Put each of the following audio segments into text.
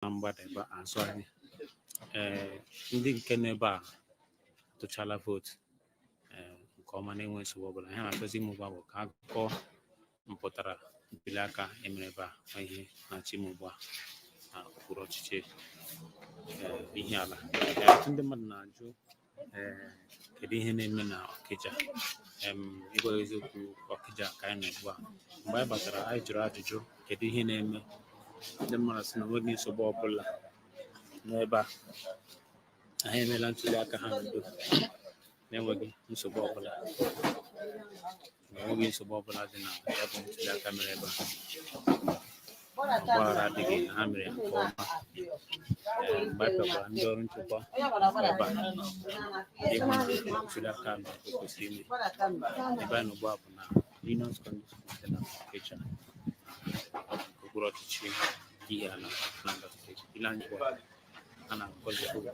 na mgbada ebe a azụ anyị ndị nke n'ebe a tụchala vootu nke ọma na-enwe nsogbu ọbụla. Ha na-achọzi ime ugbu a bụ ka a gụkọọ mpụtara ntụliaka emere ebe a ma ihe na-achị ime ugbu a na okpuru ọchịchị ihe ala. Ọtụtụ ndị mmadụ na-ajụ kedu ihe na-eme na Ọkịja. Ịgwa eziokwu, Ọkịja ka anyị na-egbu a. Mgbe anyị batara, anyị jụrụ ajụjụ kedu ihe na-eme. Ndị mmadụ sị na enweghị nsogbu ọbụla n'ebe a. Anyị emeela ntụliaka ha n'udo na-enweghị nsogbu ọbụla. Enweghị nsogbu ọbụla dị na ya bụ ntụliaka mere ebe a. Ọgbaghara adịghị, ha mere nke ọma. Mgbe anyị pịakwara ndị ọrụ nchekwa ebe a ịhụ na ntụliaka nọ o kwesịrị ime. Ebe anyị nọ ugbu a bụ na Union Secondary School dị na Ọkịja, okpuru ọchịchị ihe ala Anambra Steeti. Ile anyị ugbu a na-akọzi vootu.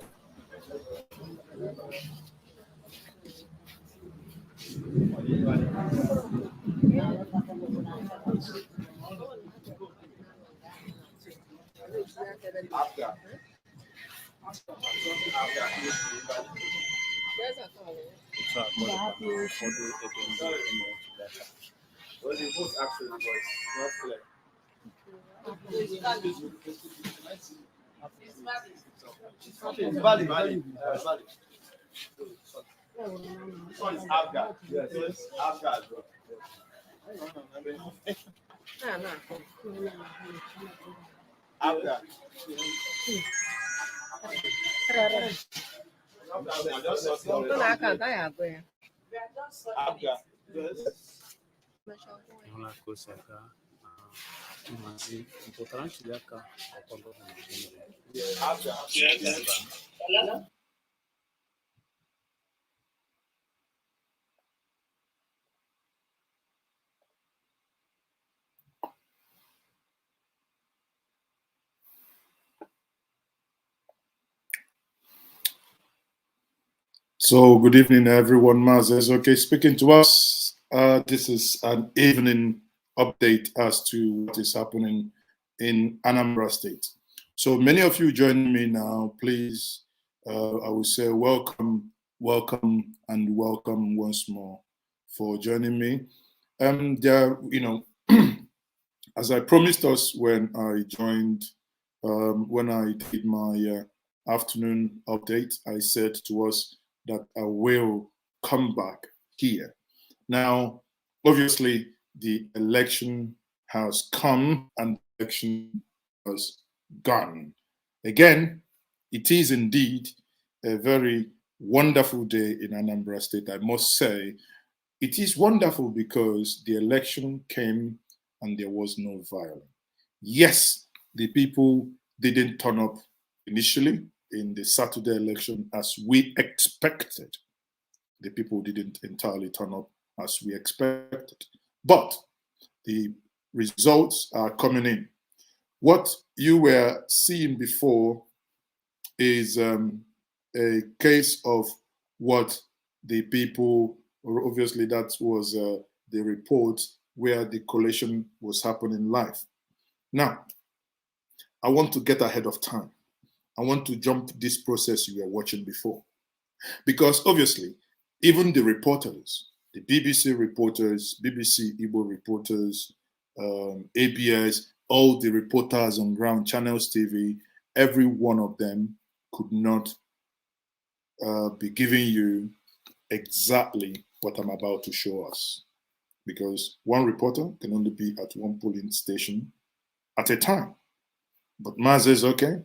Ụfọdụ ebe ndị emere ntụliaka ịhụla ka o si aga nhazi mpụtara ntụliaka ọkwa gọvanọ ebe a. So, good evening, everyone. Mazes, okay, speaking to us. This is an evening update as to what is happening in Anambra State. So, many of you joining me now, please, I will say welcome, welcome, and welcome once more for joining me. There, as I promised us when I joined, when I did my afternoon update, I said to us that I will come back here. Now, obviously, the election has come and the election has gone. Again, it is indeed a very wonderful day in Anambra State, I must say. It is wonderful because the election came and there was no violence. Yes, the people didn't turn up initially in the Saturday election as we expected. The people didn't entirely turn up as we expected. But the results are coming in. What you were seeing before is a case of what the people, or obviously that was the report where the collation was happening live. Now, I want to get ahead of time. I want to jump this process you were watching before. Because obviously, even the reporters, the BBC reporters, BBC Igbo reporters, ABS, all the reporters on ground, Channels TV, every one of them could not be giving you exactly what I'm about to show us. Because one reporter can only be at one polling station at a time. But Maz is okay.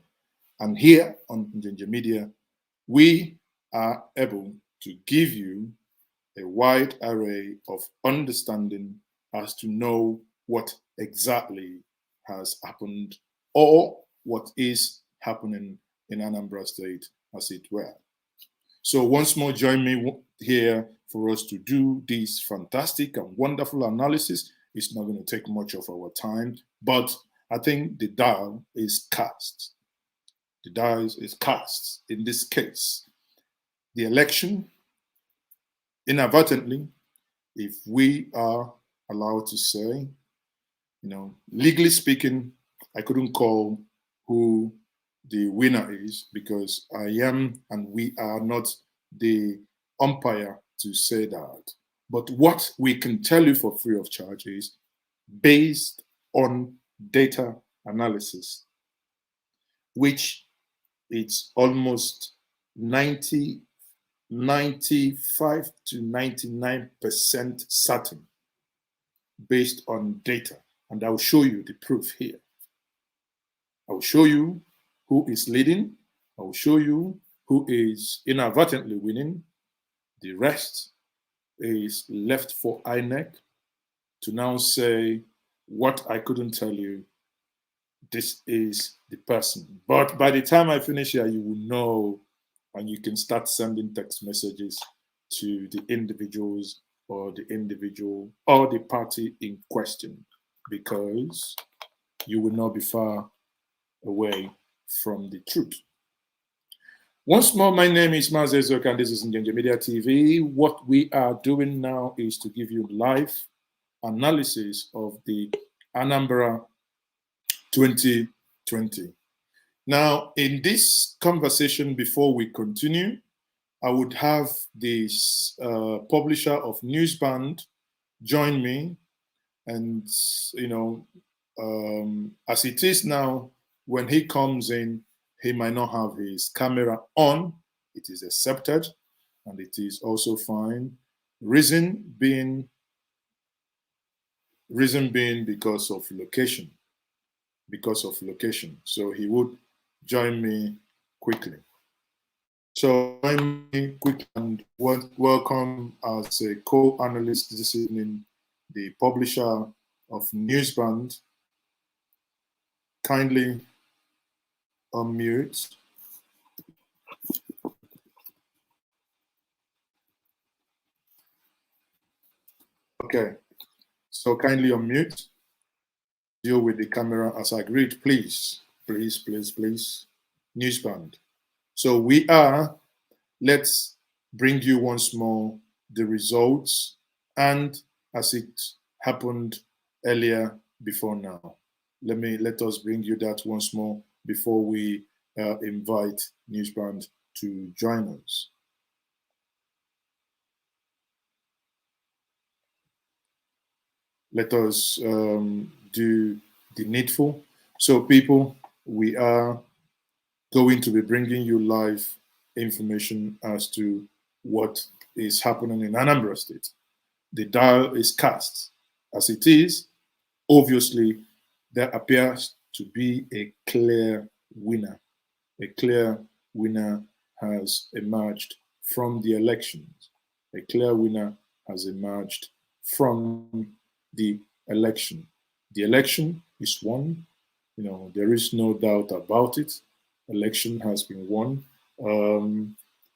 And here on Ginger Media, we are able to give you a wide array of understanding as to know what exactly has happened or what is happening in Anambra State, as it were. So once more, join me here for us to do this fantastic and wonderful analysis. It's not going to take much of our time, but I think the dial is cast. The die is cast in this case. The election, inadvertently, if we are allowed to say, legally speaking, I couldn't call who the winner is, because I am and we are not the umpire to say that. But what we can tell you for free of charge is based on data analysis, which it's almost 95 to 99% certain based on data. And I'll show you the proof here. I'll show you who is leading. I'll show you who is inadvertently winning. The rest is left for INEC to now say what I couldn't tell you. This is the person. But by the time I finish here, you will know, and you can start sending text messages to the individuals or the party in question, because you will not be far away from the truth. Once more, my name is Mazi Ezeoka and this is Njenje Media TV. What we are doing now is to give you live analysis of the Anambra 2020. Now, in this conversation, before we continue, I would have this publisher of Newsband join me. And, as it is now, when he comes in, he might not have his camera on. It is accepted, and it is also fine. Reason being because of location. So he would join me quickly. So join me quickly and welcome as a co-analyst this evening, the publisher of Newsband. Kindly unmute. Okay, so kindly unmute. Deal with the camera as agreed, please. Please. Newsband. So let's bring you once more the results and as it happened earlier before now. Let us bring you that once more before we invite Newsband to join us. Let us do the needful. So people, we are going to be bringing you live information as to what is happening in Anambra State. The dial is cast. As it is, obviously, there appears to be a clear winner. A clear winner has emerged from the elections. A clear winner has emerged from the election. The election is won. There is no doubt about it. Election has been won.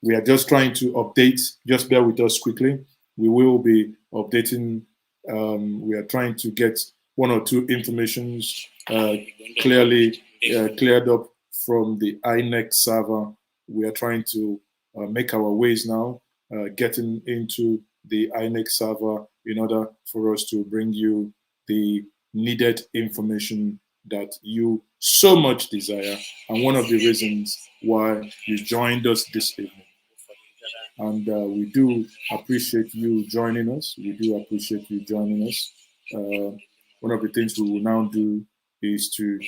We are just trying to update. Just bear with us quickly. We will be updating. We are trying to get one or two informations clearly cleared up from the INEC server. We are trying to make our ways now, getting into the INEC server in order for us to bring you the needed information that you so much desire, and one of the reasons why you joined us this evening. And we do appreciate you joining us. One of the things we will now do is to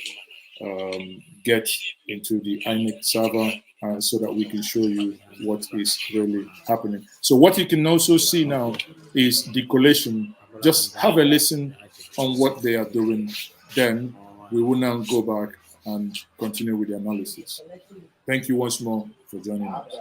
get into the INEC server so that we can show you what is really happening. So what you can also see now is the collation. Just have a listen on what they are doing. Then we will now go back and continue with the analysis. Thank you once more for joining us.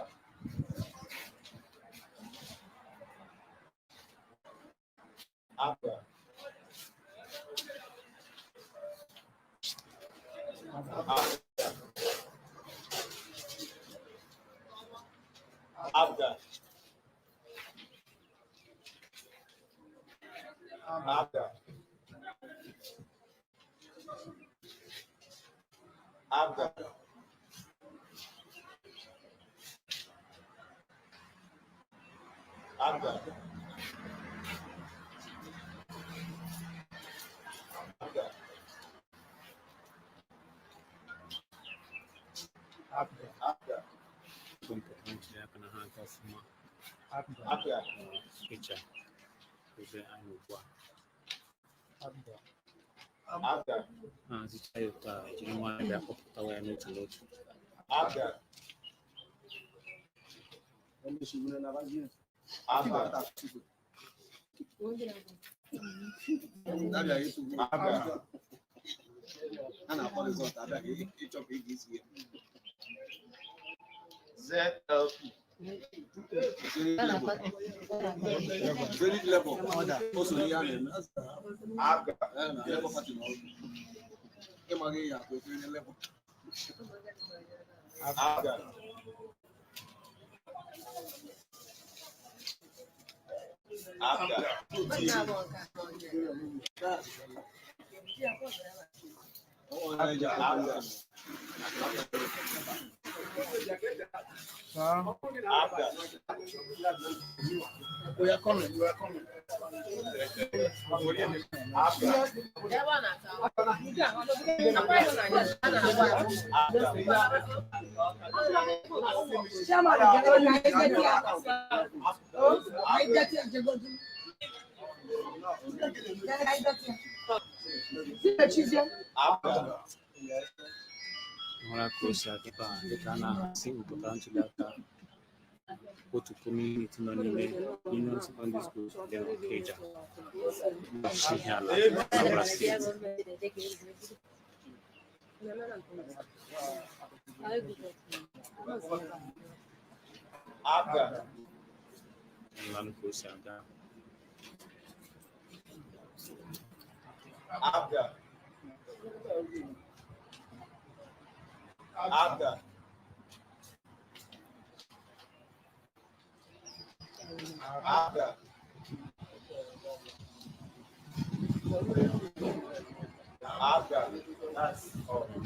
mpụtara ntuli aka na ha aga ọfụma ịcha ebe anyị ugbu a ha hazicha ya otu a ejiri nwayọ bịa kpọpụtawa ya n'otu n'otu Very level. Also, we are coming. Ahora cosa che fa dịka si mpụtara ntuli aka otu kọmuniti nọ n'ime Union Secondary School dị n'Ọkịja ihe ala Anambra steeti mmanụ ka o si aga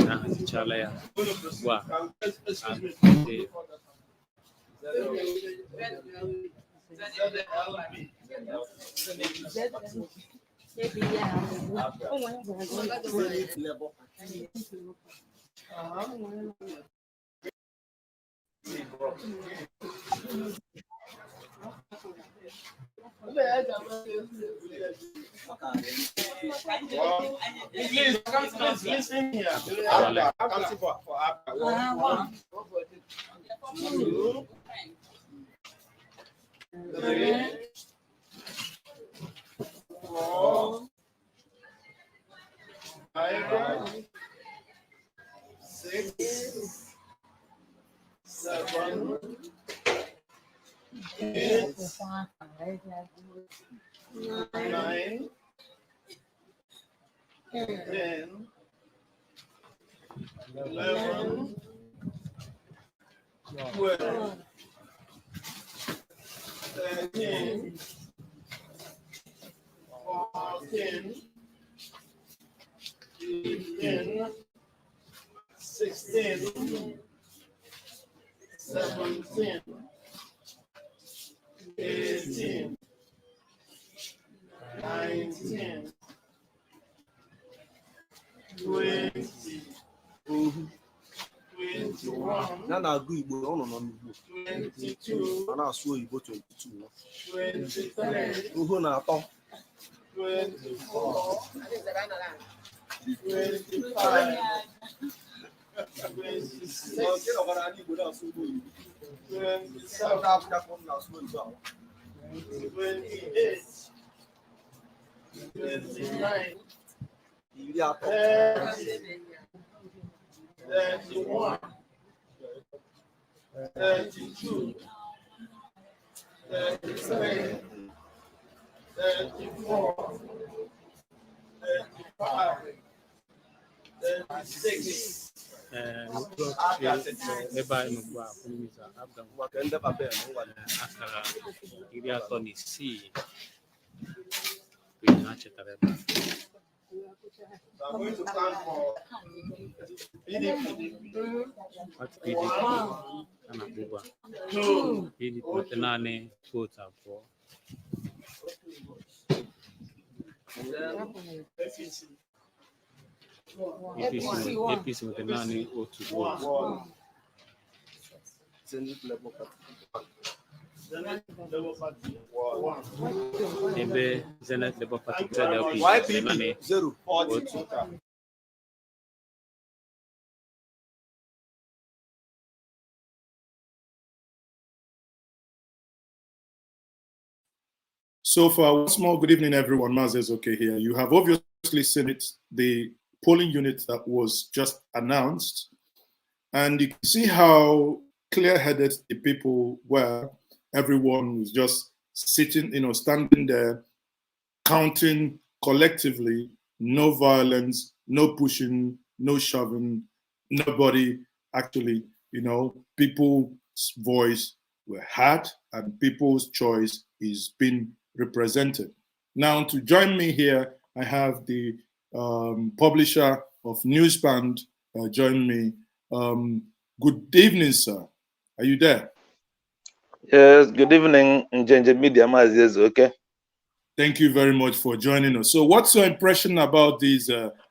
ahazichala ya ugbu a Please listen here. Come for Abga. 1, 2, 3, 4, 5, 6, 7, 8, 9, 10, 11, 12, 13, 14, 15, 16, 17, 18, 19, 20, 21, Na na-agụ Igbo ọ nọ n'Igbo 22, ma na-asụ oyibo 22 23, uhu na-atọ 24, 25, 26, nke nọkwara ndị Igbo na-asụ Igbo oyibo 27, South Africa ka m na-asụ oyibo ahụ 28, 29, 30 31, 32, 33, 34, 35, 36. ebe anyị ugbu a kọmuniti Abga maka ndebaba ya ngwa akara 36 ha chetara ebe So I'm going to stand for PDP. pati PDP a na-akpọ ugbu a PDP nweta naanị vootu abụọ APC nweta naanị otu vootu Zenith Labour Party. Ebe Zenith Labour Party ZLP YPP 0. otu. So far, once more, good evening, everyone. Mazes okay here. You have obviously seen it, the polling unit that was just announced. And you can see how clear-headed the people were. Everyone was just sitting, standing there, counting collectively, no violence, no pushing, no shoving, nobody actually, people's voice were heard and people's choice is being represented. Now, to join me here, I have the publisher of Newsband join me. Good evening, sir. Are you there? Yes, good evening, Njenje Media Mazes, okay? Thank you very much for joining us. So what's your impression about this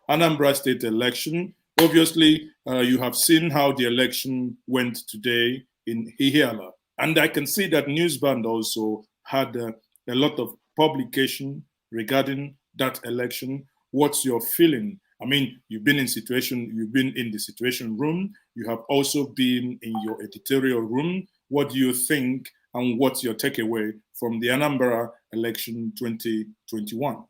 Anambra State election? Obviously, you have seen how the election went today in Ihiala. And I can see that Newsband also had a lot of publication regarding that election. What's your feeling? I mean, you've been in the situation room. You have also been in your editorial room. What do you think and what's your takeaway from the Anambra election 2021?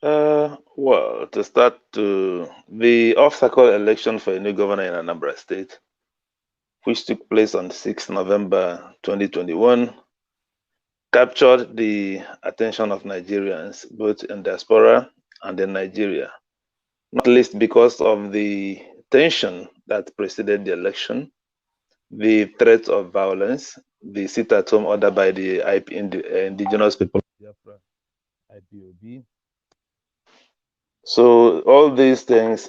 Well, to start, the off-cycle election for a new governor in Anambra State, which took place on 6 November 2021, captured the attention of Nigerians, both in diaspora and in Nigeria, not least because of the tension that preceded the election, the threat of violence, the sit-at-home order by the indigenous people of Biafra, IPOB. So all these things,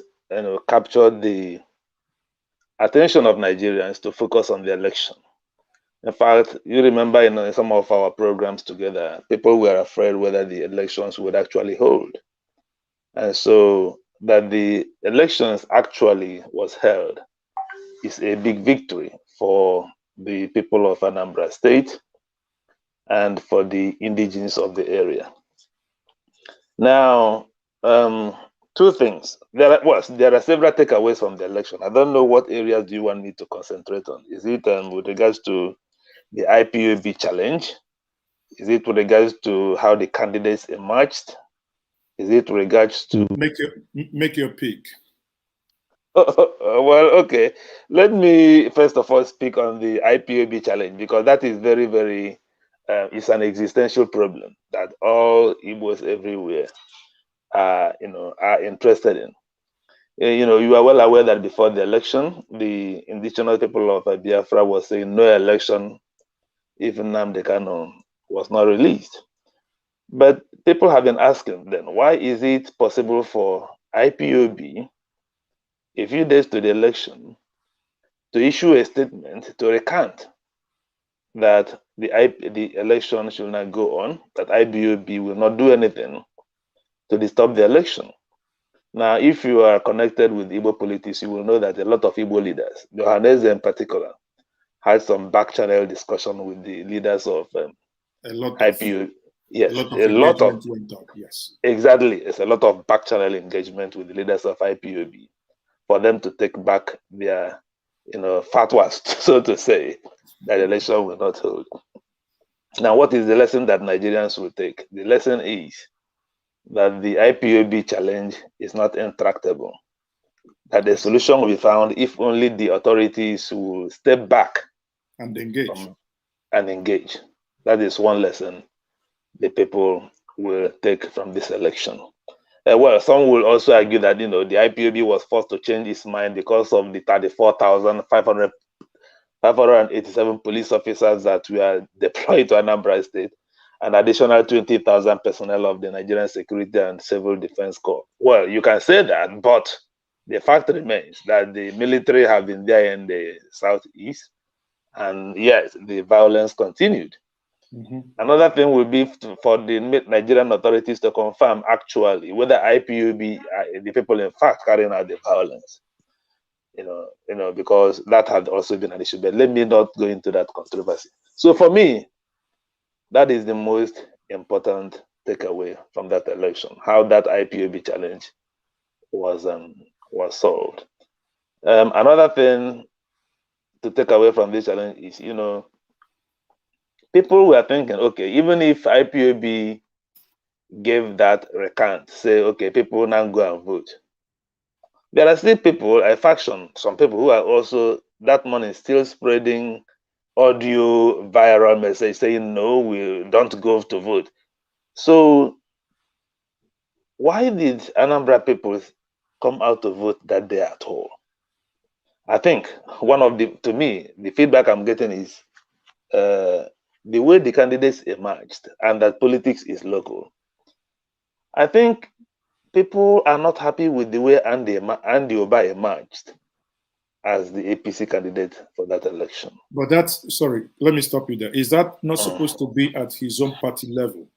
captured the attention of Nigerians to focus on the election. In fact, you remember in some of our programs together, people were afraid whether the elections would actually hold. And so that the elections actually was held is a big victory for the people of Anambra State and for the indigenes of the area. Now, two things. There are several takeaways from the election. I don't know what areas do you want me to concentrate on. Is it with regards to the IPOB challenge? Is it with regards to how the candidates emerged? Is it with regards to make your pick? Well, okay. Let me first of all speak on the IPOB challenge because that is very, very. It's an existential problem that all Igbos everywhere are interested in. You are well aware that before the election, the indigenous people of Biafra was saying no election if Nnamdi Kanu was not released. But people have been asking then, why is it possible for IPOB, a few days to the election, to issue a statement to recant that the election should not go on, that IPOB will not do anything to disturb the election? Now, if you are connected with Igbo politics, you will know that a lot of Igbo leaders, Johannes in particular, had some back channel discussion with the leaders of IPOB. Yes, a lot of went up, yes. Exactly. It's a lot of back channel engagement with the leaders of IPOB for them to take back their, fatwas, so to say, that the election will not hold. Now, what is the lesson that Nigerians will take? The lesson is that the IPOB challenge is not intractable, that the solution will be found if only the authorities will step back and engage. That is one lesson the people will take from this election. Well, some will also argue that the IPOB was forced to change its mind because of the 34,587 police officers that were deployed to Anambra State, and additional 20,000 personnel of the Nigerian Security and Civil Defense Corps. Well, you can say that, but the fact remains that the military have been there in the southeast, and yes, the violence continued. Mm-hmm. Another thing will be for the Nigerian authorities to confirm actually whether IPOB are the people in fact carrying out the violence. because that had also been an issue. But let me not go into that controversy. So for me, that is the most important takeaway from that election, how that IPOB challenge was solved. Another thing to take away from this challenge is, people were thinking, okay, even if IPOB gave that recount, say, okay, people now go and vote. There are still people, a faction, some people who are also that morning still spreading audio viral message saying, no, we don't go to vote. So why did Anambra people come out to vote that day at all? I think to me, the feedback I'm getting is the way the candidates emerged and that politics is local. I think people are not happy with the way Andy Oba emerged as the APC candidate for that election. But sorry, let me stop you there. Is that not supposed to be at his own party level?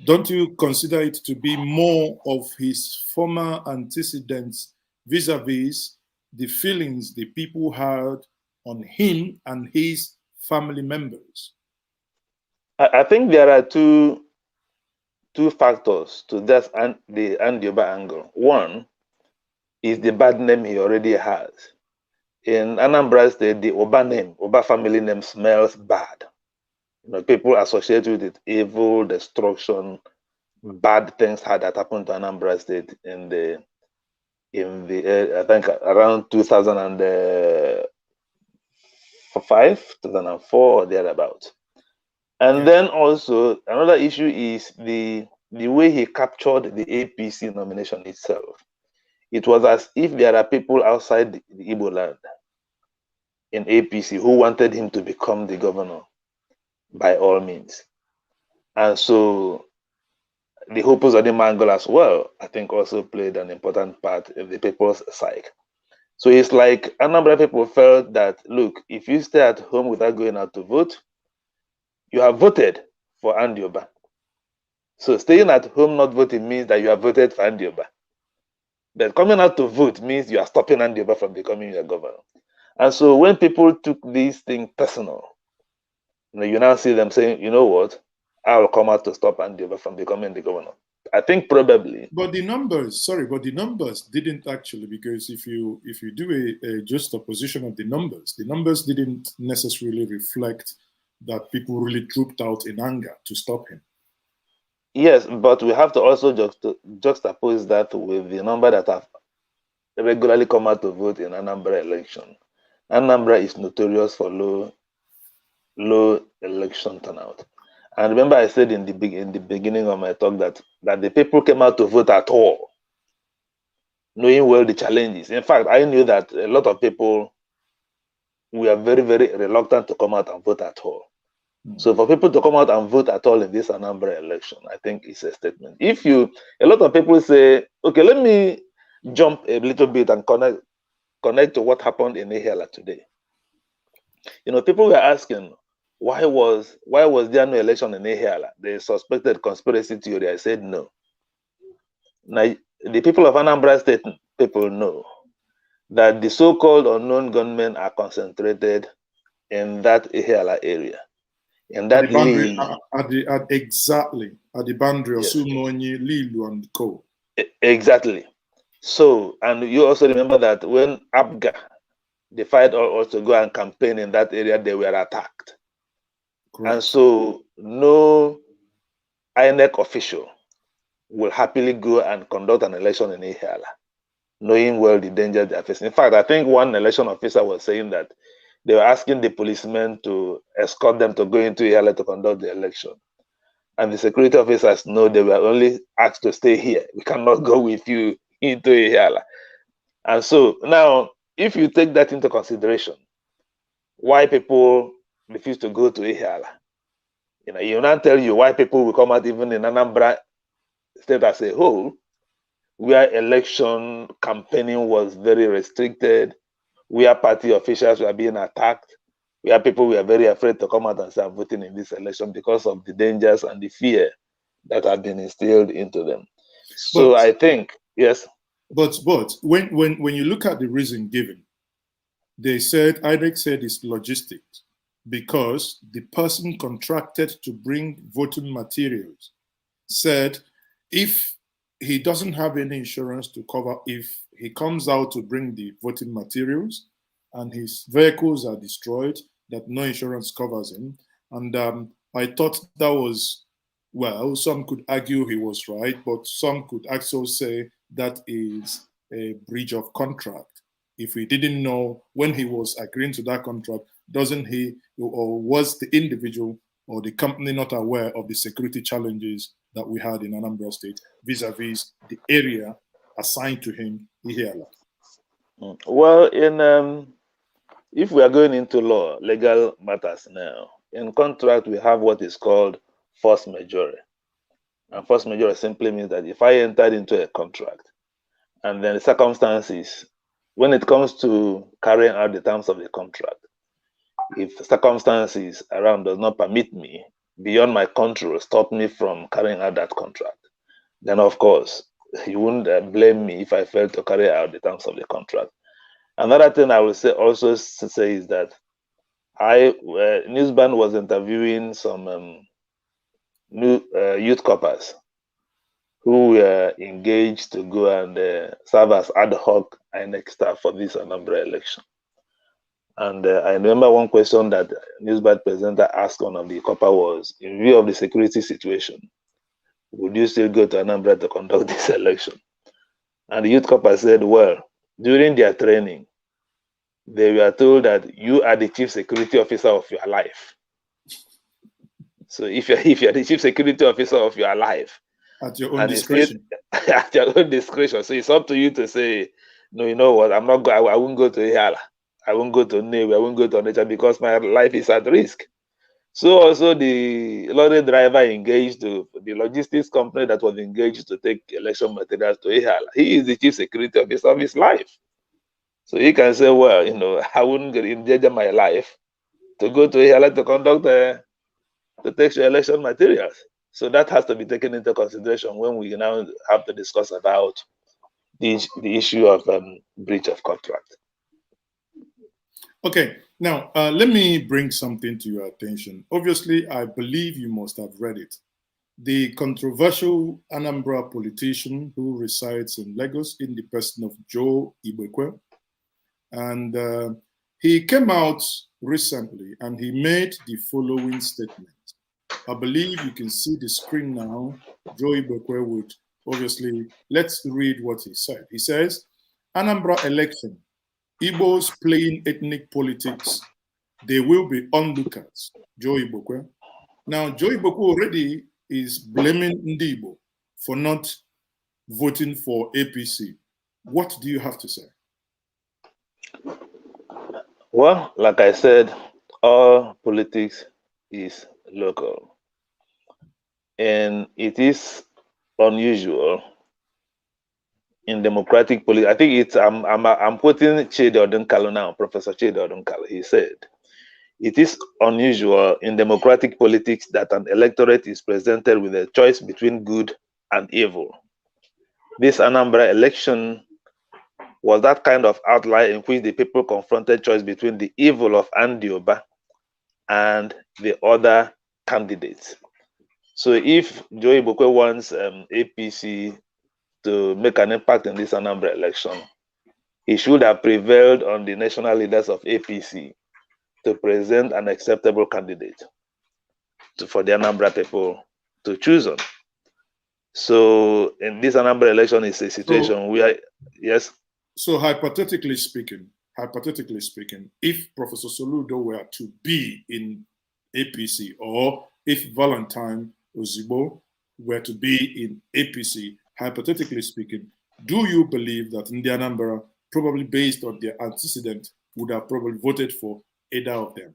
Don't you consider it to be more of his former antecedents vis-a-vis the feelings the people had on him and his family members? I think there are two factors to that and the Andy Oba angle. One is the bad name he already has. In Anambra State, the Oba family name smells bad. People associate with it evil, destruction, bad things that happened to Anambra State in the I think around 2005, 2004 or thereabout. And then also another issue is the way he captured the APC nomination itself. It was as if there are people outside the Igbo land in APC who wanted him to become the governor by all means. And so the Hopus of the Mangle as well, I think also played an important part in the people's psyche. So it's like Anambra people felt that, look, if you stay at home without going out to vote, you have voted for Andy Oba. So staying at home not voting means that you have voted for Andy Oba. But coming out to vote means you are stopping Andy Oba from becoming your governor. And so when people took this thing personal, you now see them saying, you know what, I will come out to stop Andy Oba from becoming the governor. I think probably. But the numbers didn't actually, because if you do a just opposition of the numbers didn't necessarily reflect that people really trooped out in anger to stop him. Yes, but we have to also juxtapose that with the number that have regularly come out to vote in Anambra election. Anambra is notorious for low election turnout. And remember, I said in the beginning of my talk that the people came out to vote at all, knowing well the challenges. In fact, I knew that a lot of people were very, very reluctant to come out and vote at all. So for people to come out and vote at all in this Anambra election, I think it's a statement. A lot of people say, okay, let me jump a little bit and connect to what happened in Ihiala today. People were asking, why was there no election in Ihiala? They suspected conspiracy theory. I said no. Now, the people of Anambra State people know that the so-called unknown gunmen are concentrated in that Ihiala area. And that exactly at the boundary of Sumonyi, Lilu, and Co. Exactly. So, and you also remember that when Abga decided also to go and campaign in that area, they were attacked. Correct. And so, no INEC official will happily go and conduct an election in Ihiala, knowing well the danger they are facing. In fact, I think one election officer was saying that they were asking the policemen to escort them to go into Ihiala to conduct the election. And the security officers know they were only asked to stay here. We cannot go with you into Ihiala. And so now, if you take that into consideration, why people refuse to go to Ihiala, you now tell you why people will come out even in Anambra State as a whole, where election campaigning was very restricted, where party officials were being attacked, where people were very afraid to come out and start voting in this election because of the dangers and the fear that have been instilled into them. So I think, yes. But when you look at the reason given, They said, INEC said it's logistics because the person contracted to bring voting materials said if he doesn't have any insurance to cover, if he comes out to bring the voting materials and his vehicles are destroyed, that no insurance covers him. And I thought that was, well, some could argue he was right, but some could also say that is a breach of contract. If he didn't know when he was agreeing to that contract, doesn't he, or was the individual or the company not aware of the security challenges that we had in Anambra State vis-a-vis the area assigned to him, Ihiala? Well, if we are going into legal matters now, in contract we have what is called force majeure. And force majeure simply means that if I entered into a contract and then the circumstances, when it comes to carrying out the terms of the contract, if circumstances around does not permit me, beyond my control, stop me from carrying out that contract, then of course, you wouldn't blame me if I failed to carry out the terms of the contract. Another thing I will also say is that Newsband was interviewing some youth corpers who were engaged to go and serve as ad hoc INEC staff for this Anambra election. And I remember one question that Newsband presenter asked one of the corper was, in view of the security situation, would you still go to Anambra to conduct this election? And the youth corper said, well, during their training, they were told that you are the chief security officer of your life. So if you're the chief security officer of your life, at your own discretion. At your own discretion. So it's up to you to say, no, you know what, I won't go to Ihiala. I won't go to Nnewi, I won't go to Onitsha because my life is at risk. So also the lorry driver engaged to the logistics company that was engaged to take election materials to Ihiala. He is the chief security officer of his life. So he can say, well, you know, I wouldn't endanger my life to go to Ihiala to conduct to take election materials. So that has to be taken into consideration when we now have to discuss about the issue of breach of contract. Okay, now let me bring something to your attention. Obviously, I believe you must have read it. The controversial Anambra politician who resides in Lagos in the person of Joe Ibekwe, and he came out recently and he made the following statement. I believe you can see the screen now. Joe Ibekwe would obviously, let's read what he said. He says, Anambra election, Igbos playing ethnic politics, they will be onlookers. Joe Ibekwe. Now, Joe Ibekwe already is blaming Ndibo for not voting for APC. What do you have to say? Well, like I said, all politics is local. And it is unusual in democratic politics. I think it's, I'm quoting Chidi Odunkalo now, Professor Chidi Odunkalo. He said, it is unusual in democratic politics that an electorate is presented with a choice between good and evil. This Anambra election was that kind of outlier in which the people confronted choice between the evil of Andioba and the other candidates. So if Joe Ibekwe wants APC to make an impact in this Anambra election, he should have prevailed on the national leaders of APC to present an acceptable candidate for the Anambra people to choose on. So in this Anambra election is a situation where, yes? So hypothetically speaking, if Professor Soludo were to be in APC, or if Valentine Ozigbo were to be in APC, hypothetically speaking, do you believe that Ndi Anambra, probably based on their antecedent, would have probably voted for either of them?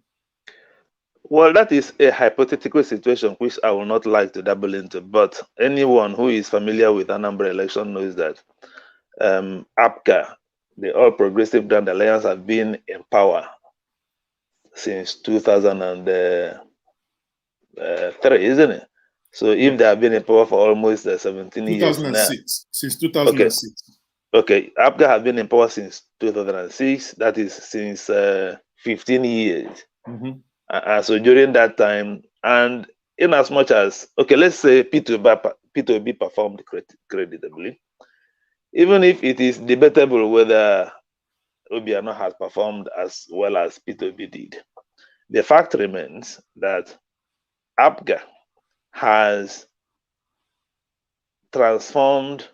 Well, that is a hypothetical situation which I will not like to dabble into, but anyone who is familiar with Anambra election knows that APGA, the All Progressive Grand Alliance, have been in power since 2003, isn't it? So if they have been in power for almost 17 years now. Since 2006. Okay. Okay, APGA has been in power since 2006. That is since 15 years. So during that time, and in as much as, okay, let's say P2B performed creditably, even if it is debatable whether Obiano has performed as well as P2B did, the fact remains that APGA has transformed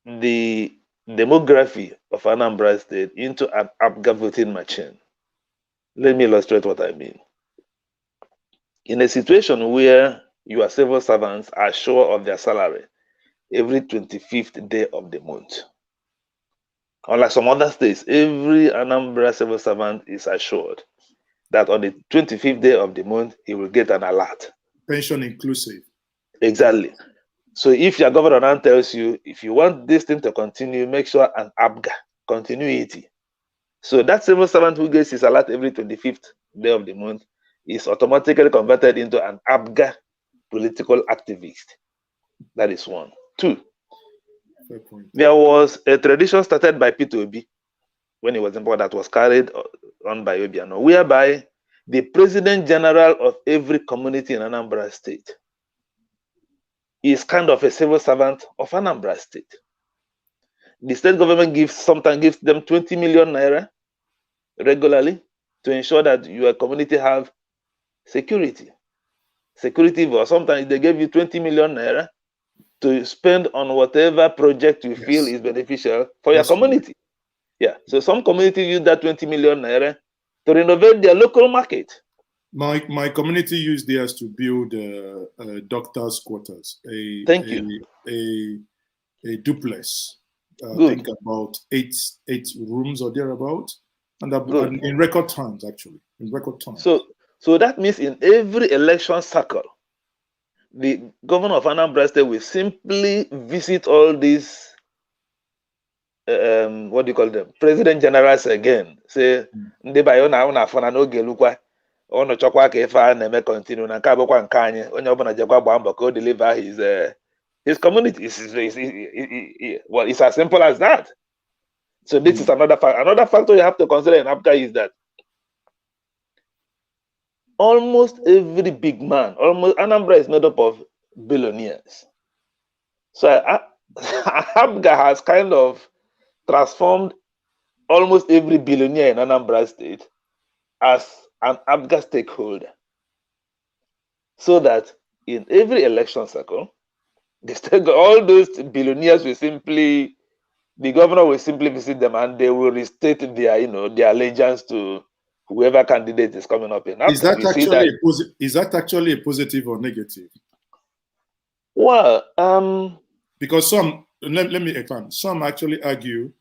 the demography of Anambra State into an APGA voting machine. Let me illustrate what I mean. In a situation where your civil servants are sure of their salary every 25th day of the month, unlike some other states, every Anambra civil servant is assured that on the 25th day of the month, he will get an alert. Pension inclusive. Exactly. So if your governor now tells you, if you want this thing to continue, make sure an APGA continuity. So that civil servant who gets his alert every 25th day of the month is automatically converted into an APGA political activist. That is one. Two, there was a tradition started by P2B when he was in power that was carried on by Obiano, whereby the president general of every community in Anambra State is kind of a civil servant of Anambra State. The state government sometimes gives them 20 million naira regularly to ensure that your community have security. Or sometimes they give you 20 million naira to spend on whatever project you feel is beneficial for your community. Yeah. So some communities use that 20 million naira to renovate their local market. My community used theirs to build doctors' quarters. Thank you. A duplex. I think about eight rooms or thereabout, and in record times, actually, in record time. So that means in every election cycle, the governor of Anambra State will simply visit all these what do you call them? President generals again. Say, ndị bayo na ụna afọ na n'oge lukwa ọnụ chọkwa ka ife a na-eme continue na nke abụkwa nke anyị onye ọbụla jekwa gbaa mbọ ka o deliver his community. Well, it's as simple as that. So this is another factor you have to consider in APGA is that almost every big man, almost Anambra is made up of billionaires. So APGA has kind of transformed almost every billionaire in Anambra State as an APGA stakeholder. So that in every election cycle, all those billionaires will simply, the governor will simply visit them and they will restate their, their allegiance to whoever candidate is coming up in APGA. Is that actually a positive or negative? Well, because let me expand. Some actually argue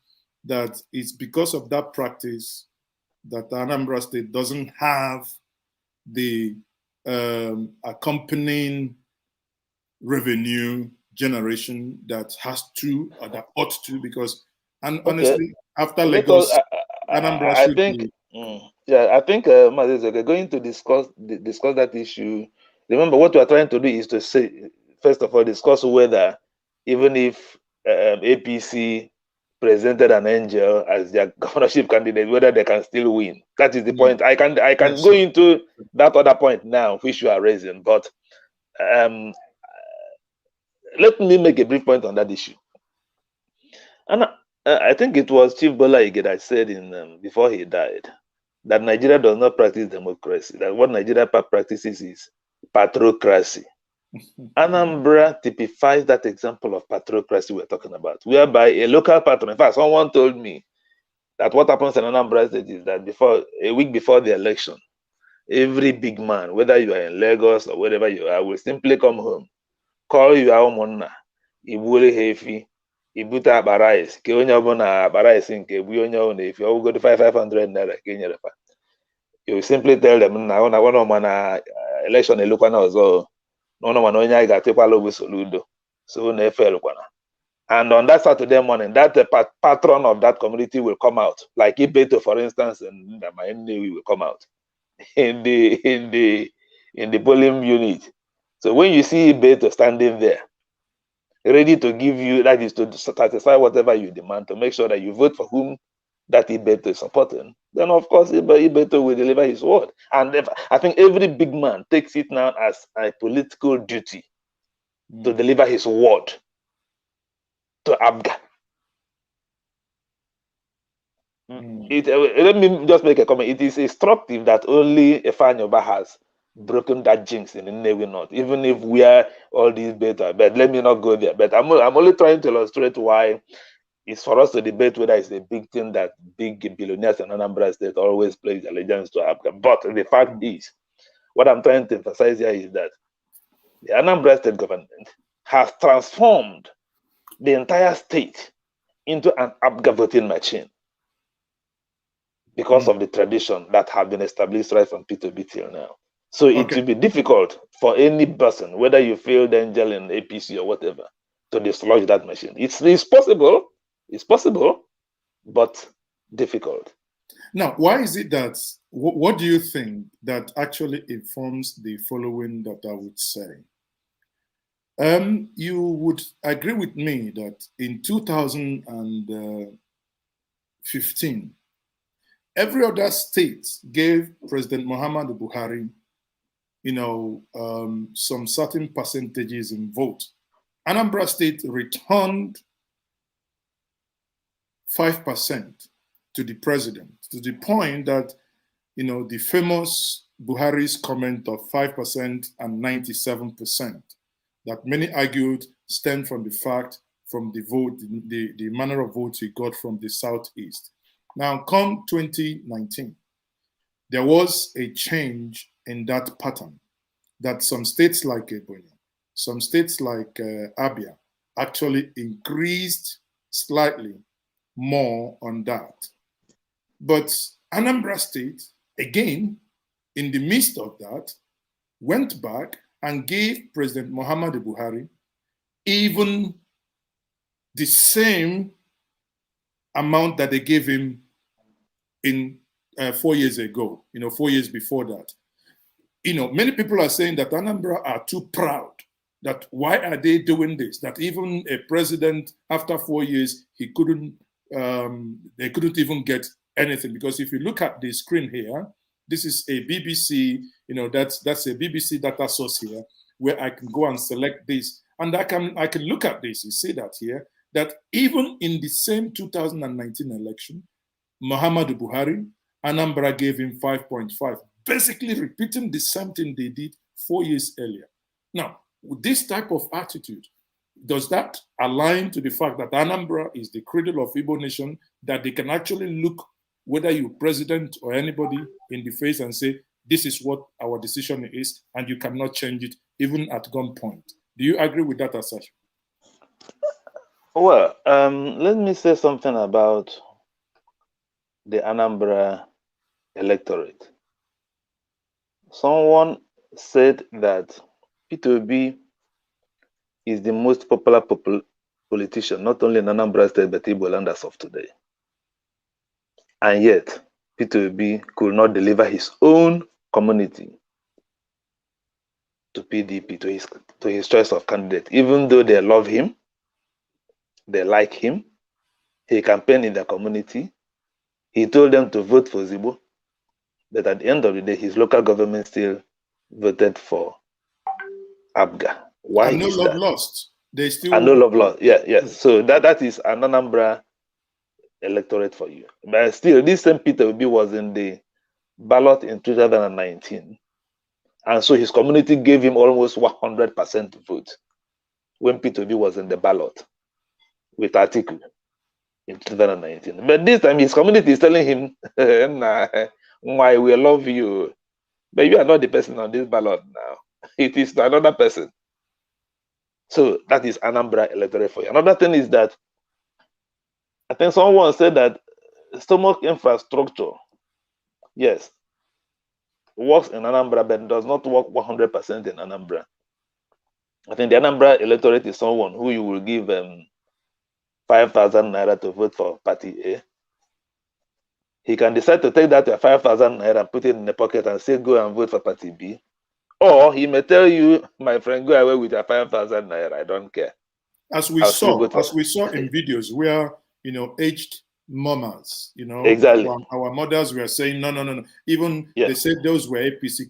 that it's because of that practice that Anambra State doesn't have the accompanying revenue generation that has to or that ought to, because honestly, after Lagos, Anambra should be. I think going to discuss that issue. Remember, what we are trying to do is to say, first of all, discuss whether even if APC presented an angel as their governorship candidate, whether they can still win. That is the point. I can go into that other point now, which you are raising, but let me make a brief point on that issue. And I think it was Chief Bola Ige that said before he died that Nigeria does not practice democracy. That what Nigeria practices is patrocracy. Anambra typifies that example of patrocracy we're talking about, whereby a local patron, in fact, someone told me that what happens in Anambra State is that a week before the election, every big man, whether you are in Lagos or wherever you are, will simply come home, call your ụmụnna, ibuli hefi, ibuta abarais, ke onye ọbụla abarais nke ebu onye ọbụla efi, ọ go to 500 naira ka enyere fa. You simply tell them na na election elukwa na ọzọ. And on that Saturday morning, that patron of that community will come out, like Ibeto, for instance, and Maini will come out in the polling unit. So when you see Ibeto standing there, ready to give you, that is to satisfy whatever you demand, to make sure that you vote for whom that Ibeto is supporting, then of course Ibeto will deliver his word. And I think every big man takes it now as a political duty to deliver his word to ABGA. Let me just make a comment. It is instructive that only Ifanyoba has broken that jinx in the Nnewi North, even if we are all these better. But let me not go there. But I'm only trying to illustrate why it's for us to debate whether it's a big thing that big billionaires in Anambra State always pledge allegiance to ABGA. But the fact is, what I'm trying to emphasize here is that the Anambra State government has transformed the entire state into an ABGA voting machine because of the tradition that have been established right from P2B till now. So it will be difficult for any person, whether you failed angel in APC or whatever, to dislodge that machine. It's possible, but difficult. Now, why is it that, what do you think that actually informs the following that I would say? You would agree with me that in 2015, every other state gave President Muhammadu Buhari, some certain percentages in vote. Anambra State returned 5% to the president, to the point that, the famous Buhari's comment of 5% and 97%, that many argued stemmed from the fact, from the vote, the manner of vote he got from the Southeast. Now, come 2019, there was a change in that pattern, that some states like Ebonyi, some states like Abia actually increased slightly more on that. But Anambra State, again, in the midst of that, went back and gave President Muhammadu Buhari even the same amount that they gave him in 4 years ago, 4 years before that. Many people are saying that Anambra are too proud, that why are they doing this? That even a president, after 4 years, they couldn't even get anything. Because if you look at the screen here, this is a BBC, that's a BBC data source here, where I can go and select this. And I can look at this, you see that here, that even in the same 2019 election, Muhammadu Buhari, Anambra gave him 5.5, basically repeating the same thing they did 4 years earlier. Now, with this type of attitude, does that align to the fact that Anambra is the cradle of Igbo nation, that they can actually look whether you're president or anybody in the face and say, this is what our decision is, and you cannot change it, even at gunpoint? Do you agree with that, Asach? Well, let me say something about the Anambra electorate. Someone said that P2B is the most popular politician, not only in Anambra State, but Igbo land as of today. And yet, P2B could not deliver his own community to PDP, to his choice of candidate, even though they love him, they like him, he campaigned in the community, he told them to vote for Zibo, but at the end of the day, his local government still voted for ABGA. Why and no is love that? lost. They still and no love lost. Yeah, yes. So that is an Anambra electorate for you. But still, this same Peter Obi was in the ballot in 2019. And so his community gave him almost 100% vote when Peter Obi was in the ballot with Atiku in 2019. But this time his community is telling him, nah, why we love you, but you are not the person on this ballot now. It is another person. So that is Anambra electorate for you. Another thing is that I think someone said that stomach infrastructure, yes, works in Anambra, but does not work 100% in Anambra. I think the Anambra electorate is someone who you will give 5,000 naira to vote for party A. He can decide to take that 5,000 naira and put it in the pocket and say, go and vote for party B. Or he may tell you, my friend, go away with your 5,000 naira, I don't care. as we saw in videos where, aged mamas, Exactly. our mothers were saying, no. Even they said those were APC,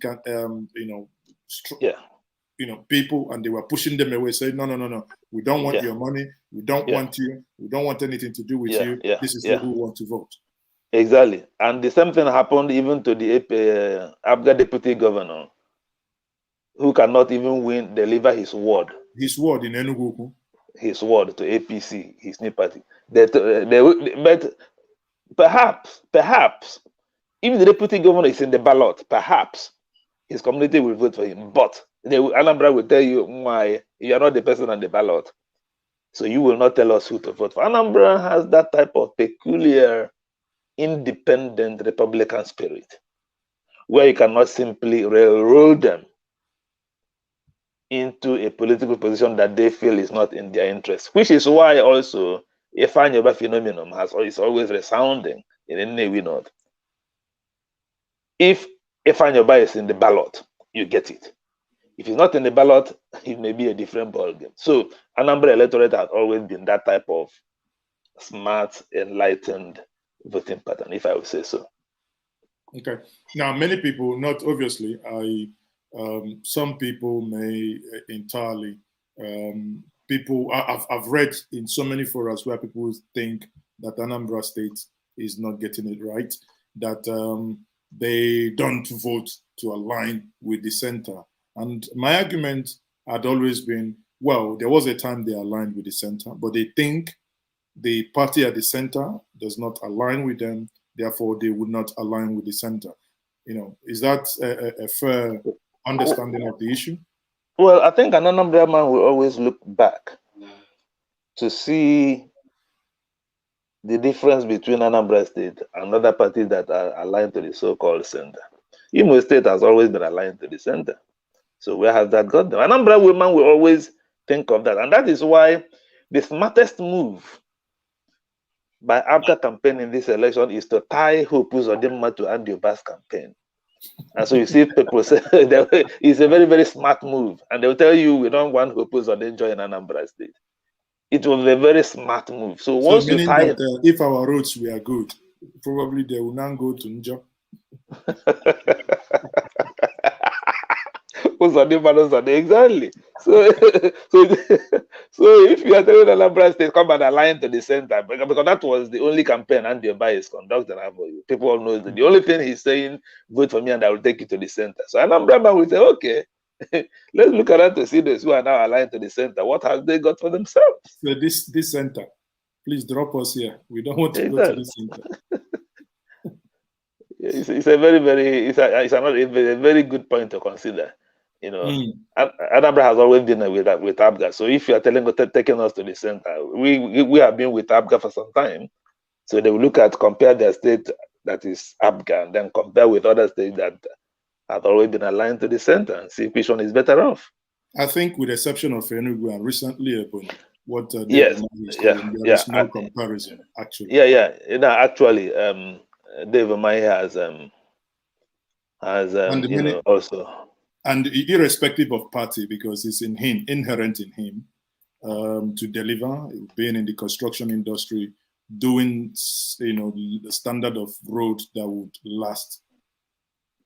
people, and they were pushing them away, saying, no. We don't want your money. We don't want you. We don't want anything to do with you. This is who want to vote. Exactly. And the same thing happened even to the APGA deputy governor, who cannot even deliver his word. His word in Enugu. His word to APC, his new party. But perhaps, if the deputy governor is in the ballot, perhaps his community will vote for him. But Anambra will tell you why you are not the person on the ballot. So you will not tell us who to vote for. Anambra has that type of peculiar, independent Republican spirit, where you cannot simply railroad them into a political position that they feel is not in their interest, which is why also Ifeanyi Ubah phenomenon is always resounding in any way not. If Ifeanyi Ubah is in the ballot, you get it. If he's not in the ballot, it may be a different ballgame. So Anambra electorate has always been that type of smart, enlightened voting pattern, if I would say so. Okay. Now, many people, not obviously, some people may entirely, I've read in so many forums where people think that Anambra State is not getting it right, that they don't vote to align with the center. And my argument had always been, well, there was a time they aligned with the center, but they think the party at the center does not align with them, therefore they would not align with the center. Is that a fair understanding of the issue? Well, I think an Anambra man will always look back to see the difference between Anambra State and other parties that are aligned to the so-called center. Imo State has always been aligned to the center. So where has that got them? Anambra women will always think of that. And that is why the smartest move by APGA campaign in this election is to tie Hope Uzodimma to Andy Obah's campaign. And so you see people say it's a very, very smart move. And they'll tell you, we don't want Hope Uzodimma in Anambra State. It was a very smart move. So once you tie it, if our roads were good, probably they will not go to Njo. Exactly. So if you are telling Anambra State, come and align to the center, because that was the only campaign Andy Obah is conducting. People all know that the only thing he's saying, vote for me and I will take you to the center. So Anambra man will say, okay, let's look around to see those who are now aligned to the center. What have they got for themselves? So this center, please drop us here. We don't want to go to this center. It's a very, very, it's a very good point to consider. Anambra has always been with APGA. So if you are taking us to the center, we have been with APGA for some time. So they will compare their state that is APGA and then compare with other states that have always been aligned to the center and see which one is better off. I think with the exception of Enugu and recently what there is no comparison actually. Actually, Dave Umahi has also. And irrespective of party, because it's in him, inherent in him, to deliver, being in the construction industry, doing the standard of road that would last,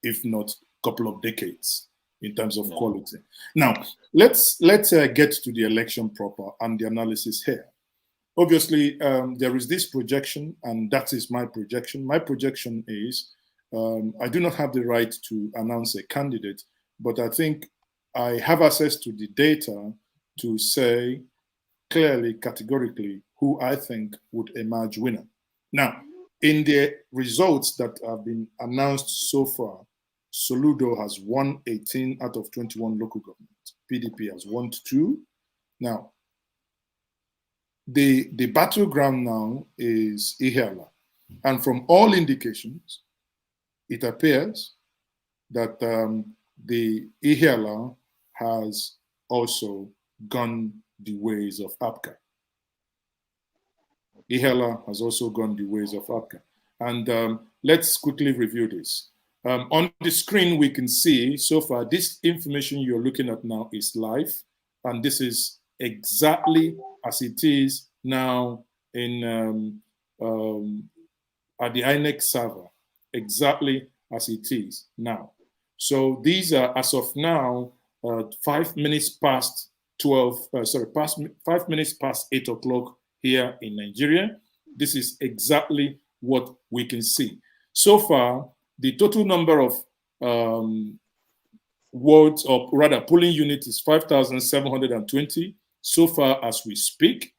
if not a couple of decades, in terms of quality. Now, let's get to the election proper and the analysis here. Obviously, there is this projection, and that is my projection. My projection is I do not have the right to announce a candidate, but I think I have access to the data to say clearly, categorically, who I think would emerge winner. Now, in the results that have been announced so far, Soludo has won 18 out of 21 local governments. PDP has won 2. Now, the battleground now is Ihiala. And from all indications, it appears that the Ihiala has also gone the ways of APGA. Ihiala has also gone the ways of APGA. And let's quickly review this. On the screen, we can see so far, this information you're looking at now is live. And this is exactly as it is now in at the INEC server, exactly as it is now. So these are, as of now, 5 minutes past 12, past 5 minutes past 8 o'clock here in Nigeria. This is exactly what we can see. So far, the total number of wards, or rather polling units, is 5,720 so far as we speak.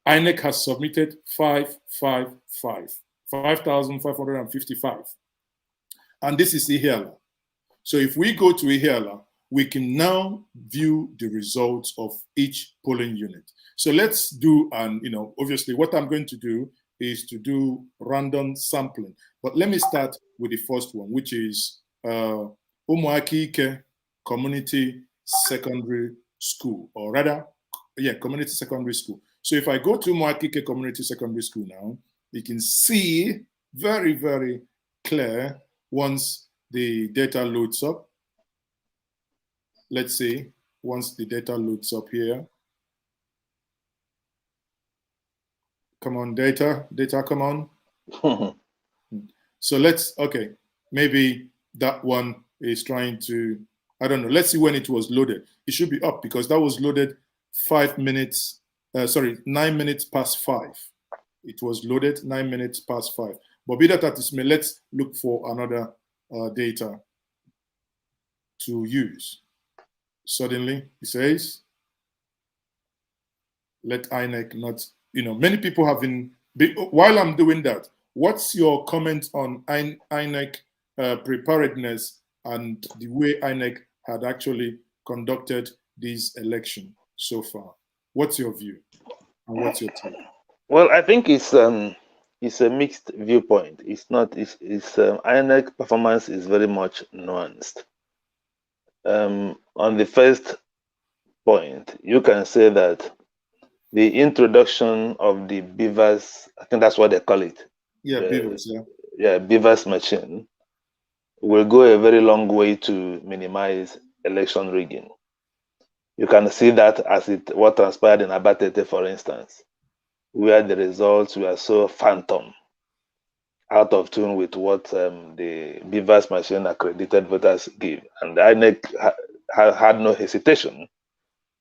INEC has submitted 5,555. And this is Ihiala. So if we go to Ihiala, we can now view the results of each polling unit. So let's do, and obviously what I'm going to do is to do random sampling. But let me start with the first one, which is Umuakike Community Secondary School, or rather, Community Secondary School. So if I go to Umuakike Community Secondary School now, you can see very, very clear once the data loads up. Let's see, once the data loads up here. Come on, data, come on. So okay, maybe that one is trying to, I don't know. Let's see when it was loaded. It should be up because that was loaded 9 minutes past 5. It was loaded 9 minutes past 5. But be that as it may, let's look for another data to use. Suddenly, it says, let INEC not, many people have been, while I'm doing that, what's your comment on INEC preparedness and the way INEC had actually conducted this election so far? What's your view and what's your take? Well, I think it's a mixed viewpoint. INEC performance is very much nuanced. On the first point, you can say that the introduction of the BVAS, I think that's what they call it. Yeah, BVAS, BVAS machine will go a very long way to minimize election rigging. You can see that as what transpired in Abatete, for instance, where the results were so phantom, out of tune with what the BVAS machine accredited voters give. And the INEC had no hesitation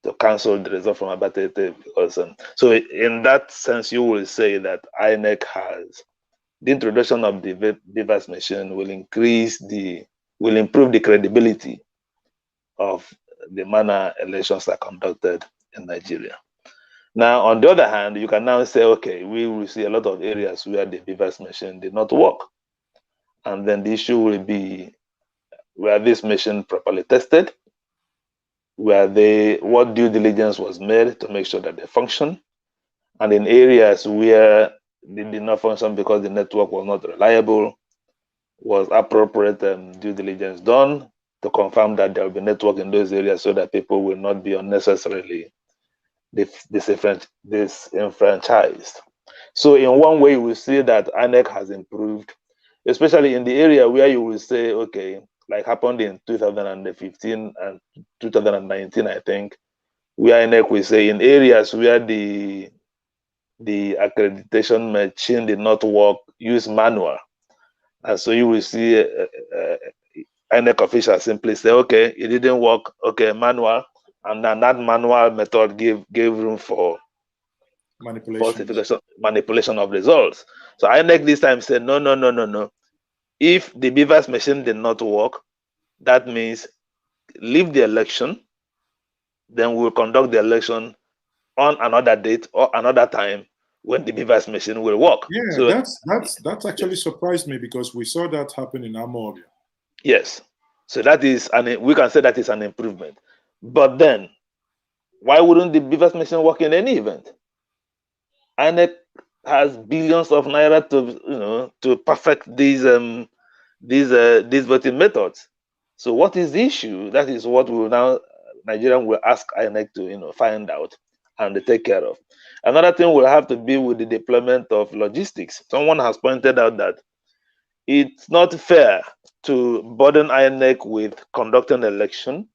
to cancel the result from Abatete. Because, so in that sense, you will say that INEC has, the introduction of the BVAS machine will improve the credibility of the manner elections are conducted in Nigeria. Now, on the other hand, you can now say, okay, we will see a lot of areas where the BVAS machine did not work. And then the issue will be, were this machine properly tested? What due diligence was made to make sure that they function? And in areas where they did not function because the network was not reliable, was appropriate due diligence done to confirm that there will be network in those areas so that people will not be unnecessarily disenfranchised. So in one way, we see that INEC has improved, especially in the area where you will say, okay, like happened in 2015 and 2019, I think, where INEC will say in areas where the accreditation machine did not work, use manual. And so you will see INEC officials simply say, okay, it didn't work, okay, manual. And then that manual method gave room for manipulation of results. So INEC this time said, no. If the BVAS machine did not work, that means leave the election, then we'll conduct the election on another date or another time when the BVAS machine will work. Yeah, so that's actually surprised me because we saw that happen in Amoria. Yes. So that is, we can say that is an improvement. But then, why wouldn't the BVAS machine work in any event? INEC has billions of naira to perfect these voting methods. So what is the issue? That is what Nigerian will ask INEC to find out and take care of. Another thing will have to be with the deployment of logistics. Someone has pointed out that it's not fair to burden INEC with conducting an election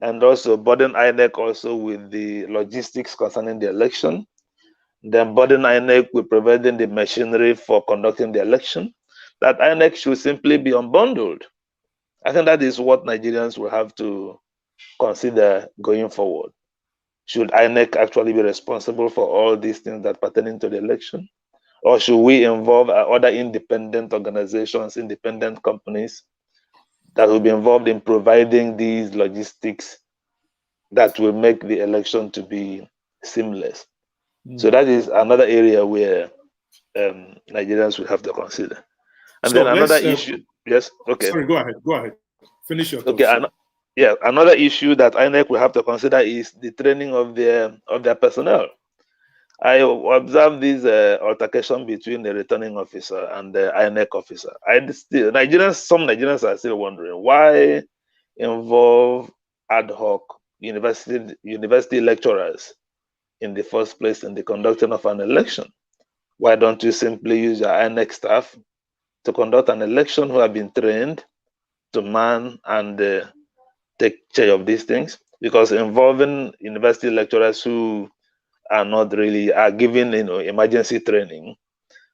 and also burden INEC also with the logistics concerning the election. Then burden INEC with providing the machinery for conducting the election. That INEC should simply be unbundled. I think that is what Nigerians will have to consider going forward. Should INEC actually be responsible for all these things that pertain to the election? Or should we involve other independent organizations, independent companies that will be involved in providing these logistics that will make the election to be seamless? So that is another area where Nigerians will have to consider. And So then another let's, issue, yes, okay. Sorry, go ahead. Finish your thoughts. Okay, yeah, another issue that INEC will have to consider is the training of their personnel. I observed this altercation between the returning officer and the INEC officer. Some Nigerians are still wondering why involve ad hoc university lecturers in the first place in the conducting of an election. Why don't you simply use your INEC staff to conduct an election who have been trained to man and take charge of these things? Because involving university lecturers who are given emergency training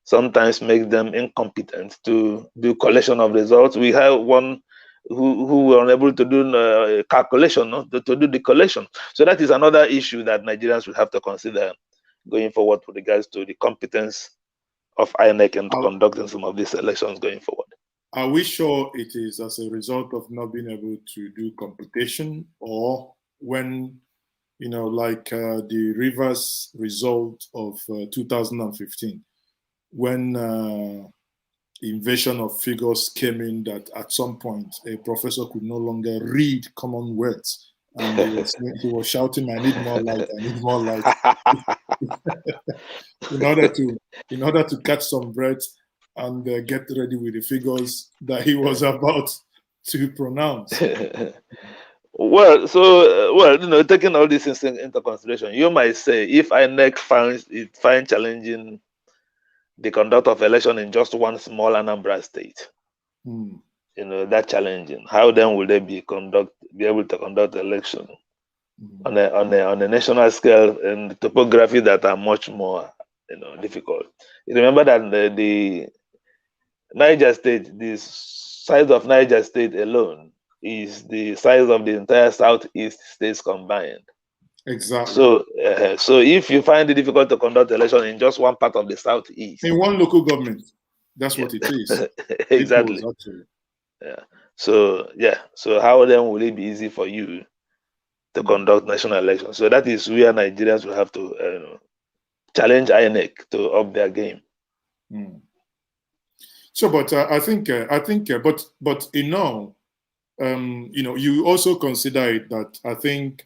sometimes makes them incompetent to do collection of results. We have one who were unable to do calculation, to do the collection. So that is another issue that Nigerians will have to consider going forward with regards to the competence of INEC in conducting some of these elections going forward. Are we sure it is as a result of not being able to do computation, or when, like the Rivers result of 2015, when invasion of figures came in, that at some point a professor could no longer read common words, and he was shouting, "I need more light! I need more light!" in order to catch some breath and get ready with the figures that he was about to pronounce. Taking all these things into consideration, you might say if INEC finds challenging the conduct of election in just one small Anambra state, that challenging, how then will they be able to conduct the election on a national scale and topography that are much more difficult? You remember that the Niger State, the size of Niger State alone is the size of the entire Southeast states combined. Exactly. So if you find it difficult to conduct election in just one part of the Southeast, in one local government, that's what it is. Exactly. So how then will it be easy for you to conduct national elections? So that is where Nigerians will have to challenge INEC to up their game. So, but I think, but you also consider it that I think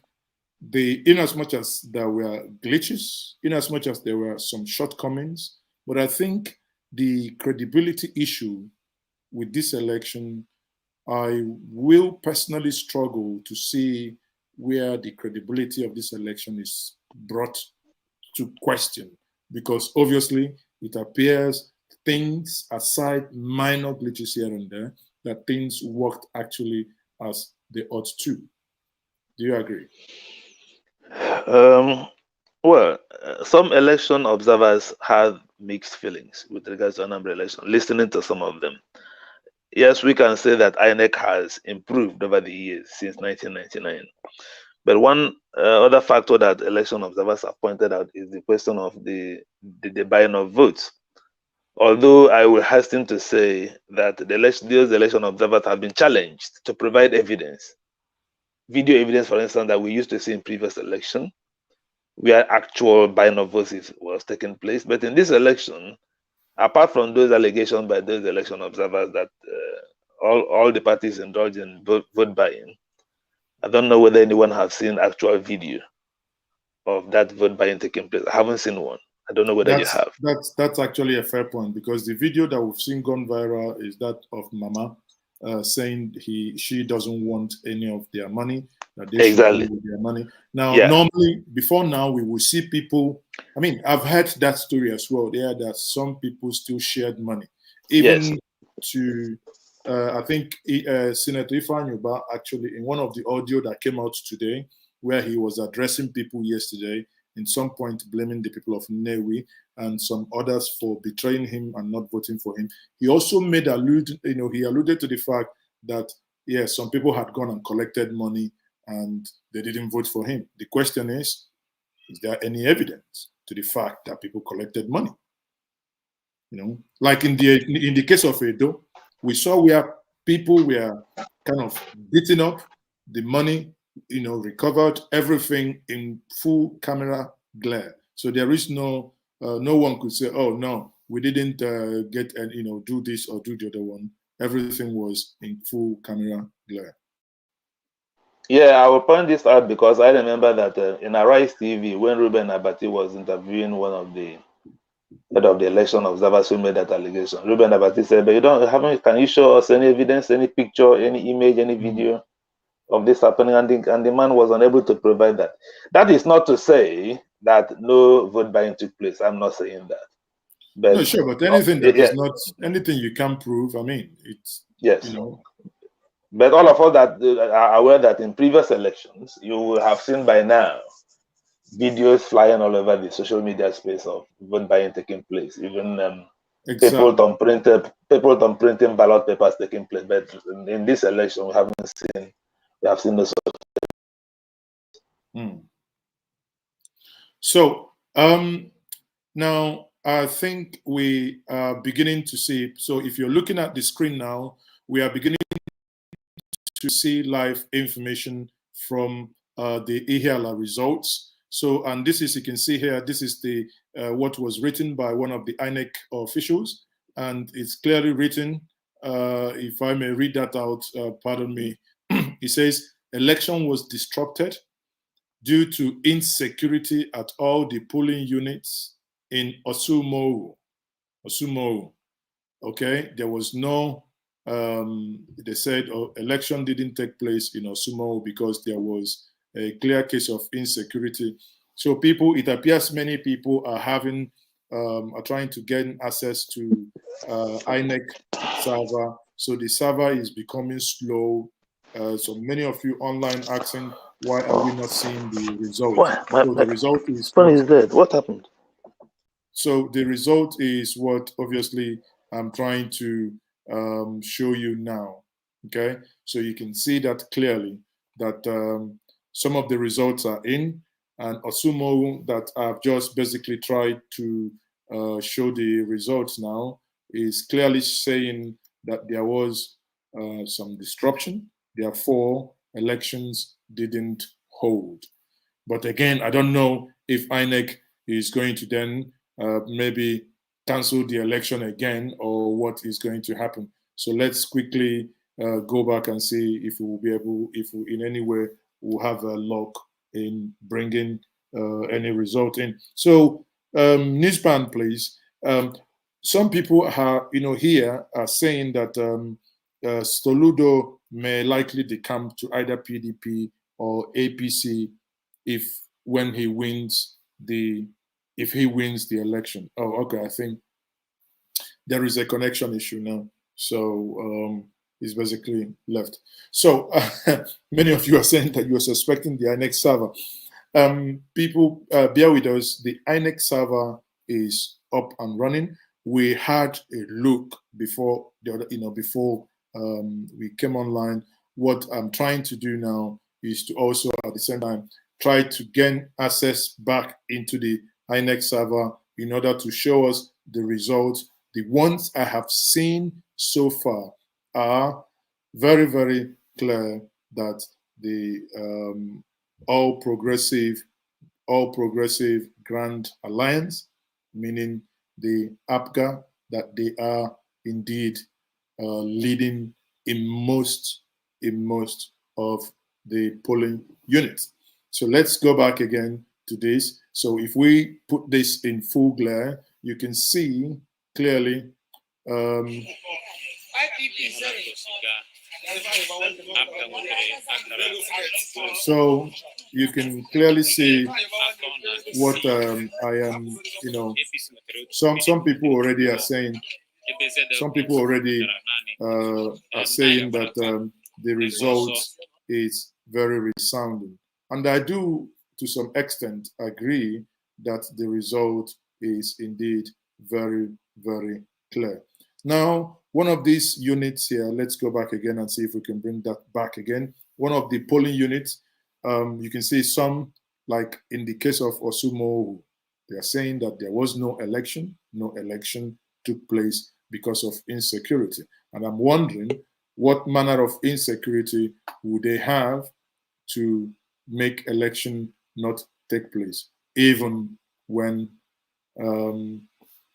in as much as there were glitches, in as much as there were some shortcomings, but I think the credibility issue with this election, I will personally struggle to see where the credibility of this election is brought to question, because obviously it appears, things aside, minor glitches here and there, that things worked actually as they ought to. Do you agree? Some election observers have mixed feelings with regards to Anambra election, listening to some of them. Yes, we can say that INEC has improved over the years since 1999. But one other factor that election observers have pointed out is the question of the buying of votes. Although I will hasten to say that those election observers have been challenged to provide evidence, video evidence, for instance, that we used to see in previous election, where actual buying of votes was taking place. But in this election, apart from those allegations by those election observers that all the parties indulge in vote buying, I don't know whether anyone has seen actual video of that vote buying taking place. I haven't seen one. I don't know whether you have. That's actually a fair point, because the video that we've seen gone viral is that of Mama saying she doesn't want any of their money, that they should do with their money. Now, normally, before now, we will see people, I mean, I've heard that story as well, that some people still shared money, even to I think Senator Ifeanyi actually, in one of the audio that came out today, where he was addressing people yesterday, in some point blaming the people of Nnewi and some others for betraying him and not voting for him. He also made he alluded to the fact that, yes, some people had gone and collected money and they didn't vote for him. The question is there any evidence to the fact that people collected money? Like in the case of Edo, we saw where people were kind of beaten up, the money, recovered, everything in full camera glare. So there is no one could say, oh no, we didn't get and do this or do the other one. Everything was in full camera glare. Yeah, I will point this out because I remember that in Arise TV, when Reuben Abati was interviewing one of the head of the election observers who made that allegation, Reuben Abati said, but can you show us any evidence, any picture, any image, any video of this happening? And the man was unable to provide that. That is not to say that no vote buying took place. I'm not saying that. But, no, sure, but anything that is not anything you can prove, I mean, it's yes. But all of us that are aware that in previous elections, you will have seen by now videos flying all over the social media space of vote buying taking place. Even people printing ballot papers taking place. But in this election, we have seen no such. So now I think we are beginning to see. So if you're looking at the screen now, we are beginning to see live information from the Ihiala results. So, and this is, you can see here, this is the what was written by one of the INEC officials, and it's clearly written. If I may read that out, pardon me. It says, election was disrupted due to insecurity at all the polling units in Osumowo. Okay, there was no, they said election didn't take place in Osumowo because there was a clear case of insecurity. So people, it appears many people are having, are trying to gain access to INEC server. So the server is becoming slow. So many of you online asking, why are we not seeing the result? So the result is phone is dead. What happened? So the result is what obviously I'm trying to show you now. Okay, so you can see that clearly that some of the results are in, and Osumowo that I've just basically tried to show the results now is clearly saying that there was some disruption. Therefore, elections didn't hold. But again, I don't know if INEC is going to then maybe cancel the election again or what is going to happen. So let's quickly go back and see if we will be able, if we, in any way we'll have a luck in bringing any result in. So Newspan, please. Some people are, here are saying that Soludo may likely decamp to either PDP or APC when he wins the election. Oh, okay. I think there is a connection issue now. So he's basically left. So many of you are saying that you are suspecting the INEC server. People, bear with us. The INEC server is up and running. We had a look before before we came online. What I'm trying to do now is to also at the same time try to gain access back into the INEC server in order to show us the results. The ones I have seen so far are very, very clear that the All Progressive Grand Alliance, meaning the APGA, that they are indeed leading in most of the polling units. So let's go back again to this. So if we put this in full glare, you can see clearly. So you can clearly see what I am, some people already are saying some people already are saying that the result is very resounding. And I do, to some extent, agree that the result is indeed very, very clear. Now, one of these units here, let's go back again and see if we can bring that back again. One of the polling units, you can see some, like in the case of Osumo, they are saying that there was no election took place because of insecurity. And I'm wondering what manner of insecurity would they have to make election not take place, even when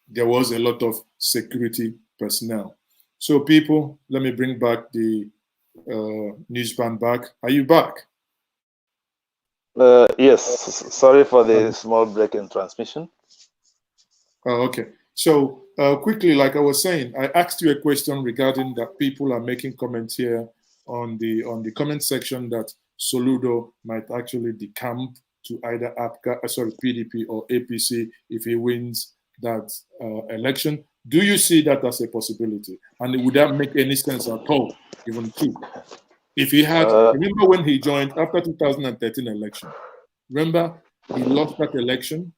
there was a lot of security personnel. So people, let me bring back the news band back. Are you back? Yes, sorry for the small break in transmission. Oh, okay. So quickly, like I was saying, I asked you a question regarding that people are making comments here on the comment section that Soludo might actually decamp to either PDP or APC if he wins that election. Do you see that as a possibility? And would that make any sense at all, even true? If he had, remember when he joined after 2013 election, remember he lost that election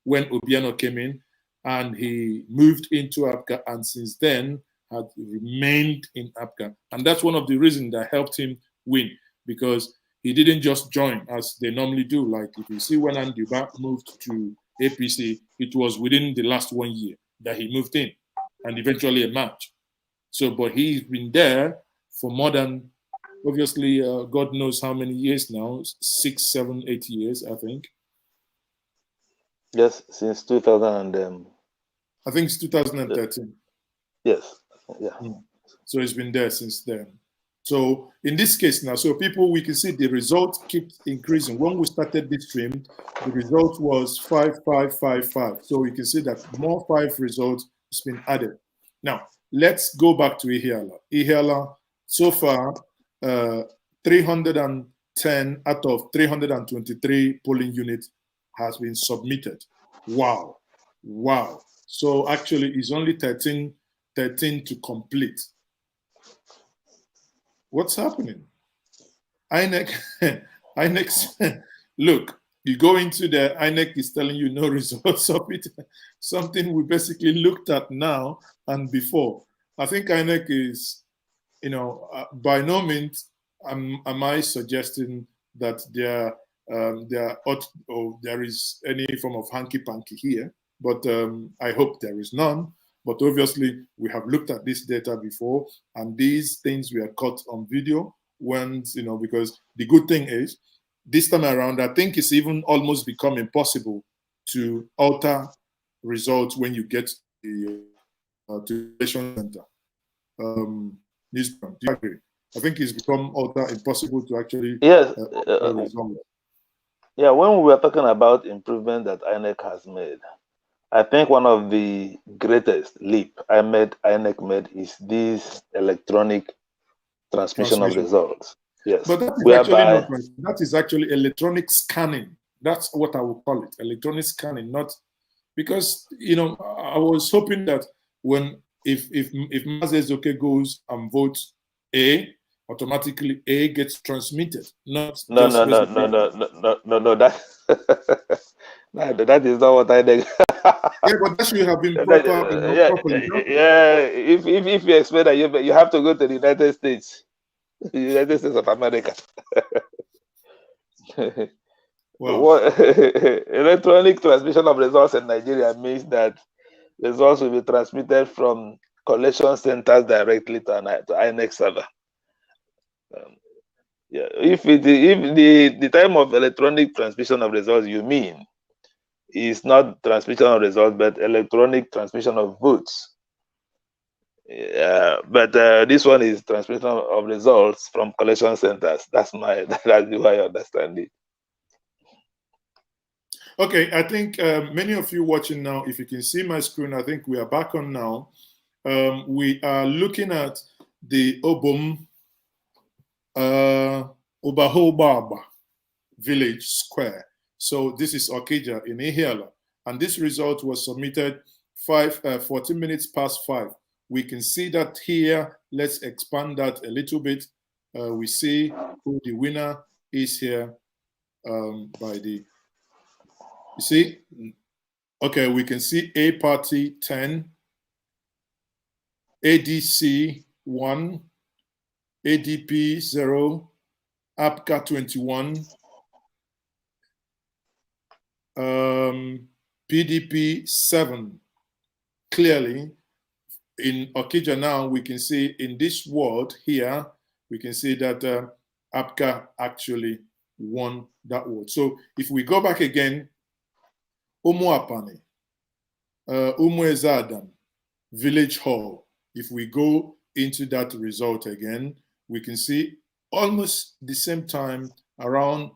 when Obiano came in and he moved into APGA, and since then had remained in APGA. And that's one of the reasons that helped him win, because he didn't just join as they normally do. Like if you see when Andy Bach moved to APC, it was within the last 1 year that he moved in and eventually a match. So, but he's been there for more than, obviously, God knows how many years now, 6, 7, 8 years, I think. Yes, since 2000. I think it's 2013. Yes, yeah. So it's been there since then. So in this case now, so people, we can see the result keeps increasing. When we started this stream, the result was 5555. So we can see that more 5 results has been added. Now, let's go back to Ihiala. Ihiala, so far, 310 out of 323 polling units has been submitted. Wow. Wow. So actually, it's only 13 to complete. What's happening? INEC, look, you go into the INEC is telling you no results of it. Something we basically looked at now and before. I think INEC is, by no means am I suggesting that there is any form of hanky-panky here, but I hope there is none. But obviously, we have looked at this data before, and these things were caught on video when, because the good thing is, this time around, I think it's even almost become impossible to alter results when you get to the election center. Do you agree? I think it's become impossible to actually resolve. Yeah, when we were talking about improvement that INEC has made, I think one of the greatest leap INEC made is this electronic transmission of results. Yes, but that is actually electronic scanning. That's what I would call it, electronic scanning. Not because I was hoping that if Mazi Ezeoke goes and votes A, automatically A gets transmitted. No. That that is not what I think. Yeah, but that should have been proper. If you expect that, you have to go to the United States. The United States of America. Wow. Electronic transmission of results in Nigeria means that results will be transmitted from collection centers directly to INEC server. If the time of electronic transmission of results you mean is not transmission of results, but electronic transmission of votes. But this one is transmission of results from collection centers. That's the way I understand it. Okay, I think many of you watching now, if you can see my screen, I think we are back on now. We are looking at the Obahobaba village square. So this is Okija in Ihiala. And this result was submitted 14 minutes past 5 we can see that here. Let's expand that a little bit. We see who the winner is here by the, you see, okay, we can see A party 10, ADC 1, ADP 0, APCA 21, PDP 7. Clearly, in Okija now, we can see in this ward here, we can see that APCA actually won that ward. So if we go back again, Umuapane, Umuezadam, Village Hall, if we go into that result again, we can see almost the same time, around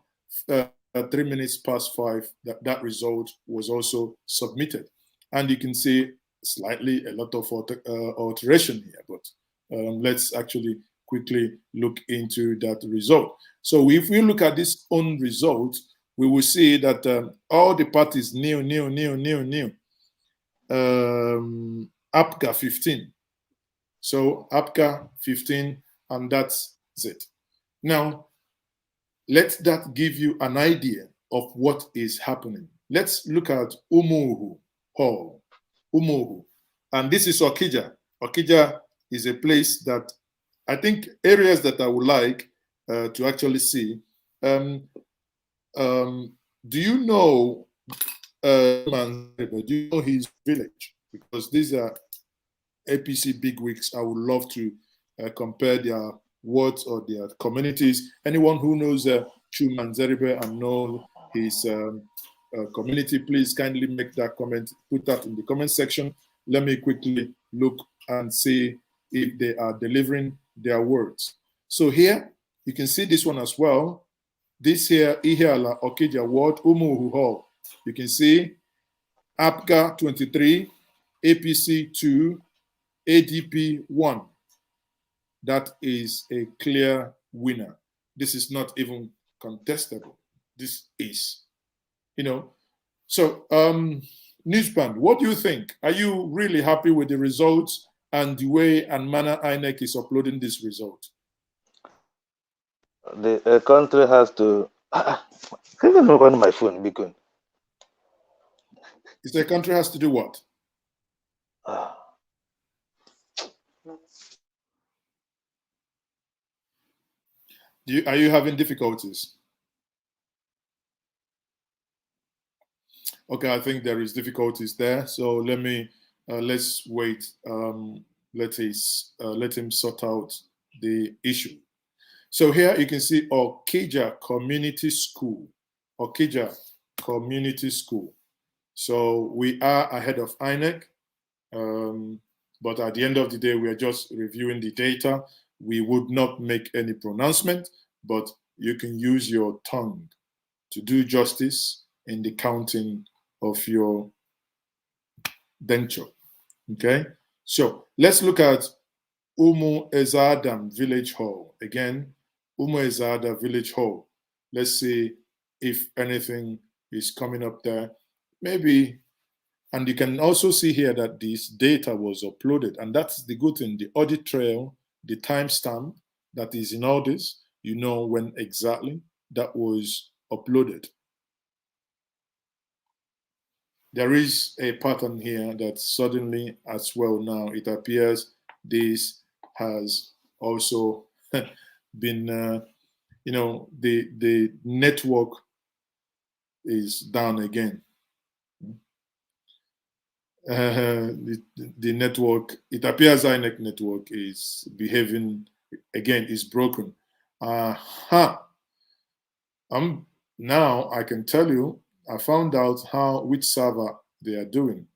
3 minutes past 5, that result was also submitted. And you can see slightly a lot of alteration here, but let's actually quickly look into that result. So if we look at this own result, we will see that all the parties new. APCA 15. So APCA 15, and that's it. Now, let that give you an idea of what is happening. Let's look at Umuhu Hall. Umuhu. And this is Okija. Okija is a place that I think areas that I would like to actually see. Do you know do you know his village? Because these are APC bigwigs. I would love to compare their wards or their communities. Anyone who knows Chumanzeribe and know his community, please kindly make that comment, put that in the comment section. Let me quickly look and see if they are delivering their words. So here, you can see this one as well. This here, Ihiala Okija Ward, Umuhu Hall. You can see APCA 23, APC 2, ADP 1. That is a clear winner. This is not even contestable. This is, you know. So, Newsband, what do you think? Are you really happy with the results and the way and manner INEC is uploading this result? The country has to. I can't look on my phone, Bikun. The country has to do what? Are you having difficulties? Okay, I think there is difficulties there. So let me let's wait. Let him sort out the issue. So here you can see Okija Community School. Okija Community School. So we are ahead of INEC, but at the end of the day, we are just reviewing the data. We would not make any pronouncement, but you can use your tongue to do justice in the counting of your denture. Okay, so let's look at Umu Ezadam Village Hall. Again, Umu Ezada Village Hall. Let's see if anything is coming up there. Maybe, and you can also see here that this data was uploaded, and that's the good thing, the audit trail, the timestamp that is in all this, you know when exactly that was uploaded. There is a pattern here that suddenly as well now it appears this has also been, you know, the network is down again. The network, it appears INEC network is behaving again, is broken. Now I can tell you, I found out which server they are doing.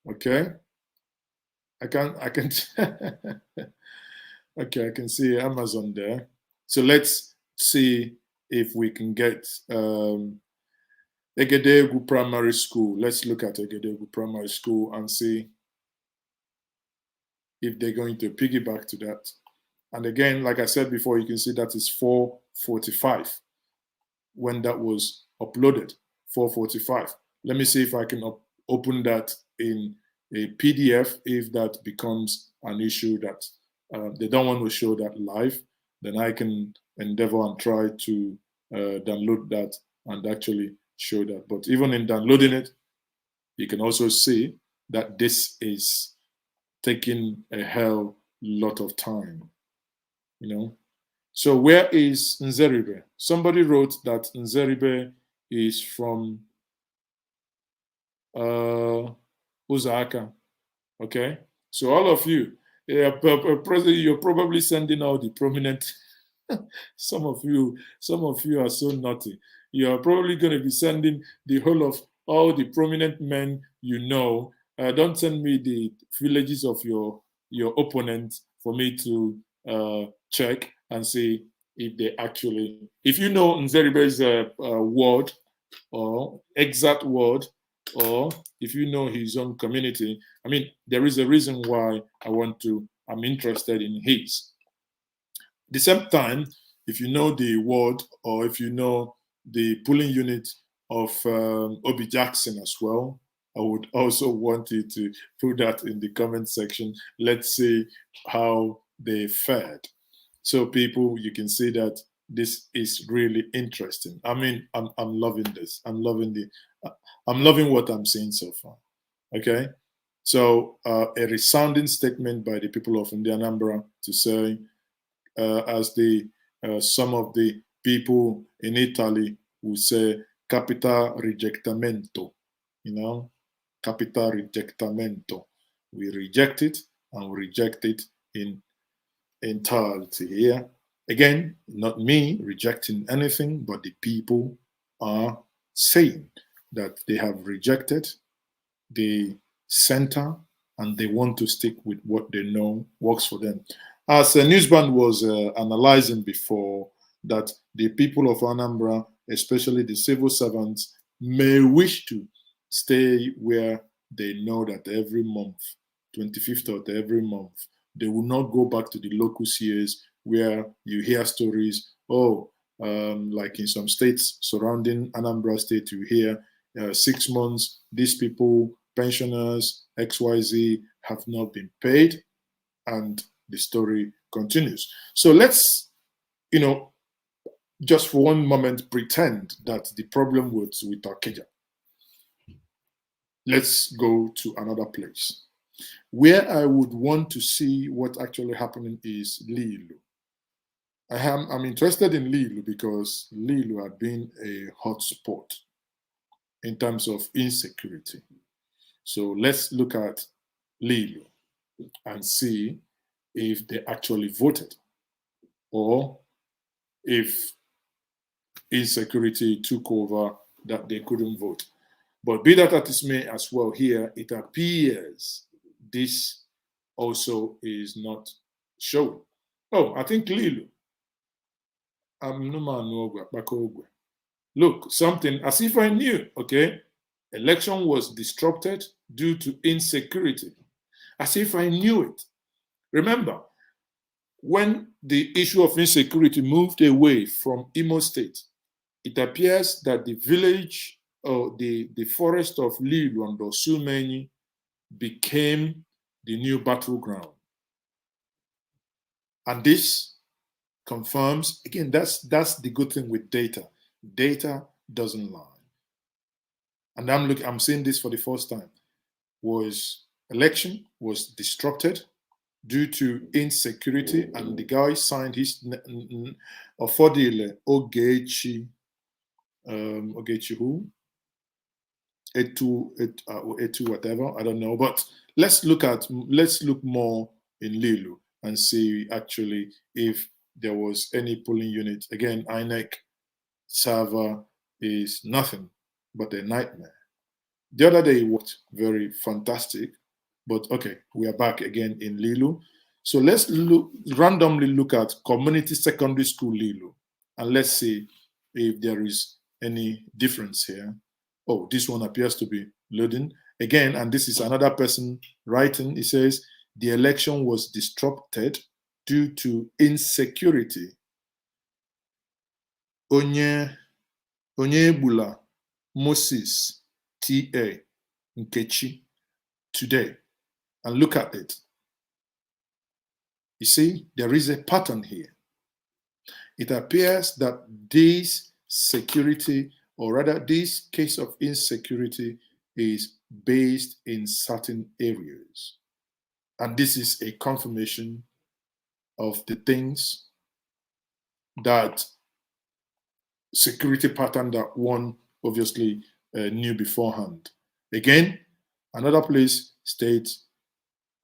Okay, I can okay, I can see Amazon there. So let's see if we can get Egedegu Primary School. Let's look at Egedegu Primary School and see if they're going to piggyback to that. And again, like I said before, you can see that is 4:45 when that was uploaded, 4:45. Let me see if I can open that in a PDF if that becomes an issue that they don't want to show that live. Then I can endeavor and try to download that and actually show that. But even in downloading it, you can also see that this is taking a hell lot of time, you know. So where is Nzeribe? Somebody wrote that Nzeribe is from Uzaka. Okay, so all of you, you're probably sending out the prominent. Some of you are so naughty. You are probably going to be sending the whole of all the prominent men you know. Don't send me the villages of your opponents for me to check and see if they actually, if you know Nzeribe's word or exact word, or if you know his own community. I mean, there is a reason why I'm interested in his. At the same time, if you know the word or if you know the polling unit of Obi Jackson as well, I would also want you to put that in the comment section. Let's see how they fared. So people, you can see that this is really interesting. I mean, I'm loving this. I'm loving what I'm seeing so far. Okay, so a resounding statement by the people of Anambra to say, as some of the people in Italy will say, capita rejectamento. You know, capita rejectamento. We reject it and we reject it in entirety here. Again, not me rejecting anything, but the people are saying that they have rejected the center and they want to stick with what they know works for them. As a Newsband was analyzing before, that the people of Anambra, especially the civil servants, may wish to stay where they know that every month, 25th of every month, they will not go back to the local CAs where you hear stories, like in some states surrounding Anambra State, you hear 6 months, these people, pensioners, XYZ, have not been paid, and the story continues. So let's, just for one moment, pretend that the problem was with Akeja. Let's go to another place. Where I would want to see what actually happening is Lilu. I'm interested in Lilu because Lilu had been a hot spot in terms of insecurity. So let's look at Lilu and see if they actually voted or if insecurity took over that they couldn't vote. But be that as it may as well, here it appears this also is not shown. Oh, I think Lilu. Look, something as if I knew, okay? Election was disrupted due to insecurity. As if I knew it. Remember, when the issue of insecurity moved away from Imo State, it appears that the village or the forest of Lilu and Osumeni became the new battleground. And this confirms, again, that's the good thing with data. Data doesn't lie. And I'm saying this for the first time. Election was disrupted due to insecurity, and the guy signed his Ofodile Ogechi who? Etu whatever, I don't know. But let's look more in Lilu and see actually if there was any polling unit. Again, INEC server is nothing but a nightmare. The other day it worked very fantastic, but okay, we are back again in Lilu. So let's randomly look at community secondary school Lilu, and let's see if there is any difference here. Oh, this one appears to be loading again, and this is another person writing. It says the election was disrupted due to insecurity. Onyebula Moses T.A. Nkechi today and look at it. You see, there is a pattern here. It appears that this security, or rather this case of insecurity, is based in certain areas. And this is a confirmation of the things that security pattern that one obviously knew beforehand. Again, another place states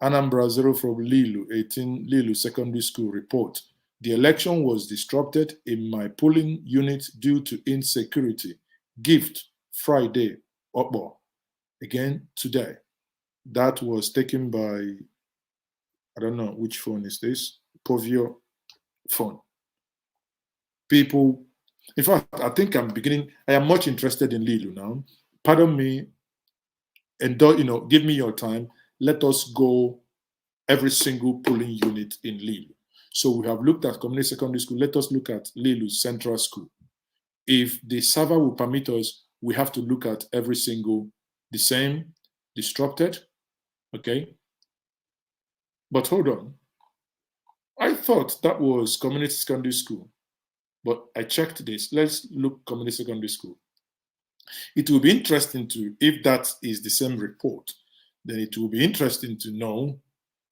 Anambra 0 from Lilu, 18 Lilu Secondary School report. The election was disrupted in my polling unit due to insecurity. Gift Friday, Okbo. Again, today. That was taken by, I don't know which phone is this, Povio phone. People, in fact, I think I am much interested in Lilu now. Pardon me, and give me your time. Let us go every single polling unit in Lilu. So we have looked at community secondary school. Let us look at Lilu Central School. If the server will permit us, we have to look at every single, the same, disrupted, okay? But hold on. I thought that was community secondary school, but I checked this. Let's look community secondary school. It will be interesting to, if that is the same report, then it will be interesting to know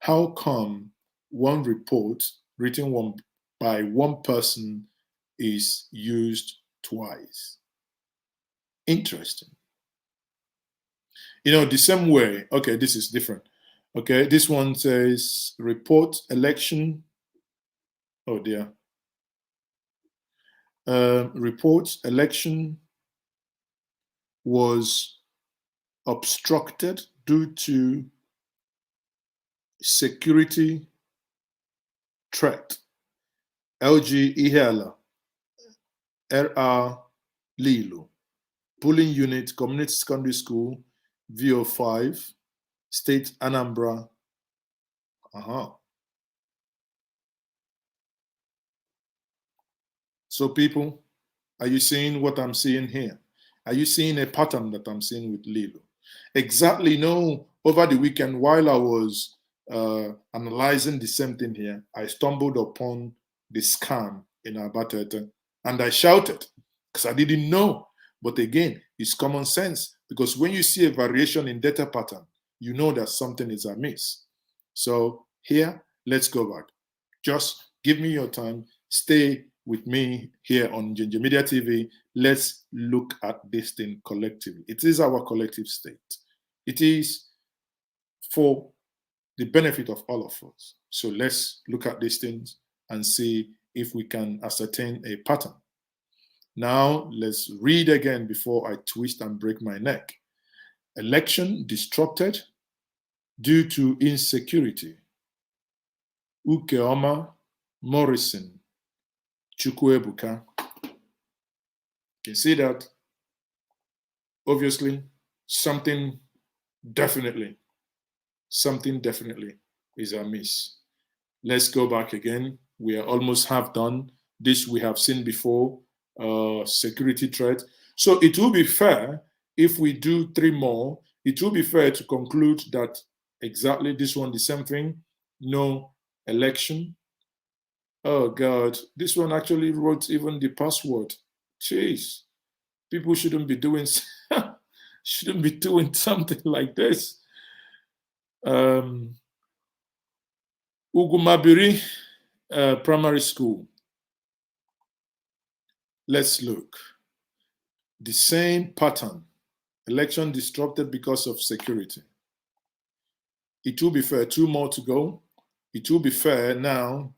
how come one report written by one person is used twice. Interesting. The same way, okay, this is different. Okay, this one says report election. Oh dear. Report election was obstructed due to security threat. LG Ihela, RR Lilo, polling unit, community secondary school, VO5, state Anambra. So people, are you seeing what I'm seeing here? Are you seeing a pattern that I'm seeing with Lilo? Exactly, no, over the weekend while I was analyzing the same thing here, I stumbled upon the scam in Abatete and I shouted because I didn't know. But again, it's common sense because when you see a variation in data pattern, you know that something is amiss. So here, let's go back. Just give me your time. Stay with me here on Ginger Media TV. Let's look at this thing collectively. It is our collective state. It is for the benefit of all of us. So let's look at these things and see if we can ascertain a pattern. Now, let's read again before I twist and break my neck. Election disrupted due to insecurity. Ukeoma Morrison Chukwuebuka. You can see that obviously something definitely is amiss. Let's go back again. We are almost half done. This we have seen before, security threat. So it will be fair if we do 3 more. It will be fair to conclude that exactly this one, the same thing, no election. Oh God, this one actually wrote even the password. Jeez, people shouldn't be doing something like this. Ugumabiri Primary School. Let's look. The same pattern. Election disrupted because of security. It will be fair. 2 more to go. It will be fair now.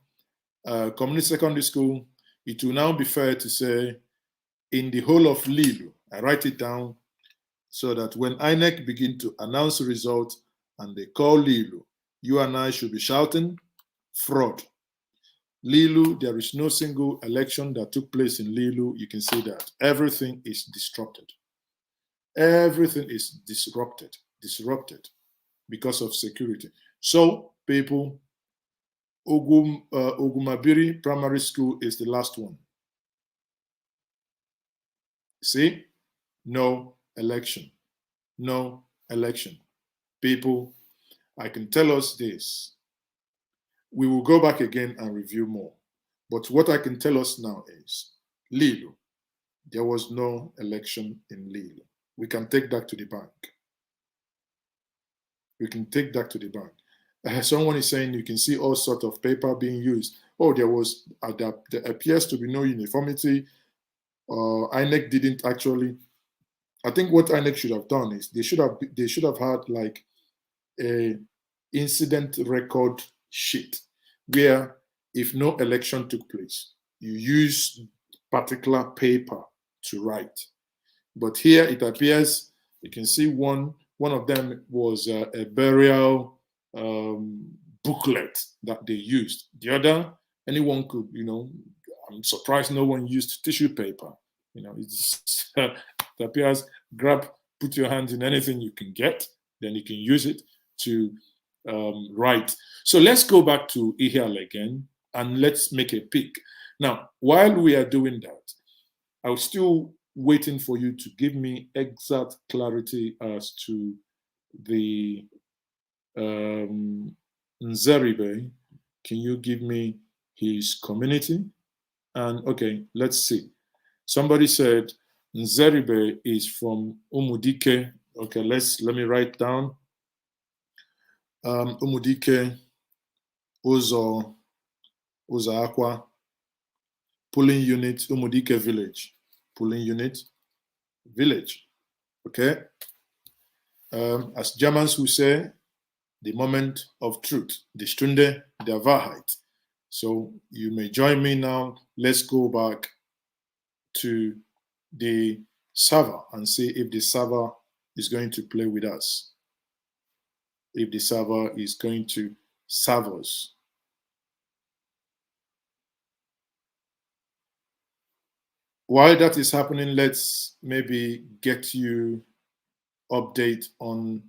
Community secondary school. It will now be fair to say in the whole of Lilu. I write it down so that when INEC begin to announce the result and they call Lilu, you and I should be shouting fraud. Lilu, there is no single election that took place in Lilu. You can see that everything is disrupted. Everything is disrupted because of security. So, people, Ugumabiri Primary School is the last one. See? No election. No election. People, I can tell us this. We will go back again and review more. But what I can tell us now is, Lilo, there was no election in Lilo. We can take that to the bank. We can take that to the bank. Someone is saying you can see all sorts of paper being used. Oh, there appears to be no uniformity. INEC didn't actually. I think what INEC should have done is they should have had like a incident record sheet where if no election took place, you use particular paper to write. But here it appears you can see one of them was a burial booklet that they used. The other, anyone could, I'm surprised no one used tissue paper. It's, it appears put your hands in anything you can get, then you can use it to write. So let's go back to Ihiala again and let's make a pick. Now, while we are doing that, I was still waiting for you to give me exact clarity as to the Nzeribe. Can you give me his community? And okay, let's see. Somebody said Nzeribe is from Umudike. Okay, let me write down. Umudike, Uzo Akwa, polling unit, Umudike village. Polling unit, village. Okay. As Germans who say, the moment of truth, die Stunde der Wahrheit. So you may join me now. Let's go back to the server and see if the server is going to play with us. If the server is going to serve us. While that is happening, let's maybe get you update on.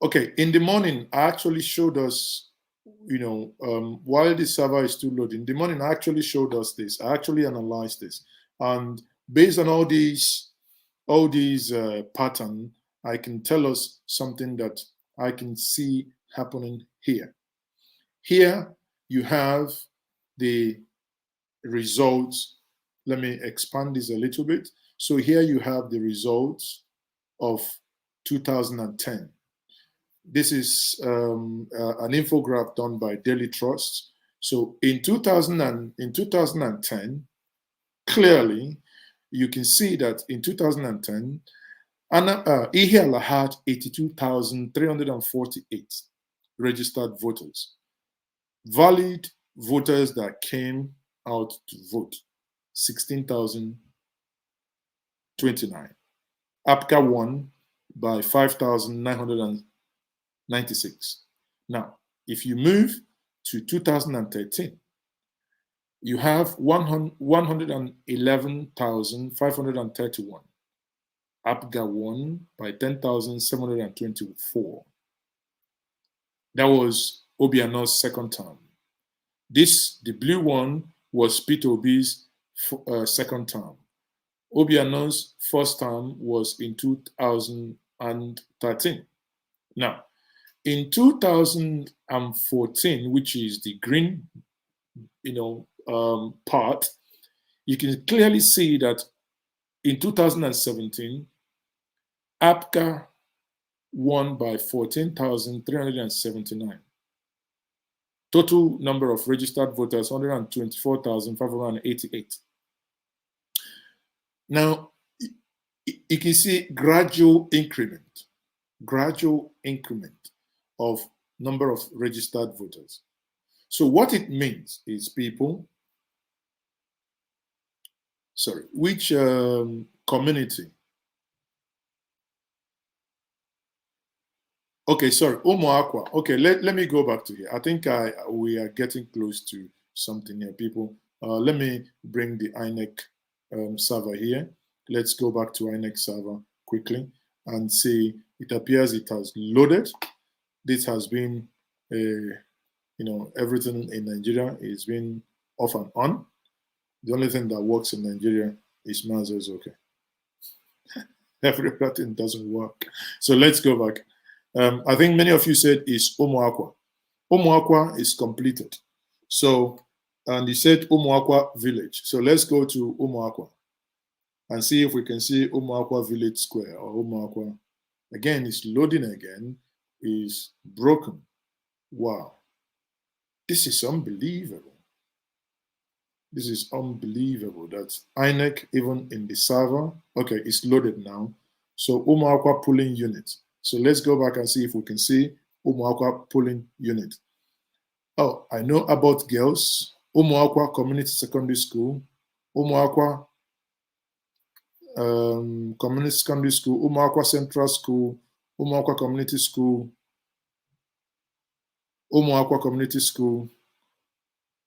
Okay, in the morning, I actually showed us, while the server is still loading, in the morning, I actually showed us this. I actually analyzed this. And based on all these pattern, I can tell us something that I can see happening here. Here, you have the results. Let me expand this a little bit. So here you have the results of 2010. This is an infographic done by Daily Trust. So in 2010, clearly, you can see that in 2010, Ihiala had 82,348 registered voters. Valid voters that came out to vote, 16,029. APCA won by 5,996. Now, if you move to 2013, you have 111,531. APGA won by 10,724. That was Obiano's second term. The blue one was Peter Obi's second term. Obiano's first term was in 2013. Now, in 2014, which is the green, part, you can clearly see that in 2017, APCA won by 14,379. Total number of registered voters, 124,588. Now, you can see gradual increment of number of registered voters. So what it means is which community? Okay, sorry, Omoakwa. Okay, let me go back to here. I think we are getting close to something here, people. Let me bring the INEC server here. Let's go back to INEC server quickly and see. It appears it has loaded. This has been, everything in Nigeria is been off and on. The only thing that works in Nigeria is Mazo's okay. Everything doesn't work. So let's go back. I think many of you said is Omoakwa. Omoakwa is completed. So, and he said Omoakwa village. So let's go to Omoakwa and see if we can see Omoakwa village square or Omoakwa. Again, it's loading again. Is broken. Wow. This is unbelievable. This is unbelievable that INEC, even in the server, okay, it's loaded now. So Omoakwa polling unit. So let's go back and see if we can see Omoakwa polling unit. Oh, I know about girls. Omoakwa Community Secondary School, Omoakwa Community Secondary School, Omoakwa Central School, Omoakwa Community School, Omoakwa Community School,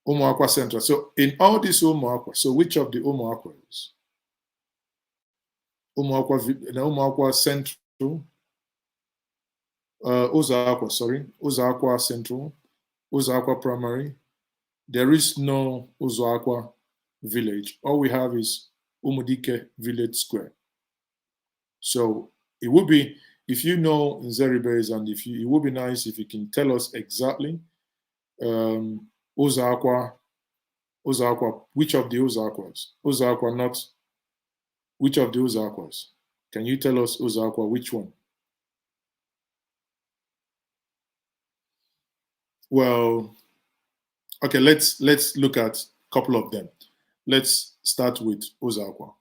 Omoakwa Central. So in all these Omoakwa, so which of the Omoakwas? Omoakwa Central, Ozaakwa, sorry, Ozaakwa Central, Ozaakwa Primary. There is no Ozaakwa village. All we have is Umudike Village Square. So it would be, if you know Nzeribe, and if you, it would be nice if you can tell us exactly Ozaakwa, which of the Ozaakwas? Ozaakwa not, which of the Ozaakwas? Can you tell us Ozaakwa, which one? Well, okay, let's look at a couple of them. Let's start with Ozaakwa.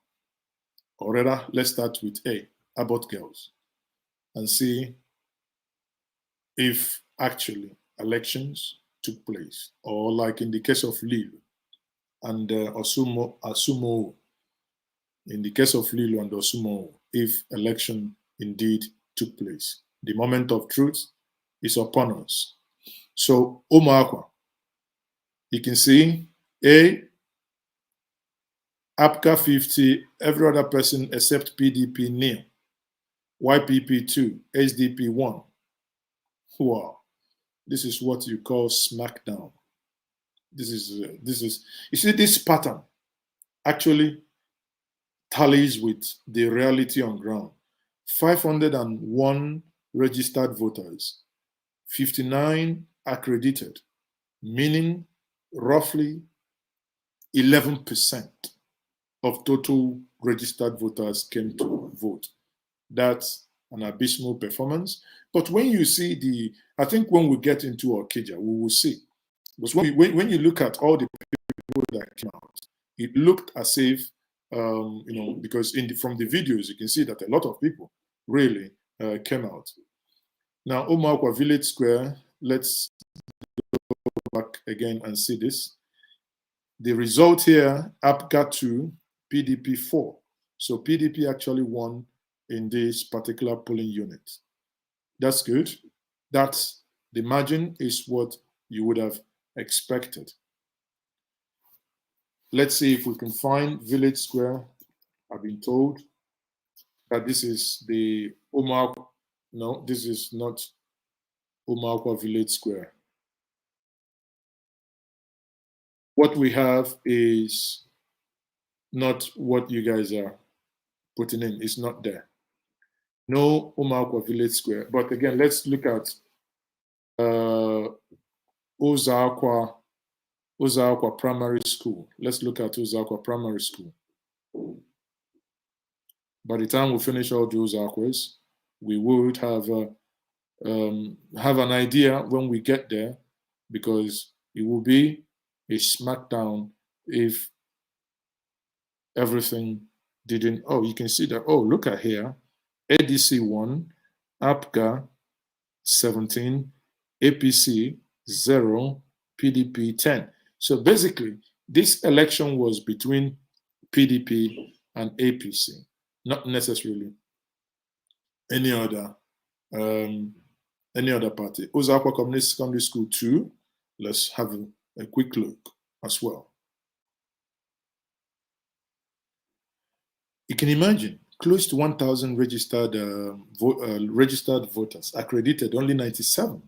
Or rather, let's start with A, Abbott Girls, and see if actually elections took place, or like in the case of Lille and Osumo, in the case of Lille and Osumo, if election indeed took place. The moment of truth is upon us. So Omoakwa, you can see A, APCA 50, every other person except PDP nil, YPP 2, SDP 1. Wow, this is what you call smackdown. This is you see, this pattern actually tallies with the reality on ground. 501 registered voters, 59 accredited, meaning roughly 11% of total registered voters came to vote. That's an abysmal performance. But when you see the, I think when we get into Okija, we will see. Because when you look at all the people that came out, it looked as if, you know, because from the videos, you can see that a lot of people really came out. Now, Omoakwa Village Square, let's go back again and see this. The result here, APGA 2, PDP 4. So PDP actually won in this particular polling unit. That's good. That's the margin is what you would have expected. Let's see if we can find Village Square. I've been told that this is the Omoakwa. No, this is not Omoakwa Village Square. What we have is not what you guys are putting in. It's not there. No Omoakwa Village Square. But again, let's look at Ozaakwa Primary School. Let's look at Ozaakwa Primary School. By the time we finish all the Ozaakwas, we would have an idea when we get there, because it will be a smackdown if everything didn't. Oh, you can see that. Oh, look at here. ADC 1, APGA 17, APC 0, PDP 10. So basically, this election was between PDP and APC, not necessarily any other party. Ozaakwa Community Secondary School 2. Let's have a quick look as well. You can imagine close to 1,000 registered voters, accredited only 97.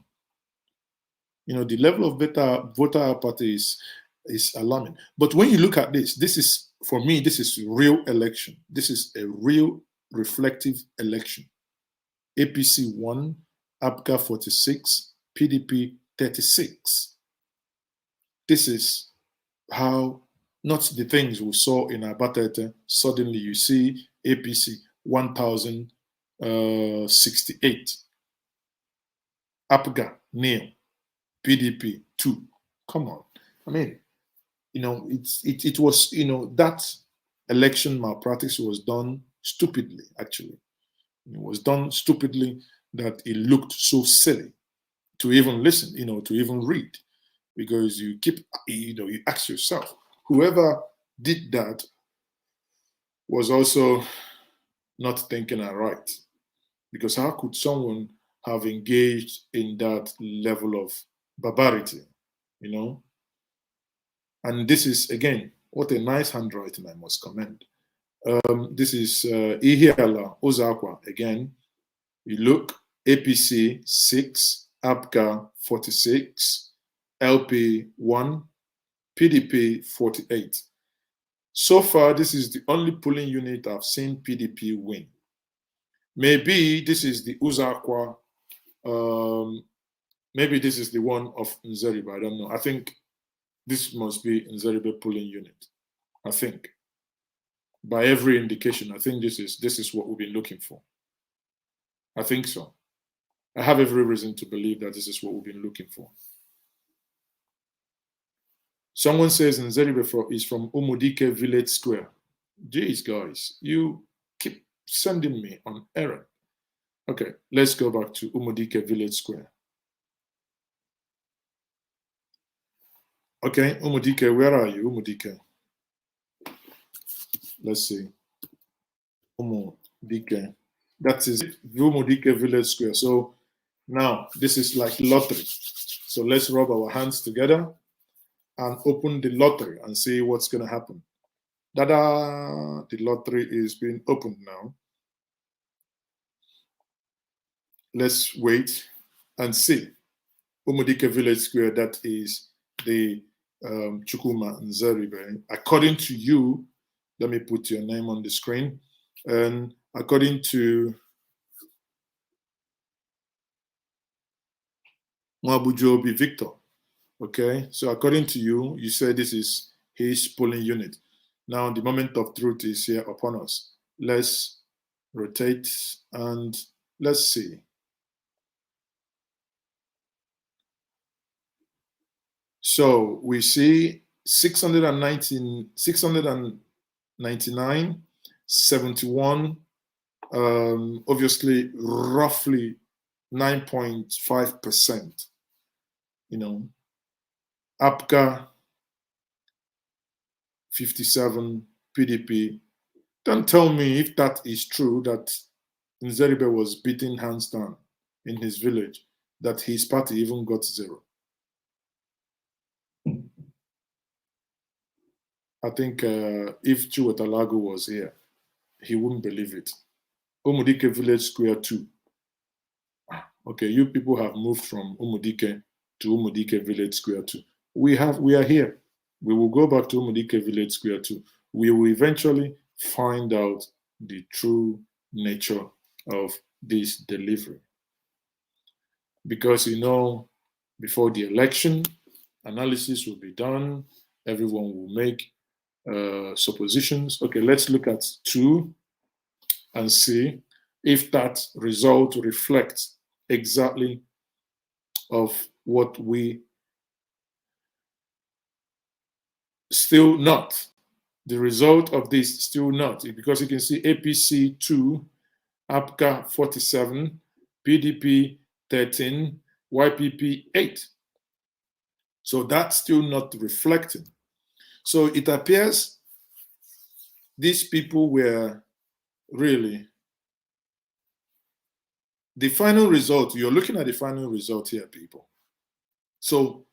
You know, the level of voter apathy is alarming. But when you look at this, this is, for me, this is real election. This is a real reflective election. APC 1, APGA 46, PDP 36. This is how, not the things we saw in Abatete. Suddenly you see APC 1,068. APGA, nil. PDP, 2. Come on. I mean, it was, that election malpractice was done stupidly, actually. It was done stupidly that it looked so silly to even listen, to even read. Because you keep, you ask yourself, whoever did that was also not thinking right. Because how could someone have engaged in that level of barbarity, And this is, again, what a nice handwriting, I must commend. This is Ihiala Ozakwa again. You look, APC 6, APGA 46, LP 1, PDP 48. So far, this is the only polling unit I've seen PDP win. Maybe this is the Uzakwa, maybe this is the one of Nzeribe, I don't know. I think this must be Nzeribe polling unit, I think. By every indication, I think this is what we've been looking for. I think so. I have every reason to believe that this is what we've been looking for. Someone says Nzeribe is from Umudike Village Square. Jeez, guys, you keep sending me on errand. Okay, let's go back to Umudike Village Square. Okay, Umudike, where are you, Umudike? Let's see. Umudike. That is Umudike Village Square. So now this is like lottery. So let's rub our hands together and open the lottery and see what's going to happen. Da-da! The lottery is being opened now. Let's wait and see. Umudike Village Square, that is the Chukuma Nzeribe. According to you, let me put your name on the screen. And according to Mwabujobi Victor, okay, so according to you, you said this is his polling unit. Now the moment of truth is here upon us. Let's rotate and let's see. So we see 699, 71, obviously roughly 9.5%. APGA 57, PDP. Don't tell me if that is true, that Nzeribe was beaten hands down in his village, that his party even got 0. I think if Chiwetalago was here, he wouldn't believe it. Umudike Village Square 2. Okay, you people have moved from Umudike to Umudike Village Square 2. We are here. We will go back to Umudike Village Square 2. We will eventually find out the true nature of this delivery. Because, before the election, analysis will be done. Everyone will make suppositions. Okay, let's look at 2 and see if that result reflects exactly of what we still not. The result of this still not, because you can see APC 2, APGA 47, PDP 13, YPP 8. So that's still not reflecting. So it appears these people were really, the final result, you're looking at the final result here, people. So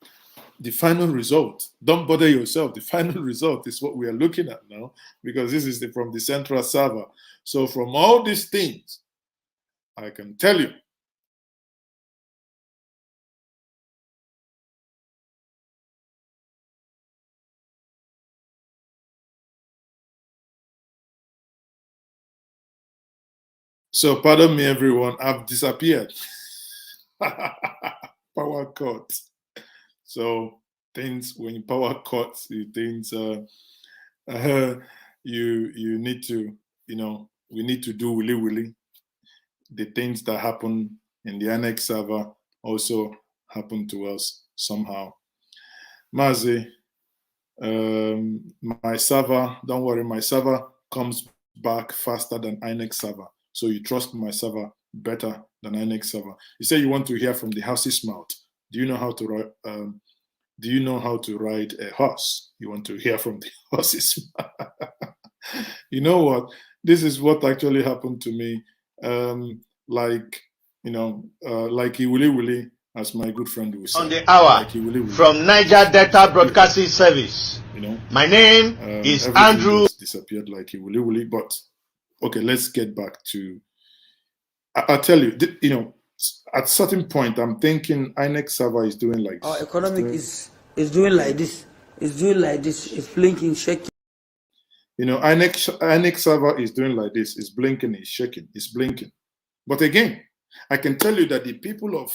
the final result, don't bother yourself. The final result is what we are looking at now, because this is from the central server. So from all these things, I can tell you, so pardon me, everyone, I've disappeared. Power cut. So things, when power cuts, things you need to, we need to do willy. The things that happen in the annex server also happen to us somehow. Mazi, my server, don't worry, my server comes back faster than INEX server. So you trust my server better than INEX server. You say you want to hear from the horse's mouth. Do you know how to ride? Do you know how to ride a horse? You want to hear from the horse's mouth. You know what? This is what actually happened to me. Like Iwili Wili, as my good friend will say. On the hour like from Niger Delta Broadcasting Service. My name is Andrew. Disappeared like Iwili Wili. But okay, let's get back to. I'll tell you. At certain point, I'm thinking INEX server is doing like this. Our economic is doing like this. It's doing like this. It's blinking, shaking. INEX server is doing like this. It's blinking, it's shaking, it's blinking. But again, I can tell you that the people of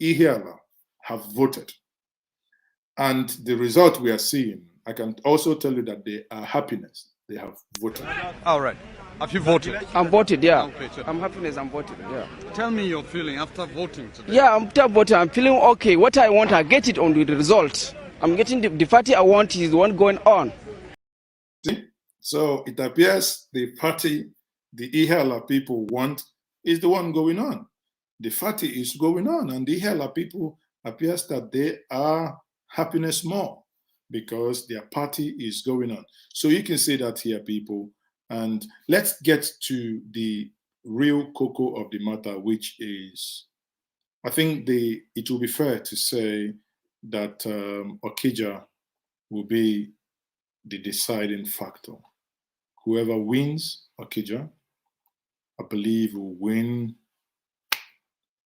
Ihiala have voted. And the result we are seeing, I can also tell you that they are happiness. They have voted. All right. Have you voted? I'm voted, yeah. Okay, so I'm happiness, I'm voted, yeah. tell me your feeling after voting today. Yeah, after voting, I'm feeling okay. What I want, I get it on the result. I'm getting the party I want is the one going on. See? So it appears the party the Ihiala people want is the one going on. The party is going on, and the Ihiala people appears that they are happiness more because their party is going on. So you can say that here, people. And let's get to the real cocoa of the matter, which is, I think it will be fair to say that Okija will be the deciding factor. Whoever wins Okija, I believe will win.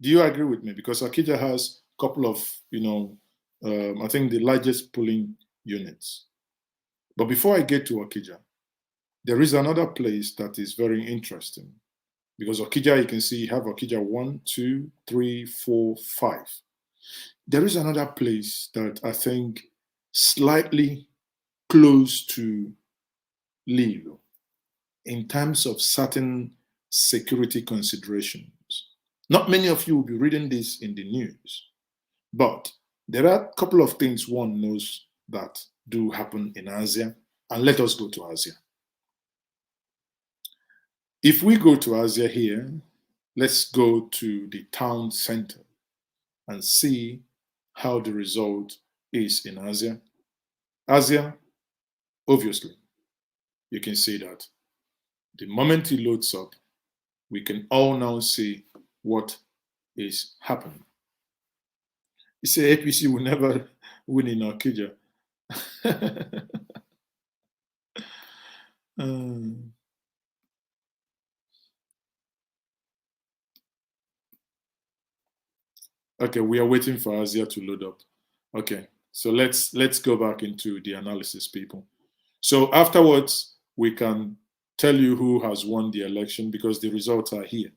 Do you agree with me? Because Okija has a couple of, I think the largest polling units. But before I get to Okija, there is another place that is very interesting. Because Okija, you can see you have Okija 1, 2, 3, 4, 5. There is another place that I think slightly close to Lilo in terms of certain security considerations. Not many of you will be reading this in the news, but there are a couple of things one knows that do happen in Asia, and let us go to Asia. If we go to Asia here, let's go to the town center and see how the result is in Asia. Asia, obviously, you can see that the moment it loads up, we can all now see what is happening. You say APC will never win in Okija. Okay, we are waiting for Asia to load up. Okay, so let's go back into the analysis, people. So afterwards, we can tell you who has won the election because the results are here.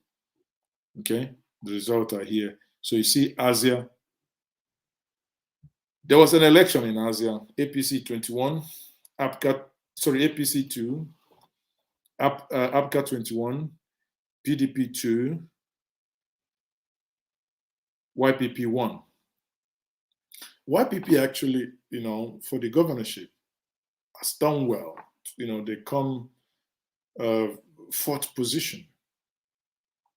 Okay, the results are here. So you see Asia. There was an election in Asia, APC 21, APC 2, APCA 21, PDP 2, YPP 1. YPP actually, for the governorship has done well. They come fourth position,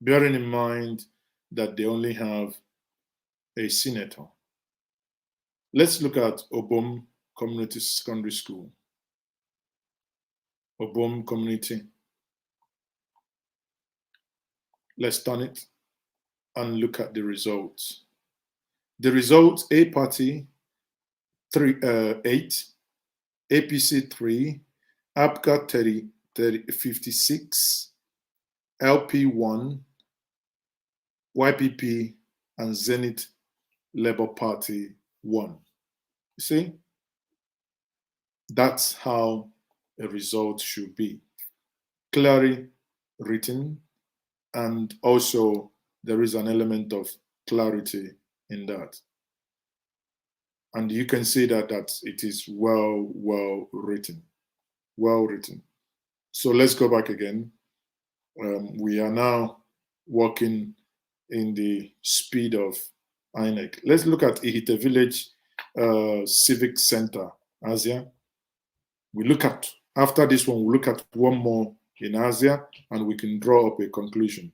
bearing in mind that they only have a senator. Let's look at Obom Community Secondary School. Obom Community. Let's turn it and look at the results. The results, A party 8, APC 3, APCA 56, LP 1, YPP, and Zenith Labour Party 1. You see? That's how a result should be. Clearly written, and also there is an element of clarity in that. And you can see that it is well written. Well written. So let's go back again. We are now working in the speed of INEC. Let's look at Ihite Village Civic Center, Asia. We look at, after this one, we'll look at one more in Asia, and we can draw up a conclusion.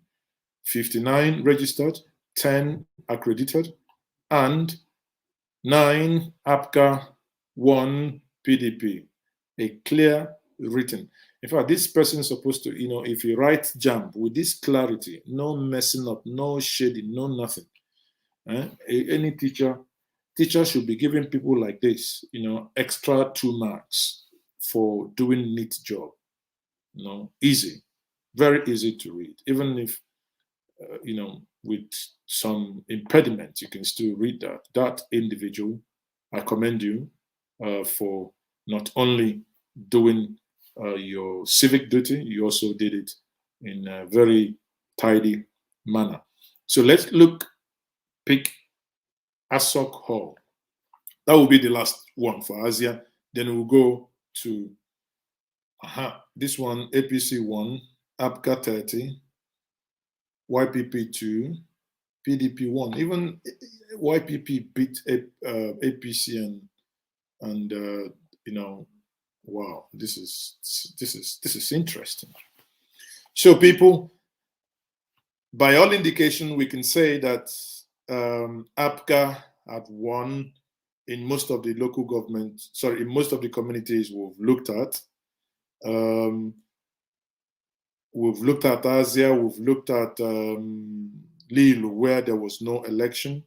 59 registered, 10 accredited, and 9 APGA, 1 PDP. A clear written. In fact, this person is supposed to, if you write JAMB with this clarity, no messing up, no shading, no nothing. Any teacher should be giving people like this, extra 2 marks for doing neat job. Easy, very easy to read. Even if, with some impediment, you can still read that. That individual, I commend you for not only doing your civic duty, you also did it in a very tidy manner. So let's pick Asok Hall. That will be the last one for Asia. Then we'll go to this one, APC 1, APGA 30, YPP 2, PDP 1. Even YPP beat APC and wow, this is interesting. So people, by all indication, we can say that APGA had won in most of the local government, in most of the communities we've looked at. We've looked at Asia, we've looked at Lilu, where there was no election.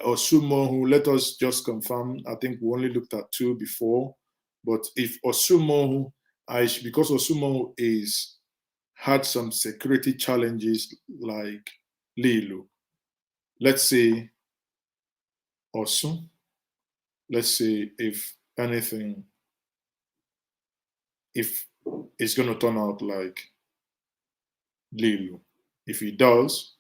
Osumohu, let us just confirm, I think we only looked at 2 before, but if Osumohu, because Osumohu had some security challenges like Lilu, let's say Osun, let's say if anything, if it's going to turn out like Lilu. If it does,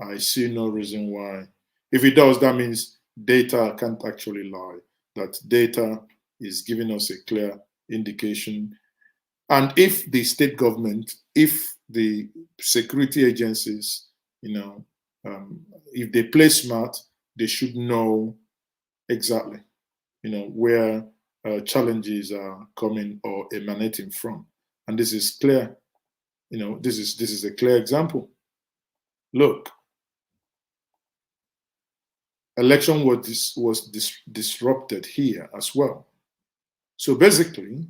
I see no reason why. If it does, that means data can't actually lie. That data is giving us a clear indication. And if the state government, if the security agencies, if they play smart, they should know exactly, where challenges are coming or emanating from. And this is clear. This is a clear example. Look, election was disrupted here as well. So basically,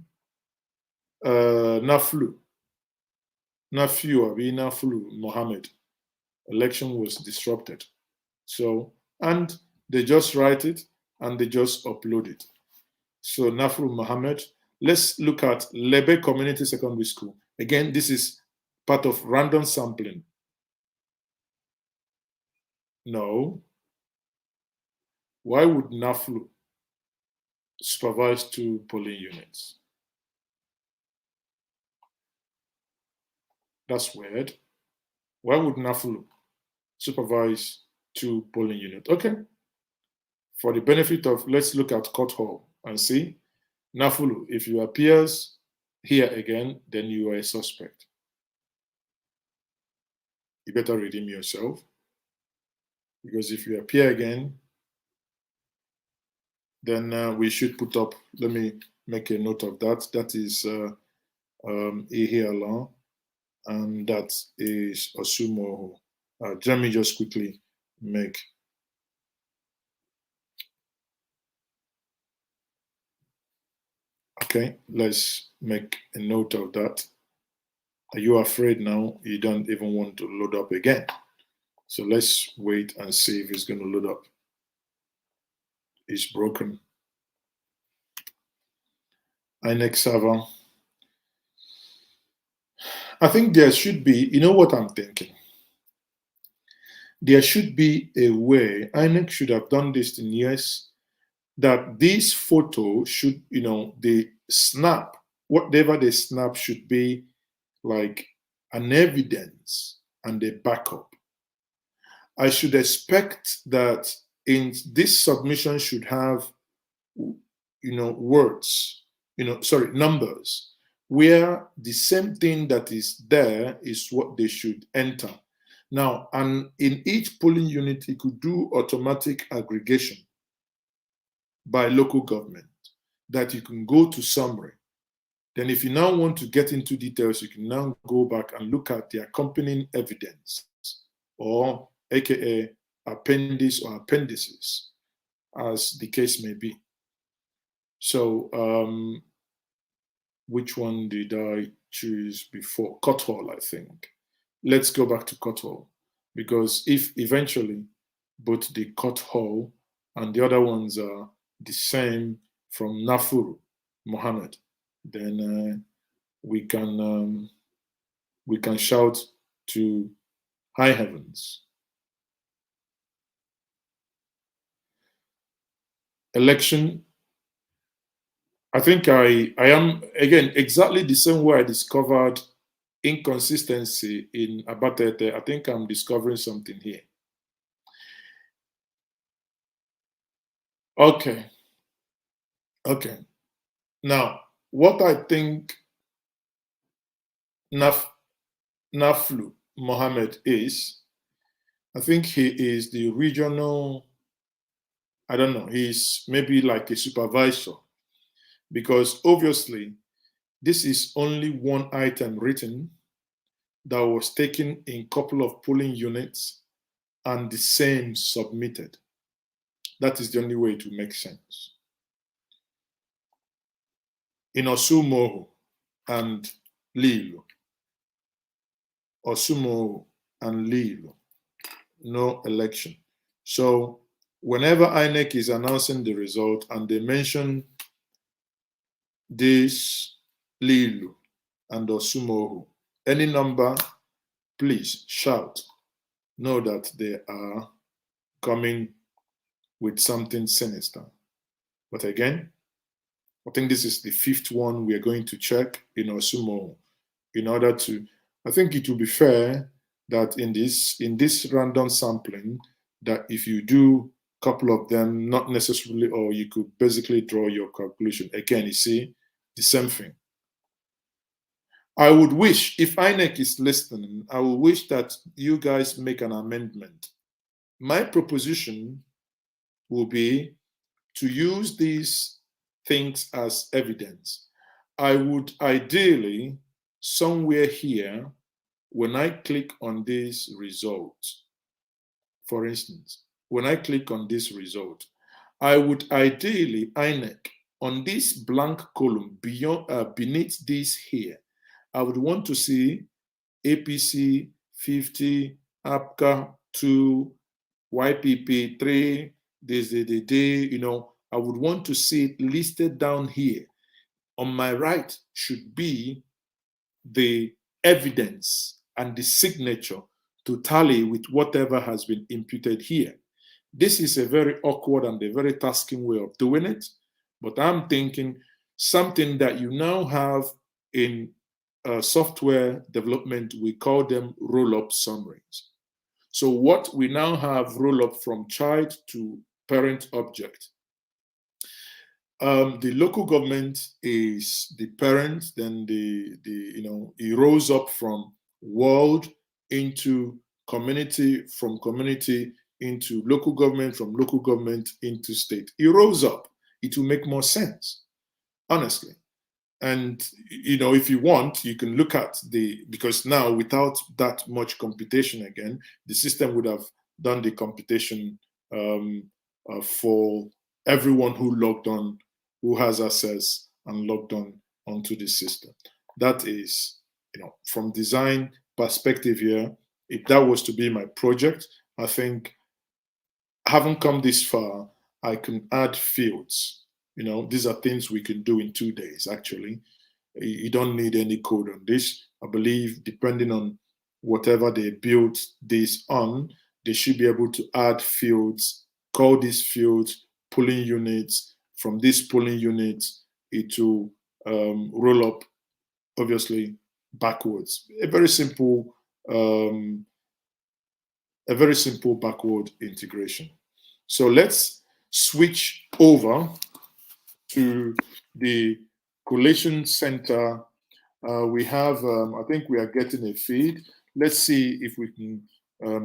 Naflu Mohammed, election was disrupted. So, and they just write it and they just upload it. So Naflu Mohammed, let's look at Lebe Community Secondary School. Again, this is part of random sampling. No. Why would Naflu supervise 2 polling units? That's weird. Why would Naflu supervise 2 polling units? Okay. For the benefit of, let's look at Court Hall and see. Nafulu, if you appears here again, then you are a suspect. You better redeem yourself. Because if you appear again, then we should put up, let me make a note of that. That is Ihiala, and that is Osumohu. Let me just quickly make. Okay, let's make a note of that. Are you afraid now? You don't even want to load up again. So let's wait and see if it's going to load up. It's broken. INEC server. I think there should be, you know what I'm thinking? There should be a way, INEC should have done this in years, that this photo should, the snap, whatever they snap should be like an evidence and a backup. I should expect that in this submission should have, words, numbers, where the same thing that is there is what they should enter. Now, and in each polling unit, you could do automatic aggregation by local government that you can go to summary. Then if you now want to get into details, you can now go back and look at the accompanying evidence, or AKA appendix or appendices, as the case may be. So which one did I choose before? Cothall, I think. Let's go back to Cothall, because if eventually both the Cothall and the other ones are the same from Nafuru, Mohammed, then we can shout to high heavens. Election. I think I am, again, exactly the same way I discovered inconsistency in Abatete. I think I'm discovering something here. Okay. Now, what I think Naflu Mohammed is, I think he is the regional, I don't know, he's maybe like a supervisor, because obviously this is only one item written that was taken in a couple of polling units and the same submitted. That is the only way to make sense. In Osumoho and Lilo, Osumoho and Lilo, no election. So whenever INEC is announcing the result and they mention this Lilo and Osumoho, any number, please shout. Know that they are coming with something sinister. But again, I think this is the fifth one we are going to check in Osumoho in order to, I think it will be fair that in this random sampling, that if you do a couple of them, not necessarily, or you could basically draw your calculation. Again, you see, the same thing. I would wish, if INEC is listening, I would wish that you guys make an amendment. My proposition will be to use these things as evidence. I would ideally, somewhere here, when I click on this result, for instance, when I click on this result, I would ideally, INEC, on this blank column beneath this here, I would want to see APC 50, APCA 2, YPP 3, I would want to see it listed down here. On my right should be the evidence and the signature to tally with whatever has been imputed here. This is a very awkward and a very tasking way of doing it, but I'm thinking something that you now have in software development, we call them roll-up summaries. So what we now have roll-up from child to parent object. The local government is the parent, then it rolls up from world into community, from community into local government, from local government into state. It rolls up. It will make more sense, honestly. And, if you want, you can look at because now without that much computation again, the system would have done the computation for everyone who logged on, who has access and logged on onto the system. That is, from design perspective here, if that was to be my project, I think having come this far, I can add fields. These are things we can do in 2 days, actually. You don't need any code on this. I believe depending on whatever they built this on, they should be able to add fields, call these fields polling units. From these polling units, it will roll up, obviously, backwards. A very simple a very simple backward integration. So let's switch over to the collation center. We have, I think we are getting a feed. Let's see if we can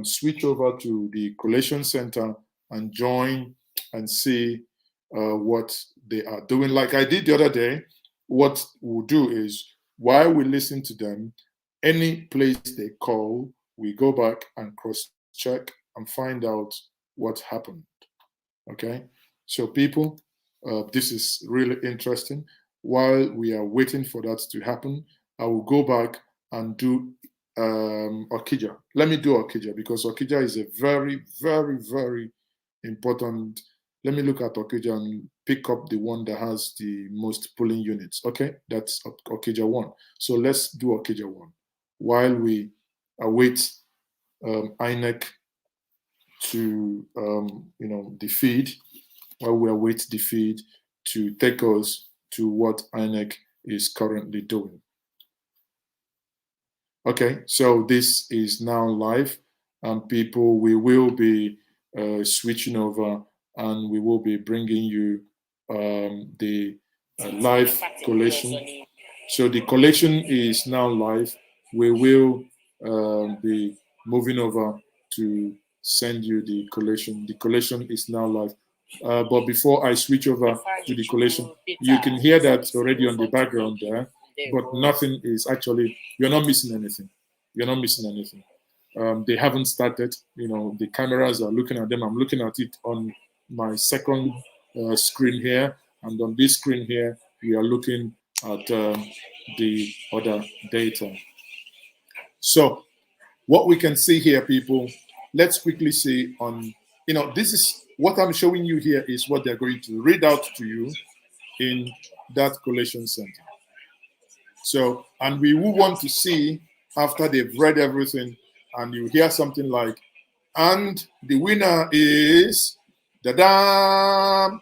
switch over to the collation center and join and see what they are doing. Like I did the other day, what we'll do is, while we listen to them, any place they call, we go back and cross-check and find out what happened. Okay, so people, this is really interesting. While we are waiting for that to happen, I will go back and do Okija. Let me do Okija because Okija is a very, very, very important. Let me look at Okija and pick up the one that has the most polling units. Okay, that's Okija 1. So let's do Okija 1 while we await INEC to the feed, while we await the feed to take us to what INEC is currently doing. Okay, so this is now live, and people, we will be switching over, and we will be bringing you the live collation. So the collation is now live. We will be moving over to send you the collation. The collation is now live. But before I switch over to the collation, you can hear that already on the background there, but nothing is actually, you're not missing anything. You're not missing anything. They haven't started, the cameras are looking at them. I'm looking at it on my second screen here, and on this screen here, we are looking at the other data. So what we can see here, people, let's quickly see on, this is what I'm showing you here is what they're going to read out to you in that collation center. So, and we will want to see after they've read everything, and you hear something like, and the winner is, da-da!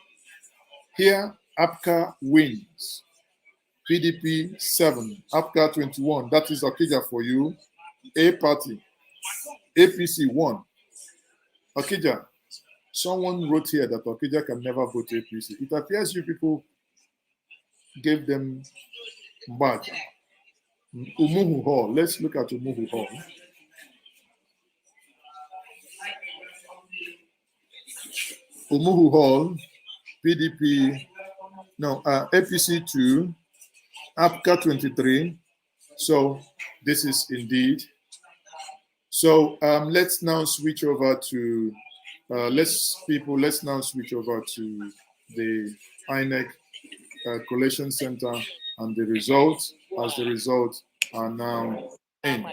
Here, APCA wins. PDP 7, APCA 21. That is Okija for you. A party. APC 1. Okija. Someone wrote here that Okija can never vote APC. It appears you people gave them badge. Umuhu Hall. Let's look at Umuhu Hall. Umuhu Hall, PDP, no, APC 2, APCA 23. So this is indeed. So let's now switch over to, let's now switch over to the INEC Collation Center, and the results, as the results are now in.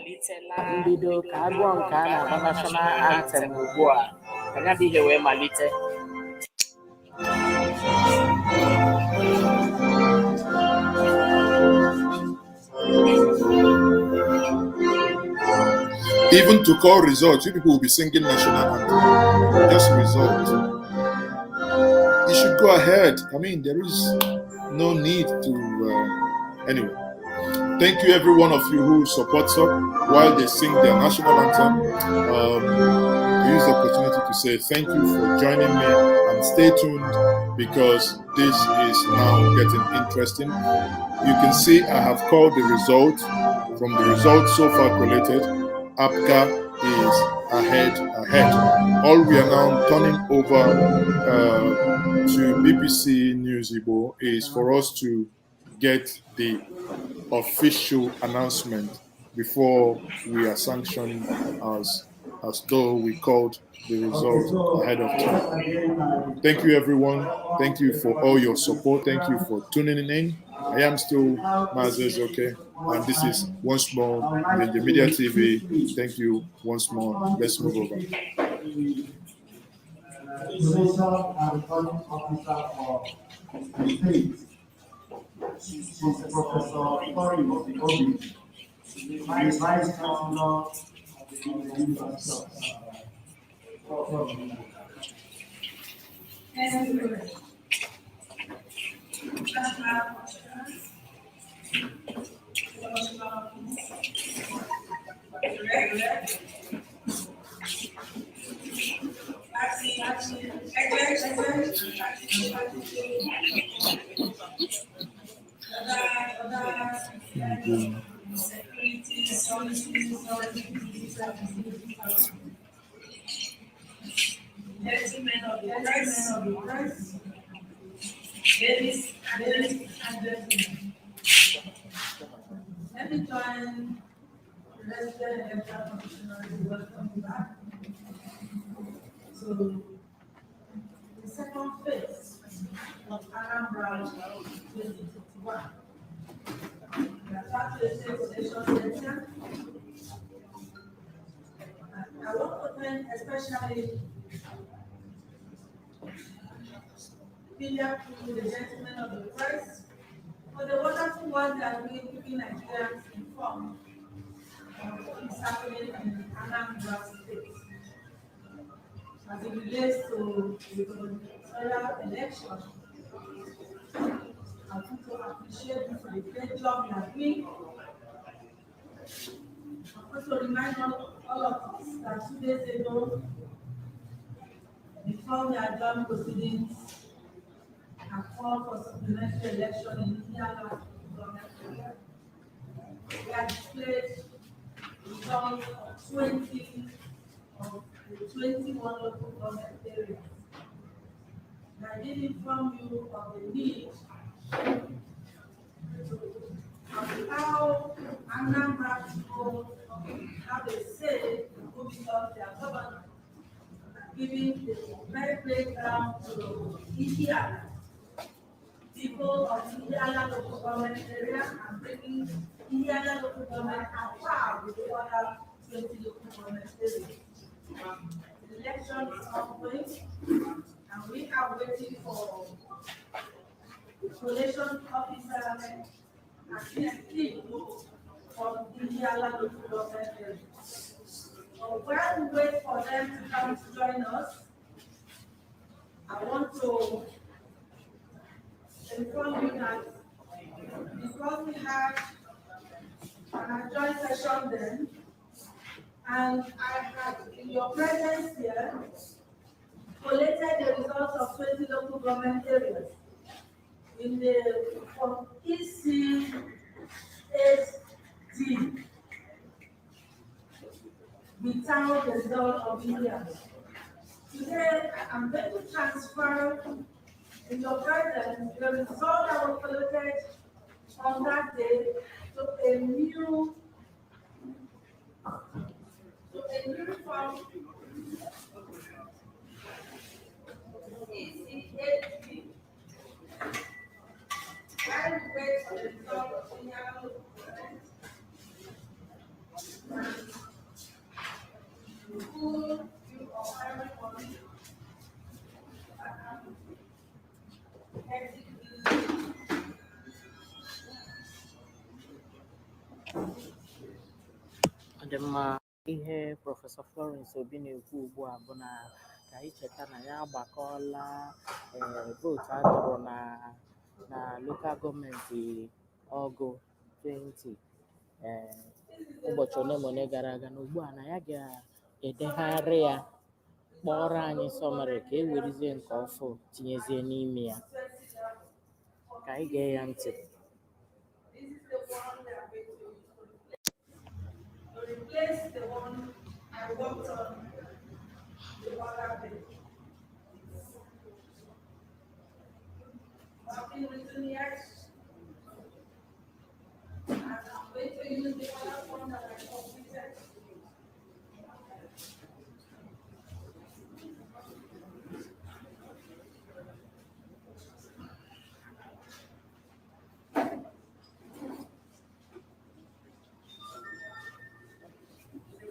Even to call results, you people will be singing national anthem. Just results. You should go ahead. I mean, there is no need to. Anyway, thank you every one of you who supports us while they sing their national anthem. I use the opportunity to say thank you for joining me, and stay tuned because this is now getting interesting. You can see I have called the result. From the results so far collated, APCA is ahead. All we are now turning over to BBC News Igbo is for us to get the official announcement before we are sanctioned as though we called the result ahead of time. Thank you, everyone. Thank you for all your support. Thank you for tuning in. I am still Mazi Ezeoke, and this is once more the Media TV. Thank you once more. Let's move over. Gentlemen of the press, ladies and gentlemen. Let me join the resident electoral commissioner to welcome you back. So, the second phase of Anambra 2021. We are back to the state station center. I want to thank especially to the gentlemen of the press for the wonderful work they are doing keeping Nigerians informed of what is happening in Anambra State. As it relates to the gubernatorial election, I want to appreciate you for the great job you are doing. I want to remind all of us that 2 days ago, before we adjourned proceedings and called for supplementary election in Indiana government area, we had displayed results of 20 of the 21 local government areas. And I did inform you of the need of how Anambra people have a say in who becomes their governor, giving the very playground to Indiana. People of Indiana local government area and bringing Indiana local government at par with the other 20 local government areas. The election is ongoing, and we are waiting for the collation officer and his team from Indiana local government area. So while we wait for them to come to join us, I want to inform you that because we had an adjourned session then, and I had in your presence here collated the results of 20 local government areas in the from EC8D. Without the result of India. Today, I'm going to transfer in your presence the result that was collected on that day to a new form EC8D. I will wait for the result of India. Ademma ihe Prọfesọ Florence Obi na-ekwu ugbu a bụ na ka anyị cheta na ya agbakọọla vootu a tụrụ na lokal gọọmenti ọgụ 20 ụbọchị ole ma ole gara aga, na ugbu a na ya ga-edegharị ya kpọrọ anyị sọmarị ka e werizie nke ọfụ tinyezie n'ime ya. Ka anyị gee ya ntị. Replace the one I worked on the other day. I've been written yet, and I'm going to use the other one that I completed.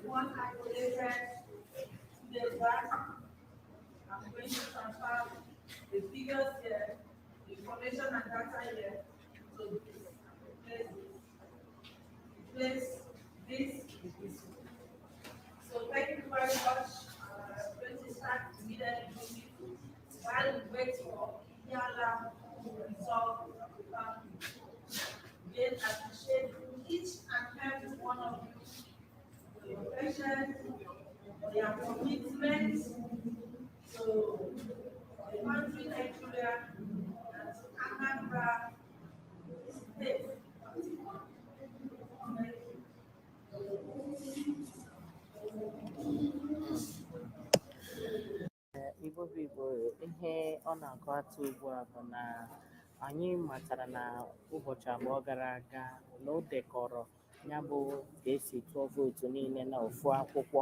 One I collected 2 days back. I'm going to transfer the figures here, the information and data here. So replace this with this. So thank you very much. I'm going to start immediately while we wait for Yala to resolve the family. Again, I appreciate each and every one of you. Your patience, your commitment to the country Nigeria and to Anambra State. Igbo bụ Igbo, ihe ọ na-akọwata ugbu a bụ na anyị matara na ụbọchị abụọ gara aga na o dekọrọ ya bụ ka esi tụọ vootu niile na ofu akwụkwọ,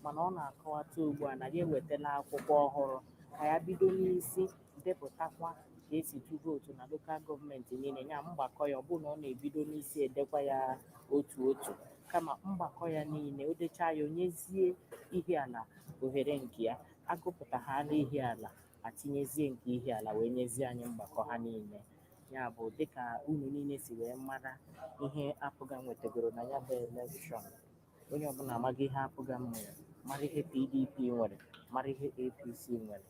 mana ọ na-akọwata ugbu a na ya ewetala akwụkwọ ọhụrụ ka ya bido n'isi depụtakwa ka esi tụ vootu na lokal gọọmenti niile. Ya mgbakọ ya, ọ bụrụ na ọ na-ebido n'isi edekwa ya otu otu, kama mgbakọ ya niile o dechaa ya onyezie ihe ala ohere nke ya, agụpụtaghala ihe ala atinyezie nke ihe ala wee nyezie anyị mgbakọ ha niile. Ya bụ dịka unu niile si wee mara ihe apụga nwetagoro na ya bụ elekshọn, onye ọbụla amaghị ihe apụga nwere, mara ihe PDP nwere, mara ihe APC nwere.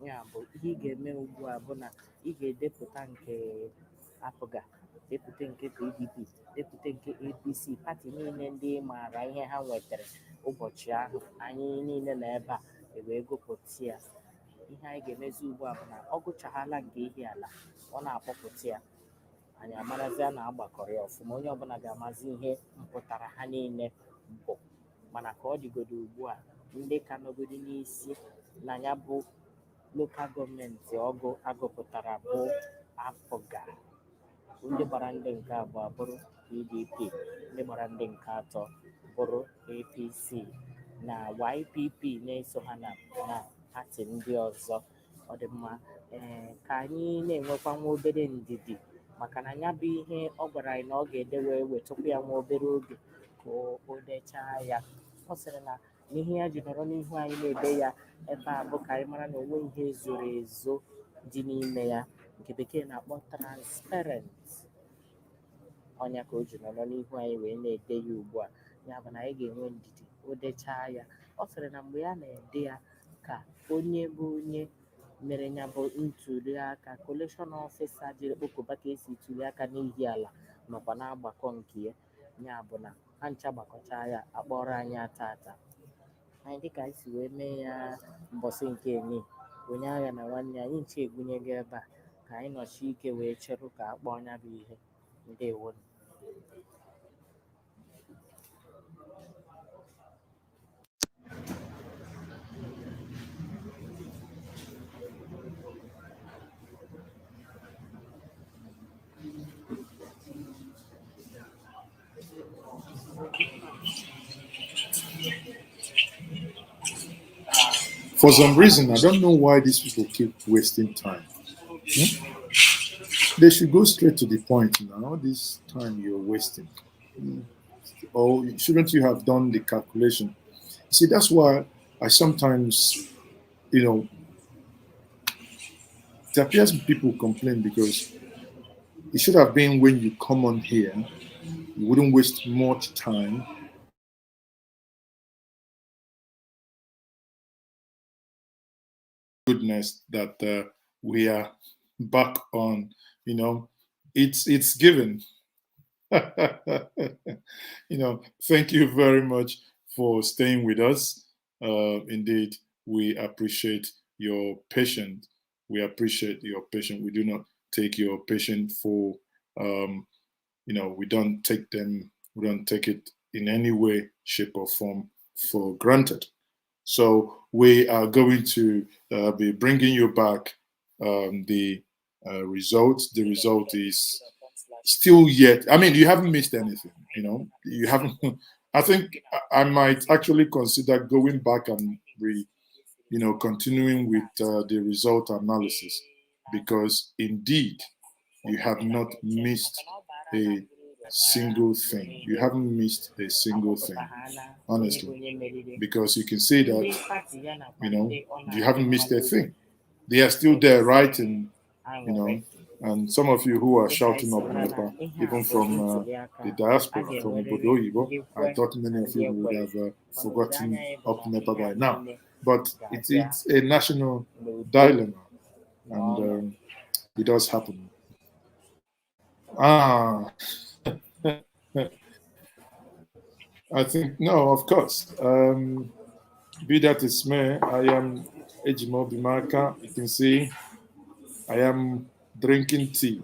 Ya bụ ihe ị ga-eme ugbu a bụ na ị ga-edepụta nke apụga, depụta nke PDP, depụta nke APC, pati niile ndị maara ihe ha nwetara ụbọchị ahụ. Anyị niile na ebe a wee gụpụta ya. Ihe anyị ga-emezi ugbu a bụ na ọ gụchaghala nke ihe ala, ọ na-akpọpụta ya, anyị amarazia na agbakọrọ ya ọfụma, onye ọbụla ga-amazi ihe mpụtara ha niile bụ. Mana ka ọ dịgodo ugbu a, ndị ka nọgodi n'isi na ya bụ lokal gọọmenti ọgụ agụpụtara bụ apụga. Ndị gbara ndị nke abụọ bụrụ PDP, ndị gbara ndị nke atọ bụrụ APC na YPP na-eso ha na pati ndị ọzọ. Ọ dị mma ka anyị na-enwekwa nwa obere ndidi, maka na ya bụ ihe ọ gwara anyị na ọ ga-edewe wetụkwa ya nwa obere oge ka o dechaa ya. Ọ sịrị na n'ihe ya ji nọrọ n'ihu anyị na-ede ya ebe a bụ ka anyị mara na onwe ihe zoro ezo dị n'ime ya, nke bekee na-akpọ transparent. Ọnya ka o ji nọrọ n'ihu anyị wee na-ede ya ugbu a. Ya bụ na anyị ga-enwe ndidi o dechaa ya. Ọ sịrị na mgbe ya na-ede ya ka onye bụ onye mere ya bụ ntuli aka, kolekshọn ọfịsa jiri kpokọba ka esi tuli aka n'ihi ala nọkwa n'agbakọ nke ya. Ya bụ na ha ncha gbakọchaa ya akpọrọ anyị atata. Anyị dịka anyị si wee mee ya mbọsị nke eni, onye agha na nwanne anyị nche egbunyego ebe a ka anyị nọchi ike wee cherụ ka a kpọọ ya bụ ihe. Ndewo. For some reason, I don't know why these people keep wasting time. They should go straight to the point now. This time you're wasting. Or shouldn't you have done the calculation? See, that's why I sometimes, it appears people complain because it should have been when you come on here, you wouldn't waste much time. Goodness that we are back on, it's given. Thank you very much for staying with us. Indeed, we appreciate your patience. We appreciate your patience. We do not take your patience for, we don't take it in any way, shape, or form for granted. So we are going to be bringing you back the result. The result is still yet. I mean, you haven't missed anything. You haven't. I think I might actually consider going back and continuing with the result analysis, because indeed you have not missed a single thing. You haven't missed a single thing, honestly, because you can see that you haven't missed a thing. They are still there writing, and some of you who are shouting up Nepa, even from the diaspora, from Bodo, I thought many of you would have forgotten up Nepa by now. But it's a national dilemma, and it does happen. I think, no, of course. Be that is may, I am Ejimo Bimaka. You can see I am drinking tea.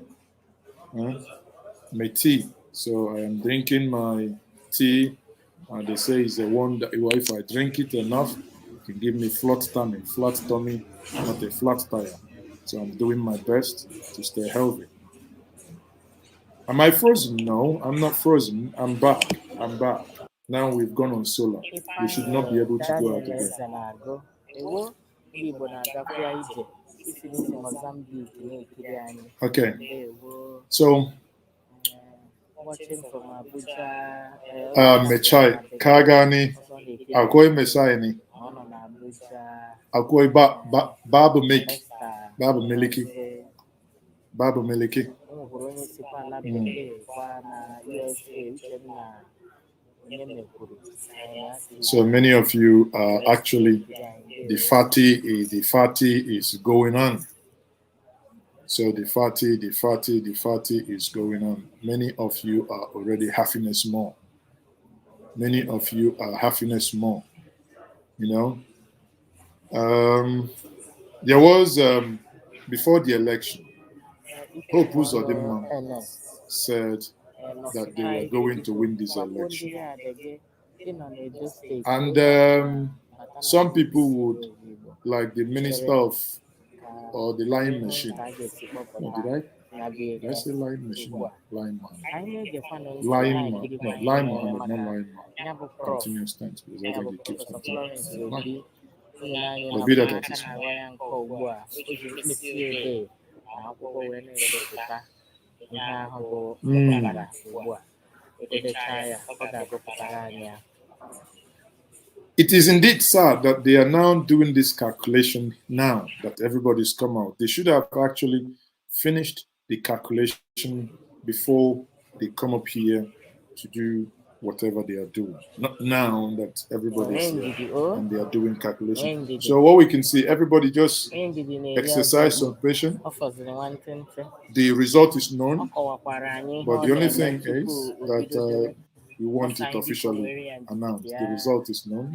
My tea. So I am drinking my tea. And they say it's the one that if I drink it enough, it can give me flat tummy, not a flat tire. So I'm doing my best to stay healthy. Am I frozen? No, I'm not frozen. I'm back. Now we've gone on solar. We should not be able to go out again. Okay. So watching from Abuja. Mechai Kagani Akoi Mesaini Akoi Babu Miliki. So many of you are actually the fatty is going on. So the fatty is going on. Many of you are already happiness more. Many of you are happiness more. You know, there was before the election, Hope Uzodinma said that they were going to win this election, and some people would, like the minister of or the line machine. No, did I say line machine? Line Mohammed. Line Mohammed, not line Mohammed. Continuous tense because that's what it keeps continuing. But be that as It is indeed sad that they are now doing this calculation now that everybody's come out. They should have actually finished the calculation before they come up here to do whatever they are doing. Not now that everybody's here and they are doing calculation. So what we can see, everybody just exercise some patience. The result is known, but the only thing is that we want it officially announced. The result is known.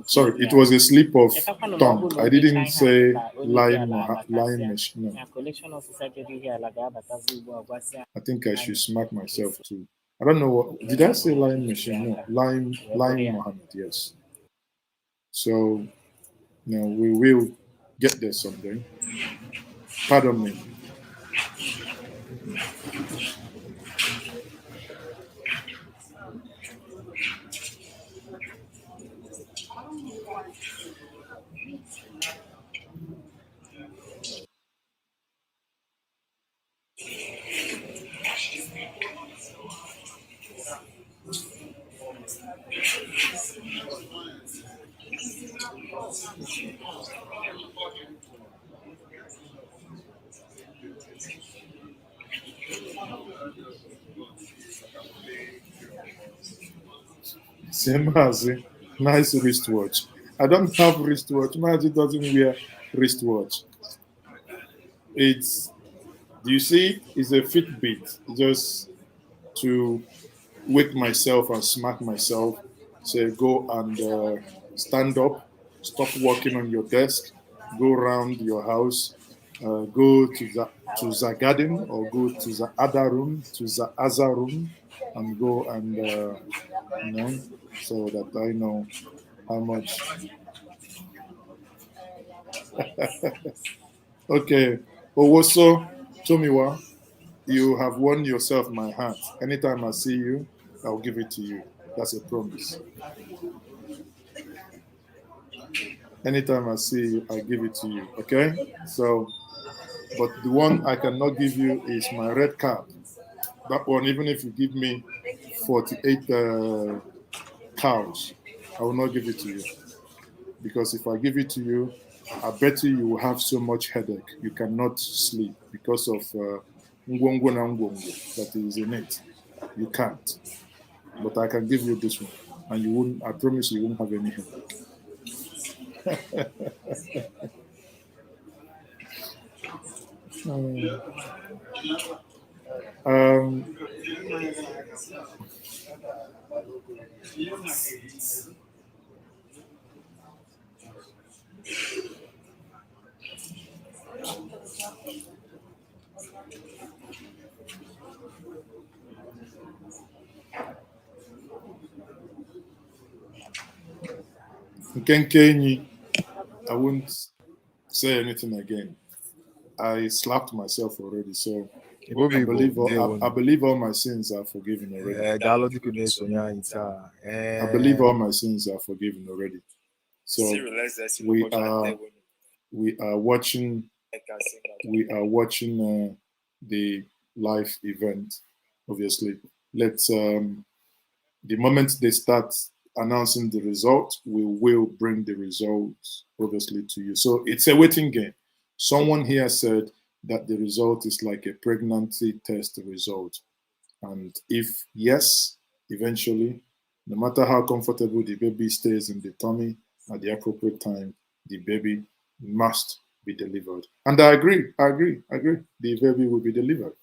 Sorry, it was a slip of tongue. I didn't say line machine. No. I think I should smack myself too. I don't know what did I say line machine? No, line Mohammed, yes. So we will get there someday. Pardon me. Semazi, nice wristwatch. I don't have wristwatch. Mazi doesn't wear wristwatch. It's, do you see? It's a Fitbit, just to wake myself and smack myself. Say, go and stand up, stop working on your desk, go around your house, go to the garden or go to the other room, to the other room, and go and so that I know how much. Okay, Owoso Tomiwa, you have won yourself my heart. Anytime I see you, I'll give it to you. That's a promise. Anytime I see you, I give it to you. Okay? So, but the one I cannot give you is my red card. That one, even if you give me 48 cows, I will not give it to you. Because if I give it to you, I bet you will have so much headache. You cannot sleep because of ngwongwo na ngwongwo that is in it. You can't. But I can give you this one. And you won't, I promise you won't have any headache. Kenkenyi, I won't say anything again. I slapped myself already, so I believe all my sins are forgiven already. I believe all my sins are forgiven already. So we are watching the live event. Obviously, let's the moment they start announcing the result, we will bring the results obviously to you. So it's a waiting game. Someone here said that the result is like a pregnancy test result. And if yes, eventually, no matter how comfortable the baby stays in the tummy at the appropriate time, the baby must be delivered. And I agree. The baby will be delivered.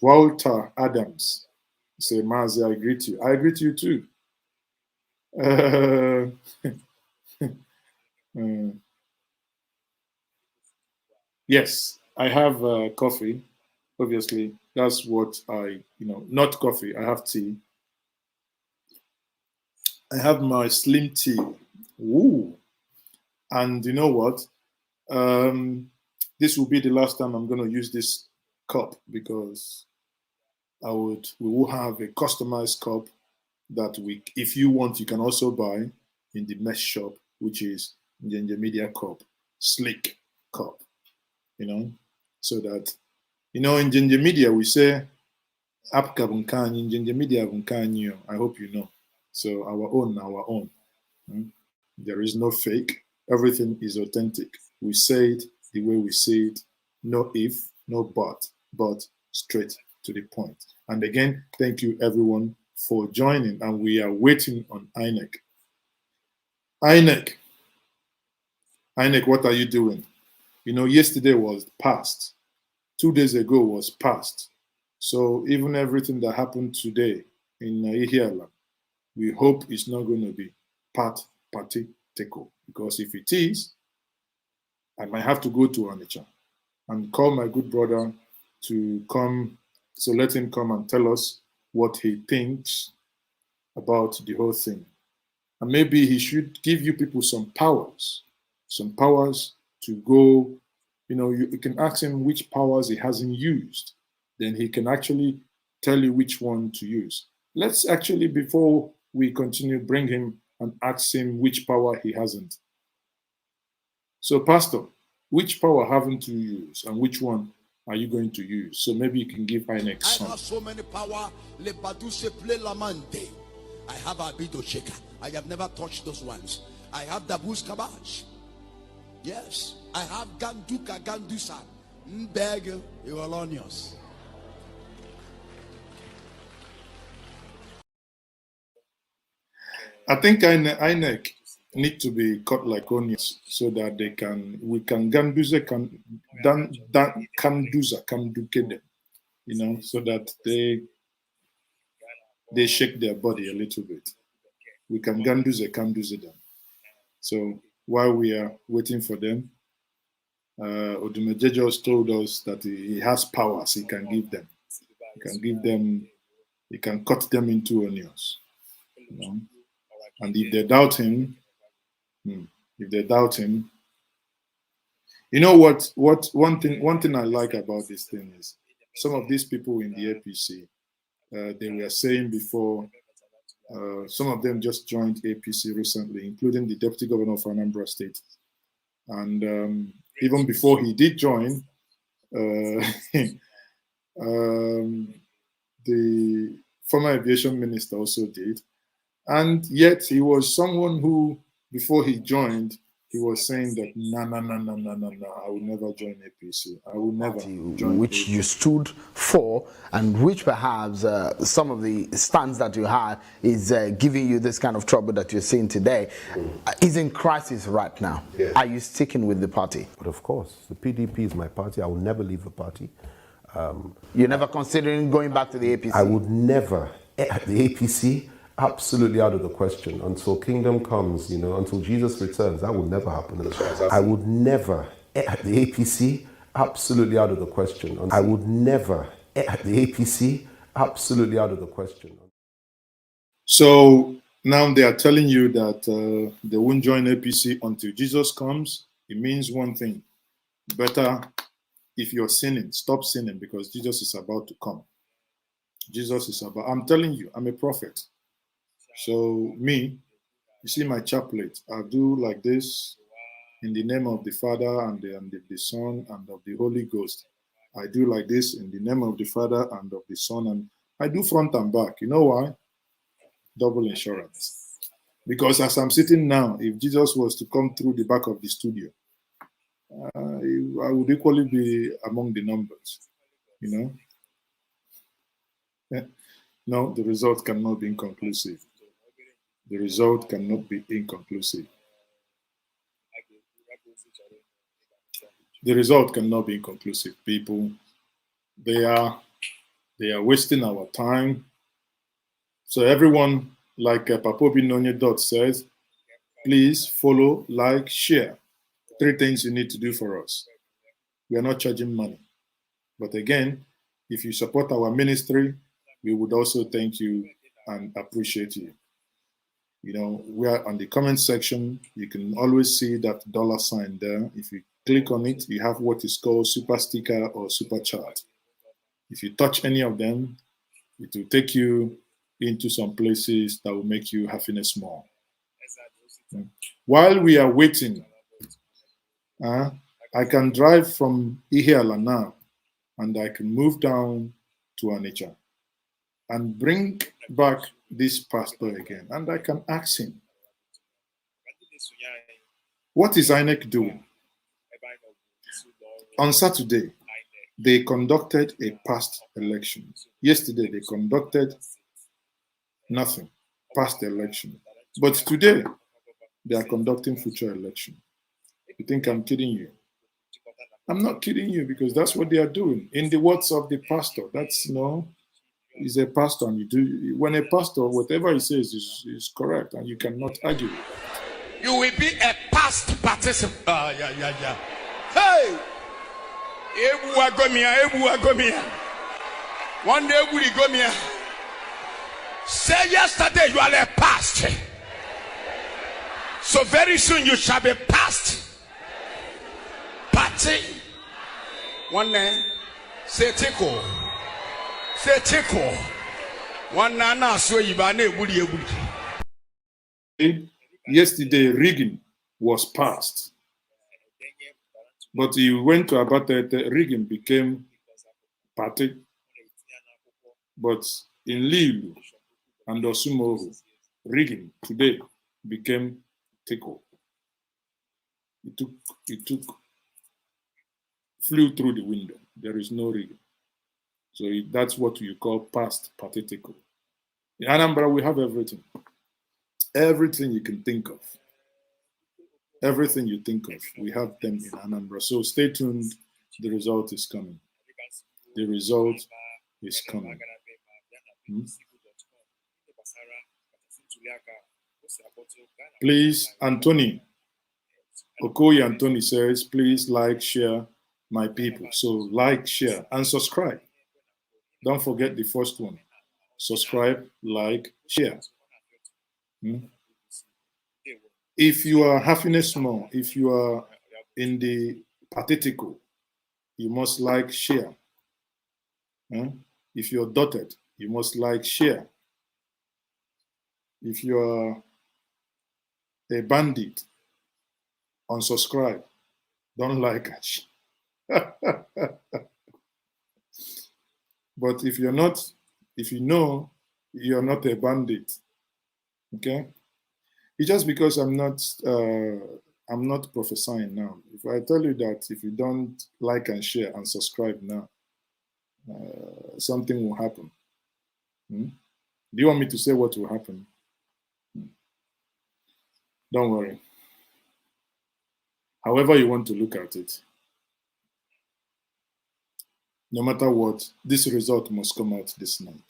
Walter Adams say, Mazi, I agree to you. I agree to you too. Yes, I have coffee. Obviously, that's what not coffee. I have tea. I have my slim tea. Ooh. And you know what? This will be the last time I'm going to use this cup because we will have a customized cup that if you want, you can also buy in the mesh shop, which is Ginger Media Cup, sleek cup, so that, in Ginger Media, we say, Apka bunkanyi, Ginger Media bunkanyi. I hope you know. So our own. There is no fake. Everything is authentic. We say it the way we say it. No if, no but straight to the point. And again, thank you everyone for joining. And we are waiting on INEC. INEC, what are you doing? Yesterday was past. 2 days ago was past. So even everything that happened today in Ihiala, we hope it's not going to be party takeover. Because if it is, I might have to go to Onitsha and call my good brother to come. So let him come and tell us what he thinks about the whole thing. And maybe he should give you people some powers to go. You can ask him which powers he hasn't used. Then he can actually tell you which one to use. Let's actually, before we continue, bring him and ask him which power he hasn't. So, Pastor, which power haven't you used and which one are you going to use? So maybe you can give INEC some. I have so many power. I have Abido Shaker. I have never touched those ones. I have Dabus Kabash. Yes. I have Ganduka Gandusa. Mbeg Iwalonios. I think INEC need to be cut like onions so that we can ganduze can duke them, so that they shake their body a little bit. We can ganduze them. So while we are waiting for them, Odumeje just told us that he has powers he can give them. He can cut them into onions. And if they doubt him, one thing I like about this thing is some of these people in the APC, they were saying before, some of them just joined APC recently, including the Deputy Governor of Anambra State. And even before he did join, the former aviation minister also did. And yet he was someone who, before he joined, he was saying that, no, I will never join APC. I will never join which APC. You stood for, and which perhaps some of the stands that you had is giving you this kind of trouble that you're seeing today, is in crisis right now. Yeah. Are you sticking with the party? But of course, the PDP is my party. I will never leave the party. You're never considering going back to the APC? I would never. The APC, absolutely out of the question. Until kingdom comes, until Jesus returns, that will never happen. I would never. The APC, absolutely out of the question. I would never. The APC, absolutely out of the question. So now they are telling you that they won't join APC until Jesus comes. It means one thing. Better, if you're sinning, stop sinning, because Jesus is about to come. Jesus is about, I'm telling you, I'm a prophet. So me, you see my chaplet, I do like this in the name of the Father and the Son and of the Holy Ghost. I do like this in the name of the Father and of the Son, and I do front and back. You know why? Double insurance. Because as I'm sitting now, if Jesus was to come through the back of the studio, I would equally be among the numbers, No, the result cannot be inconclusive. The result cannot be inconclusive. The result cannot be inconclusive, people. They are wasting our time. So everyone, like Papobi Nonye Dot says, please follow, like, share. 3 things you need to do for us. We are not charging money. But again, if you support our ministry, we would also thank you and appreciate you. We are on the comment section. You can always see that $sign there. If you click on it, you have what is called super sticker or super chat. If you touch any of them, it will take you into some places that will make you happiness more. While we are waiting, I can drive from Ihiala now, and I can move down to Onitsha and bring back this pastor again, and I can ask him, what is INEC doing? On Saturday, they conducted a past election. Yesterday, they conducted nothing, past election. But today, they are conducting future election. You think I'm kidding you? I'm not kidding you, because that's what they are doing. In the words of the pastor, that's, he's a pastor, and when a pastor, whatever he says is correct, and you cannot argue. You will be a past participant. Hey! One day we go me. Say yesterday you are a past. So very soon you shall be past. Party. One day, say tickle. Say tickle. One nana so you Yesterday, rigging was passed. But he went to Abatete, rigging became party. But in Lilu and Osumoru, rigging today became tickle. It flew through the window. There is no rigging. So that's what you call past party tickle. In Anambra, we have everything. Everything you can think of. Everything you think of, we have them in Anambra. So stay tuned. The result is coming. The result is coming. Please, Anthony. Okoye Anthony says, please like, share, my people. So like, share, and subscribe. Don't forget the first one. Subscribe, like, share. If you are happiness small, if you are in the pathetical, you must like, share. If you're dotted, you must like, share. If you are a bandit, unsubscribe. Don't like it. But if you're not, if you know you're not a bandit, okay? It's just because I'm not prophesying now. If I tell you that if you don't like and share and subscribe now, something will happen. Do you want me to say what will happen? Don't worry. However you want to look at it. no matter what, this result must come out this night.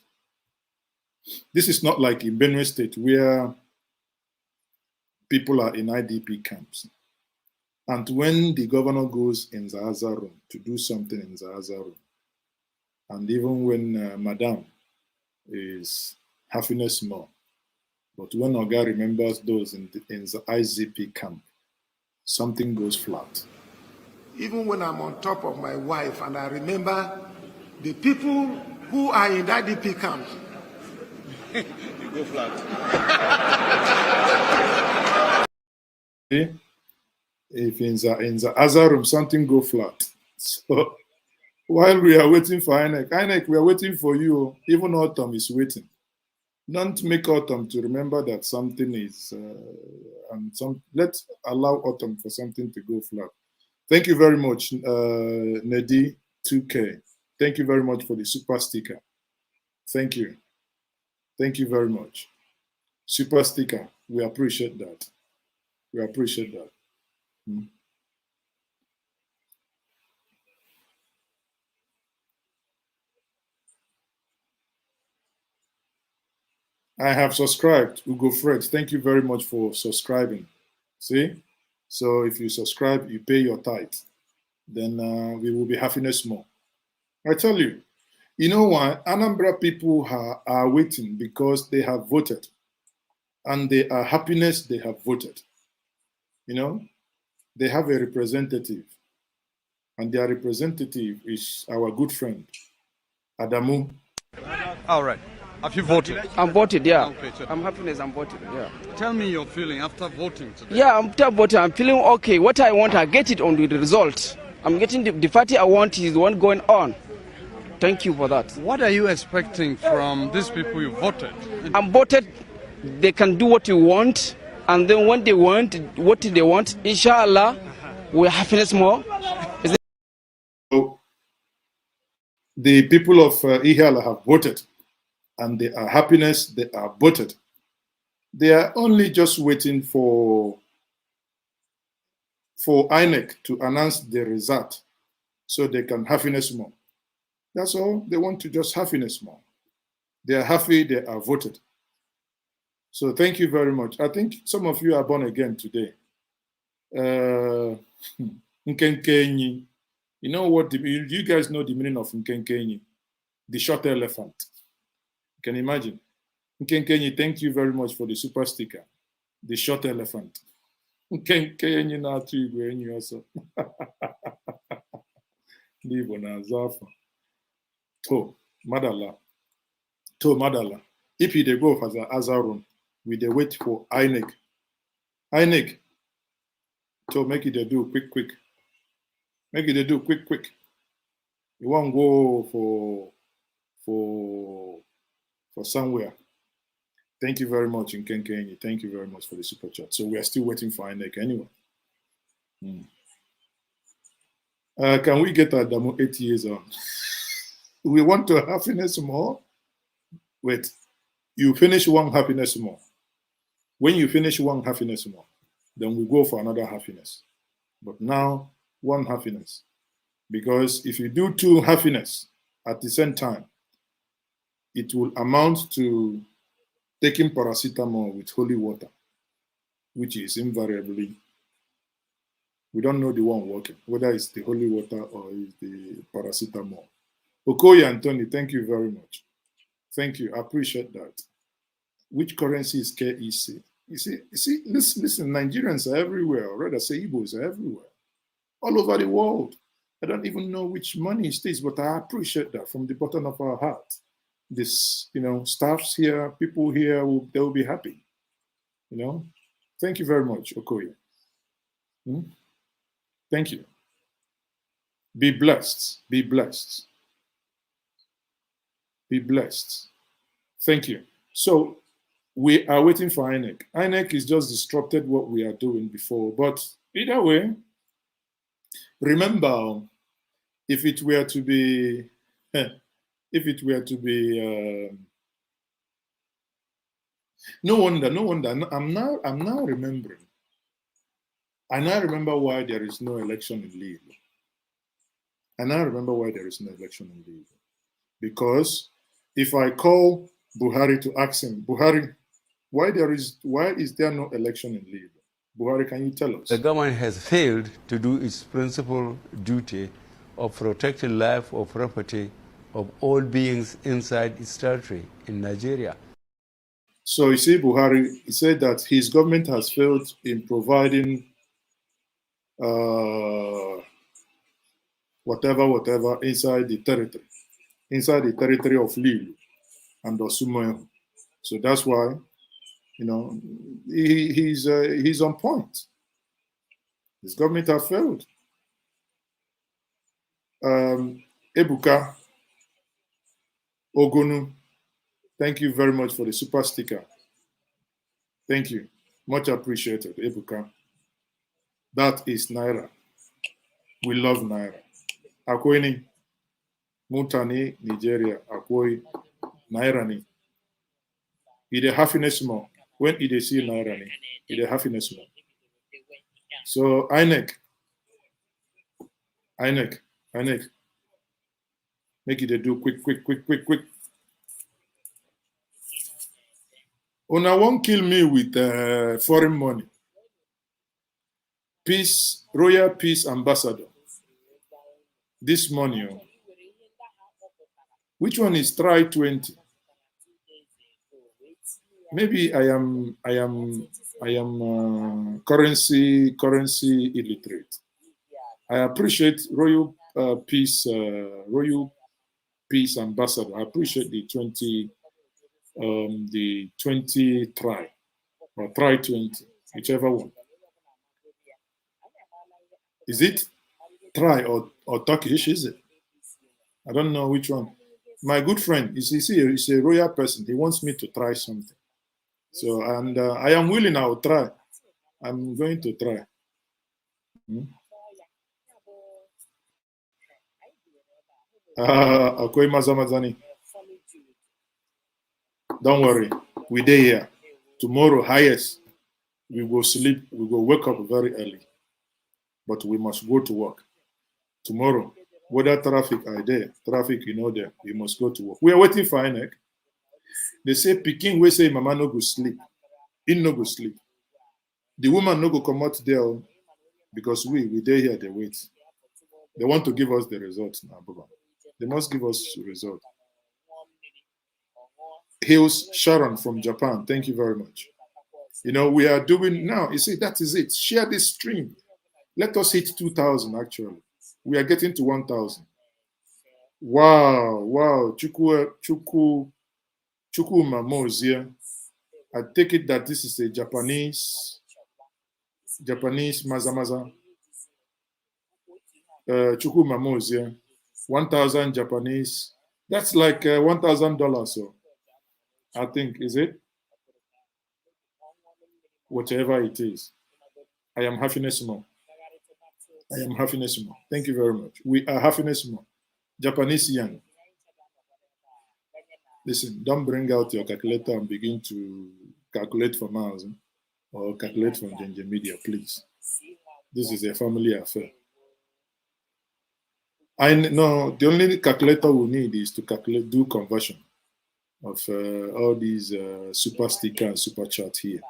This is not like in Benue State where people are in IDP camps. And when the governor goes in Zaza room to do something in Zaza room, and even when Madam is happiness more, but when Oga remembers those in the IZP camp, something goes flat. Even when I'm on top of my wife and I remember the people who are in IDP camps, You go flat. If in the other room something go flat. So while we are waiting for INEC, we are waiting for you. Even Autumn is waiting. Don't make Autumn to remember that something is, let's allow Autumn for something to go flat. Thank you very much, Nedi 2K. Thank you very much for the super sticker. Thank you. Thank you very much. Super sticker. We appreciate that. We appreciate that. I have subscribed. Ugo Fred, thank you very much for subscribing. See? So if you subscribe, you pay your tithe. Then we will be happiness more. I tell you, you know why? Anambra people are waiting because they have voted. And they are happiness they have voted. You know? They have a representative. And their representative is our good friend, Adamu. All right. Have you voted? I'm voted, yeah. Okay, so I'm happiness, I'm voted, yeah. tell me your feeling after voting today. Yeah, after voting, I'm feeling okay. What I want, I get it on the result. I'm getting the party I want is the one going on. Thank you for that. What are you expecting from these people you voted? I'm voted, they can do what you want, and then when they want, what they want, inshallah, we'll happiness more. So the people of Ihiala have voted, and they are happiness, they are voted. They are only just waiting for INEC to announce the result so they can happiness more. That's all. They want to just happiness more. They are happy, they are voted. So thank you very much. I think some of you are born again today. Nkenkenyi. You know what? You guys know the meaning of Nkenkenyi? The short elephant. You can imagine. Nkenkenyi, thank you very much for the super sticker. The short elephant. Nkenkenyi na atu igwe enyi also. Libo na zafa. To madala. If you go for the other room, we dey wait for INEC. INEC. To make it do quick. Make it do quick. You won't go for somewhere. Thank you very much, Nkenkenyi. Thank you very much for the super chat. So we are still waiting for INEC anyway. Can we get Adamu 8 years on? We want to happiness more. Wait, you finish one happiness more. When you finish one happiness more, then we go for another happiness. But now, one happiness. Because if you do two happiness at the same time, it will amount to taking paracetamol with holy water, which is invariably, we don't know the one working, whether it's the holy water or it's the paracetamol. Okoye Anthony, thank you very much. Thank you, I appreciate that. Which currency is KEC? You see, listen, Nigerians are everywhere, or rather say Igbos are everywhere, all over the world. I don't even know which money it is, but I appreciate that from the bottom of our heart. This, staffs here, people here, they will be happy. Thank you very much, Okoye. Thank you. Be blessed. Be blessed. Be blessed. Thank you. So we are waiting for INEC. INEC is just disrupted what we are doing before, but either way, remember, if it were to be, no wonder. I'm now remembering. I now remember why there is no election in Lille. And I remember why there is no election in Libya. Because if I call Buhari to ask him, Buhari, why is there no election in Libya? Buhari, can you tell us? The government has failed to do its principal duty of protecting life or property of all beings inside its territory in Nigeria. So you see, Buhari, he said that his government has failed in providing whatever inside the territory of Lilu and Osumoyo. So that's why, you know, he's on point. His government has failed. Ebuka Ogonu, thank you very much for the super sticker. Thank you. Much appreciated, Ebuka. That is Naira. We love Naira. Akoini, Mutani, Nigeria, Akoi, Naira ni. It a happiness more. When it see Naira ni, it a happiness more. So INEC. Make it a do quick. Una won't kill me with foreign money. Peace, Royal Peace Ambassador. This money. Which one is try 20? Maybe I am currency illiterate. I appreciate Royal Peace Ambassador. I appreciate the 20 try or try 20, whichever one. Is it try or Turkish? Is it? I don't know which one. My good friend, he's a royal person. He wants me to try something. So, and I am willing. I will try. I'm going to try. Akoi Mazamazani. Don't worry. We're there here. Tomorrow, highest, we will sleep. We will wake up very early. But we must go to work. Tomorrow, whether traffic are there, traffic, there, we must go to work. We are waiting for INEC. They say, Peking, we say, Mama no go sleep. In no go sleep. The woman no go come out there because we there here, they wait. They want to give us the results now, Baba. They must give us the result. Hills Sharon from Japan, thank you very much. We are doing now, you see, that is it. Share this stream. Let us hit 2,000 actually. We are getting to 1,000. Wow. Chuku Mamozia. I take it that this is a Japanese Mazamaza. Chuku Mamozia. 1,000 Japanese. That's like $1,000. So I think, is it? Whatever it is. I am happiness more. Thank you very much. We are happiness more. Japanese yen. Listen, don't bring out your calculator and begin to calculate for miles or calculate from Ginger Media, please. This is a family affair. I know the only calculator we need is to do conversion of all these super sticker and super chat here.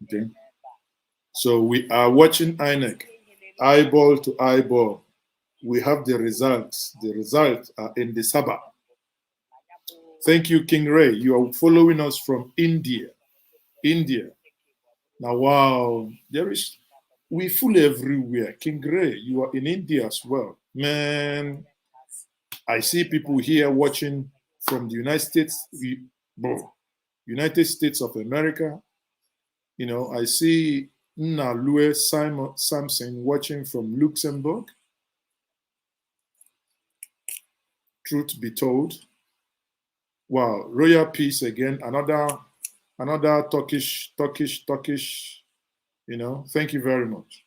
Okay. So we are watching INEC. Eyeball to eyeball. We have the results. The results are in the Sabah. Thank you, King Ray. You are following us from India. Now, wow, we full everywhere. King Ray, you are in India as well. Man, I see people here watching from the United States of America. I see Nalue Samson watching from Luxembourg. Truth be told. Wow, Royal Peace again. Another Turkish. Thank you very much.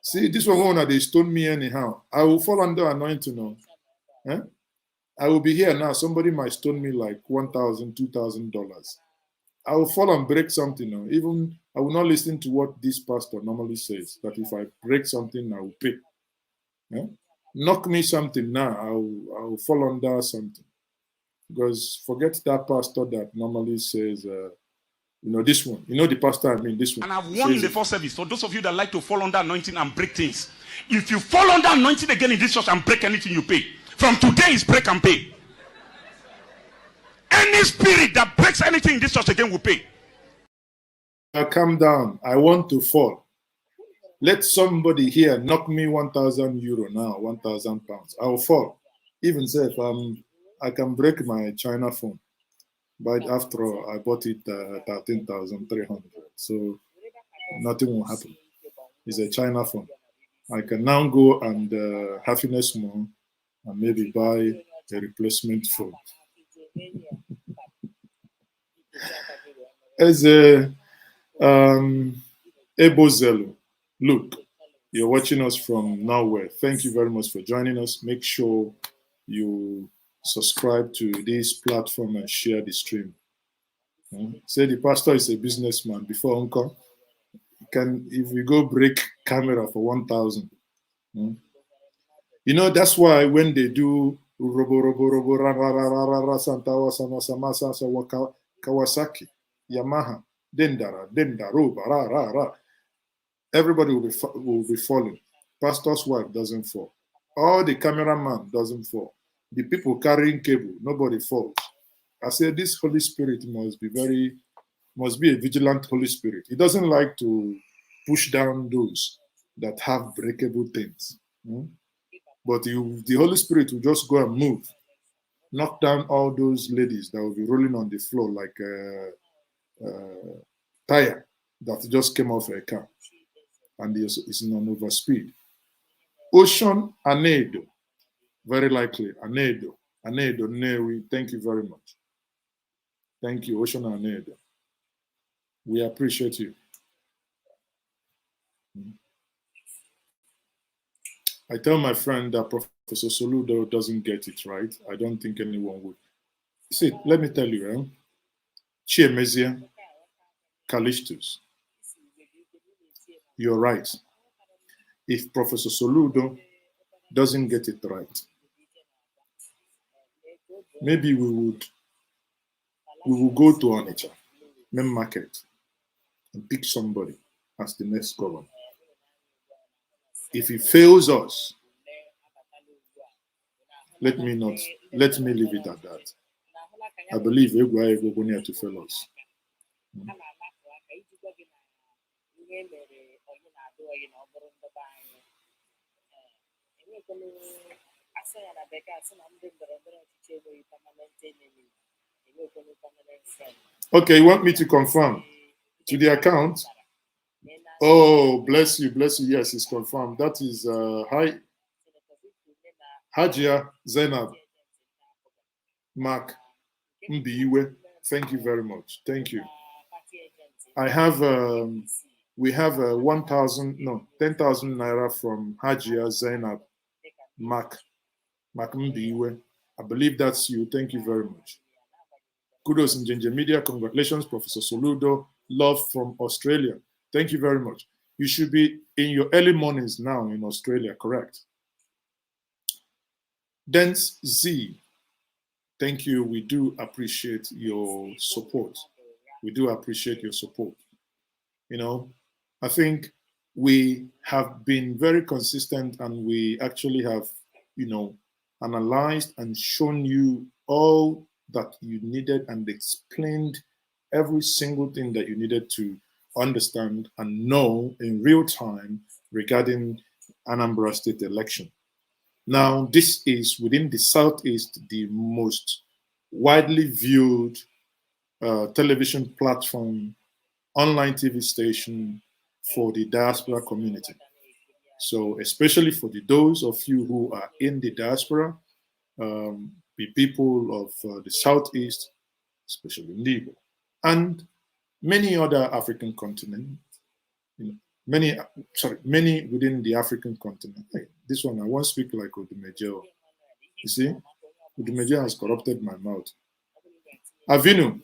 See, this one they stone me anyhow. I will fall under anointing. I will be here now. Somebody might stone me like $1,000, $2,000. I will fall and break something. Even I will not listen to what this pastor normally says. That if I break something, I will pay. knock me something now, I'll fall under something. Because forget that pastor that normally says, this one. The pastor, this one. And I've warned in the first service, for those of you that like to fall under anointing and break things, if you fall under anointing again in this church and break anything, you pay. From today is break and pay. Any spirit that breaks anything in this church again will pay. Calm down. I want to fall. Let somebody here knock me 1,000 euro now, 1,000 pounds. I will fall. Even say if I can break my China phone. But after all, I bought it 13,300. So nothing will happen. It's a China phone. I can now go and happiness more and maybe buy a replacement phone. As a Ebozelu, look, you're watching us from nowhere. Thank you very much for joining us. Make sure you subscribe to this platform and share the stream. Say the pastor is a businessman before Uncle. If we go break camera for 1,000. That's why when they do Kawasaki, Yamaha, Dendara, everybody will be falling. Pastor's wife doesn't fall. All the cameraman doesn't fall. The people carrying cable, nobody falls. I said this Holy Spirit must be a vigilant Holy Spirit. He doesn't like to push down those that have breakable things. But the Holy Spirit will just go and move, knock down all those ladies that will be rolling on the floor like a tire that just came off a car and is on overspeed. Ocean Anedo, very likely. Anedo, Newi, thank you very much. Thank you, Ocean Anedo. We appreciate you. I tell my friend that Professor Soludo doesn't get it right. I don't think anyone would. See, let me tell you, Chiemezia, Callistus, you're right. If Professor Soludo doesn't get it right, maybe we will go to Onitsha, main market, and pick somebody as the next governor. If he fails us, let me leave it at that. I believe Egwa is going to fail us. Okay, you want me to confirm to the account? Oh, bless you. Yes, it's confirmed. That is Hajia Zainab Mark Mbiwe. Thank you very much. Thank you. I have we have 10,000 naira from Hajia Zainab Mark Mbiwe. I believe that's you. Thank you very much. Kudos in Ginger Media. Congratulations, Professor Soludo. Love from Australia. Thank you very much. You should be in your early mornings now in Australia, correct? Dance Z. Thank you. We do appreciate your support. We do appreciate your support. I think we have been very consistent and we actually have, analyzed and shown you all that you needed and explained every single thing that you needed to understand and know in real time regarding Anambra State election. Now, this is within the Southeast, the most widely viewed television platform, online TV station for the diaspora community. So especially for those of you who are in the diaspora, the people of the Southeast, especially Igbo, and many other African continents, many within the African continent. Hey, this one, I won't speak like Odumeje. You see, Odumeje has corrupted my mouth. Avinu,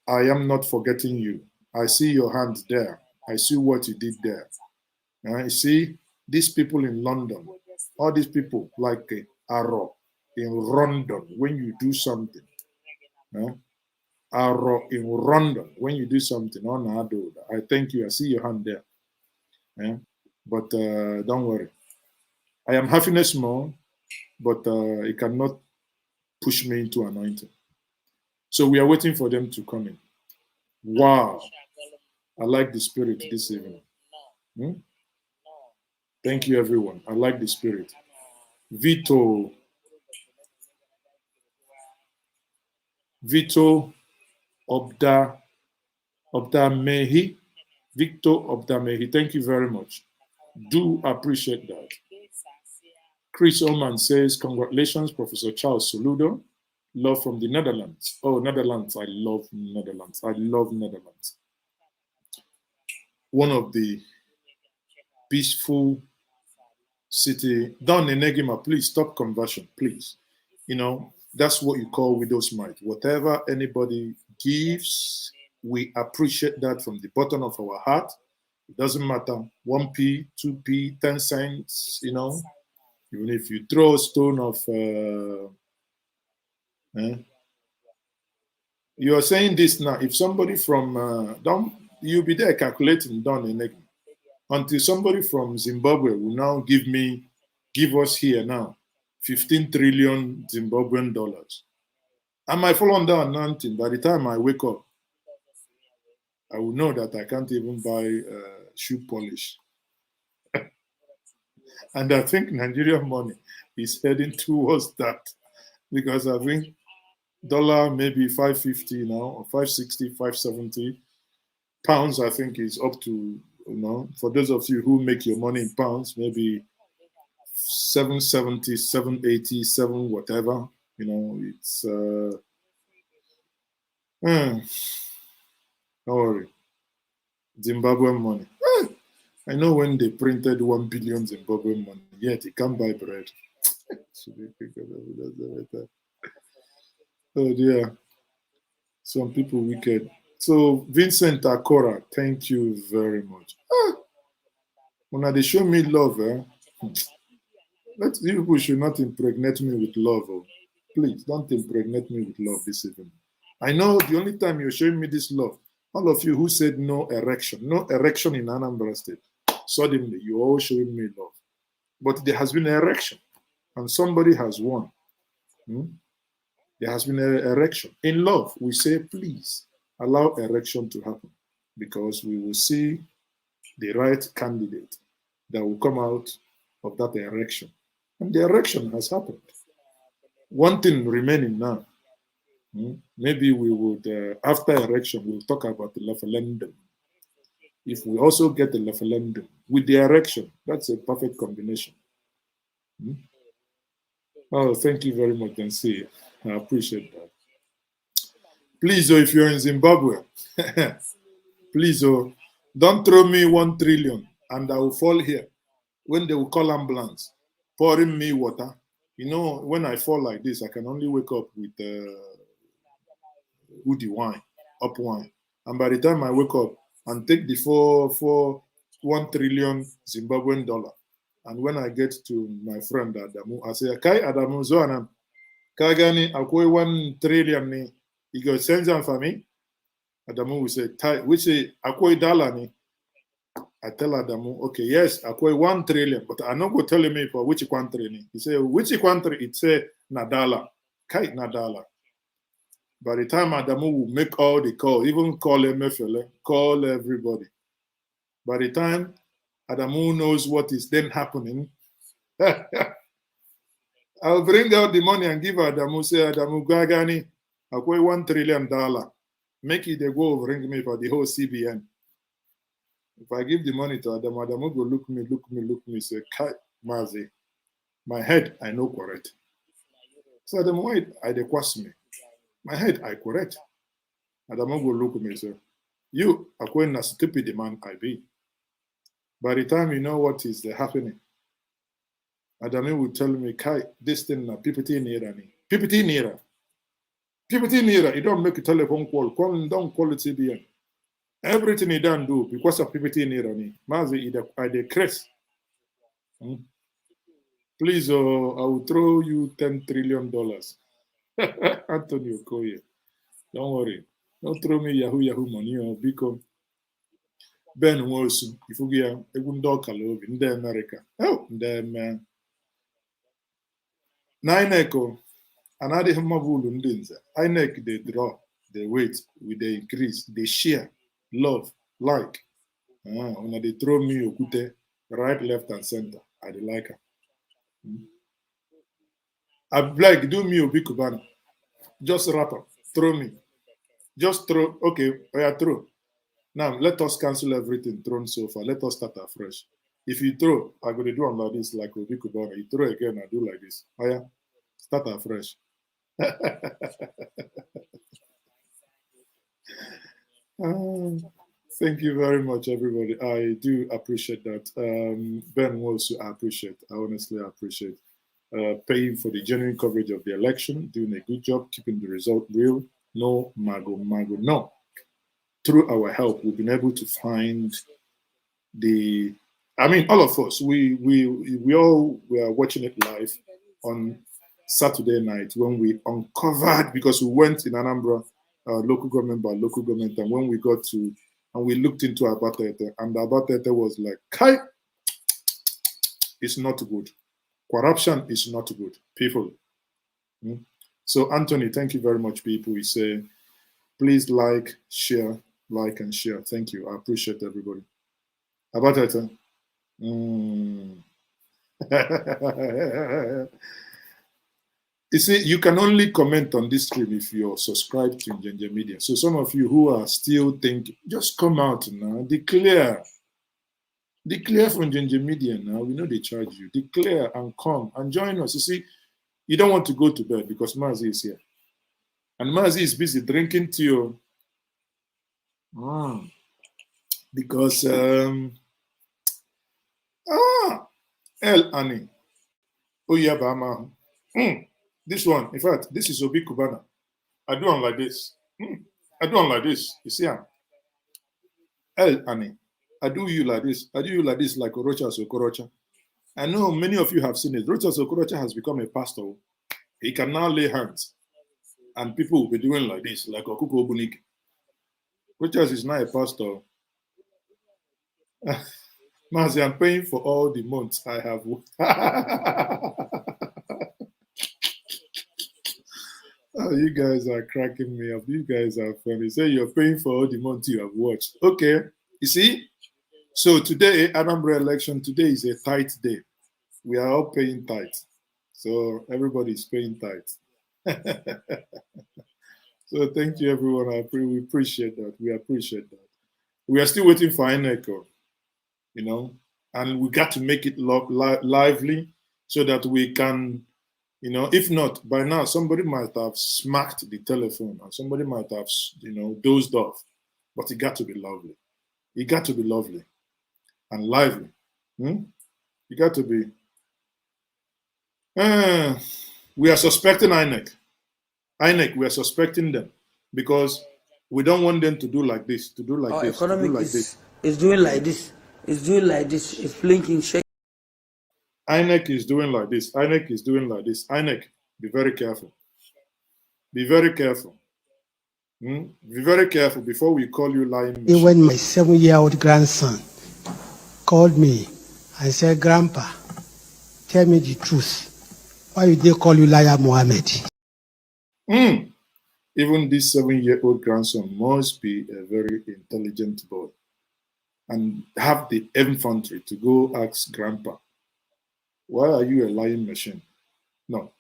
I am not forgetting you. I see your hand there. I see what you did there. You see, these people in London, All these people like Aro in London when you do something. Aro in London when you do something. Oh, no, I thank you. I see your hand there. But don't worry. I am happiness more, but it cannot push me into anointing. So we are waiting for them to come in. Wow. I like the spirit this evening. Thank you, everyone. I like the spirit. Vito Obda Mehi. Victor Obda Mehi. Thank you very much. Do appreciate that. Chris Oman says, congratulations, Professor Charles Soludo. Love from the Netherlands. Oh, Netherlands. I love Netherlands. I love Netherlands. One of the peaceful city. Don Enegima, please stop conversion, please. You know, that's what you call widow's mite. Whatever anybody gives, we appreciate that from the bottom of our heart. It doesn't matter, 1p, 2p, 10 cents, you know. Even if you throw a stone of... you are saying this now. If somebody from... you'll be there calculating Don Enegima. Until somebody from Zimbabwe will now give us here now 15 trillion Zimbabwean dollars. I might fall under anointing. By the time I wake up, I will know that I can't even buy shoe polish. And I think Nigerian money is heading towards that, because I think dollar maybe 550 now, or 560, 570. Pounds, I think, is up to, you know, for those of you who make your money in pounds, maybe 770, 780, 7 whatever. You know, it's don't worry. Zimbabwean money. I know when they printed 1 billion Zimbabwean money, yet it can't buy bread. Oh dear. Some people wicked. So Vincent Akora, thank you very much. When they show me love, people should not impregnate me with love. Please don't impregnate me with love this evening. I know the only time you're showing me this love, all of you who said no erection in Anambra State, suddenly you're all showing me love. But there has been an erection, and somebody has won. There has been an erection. In love, we say, please allow erection to happen, because we will see the right candidate that will come out of that erection. And the erection has happened. One thing remaining now, maybe we would, after erection, we'll talk about the referendum. If we also get the referendum with the erection, that's a perfect combination. Oh, thank you very much, Nancy. I appreciate that. Please, if you're in Zimbabwe, please, don't throw me 1 trillion and I will fall here. When they will call ambulance, pouring me water. You know, when I fall like this, I can only wake up with woody wine, up wine. And by the time I wake up and take the 1 trillion Zimbabwean dollar, and when I get to my friend Adamu, I say, Kai Adamu Zoanam, Kagani, Akwe 1 trillion ni, you go send them for me. Adamu will say, which is Akwe dollar ni. I tell Adamu, okay, yes, Akwe 1 trillion, but I not go tell me for which country ni. He say, which country? It say Nadala, Kai Nadala. By the time Adamu will make all the calls, even call MFL, call everybody. By the time Adamu knows what is then happening, I'll bring out the money and give Adamu, say, Adamu Gagani, Akwe $1 trillion. Make it they go bring me for the whole CBN. If I give the money to Adamu, Adamu go look me, say, Kai Mazi, my head, I know correct. So Adamu, why I de quas me? My head, I correct. Adamu go look me, say, you, Akwe na stupid man I be. By the time you know what is happening, Adamu will tell me, Kai, this thing na PPT near ni. PPT near. PPT near. You don't make a telephone call. Don't call it CBN. Everything he don't do because of PPT near ni. Mazi, I decrease. Please, I will throw you $10 trillion. Anthony Okoye. Don't worry. Don't throw me Yahoo money or because Ben Wilson, if we are a Gundok in the America. Oh, the Nine echo. Another Hamavulu Ndinza. I neck they draw, they wait, with the increase, they share, love, like. When they throw me Okute, right, left, and center. I like her. I like, do me Obi Kubana. Just wrap up. Throw me. Just throw. Okay, throw. Now, let us cancel everything thrown so far. Let us start afresh. If you throw, I'm going to do like this, like Obi Kubana. You throw again, I do like this. Start afresh. Thank you very much, everybody. I do appreciate that. Ben also, I appreciate. I honestly appreciate paying for the genuine coverage of the election, doing a good job, keeping the result real. No, mago, no. Through our help, we've been able to find all of us, we all were watching it live on Saturday night when we uncovered, because we went in Anambra, local government by local government, and when we got to, and we looked into Abatete, and Abatete was like, Kai, it's not good. Corruption is not good, people. So, Anthony, thank you very much, people. We say, please like, and share. Thank you. I appreciate everybody. Abatete. You see, you can only comment on this stream if you're subscribed to Njenje Media. So some of you who are still thinking, just come out now, declare. Declare from Njenje Media now. We know they charge you. Declare and come and join us. You see, you don't want to go to bed because Mazi is here. And Mazi is busy drinking tea. Because, El Ani. Oyabama. This one, in fact, this is Obi Kubana. I do one like this. I do one like this. You see, El Ani. I do you like this. I do you like this, like Orocha Sokorocha. I know many of you have seen it. Orocha Sokorocha has become a pastor. He can now lay hands. And people will be doing like this, like Okuko Obunik. Rochas is not a pastor. Mazi, I'm paying for all the months I have. Oh, you guys are cracking me up. You guys are funny. Say you're paying for all the months you have watched. Okay. You see? So today, Anambra election, today is a tight day. We are all paying tight. So everybody is paying tight. So thank you, everyone. We appreciate that. We appreciate that. We are still waiting for INECO, and we got to make it lively so that we can, if not, by now, somebody might have smacked the telephone and somebody might have, dozed off. But it got to be lovely. It got to be lovely and lively. It got to be. We are suspecting INEC. INEC, we are suspecting them because we don't want them to do like this, to do like this. Economic to do like this. Is doing like this. It's doing like this. It's blinking, shaking. INEC is doing like this. INEC is doing like this. INEC, be very careful. Be very careful. Be very careful before we call you lying machine. When my 7-year-old grandson called me and said, Grandpa, tell me the truth. Why did they call you liar, Mohammed? Even this 7-year-old grandson must be a very intelligent boy and have the infantry to go ask Grandpa, why are you a lying machine? No.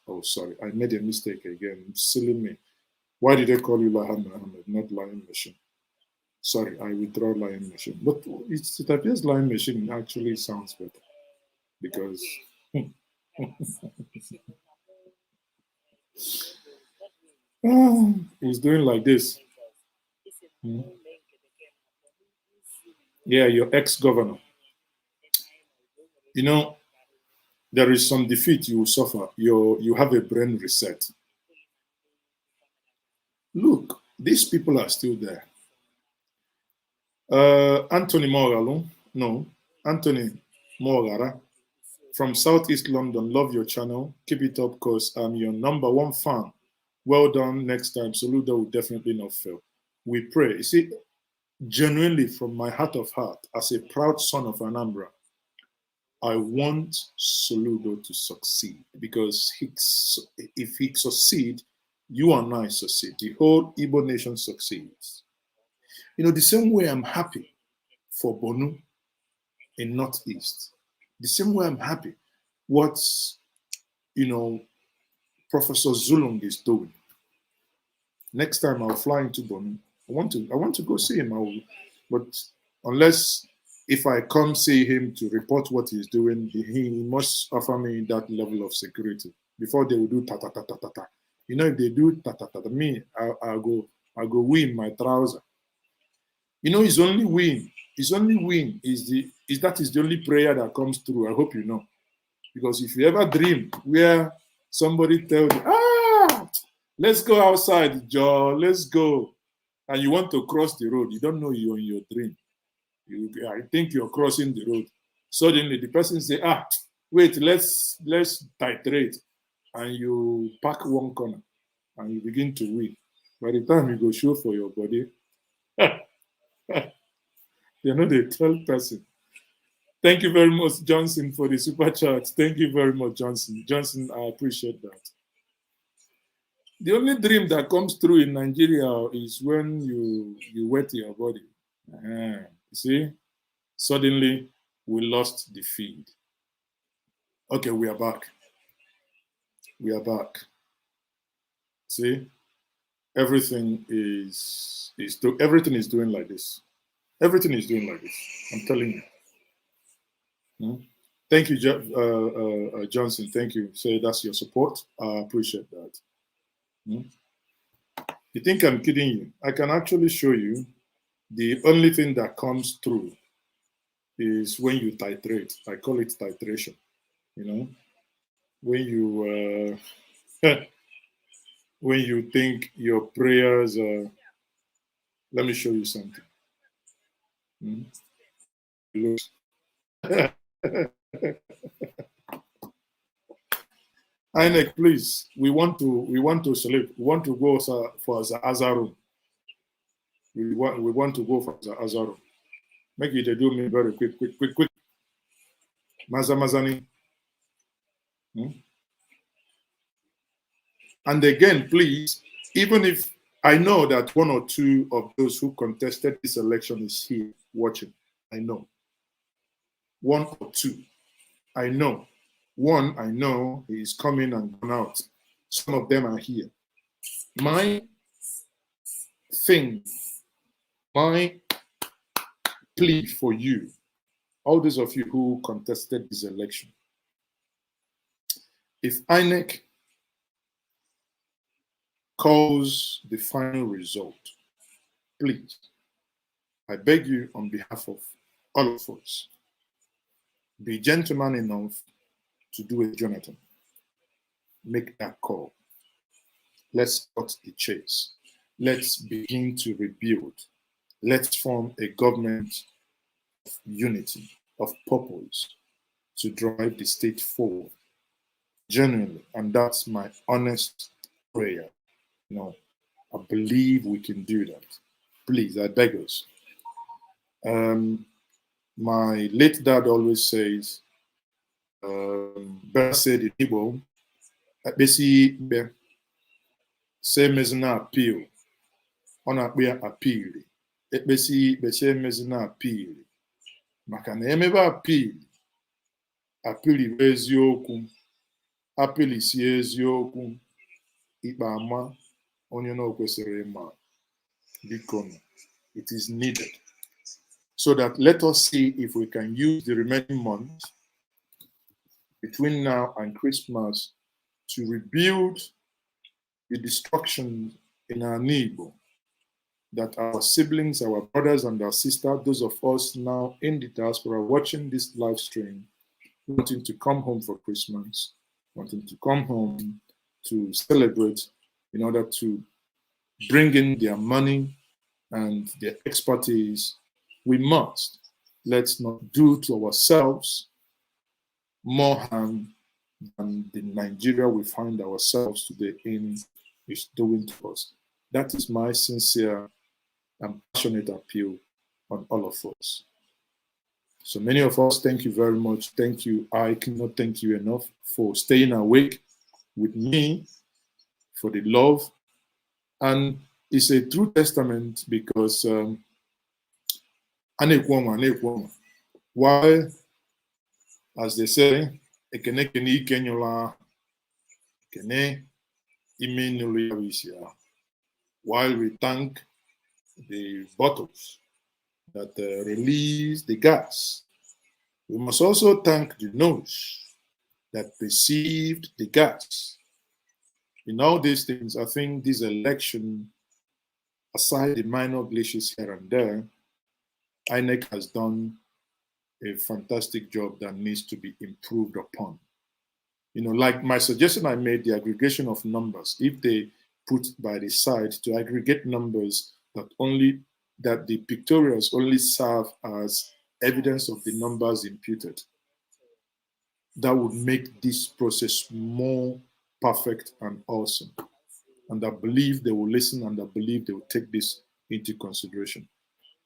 Oh, sorry. I made a mistake again. Silly me. Why did they call you Lying Mohammed, not lying machine? Sorry, I withdraw lying machine. But it appears lying machine actually sounds better because he's doing like this. Yeah, your ex-governor. There is some defeat you will suffer. You have a brain reset. Look, these people are still there. Anthony Mogala. No, Anthony Mogara. from Southeast London, love your channel. Keep it up, cause I'm your #1 fan. Well done. Next time, Soludo will definitely not fail. We pray. You see, genuinely from my heart of heart, as a proud son of Anambra, I want Soludo to succeed, because if he succeeds, you and I succeed. The whole Igbo nation succeeds. You know, the same way I'm happy for Bonu in Northeast, the same way I'm happy what, you know, Professor Zulung is doing. Next time I'll fly into Bonu. I want to go see him. But unless if I come see him to report what he's doing, he must offer me that level of security before they will do ta ta ta ta ta ta. You know, if they do ta ta ta ta, me, I'll go win my trouser. You know, his only win is the only prayer that comes through. I hope you know, because if you ever dream where somebody tells you, let's go outside, Joe, let's go, and you want to cross the road, you don't know you're in your dream. I think you're crossing the road. Suddenly the person say, wait, let's titrate, and you pack one corner and you begin to win. By the time you go show for your body, you know, they tell person. Thank you very much, Johnson, for the super chat. Thank you very much, Johnson. Johnson, I appreciate that. The only dream that comes through in Nigeria is when you wet your body. You see, suddenly we lost the feed. Okay, we are back. We are back. See, everything is doing like this. Everything is doing like this. I'm telling you. Thank you, Johnson. Thank you. So that's your support. I appreciate that. You think I'm kidding you? I can actually show you. The only thing that comes through is when you titrate. I call it titration. You know, when you when you think your prayers are. Let me show you something. INEC, please. We want to select. We want to go for the Azarum. We want to go for the Azarum. Make it do me very quick. Mazani. And again, please, even if I know that one or two of those who contested this election is here watching, I know. One or two, I know. One, I know he is coming and gone out. Some of them are here. My plea for you, all those of you who contested this election, if INEC calls the final result, please, I beg you on behalf of all of us, be gentleman enough to do it, Jonathan. Make that call. Let's cut the chase. Let's begin to rebuild. Let's form a government of unity, of purpose, to drive the state forward. Genuinely, and that's my honest prayer. You know, I believe we can do that. Please, I beg us. My late dad always says, better said in Igbo, basically, say mezina appeal, on appeal. Besi mezina appeal. Makana emebe appeal iwe eziokwu, appeal isi eziokwu, ikpe ama onye na okwesịrị ịma. Bikono, it is needed. So that let us see if we can use the remaining months between now and Christmas to rebuild the destruction in our neighbor, that our siblings, our brothers and our sisters, those of us now in the diaspora watching this live stream, wanting to come home for Christmas, wanting to come home to celebrate in order to bring in their money and their expertise, we must. Let's not do to ourselves more harm than the Nigeria we find ourselves today in is doing to us. That is my sincere and passionate appeal on all of us. So many of us, thank you very much. Thank you. I cannot thank you enough for staying awake with me, for the love. And it's a true testament because while, as they say, while we thank the bottles that release the gas, we must also thank the nose that received the gas. In all these things, I think this election, aside the minor glitches here and there, INEC has done a fantastic job that needs to be improved upon. You know, like my suggestion I made, the aggregation of numbers, if they put by the side to aggregate numbers that the pictorials only serve as evidence of the numbers imputed, that would make this process more perfect and awesome. And I believe they will listen, and I believe they will take this into consideration.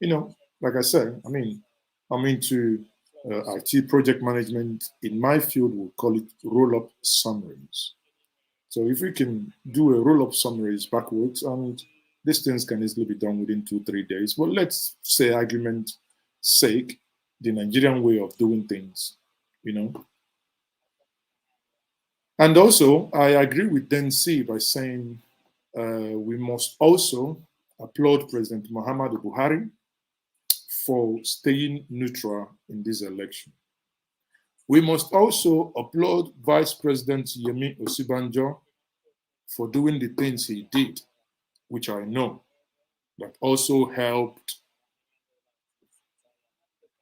You know, like I said, I mean, I'm into IT project management. In my field, we'll call it roll-up summaries. So if we can do a roll-up summaries backwards, and these things can easily be done within 2-3 days. But let's say, argument sake, the Nigerian way of doing things, you know. And also, I agree with Densi by saying we must also applaud President Muhammadu Buhari for staying neutral in this election. We must also applaud Vice President Yemi Osibanjo for doing the things he did, which I know that also helped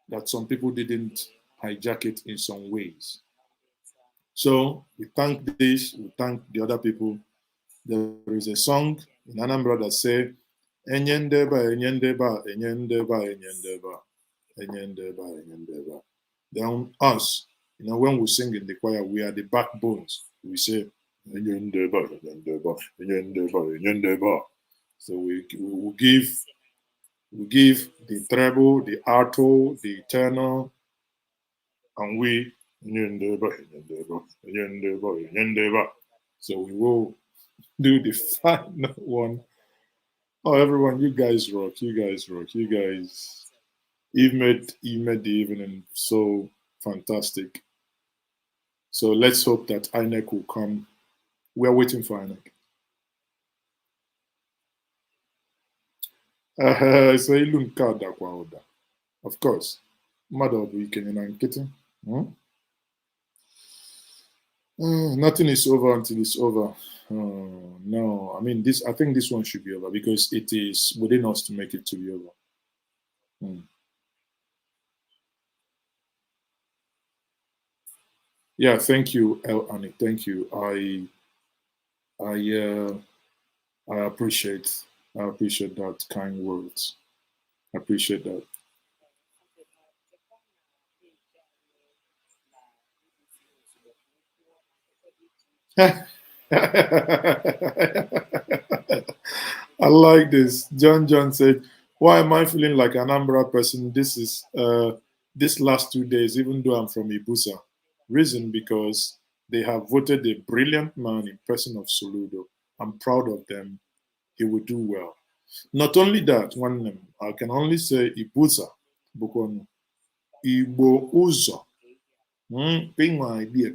that some people didn't hijack it in some ways. So we thank this, we thank the other people. There is a song in Anambra that says, Enyendeba, Enyendeba, Enyendeba, Enyendeba, Enyendeba, Enyendeba. Then us, you know, when we sing in the choir, we are the backbones. We say, Enyendeba, Enyendeba, Enyendeba, Enyendeba. So we give the treble, the alto, the tenor, and we, so we will do the final one. Oh, everyone, you guys rock, you guys rock, you guys. You've made the evening so fantastic. So let's hope that INEC will come. We're waiting for INEC. Of course. Mother, we can get nothing is over until it's over. No, I mean I think this one should be over because it is within us to make it to be over. Yeah, thank you, El Ani. Thank you. I appreciate that kind words. I appreciate that. I like this. John said, why am I feeling like an Anambra person? This is this last 2 days, even though I'm from Ibusa. Reason because they have voted a brilliant man in person of Soludo. I'm proud of them. He will do well. Not only that, I can only say Ibusa, Bukono, Igbo Uzo. Being my idea,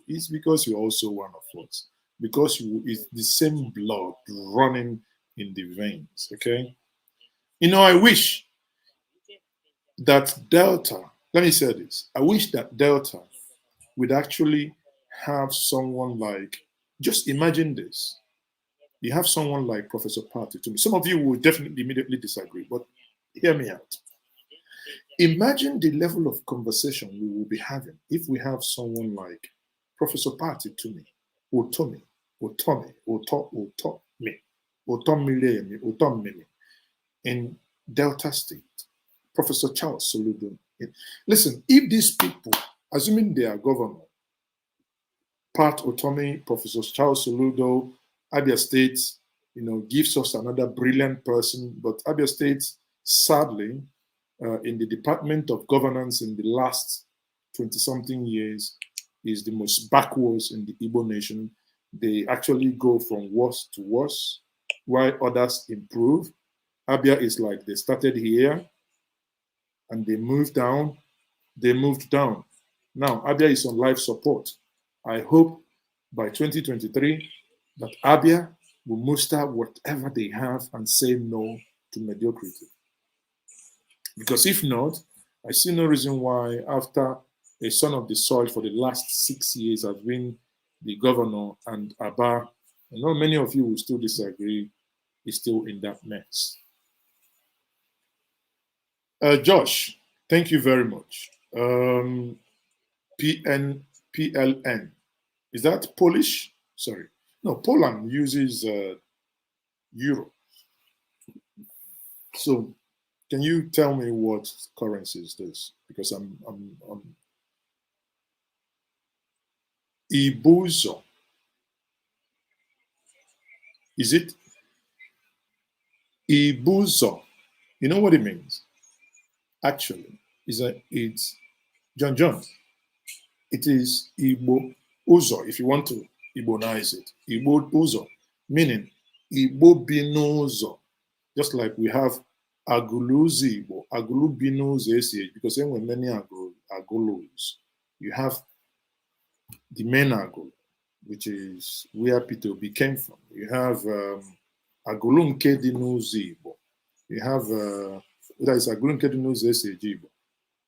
it's because you're also one of us. Because it's the same blood running in the veins, okay? You know, I wish that Delta, let me say this, I wish that Delta would actually have someone like, just imagine this. You have someone like Professor Party to me. Some of you will definitely immediately disagree, but hear me out. Imagine the level of conversation we will be having if we have someone like Professor Party to me, Utomi, in Delta State, Professor Charles Soludo Listen, if these people, assuming they are governor, Pat Otomi, Professor Charles Soludo, Abia State, gives us another brilliant person. But Abia State, sadly, in the Department of Governance in the last 20-something years, is the most backwards in the Igbo nation. They actually go from worse to worse, while others improve. Abia is like they started here and they moved down. They moved down. Now, Abia is on life support. I hope by 2023 that Abia will muster whatever they have and say no to mediocrity. Because if not, I see no reason why, after a son of the soil for the last 6 years has been the governor, and Abba, I know many of you will still disagree, is still in that mess. Josh, thank you very much. PLN. Is that Polish? Sorry. No, Poland uses euro. So, can you tell me what currency is this? Because I'm Ibuzo. Is it Ibuzo? You know what it means? Actually, it's John. It is Igbo Uzo, if you want to Igbonize it. Igbo Uzo, meaning Igbo Binozo. Just like we have Aguluzi Igbo, Agulu Binozo ACH, because there were many Agulus. You have the main Agulu, which is where Peter Obi came from. You have Agulu Nkedinuzi Igbo. You have that is Agulu Nkedinuzi ACH Igbo,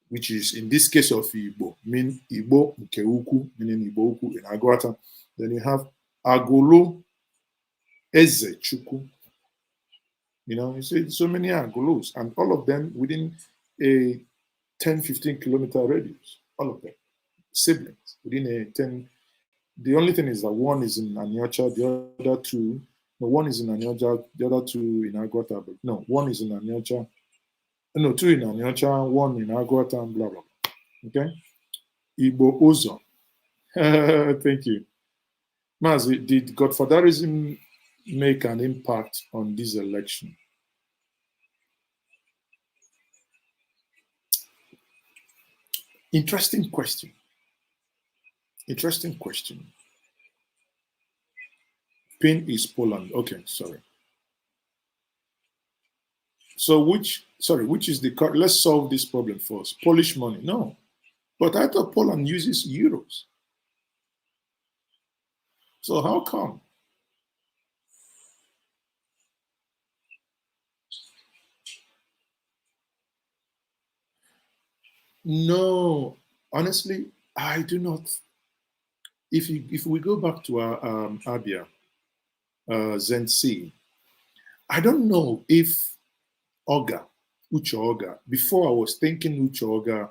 which is in this case of Igbo, mean Igbo Nkeuku, meaning Igbo Uku in Agwata. Then you have Agulu Eze Chuku. You see so many Agulus, and all of them within a 10-15 kilometer radius. All of them. Siblings within a 10. The only thing is that one is in Anyocha, the other two. No, one is in Anyocha, the other two in Agwata. But no, one is in Anyocha. No, two in Anyocha, one in Agwata, and blah, blah, blah. Okay? Igbo Uzo. Thank you. Mazi, did Godfatherism make an impact on this election? Interesting question. Interesting question. Pin is Poland. Okay, sorry. So which is the, let's solve this problem first. Polish money, no. But I thought Poland uses euros. So how come? No, honestly, I do not. If we go back to our Abia, Zensi, I don't know if Uche Oga, before I was thinking Uche Oga,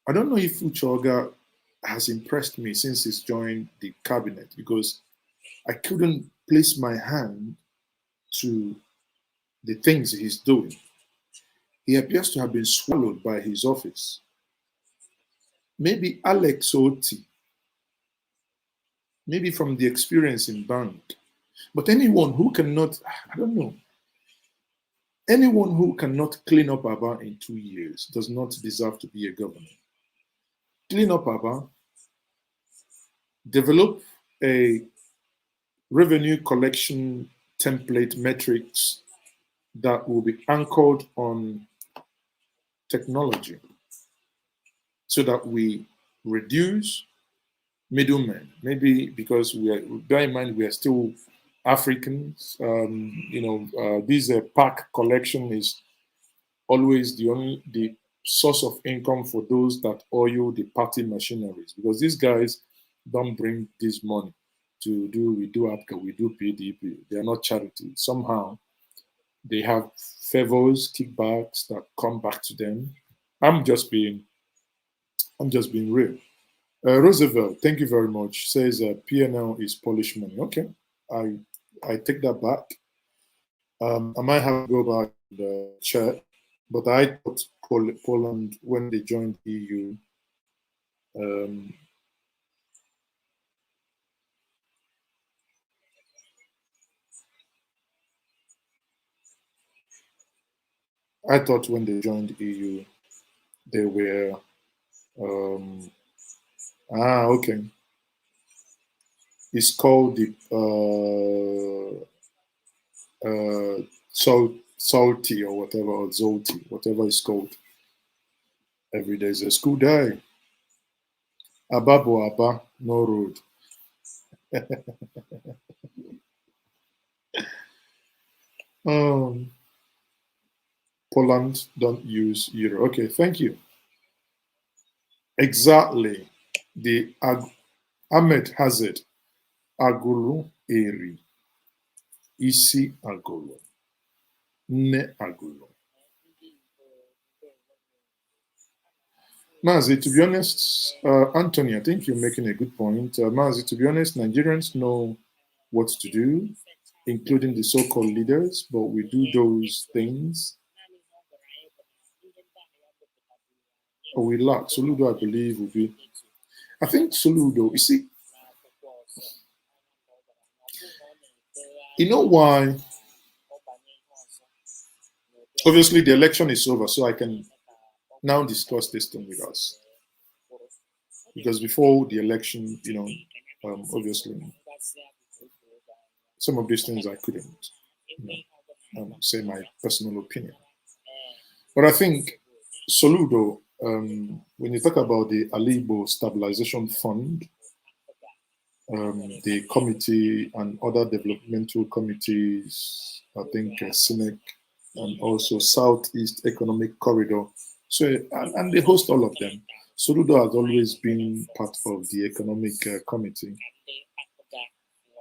I don't know if Uche Oga has impressed me since he's joined the cabinet, because I couldn't place my hand to the things he's doing. He appears to have been swallowed by his office. Maybe Alex Oti, maybe from the experience in bank. But anyone who cannot, I don't know, anyone who cannot clean up Aba in 2 years does not deserve to be a governor. Clean up Aba, develop a revenue collection template metrics that will be anchored on technology so that we reduce middlemen. Maybe because bear in mind, we are still Africans. This PAC collection is always the source of income for those that oil the party machineries, because these guys don't bring this money we do APCA, we do PDP. They are not charity. Somehow they have favors, kickbacks that come back to them. I'm just being real. Roosevelt, thank you very much. Says PNL is Polish money. Okay, I take that back. I might have to go back to the chat But I thought Poland, when they joined EU, I thought when they joined EU, they were okay. It's called the salty or whatever, or zolty, whatever it's called. Every day is a school day. Ababo Abba, no road. Poland don't use euro. Okay, thank you. Exactly. The Ahmed Hazard Agulu Eri Isi Agulu Ne Agulu. Mazi, to be honest, Anthony, I think you're making a good point. Mazi, to be honest, Nigerians know what to do, including the so-called leaders, but we do those things. Or we lack. Soludo, I believe, will be. I think Soludo, you see, you know why? Obviously, the election is over, so I can now discuss this thing with us. Because before the election, you know, obviously, some of these things I couldn't say my personal opinion. But I think Soludo, when you talk about the Alibo Stabilization Fund, the committee and other developmental committees, I think SINEC, and also Southeast Economic Corridor, so and they host all of them. Soludo has always been part of the Economic Committee,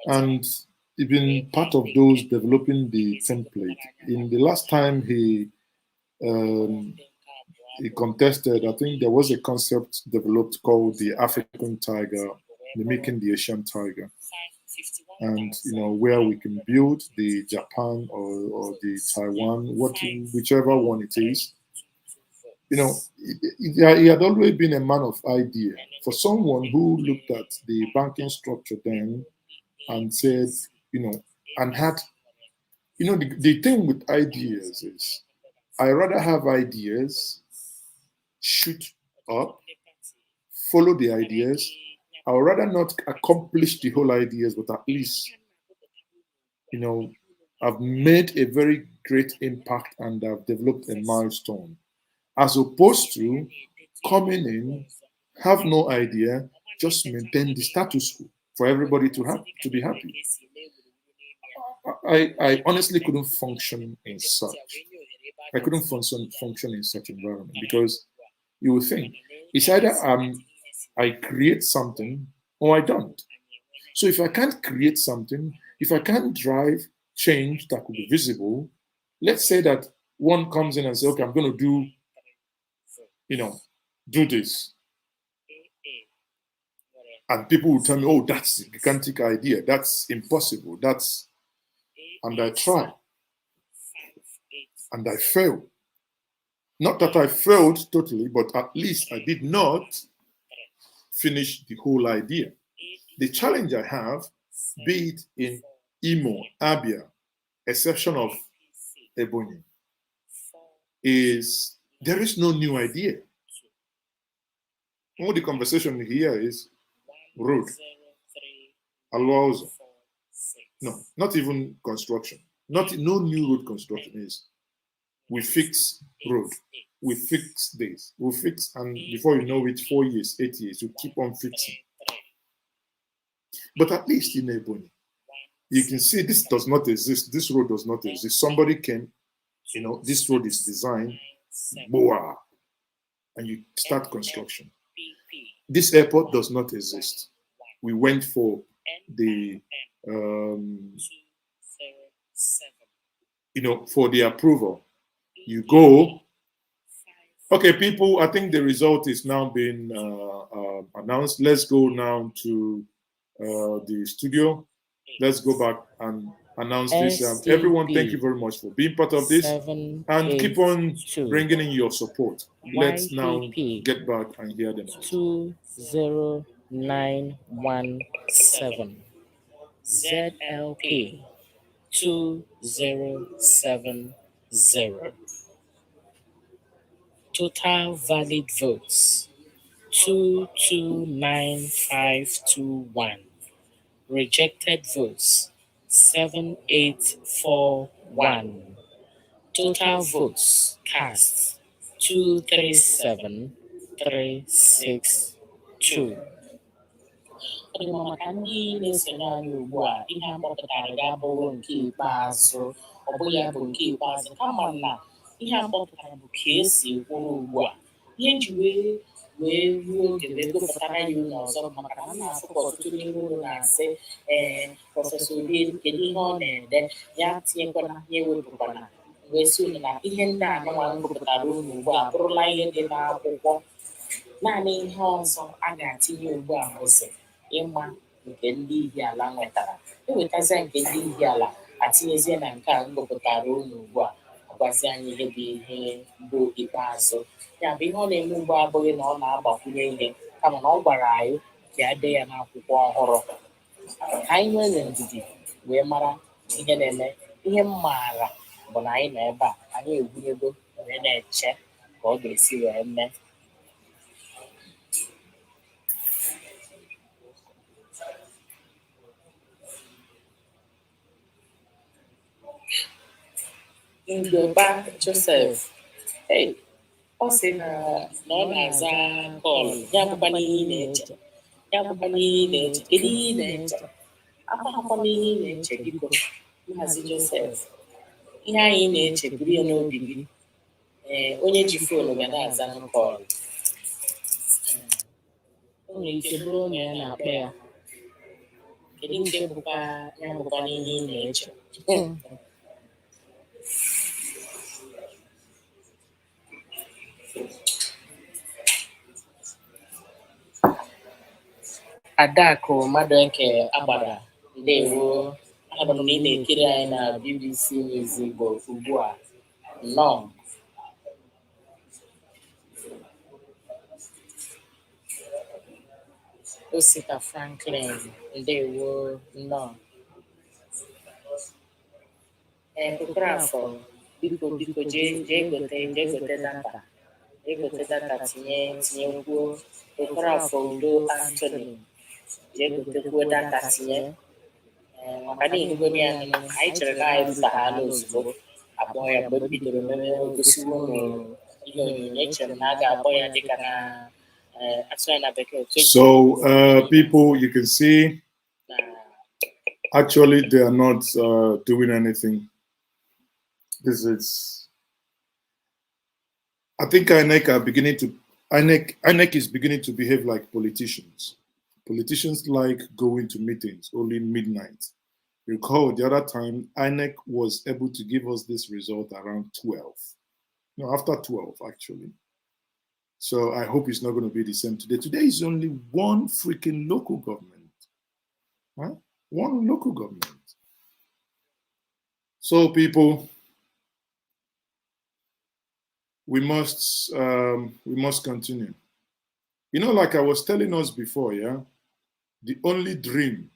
and he's been part of those developing the template. In the last time he contested, I think there was a concept developed called the African tiger, mimicking the Asian tiger, and you know, where we can build the Japan or the Taiwan, whichever one it is. You know, he had always been a man of idea. For someone who looked at the banking structure then and said, you know, and had, you know, the thing with ideas is, I rather have ideas, shoot up, follow the ideas. I would rather not accomplish the whole ideas, but at least, you know, I've made a very great impact and I've developed a milestone, as opposed to coming in, have no idea, just maintain the status quo for everybody to be happy. I honestly couldn't function in such. I couldn't function in such environment, because you would think it's either I create something or I don't. So if I can't create something, if I can't drive change that could be visible, let's say that one comes in and says, okay, I'm going to do, you know, do this. And people will tell me, oh, that's a gigantic idea. That's impossible. And I try. And I fail. Not that I failed totally, but at least I did not finish the whole idea. The challenge I have, be it in Imo, Abia, exception of Ebonyi, is there is no new idea. All the conversation here is road, Alwaozo. No, not even construction. No new road construction is. We fix road. We fix this. We fix, and before you know it, 4 years, 8 years, you keep on fixing. But at least in Ebonyi, you can see this does not exist. This road does not exist. Somebody came, you know, this road is designed, boah, and you start construction. This airport does not exist. We went for the, you know, for the approval. You go, okay, people, I think the result is now being announced. Let's go now to the studio. Let's go back and announce this. Everyone, thank you very much for being part of this, and keep on bringing in your support. Let's now get back and hear them out. 20917 ZLP 2070. Total valid votes 229521. Rejected votes 7841. Total votes cast 237362. Ọ dị mma maka ndị na-esonye anyị ugbu a, ihe a kpọpụtara ga-abụrụ nke ikpeazụ, ọ bụghị ya bụ nke ikpeazụ, kama na ihe a kpọpụtara bụ ka esi kwụrụ ugbu a. Ihe nji wee ruo oge wee gụpụtara ya ụlọ ọzọ maka na m na-afụ ka ọtụtụ n'ime ụlọ na-asị prọfesọ Obi kedu ihe ọ na-ede, ya tinyekwana ya ewepụkwana, wee si unu na ihe ndị a nwa gụpụtara unu ugbu a bụrụla ihe dị n'akwụkwọ. Naanị ihe ọzọ a ga-atinye ugbu a bụzi ịma nke ndị Ihiala nwetara. Ewetazie nke ndị Ihiala atinyezie na nke a ngụpụtara unu ugbu a, agwazi anyị ihe bụ ihe bụ ikpeazụ. Ya bụ ihe ọ na-eme ugbu a abụghị na ọ na-agbakwunye ihe, kama na ọ gwara anyị ka ya dee ya n'akwụkwọ ọhụrụ. Anyị nwere ndidi wee mara ihe na-eme. Ihe m maara bụ na anyị nọ ebe a, anyị egwunyego wee na-eche ka ọ ga-esi wee mee. Ngọba Joseph, ọ sị na ọ na-aza kọlụ, ya bụkwa n'ihe ị na-eche, ya bụkwa n'ihe ị na-eche, kedu ihe ị na-eche? Akwahakwa n'ihe ị na-eche, biko Maazị Joseph, ihe anyị na-eche buru ya n'obi gị. Onye ji foonu ga na-aza kọlụ, o nwere ike bụrụ onye ya na-akpọ ya. Kedu nke bụkwa ya bụkwa n'ihe ị na-eche? Adakụ Madueke Agbara, ndewo. Ana m na ị na-ekiri anyị na BBC News Igbo ugbu a. Nnọọ. Osita Franklin, ndewo. Nnọọ. Okafọ, biko jee gote data. Egote data tinyekwuo. Okafọ Udo Anthony, jee gotekwuo data tinye. Maka na igwe ya anyị chere na anyị rutaghala ozugbo akpọ ya mgbe m bidoro meme gosiwo ụlọ ihe onyonyo, echere na a ga-akpọ ya dịka na atụ ya na bekee. So people, you can see actually they are not doing anything. This is, I think INEC is beginning to behave like politicians. Politicians like going to meetings only midnight. Recall the other time INEC was able to give us this result around 12. No, after 12 actually. So I hope it's not going to be the same today. Today is only one freaking local government. Huh? One local government. So people, we must continue. You know, like I was telling us before, yeah, the only dream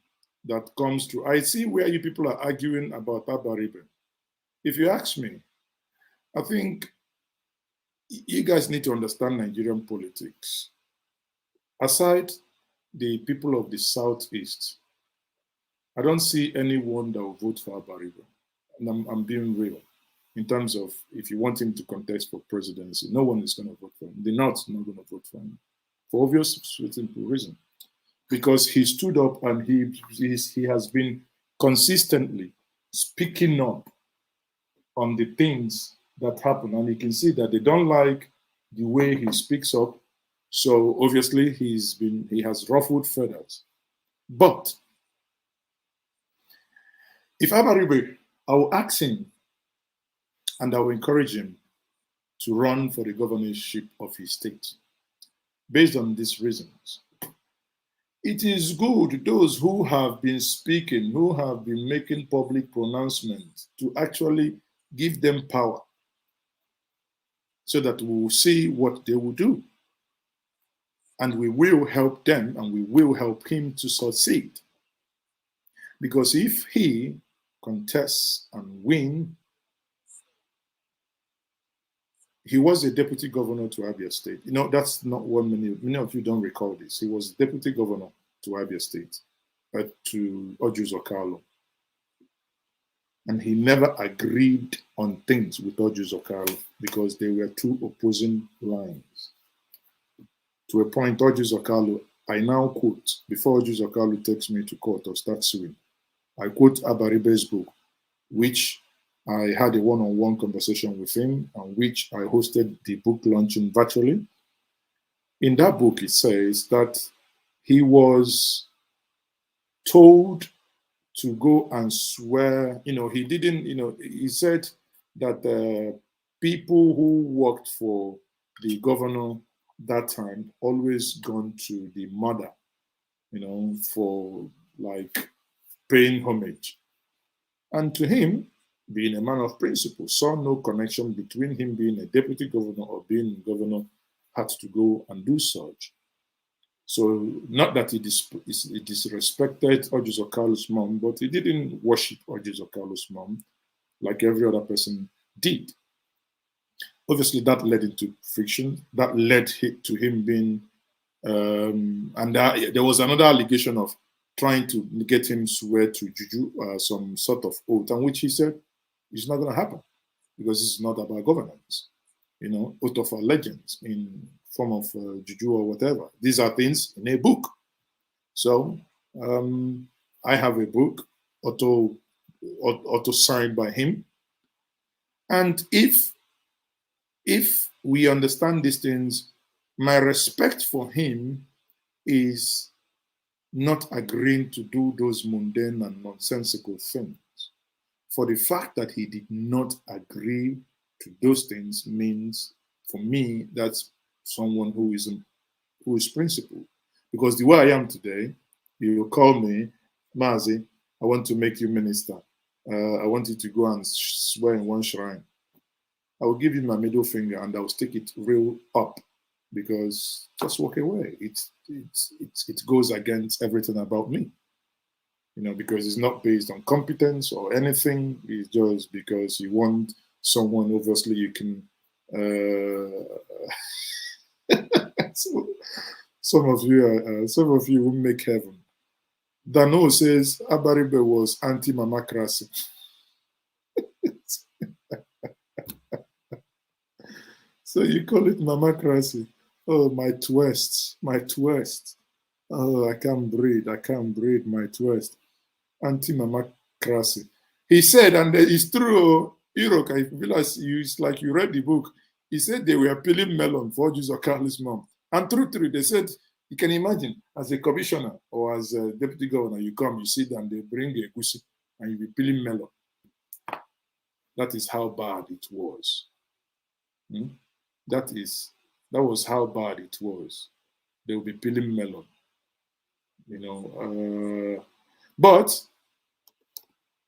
that comes true. I see where you people are arguing about Abaribe. If you ask me, I think you guys need to understand Nigerian politics. Aside the people of the Southeast, I don't see anyone that will vote for Abaribe. And I'm being real. In terms of if you want him to contest for presidency, no one is going to vote for him. The North is not going to vote for him. For obvious simple reason. Because he stood up and he has been consistently speaking up on the things that happen. And you can see that they don't like the way he speaks up. So obviously he has ruffled feathers. But if Abaribe, I will ask him and I will encourage him to run for the governorship of his state based on these reasons. it is good those who have been speaking, who have been making public pronouncements, to actually give them power so that we will see what they will do. And we will help them and we will help him to succeed. Because if he contests and wins, he was a deputy governor to Abia State. You know, that's not what many of you don't recall this. He was deputy governor to Abia State, to Ojus Okalo. And he never agreed on things with Ojus Okalo because they were two opposing lines. To a point, Ojus Okalo, I now quote, before Ojus Okalo takes me to court or starts suing, I quote Abaribe's book, which I had a one-on-one conversation with him, and which I hosted the book launching virtually. In that book, it says that he was told to go and swear, he didn't, he said that the people who worked for the governor that time always gone to the mother, for like paying homage. And to him, being a man of principle, saw no connection between him being a deputy governor or being governor, had to go and do such. So not that he disrespected Ojus Okalo's mom, but he didn't worship Ojus Okalo's mom like every other person did. Obviously, that led into friction. That led to him being, there was another allegation of trying to get him swear to Juju some sort of oath, and which he said it's not going to happen because it's not about governance, oath of allegiance in form of Juju or whatever. These are things in a book. So I have a book, auto signed by him, and if we understand these things, my respect for him is not agreeing to do those mundane and nonsensical things. For the fact that he did not agree to those things means, for me, that's someone who is principled. Because the way I am today, you will call me, Mazi, I want to make you minister. I want you to go and swear in one shrine. I will give you my middle finger and I will stick it real up, because just walk away. It goes against everything about me, because it's not based on competence or anything. It's just because you want someone. Obviously, you can. Some of you will make heaven. Dano says Abaribe was anti-mamacracy. So you call it mamacracy. Oh, my twist. Oh, I can't breathe, my twist. Anti-mamacracy. He said, and it's true, Irok, I realize it's like you read the book. He said they were peeling melon for Ojus Okalo's mom. And true, they said, you can imagine, as a commissioner or as a deputy governor, you come, you sit down, they bring a gusi, and you be peeling melon. That is how bad it was. That was how bad it was. They will be peeling melon.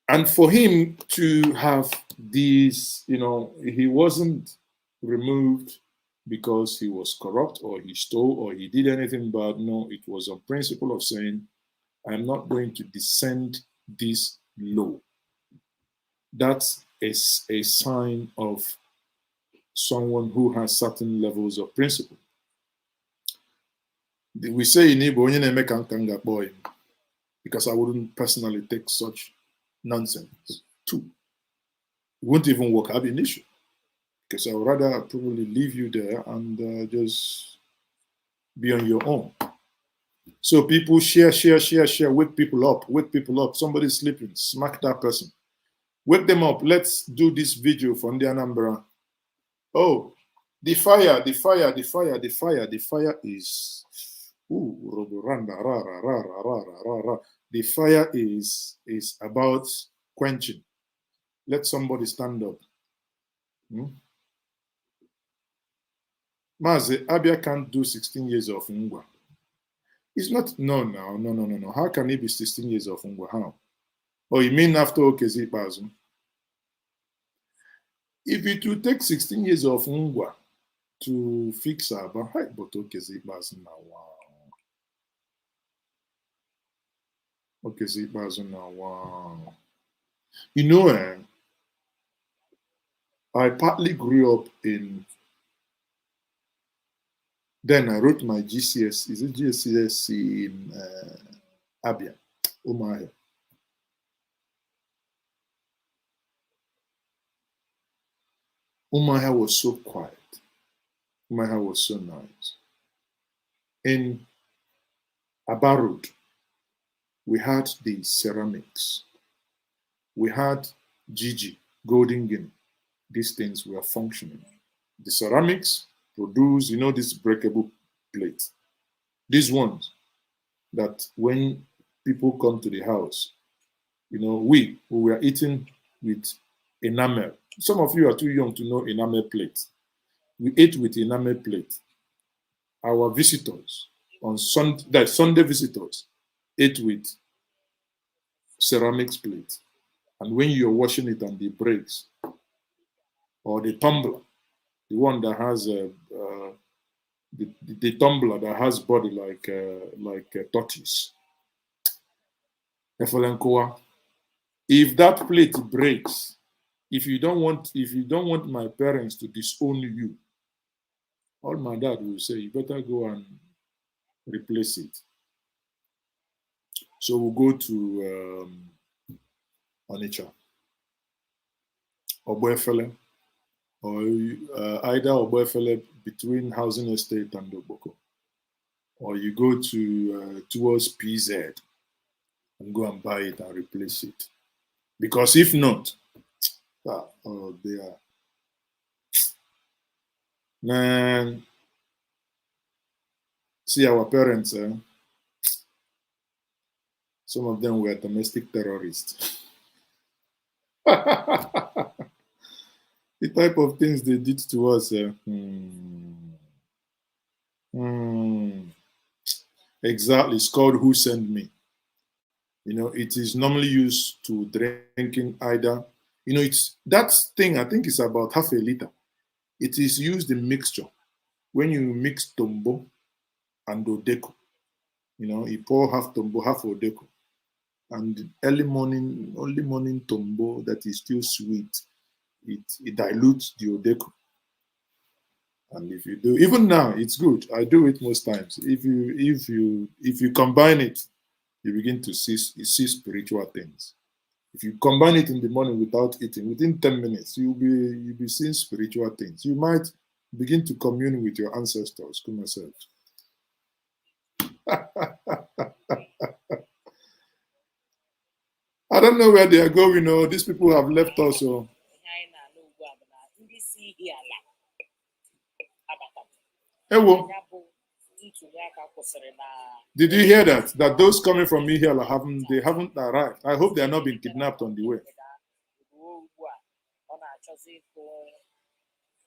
And for him to have these, he wasn't removed because he was corrupt or he stole or he did anything bad. No, it was a principle of saying, I'm not going to descend this low. That's a sign of someone who has certain levels of principle. We say in Igbo, boy, because I wouldn't personally take such nonsense. Two, it won't even work out an issue, because I would rather probably leave you there and just be on your own. So people share, wake people up. Somebody's sleeping, smack that person. Wake them up. Let's do this video from the Anambra. Oh, the fire is, the fire is about quenching. Let somebody stand up. Mazi, Abia can't do 16 years of Ngwa. It's not, no. How can it be 16 years of Ngwa? How? Oh, you mean after Okezi Ikpeazu? If it will take 16 years of Ngwa to fix Aba, but Okezi Ikpeazu now, wow. Okezi Ikpeazu now, wow. You know, I partly grew up in, then I wrote my GCS, is it GCSE in Abia, Umuahia. Umuahia was so quiet. Umuahia was so nice. In Aba Road, we had the ceramics. We had Gigi, Golden Guinea. These things were functioning. The ceramics produce, you know, this breakable plate. These ones that when people come to the house, you know, we were eating with enamel. Some of you are too young to know enamel plate. We ate with enamel plate. Our visitors on Sunday, Sunday visitors, ate with ceramics plate. And when you're washing it and it breaks, or the tumbler, the one that has the tumbler that has body like a tortoise. If that plate breaks, if you don't want my parents to disown you, all my dad will say, you better go and replace it. So we'll go to Onitsha, Oboefele, or either Oboefele between Housing Estate and Oboko, or you go to towards PZ and go and buy it and replace it. Because if not, they are. Man, see our parents, some of them were domestic terrorists. The type of things they did to us. Exactly, it's called Who Sent Me. You know, it is normally used to drinking either, you know, it's that thing, I think it's about half a liter. It is used in mixture. When you mix Tombo and Odeko, you know, you pour half Tombo, half Odeko. And only morning Tombo that is still sweet, it dilutes the Odeko. And if you do, even now, it's good. I do it most times. If you combine it, you begin to see spiritual things. If you combine it in the morning without eating, within 10 minutes, you'll be seeing spiritual things. You might begin to commune with your ancestors. Come yourself. I don't know where they are going. Oh, these people have left us. Oh. Ewo. Did you hear that? That those coming from Ihiala haven't arrived. I hope they are not being kidnapped on the way.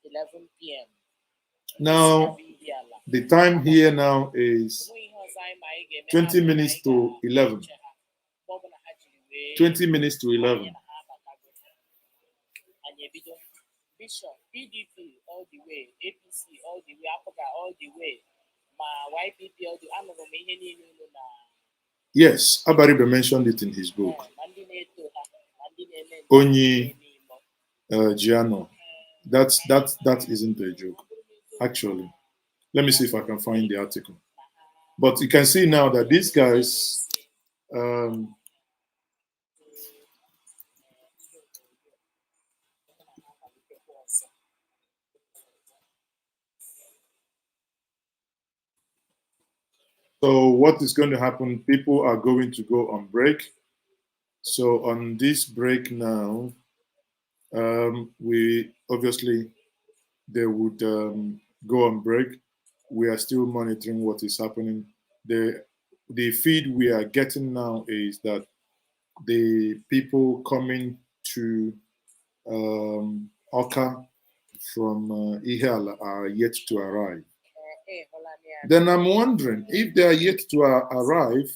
11 p.m. Now, the time here now is 20 minutes to 11. 20 minutes to 11. Bishop, PDP all the way, APC all the way, Africa all the way, YPP all the way. Yes, Abaribe mentioned it in his book. Onyi Giano. That isn't a joke. Actually, let me see if I can find the article. But you can see now that these guys so what is going to happen? People are going to go on break. So on this break now, we obviously they would go on break. We are still monitoring what is happening. The feed we are getting now is that the people coming to Oka from Ihiala are yet to arrive. then I'm wondering if they are yet to arrive,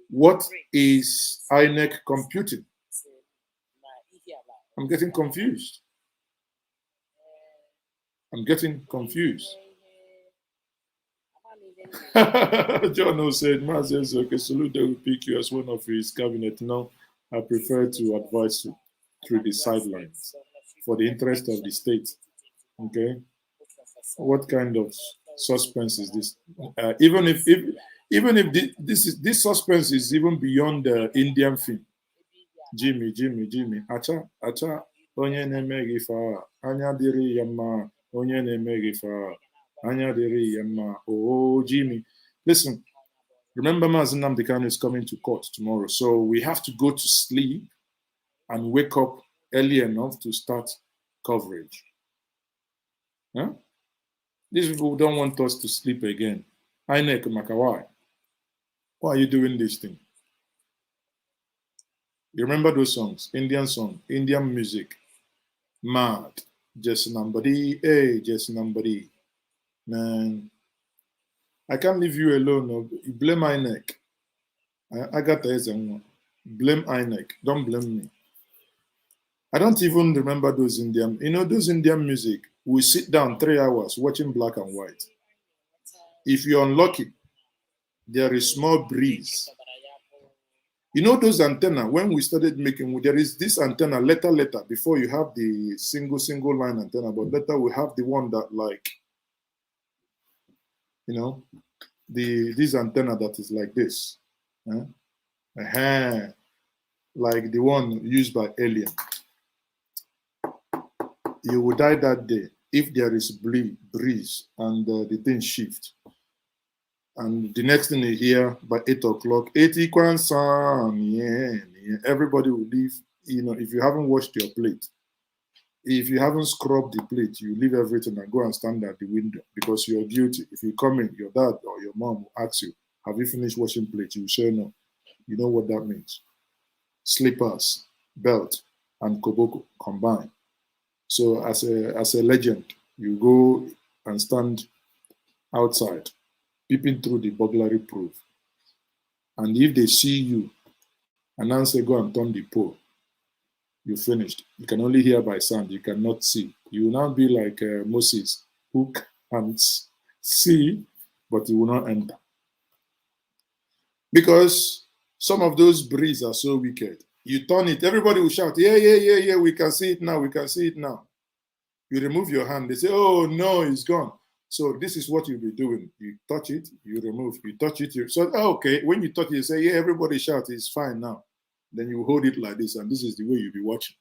what is INEC computing? I'm getting confused. I'm getting confused. John said, Mazes, okay, Soludo will pick you as one of his cabinet. No, I prefer to advise you through the sidelines for the interest of the state. Okay? What kind of suspense is this? Even if this suspense is even beyond the Indian film. Jimmy, acha, onye na-eme gị fa, anya dịrị ya mma, onye na-eme gị fa, anya dịrị ya mma. Oh, Jimmy. Listen, remember Mazi Nnamdi Kanu is coming to court tomorrow, so we have to go to sleep and wake up early enough to start coverage. Huh? These people don't want us to sleep again. INEC Makawai, why are you doing this thing? You remember those songs? Indian song, Indian music. Mad. Just somebody, hey, just somebody. Man, I can't leave you alone. No. You blame INEC. I got the blame INEC. Don't blame me. I don't even remember those Indian, those Indian music. We sit down 3 hours watching black and white. If you're unlucky, there is small breeze. Those antenna, when we started making, there is this antenna, letter, before you have the single line antenna, but later we have the one that this antenna that is like this. Like the one used by Alien. You will die that day if there is breeze and the thing shift. And the next thing you hear by 8 o'clock, 80 Kwansan, yeah, everybody will leave. If you haven't washed your plate, if you haven't scrubbed the plate, you leave everything and go and stand at the window because you're guilty. If you come in, your dad or your mom will ask you, have you finished washing plate? You will say no. You know what that means. Slippers, belt, and koboko combined. So as a legend, you go and stand outside, peeping through the burglary proof. And if they see you, and answer, go and turn the pole, you finished. You can only hear by sound, you cannot see. You will now be like Moses, who can see, but he will not enter. Because some of those breeds are so wicked. You turn it, everybody will shout, yeah, we can see it now, we can see it now. You remove your hand, they say, oh no, it's gone. So this is what you'll be doing. You touch it, you remove, you touch it, so okay, when you touch it, you say, yeah, everybody shout, it's fine now. Then you hold it like this, and this is the way you'll be watching.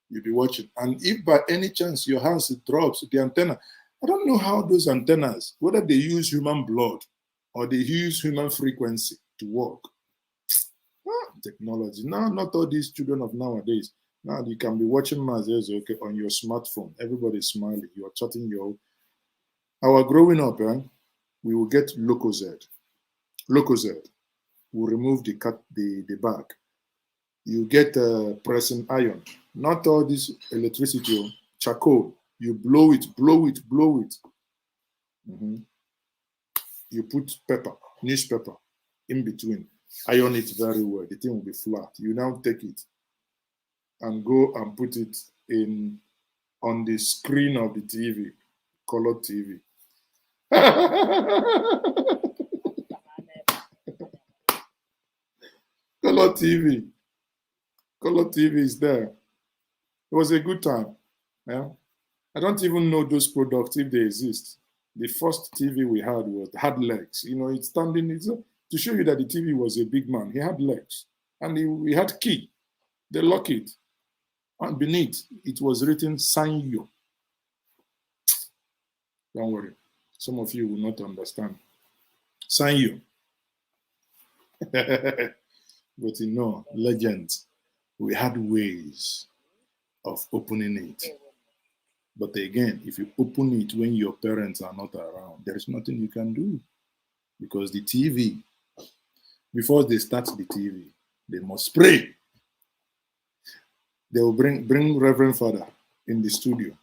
You'll be watching. And if by any chance your hands drops, the antenna, I don't know how those antennas, whether they use human blood or they use human frequency to work. Technology. Now, not all these children of nowadays. Now you can be watching Mazes, okay, on your smartphone. Everybody's smiling. You're chatting your. Our growing up, we will get Loco-Z. Loco-Z will remove the bag. You get pressing iron. Not all this electricity, charcoal. You blow it. You put pepper, newspaper, in between. Iron it very well. The thing will be flat. You now take it and go and put it on the screen of the TV, color TV. Color TV. Color TV is there. It was a good time. Yeah? I don't even know those products if they exist. The first TV we had legs. It's standing. To show you that the TV was a big man. He had legs. And he had key. They lock it. And beneath, it was written Sanyo. Don't worry. Some of you will not understand. Sanyo. But legends. We had ways of opening it. But again, if you open it when your parents are not around, there is nothing you can do. Because the TV, before they start the TV, they must pray. They will bring Reverend Father in the studio.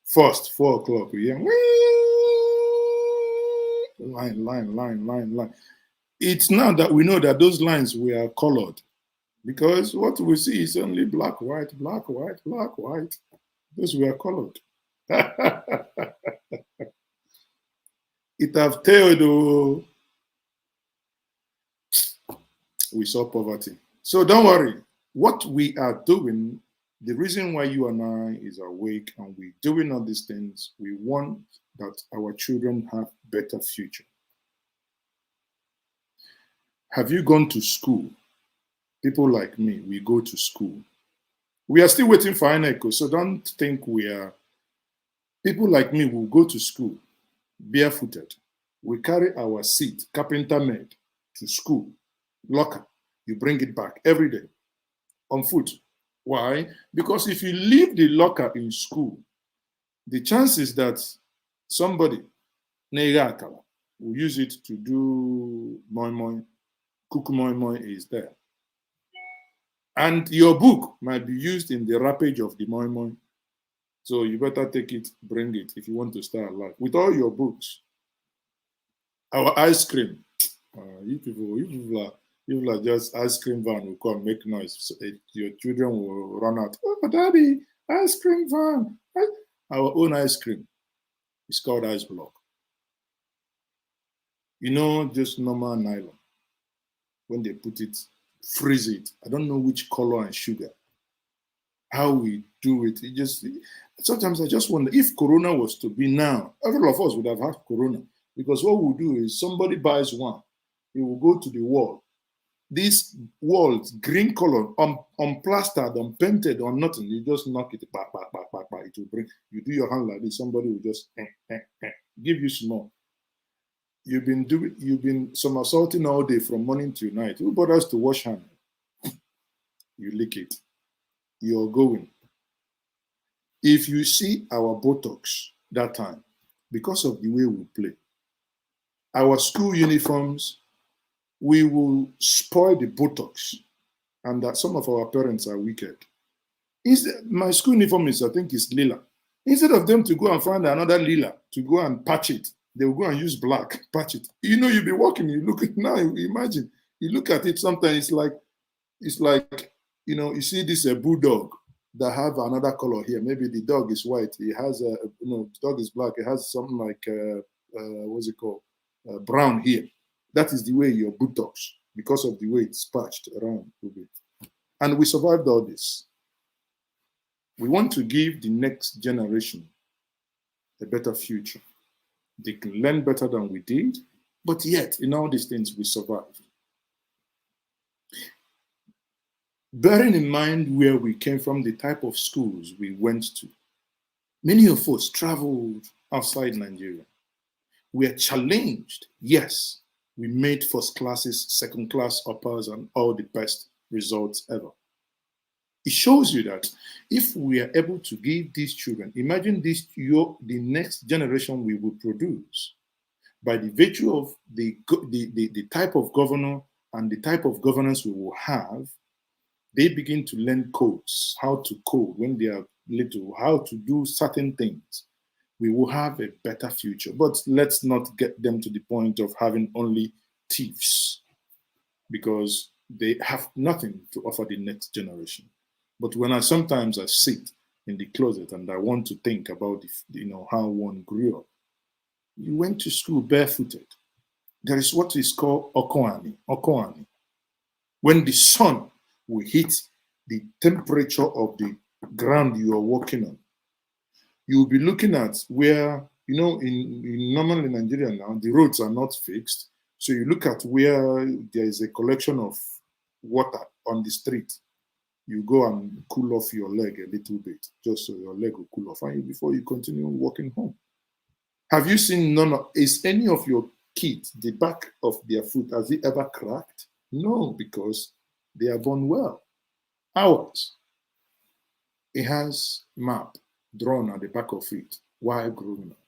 First, 4 o'clock, we hear, line. It's now that we know that those lines were colored, because what we see is only black, white. Those were colored. It have tailed, oh. We saw poverty. So don't worry. What we are doing, the reason why you and I is awake and we're doing all these things, we want that our children have better future. Have you gone to school? People like me, we go to school. We are still waiting for INECO, so don't think we are. People like me will go to school barefooted. We carry our seat, carpenter made, to school, locker. You bring it back every day on foot. Why? Because if you leave the locker in school, the chances that somebody, will use it to do moi moi, cook moi moi is there. And your book might be used in the wrappage of the moi moi. So you better take it, bring it if you want to stay alive. With all your books, our ice cream, you people are just ice cream van will come make noise. So your children will run out. Oh, daddy, ice cream van. Our own ice cream is called ice block. You know, just normal nylon. When they put it, freeze it. I don't know which color and sugar. How we do it. Sometimes I just wonder if Corona was to be now, every of us would have had Corona. Because what we'll do is somebody buys one, he will go to the wall. These walls, green color, unplastered, unpainted, or nothing, you just knock it, back, it will bring, you do your hand like this, somebody will just give you small. You've been somersaulting all day from morning to night. Who bothers to wash hand? You lick it. You're going. If you see our Botox that time, because of the way we play, our school uniforms, we will spoil the Botox, and that some of our parents are wicked. My school uniform is, I think, is lila. Instead of them to go and find another lila to go and patch it, they will go and use black, patch it. You know, you'll be walking, you look at now, imagine, you look at it, sometimes it's like, you know, you see this bulldog that have another color here. Maybe the dog is white, it has the dog is black, it has something like, what's it called? Brown here. That is the way your buttocks, because of the way it's patched around. And we survived all this. We want to give the next generation a better future. They can learn better than we did, but yet in all these things we survived. Bearing in mind where we came from, the type of schools we went to, many of us traveled outside Nigeria. We are challenged. Yes, we made first classes, second class, uppers, and all the best results ever. It shows you that if we are able to give these children, imagine this, the next generation we will produce, by the virtue of the type of governor and the type of governance we will have, they begin to learn codes, how to code when they are little, how to do certain things. We will have a better future. But let's not get them to the point of having only thieves, because they have nothing to offer the next generation. But when sometimes I sit in the closet and I want to think about how one grew up. You went to school barefooted. There is what is called okoani. When the sun will hit the temperature of the ground you are walking on, you'll be looking at where, in normal in Nigeria now, the roads are not fixed. So you look at where there is a collection of water on the street. You go and cool off your leg a little bit, just so your leg will cool off before you continue walking home. Have you seen is any of your kids, the back of their foot, has it ever cracked? No, because they are born well. Ours, it has map drawn at the back of it while growing up.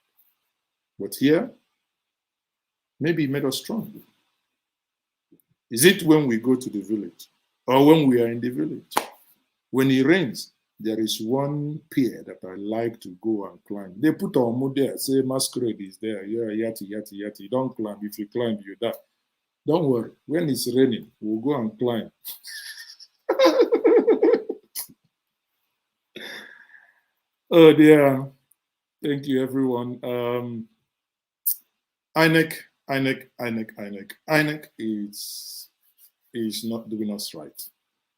But here, maybe it made us strong. Is it when we go to the village or when we are in the village? When it rains, there is one pier that I like to go and climb. They put on there, say masquerade is there. Yeah, yati. Don't climb. If you climb, you die. Don't worry. When it's raining, we'll go and climb. Oh dear. Thank you, everyone. INEC is not doing us right.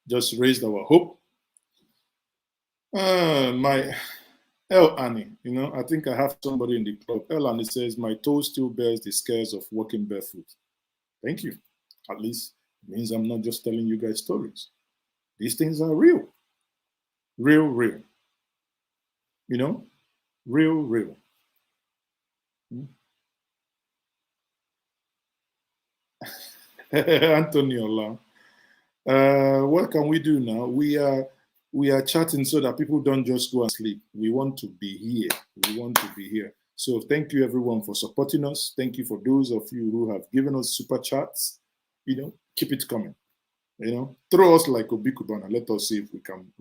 Just raised our hope. My El Annie, I think I have somebody in the club. El Annie says, my toe still bears the scars of walking barefoot. Thank you. At least it means I'm not just telling you guys stories. These things are real. Real. Real. Antoniola. What can we do now? We are chatting so that people don't just go and sleep. We want to be here. So thank you everyone for supporting us. Thank you for those of you who have given us super chats. Keep it coming. Throw us like Obi Kubana. Let us see if we can.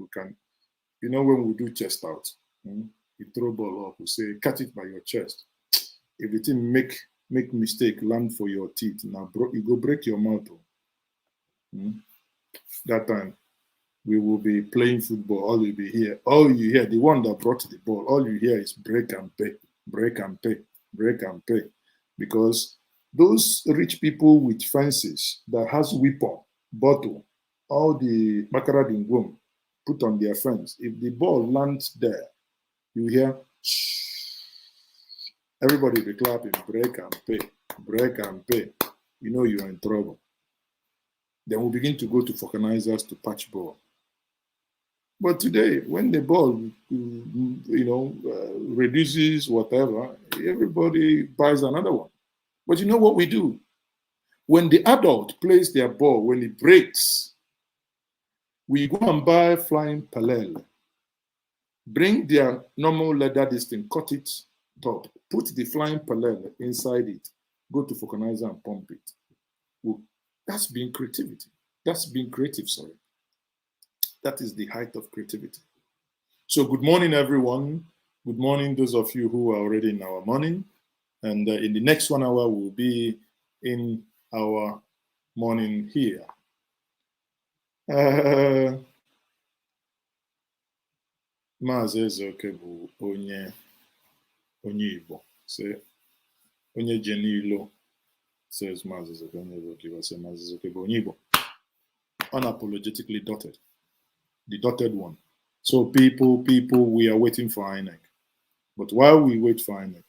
When we do chest out, you throw ball up. We say catch it by your chest. If the team make mistake, land for your teeth. Now, you go break your mouth. That time, we will be playing football. All you be here. All you hear, the one that brought the ball, all you hear is break and pay. Because those rich people with fences that has weapon, bottle, all the baccarat in room put on their fence. If the ball lands there, you hear, shh. Everybody be clapping, break and pay. You're in trouble. Then we begin to go to vulcanizers to patch ball. But today, when the ball, reduces whatever, everybody buys another one. But you know what we do? When the adult plays their ball, when it breaks, we go and buy flying palel. Bring their normal leather this thing, cut it top, put the flying palel inside it, go to vulcanizer and pump it. Well, that's being creativity. That's being creative, sorry. That is the height of creativity. So good morning, everyone. Good morning, those of you who are already in our morning. And in the next 1 hour, we'll be in our morning here. Maazị Ezeoke bụ onye Igbo. Say, onye Jenilo says Maazị Ezeoke onye Igbo. Kiva say Maazị Ezeoke bụ onye Igbo. Unapologetically dotted. The dotted one. So people, we are waiting for INEC. But while we wait for INEC,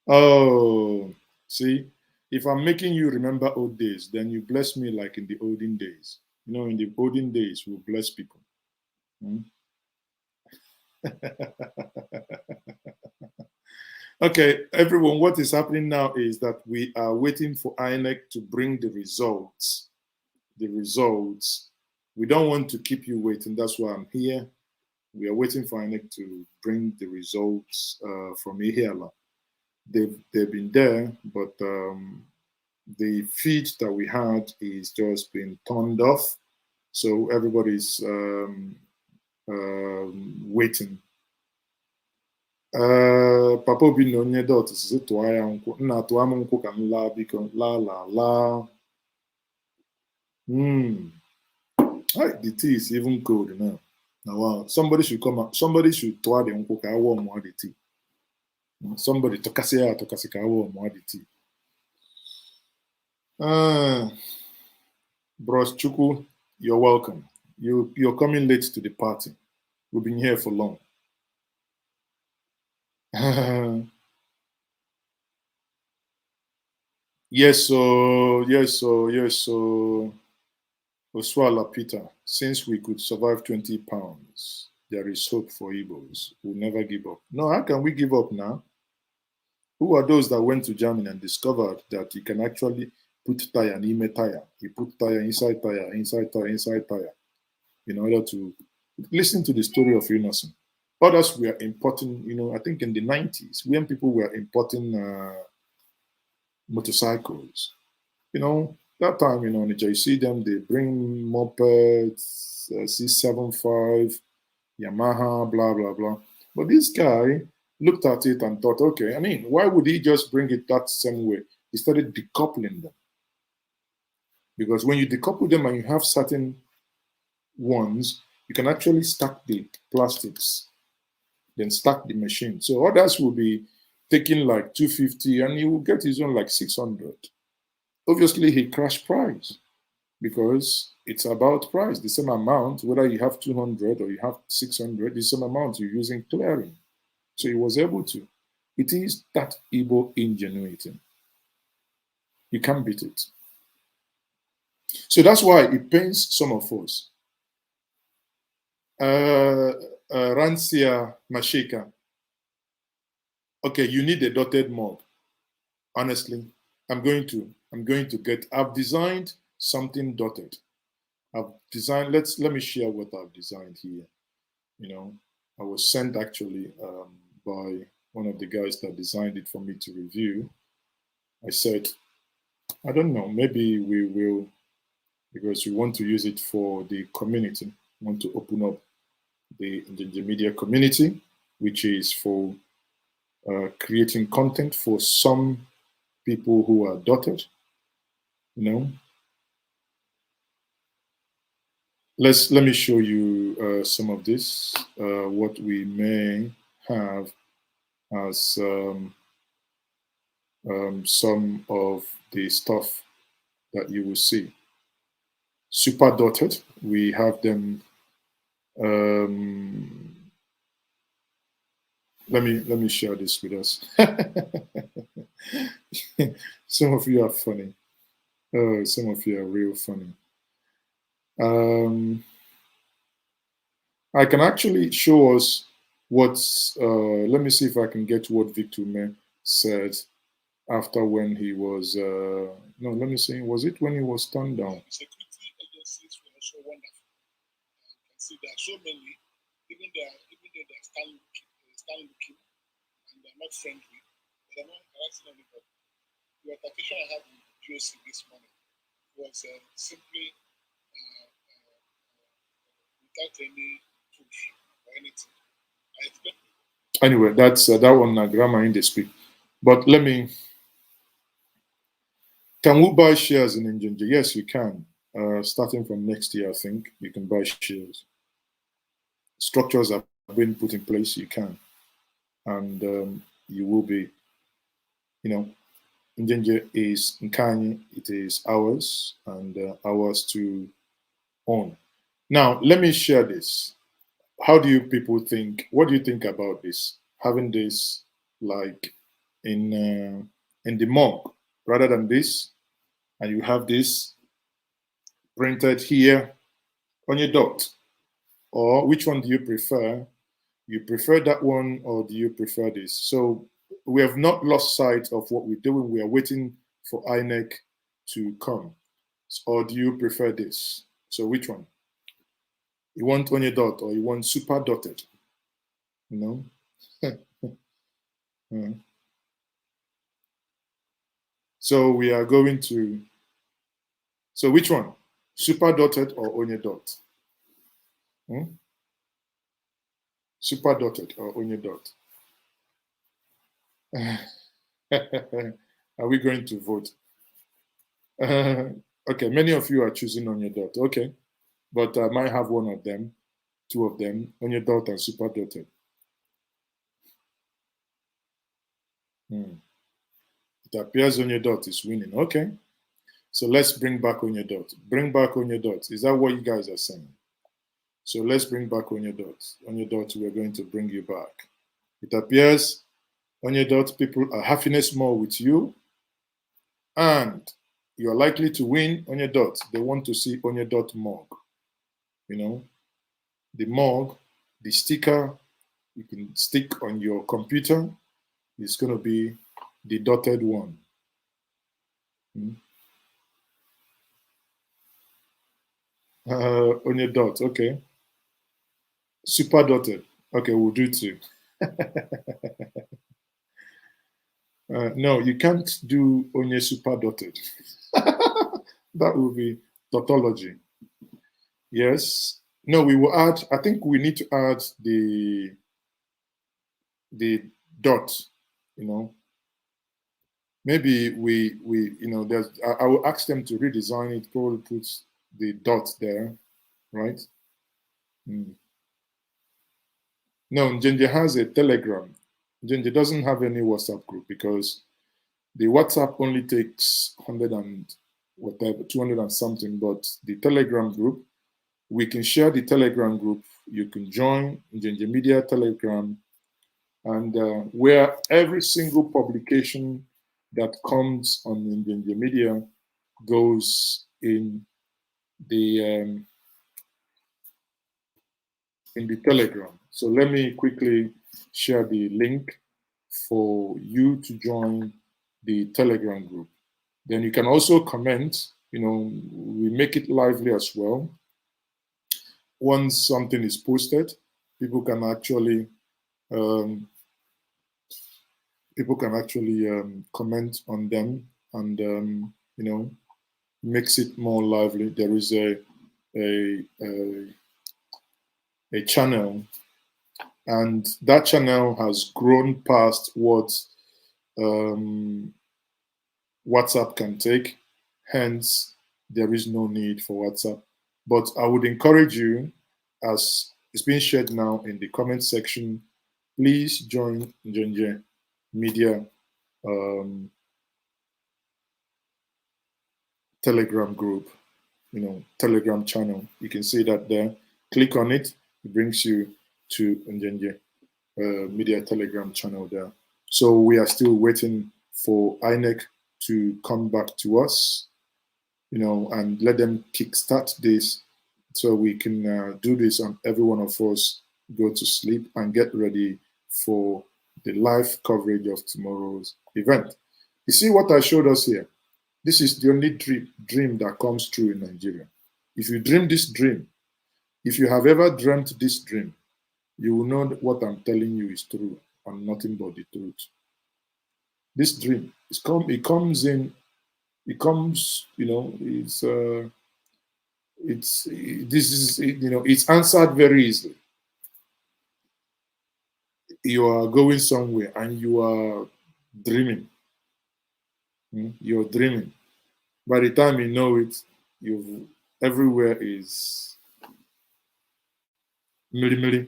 oh, see, if I'm making you remember old days, then you bless me like in the olden days. In the olden days, we'll bless people. Okay, everyone, what is happening now is that we are waiting for INEC to bring the results. The results. We don't want to keep you waiting. That's why I'm here. We are waiting for INEC to bring the results from Ihiala. They've been there, but the feed that we had is just been turned off. So everybody's waiting. Papa Obi no nye dot sisi tuwa ya nkwụ. Nna tuwa m nkwụ ka m laa biko. La. The tea is even cold now. Now, wow. Somebody should come up. Somebody should tuwa the nkwụ ka awo mwa the tea. Somebody tokasi ka awo mwa the tea. Bros Chuku, you're welcome. You're coming late to the party. We've been here for long. Yes, so. Oswala Peter, since we could survive 20 pounds, there is hope for Igbos. We'll never give up. No, how can we give up now? Who are those that went to Germany and discovered that you can actually put tire and ime tire? You put tire, inside tire, in order to listen to the story of Unison. Others were importing, I think in the 90s, when people were importing motorcycles, that time, you see them, they bring mopeds, C75, Yamaha, blah, blah, blah. But this guy looked at it and thought, okay, I mean, why would he just bring it that same way? He started decoupling them. Because when you decouple them and you have certain ones, you can actually stack the plastics, then stack the machine. So others will be taking like 250 and he will get his own like 600. Obviously, he crashed price because it's about price. The same amount, whether you have 200 or you have 600, the same amount you're using clearing. So he was able to. It is that Igbo ingenuity. You can't beat it. So that's why it pains some of us. Rancia Mashika. Okay, you need a dotted mug. Honestly, I'm going to get. I've designed something dotted. I've designed. Let me share what I've designed here. You know, I was sent actually by one of the guys that designed it for me to review. I said, I don't know. Maybe we will, because we want to use it for the community. We want to open up the media community, which is for creating content for some people who are dotted, you know. Let me show you some of this, what we may have as some of the stuff that you will see. Super dotted, we have them. Let me share this with us. Some of you are funny. Some of you are real funny. I can actually show us what's. Let me see if I can get what Victor May said after when he was. No, let me see. Was it when he was turned down? Security agencies were also wonderful. You can see there are so many, even though they're stand looking and they're not friendly, they're not harassing anybody. The altercation I had with GOC this morning was simply without any push or anything. I expect. Anyway, that's that one grammar in the speak. But let me. Can we buy shares in Njinji? Yes, you can. Starting from next year, I think you can buy shares. Structures have been put in place. You can, and you will be. You know, Njinji is Nkani. It is ours and ours to own. Now, let me share this. How do you people think? What do you think about this? Having this like in the mug rather than this, and you have this printed here on your dot. Or which one do you prefer? You prefer that one or do you prefer this? So we have not lost sight of what we're doing. We are waiting for INEC to come. Or do you prefer this? So which one? You want on your dot or you want super dotted? You know? So we are going to, so which one? Super dotted or on your dot? Super dotted or on your dot? Are we going to vote? Okay, many of you are choosing on your dot. Okay, but I might have one of them, two of them, on your dot and super dotted. It appears on your dot is winning. Okay, so let's bring back on your dot. Bring back on your dot. Is that what you guys are saying? So let's bring back on your dot. On your dot, we're going to bring you back. It appears on your dot, people are happiness more with you, and you're likely to win on your dot. They want to see on your dot mug. You know, the mug, the sticker you can stick on your computer is going to be the dotted one. On your dot, okay. Super dotted. Okay, we'll do two. No, you can't do only super dotted. That will be tautology. Yes, No, we will add. I think we need to add the dot. You know, maybe we you know, there's. I will ask them to redesign it. Probably put the dot there, right? No, Njenje has a Telegram. Njenje doesn't have any WhatsApp group because the WhatsApp only takes 100 and whatever, 200 and something, but the Telegram group, we can share the Telegram group. You can join Njenje Media Telegram, and where every single publication that comes on Njenje Media goes in the Telegram. So let me quickly share the link for you to join the Telegram group. Then you can also comment. You know, we make it lively as well. Once something is posted, people can actually comment on them, and you know, makes it more lively. There is a channel, and that channel has grown past what WhatsApp can take. Hence, there is no need for WhatsApp. But I would encourage you, as it's being shared now in the comment section, please join Njenje Media Telegram group, you know, Telegram channel. You can see that there. Click on it. It brings you to Njenje Media Telegram channel there. So we are still waiting for INEC to come back to us, you know, and let them kickstart this so we can do this, and every one of us go to sleep and get ready for the live coverage of tomorrow's event. You see what I showed us here? This is the only dream that comes true in Nigeria. If you dream this dream, if you have ever dreamt this dream, you will know that what I'm telling you is true and nothing but the truth. This dream, it comes, you know, it's answered very easily. You are going somewhere and you are dreaming. You're dreaming. By the time you know it, everywhere is milli.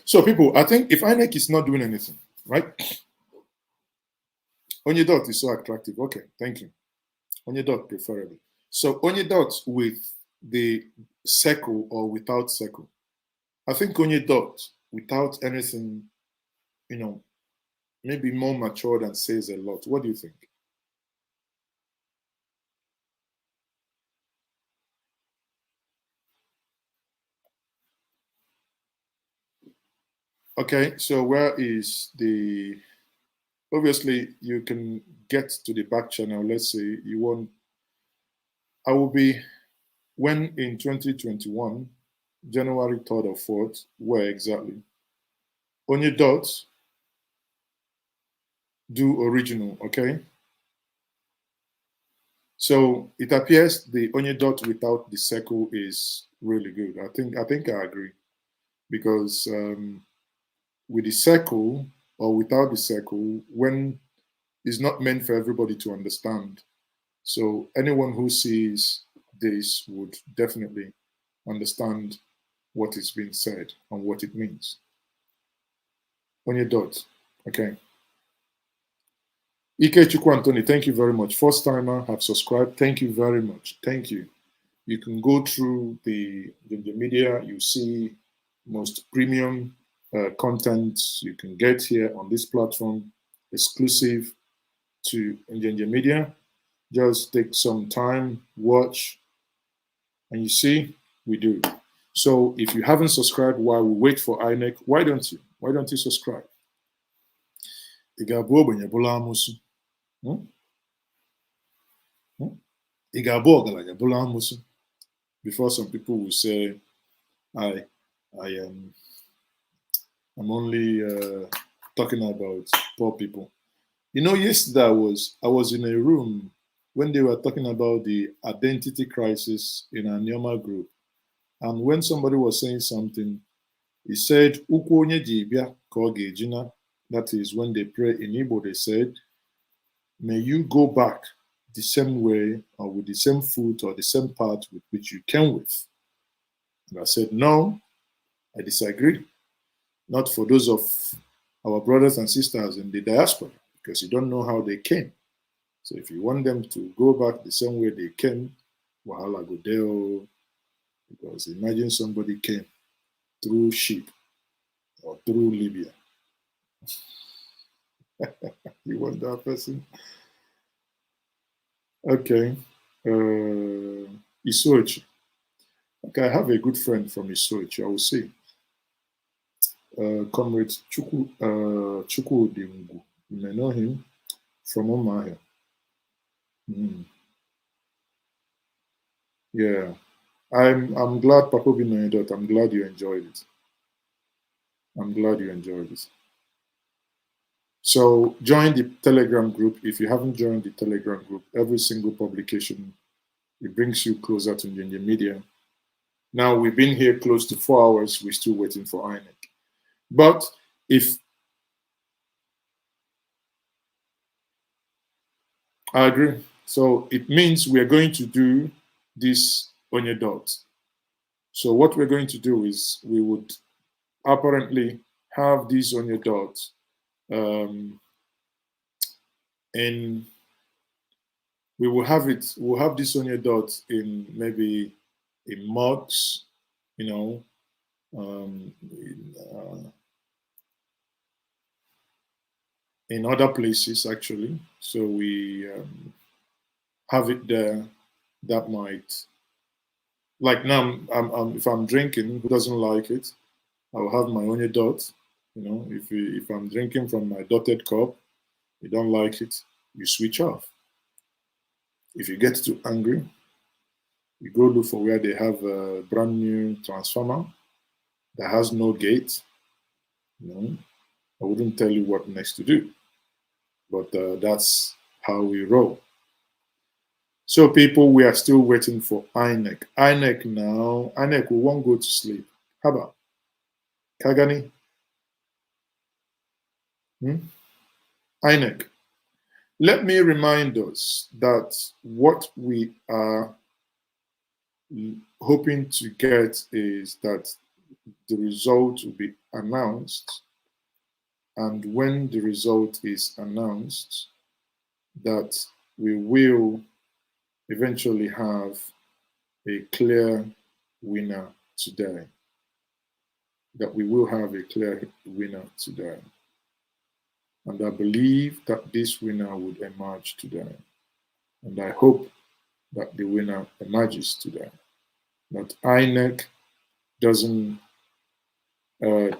So people, I think if INEC is not doing anything, right? Onyedot is so attractive. Okay, thank you. Onyedot preferably. So Onyedot with the circle or without circle. I think Onyedot without anything, you know, maybe more matured and says a lot. What do you think? Okay, so where is the, obviously you can get to the back channel. Let's say you want, I will be, when in 2021, January 3rd or 4th, where exactly? Onyedot, do original, okay? So it appears the Onyedot without the circle is really good. I think I agree, because with the circle or without the circle, when it's not meant for everybody to understand. So anyone who sees this would definitely understand what is being said and what it means. Onyedot, okay. Ike Chukwu Anthony, thank you very much. First timer, have subscribed. Thank you very much. Thank you. You can go through the media. You see most premium content you can get here on this platform, exclusive to Njenje Media. Just take some time, watch, and you see, we do. So if you haven't subscribed while we wait for INEC, why don't you? Why don't you subscribe? Before some people will say, I'm only talking about poor people. You know, yesterday I was in a room when they were talking about the identity crisis in our Nyoma group. And when somebody was saying something, he said, "Ukwu onye ji bịa ka ọ ga-eji na." That is when they pray in Igbo, they said, "May you go back the same way or with the same foot or the same path with which you came with." And I said, "No, I disagree. Not for those of our brothers and sisters in the diaspora, because you don't know how they came. So if you want them to go back the same way they came, wahala go there. Because imagine somebody came through ship or through Libya. You want that person? Okay. Isochi. Okay, I have a good friend from Isochi, I will say. Comrade Chuku Dimgu. You may know him from Omahia. Yeah. I'm glad Papa Binoyedot. I'm glad you enjoyed it. I'm glad you enjoyed it. So join the Telegram group. If you haven't joined the Telegram group, every single publication, it brings you closer to Njenge Media. Now we've been here close to 4 hours. We're still waiting for INEC. But if I agree, so it means we are going to do this on your dot. So what we're going to do is we would apparently have this on your dot, and we will have it. We'll have this on your dot in maybe in mugs, you know, in other places actually. So we have it there. That might, like now, if I'm drinking, who doesn't like it? I'll have my own dot. You know, if I'm drinking from my dotted cup, you don't like it, you switch off. If you get too angry, you go look for where they have a brand new transformer that has no gate. You know, I wouldn't tell you what next to do, but that's how we roll. So people, we are still waiting for INEC. INEC now, INEC, we won't go to sleep. How about Kagani? INEC. Let me remind us that what we are hoping to get is that the result will be announced, and when the result is announced, that we will eventually have a clear winner today. That we will have a clear winner today. And I believe that this winner would emerge today. And I hope that the winner emerges today. That INEC doesn't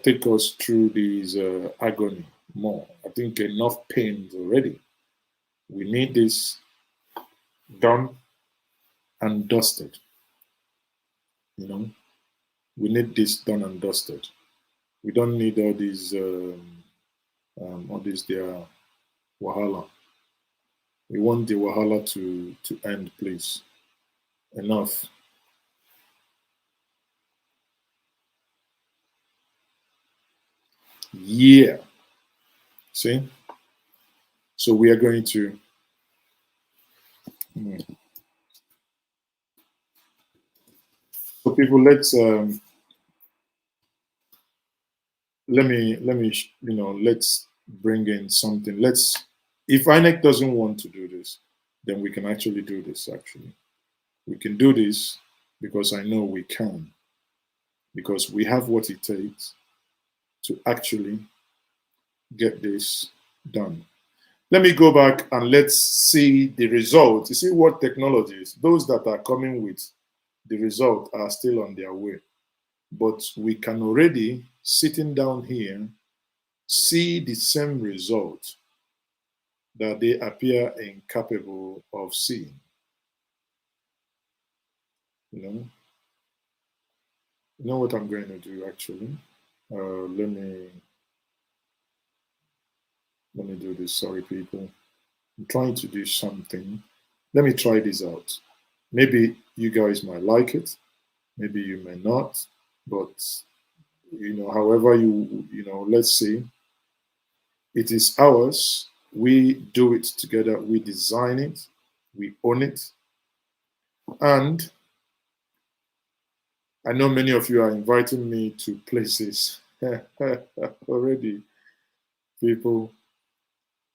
take us through this agony more. I think enough pains already. We need this done and dusted. You know, we need this done and dusted. We don't need all these their wahala. We want the wahala to end, please. Enough. Yeah. See? So we are going to so people, let's let's bring in something. If INEC doesn't want to do this, then we can actually do this. Actually, we can do this because I know we can, because we have what it takes to actually get this done. Let me go back and let's see the result. You see what technologies, those that are coming with the result are still on their way. But we can already, sitting down here, see the same result that they appear incapable of seeing. You know what I'm going to do actually? Let me do this. Sorry, people. I'm trying to do something let me try this out. Maybe you guys might like it, maybe you may not, but however let's see. It is ours. We do it together. We design it. We own it. And I know many of you are inviting me to places already. People,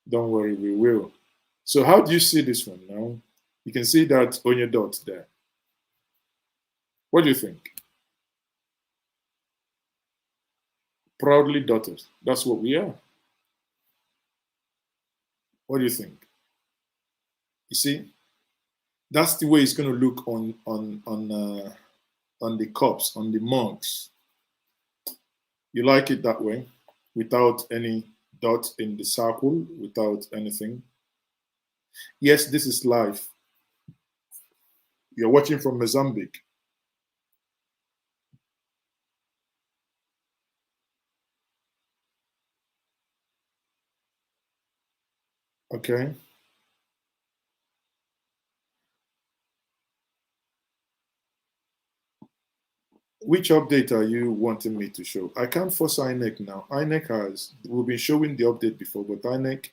don't worry, we will. So how do you see this one now? You can see that on your dot there. What do you think? Proudly dotted. That's what we are. What do you think? You see, that's the way it's going to look on the cups, on the mugs. You like it that way, without any dot in the circle, without anything. Yes, this is live. You're watching from Mozambique. Okay. Which update are you wanting me to show? I can't force INEC now. INEC we've been showing the update before, but INEC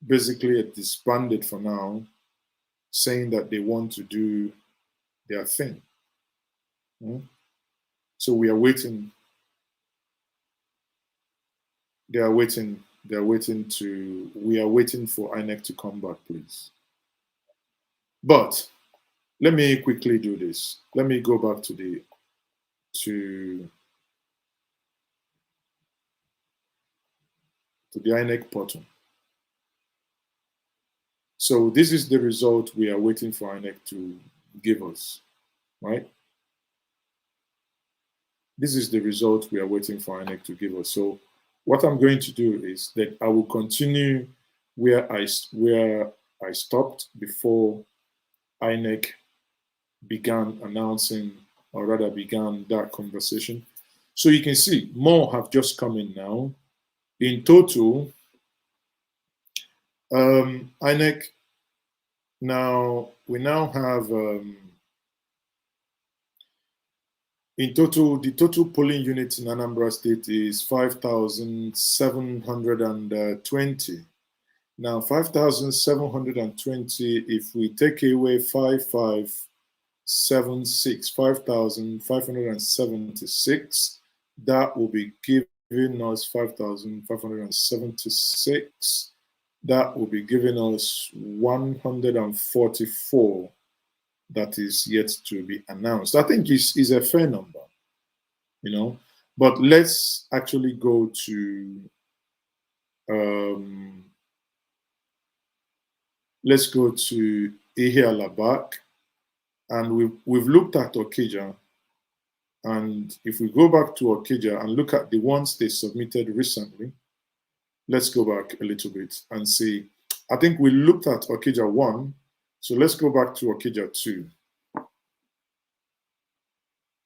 basically had disbanded for now, saying that they want to do their thing. So we are waiting. We are waiting for INEC to come back, please. But let me quickly do this. Let me go back to the INEC portal. So this is the result we are waiting for INEC to give us, right? This is the result we are waiting for INEC to give us. So what I'm going to do is that I will continue where I stopped before INEC began announcing, or rather began that conversation. So you can see more have just come in now. In total, INEC we now have in total, the total polling units in Anambra State is 5,720. Now 5,720, if we take away 5,576, that will be giving us 5,576. That will be giving us 144 that is yet to be announced. I think is a fair number, But let's actually go to Ihialabak, and we've looked at Okija. And if we go back to Okija and look at the ones they submitted recently, let's go back a little bit and see. I think we looked at Okija 1, so let's go back to Okija 2.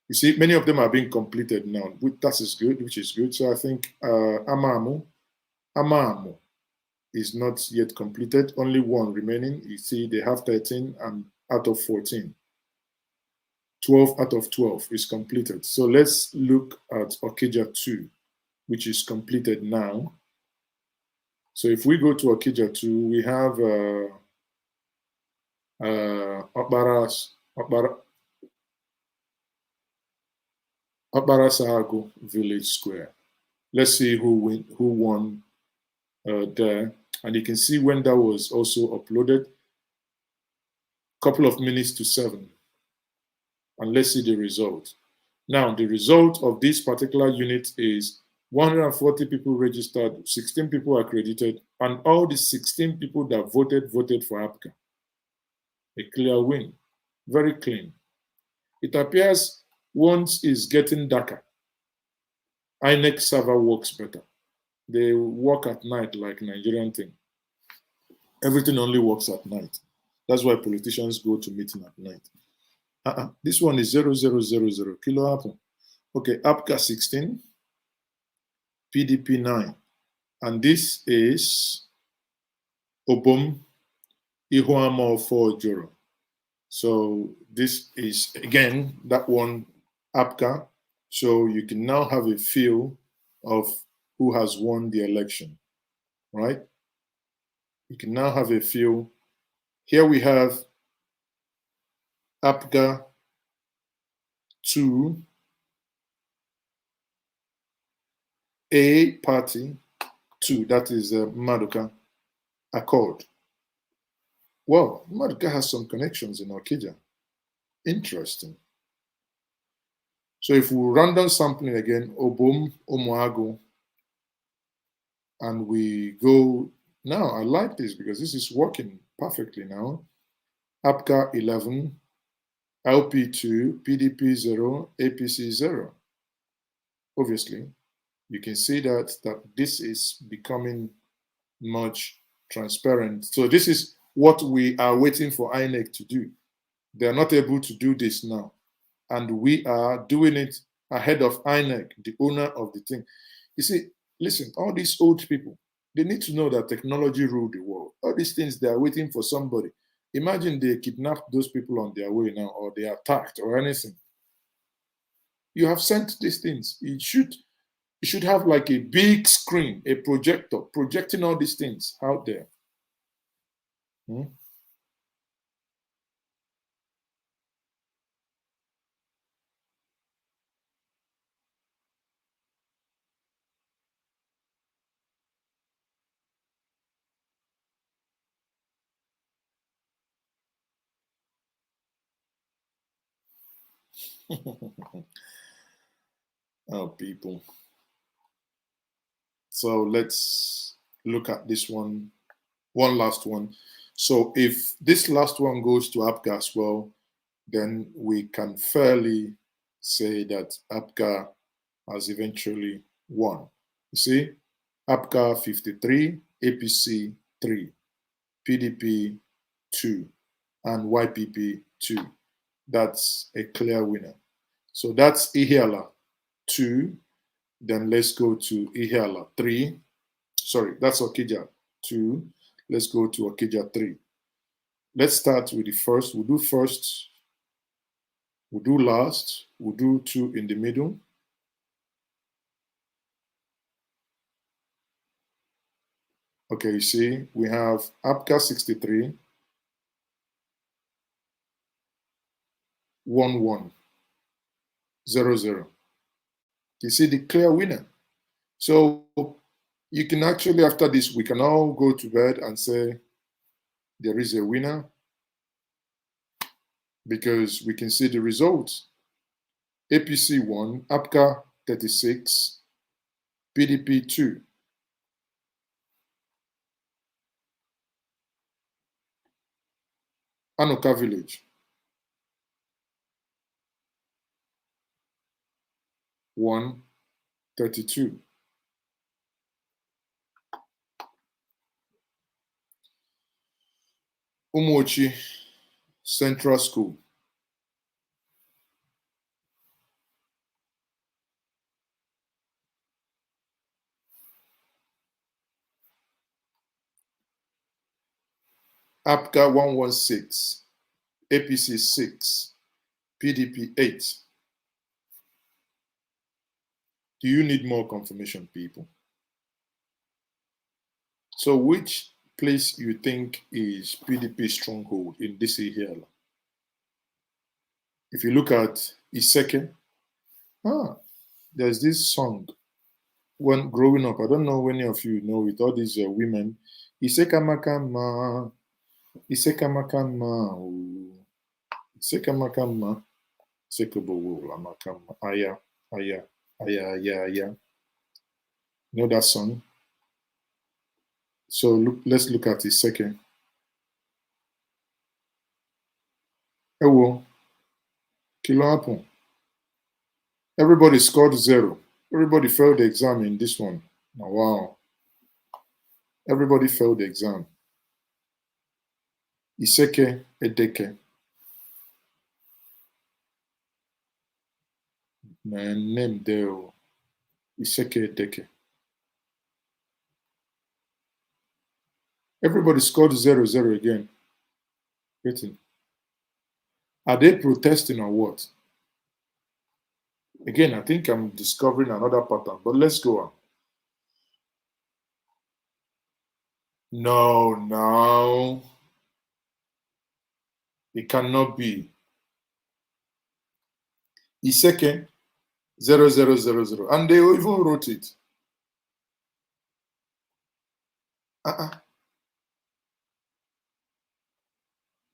You see, many of them are being completed now. That is good, which is good. So I think Amamu is not yet completed. Only one remaining. You see, they have 13 and out of 14. 12 out of 12 is completed. So let's look at Okija 2, which is completed now. So if we go to Okija 2, we have Okbarasago Village Square. Let's see who won there. And you can see when that was also uploaded. Couple of minutes to 7. And let's see the result. Now, the result of this particular unit is 140 people registered, 16 people accredited, and all the 16 people that voted for APGA. A clear win, very clean. It appears once it's getting darker, INEC server works better. They work at night like Nigerian thing. Everything only works at night. That's why politicians go to meeting at night. This one is 0000 kilo apple. Okay, APGA 16, PDP 9. And this is Obom Ihuamo for Juro. So this is again that one APCA. So you can now have a feel of who has won the election, right? You can now have a feel. Here we have APGA 2, A party 2, that is Maduka Accord. Well, Maduka has some connections in Okija. Interesting. So if we random sampling again, Obum, Omuago, and we go, now I like this because this is working perfectly now. APGA 11, LP2, PDP 0, APC 0. Obviously, you can see that this is becoming much transparent. So this is what we are waiting for INEC to do. They are not able to do this now. And we are doing it ahead of INEC, the owner of the thing. You see, listen, all these old people, they need to know that technology rules the world. All these things, they are waiting for somebody. Imagine they kidnapped those people on their way now, or they are attacked or anything. You have sent these things. You should have like a big screen, a projector, projecting all these things out there. Oh, people. So let's look at this one last one. So if this last one goes to APGA as well, then we can fairly say that APGA has eventually won. You see, APGA 53, APC 3, PDP 2, and YPP 2. That's a clear winner. So that's Ihiala 2. Then let's go to Ihiala 3. Sorry, that's Okija 2. Let's go to Okija 3. Let's start with the first. We'll do first. We'll do last. We'll do 2 in the middle. Okay, you see, we have APGA 63, 11, 00. You see the clear winner. So you can actually, after this, we can all go to bed and say there is a winner because we can see the results. APC 1, APGA 36, PDP 2. Anoka Village 132. Umochi Central School 116, APC 6, PDP 8. Do you need more confirmation, people? So which place you think is PDP stronghold in this here? If you look at Iseke, there's this song when growing up. I don't know when any of you know it, all these women. Iseka makama, Iseka makama, Iseka makama, Sekebo makama, aya, aya, aya, aya, aya. You know that song? So let's look at it second. Ewo, kilo happen. Everybody scored 0. Everybody failed the exam in this one. Oh, wow. Everybody failed the exam. Iseke Edeke. My name there. Iseke Edeke. Everybody scored 0-0 again. Waiting. Are they protesting or what? Again, I think I'm discovering another pattern, but let's go on. No. It cannot be. Iseke 0000. And they even wrote it.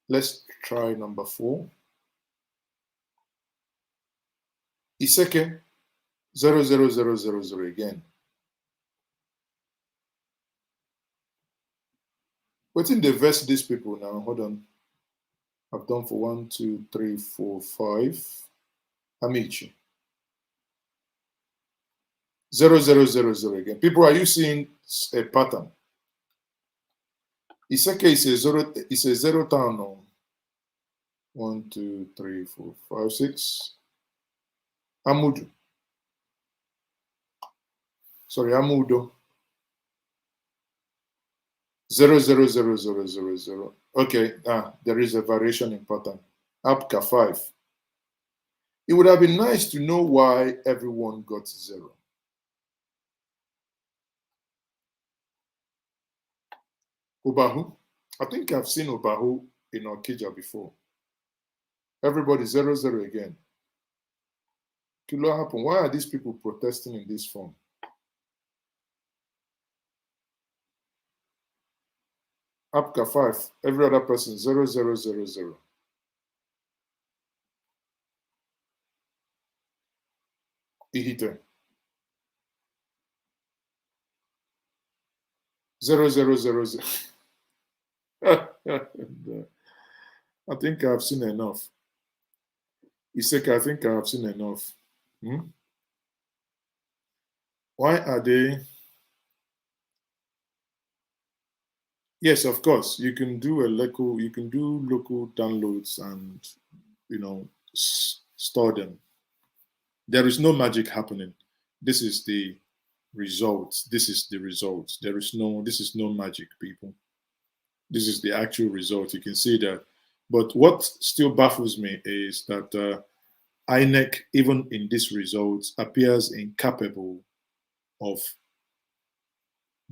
Let's try number 4. Iseke 00000 again. What in the verse these people now? Hold on. I've done for 1, 2, 3, 4, 5. Amici. 0000 again. People, are you seeing a pattern? Iseke is a zero. It's a 0 town. No. 1, 2, 3, 4, 5, 6. Amudu. Sorry, Amudo. 000000. Okay, there is a variation in pattern. Apka 5. It would have been nice to know why everyone got 0. Obahu. I think I've seen Obahu in Okija before. Everybody 00 again. Kilo happen. Why are these people protesting in this form? Apka 5. Every other person 0000. Ihite 0000. I think I've seen enough. Iseke, I think I've seen enough. Why are they? Yes, of course. You can do local downloads and store them. There is no magic happening. This is the results. This is the results. This is no magic, people. This is the actual result. You can see that. But what still baffles me is that INEC, even in these results, appears incapable of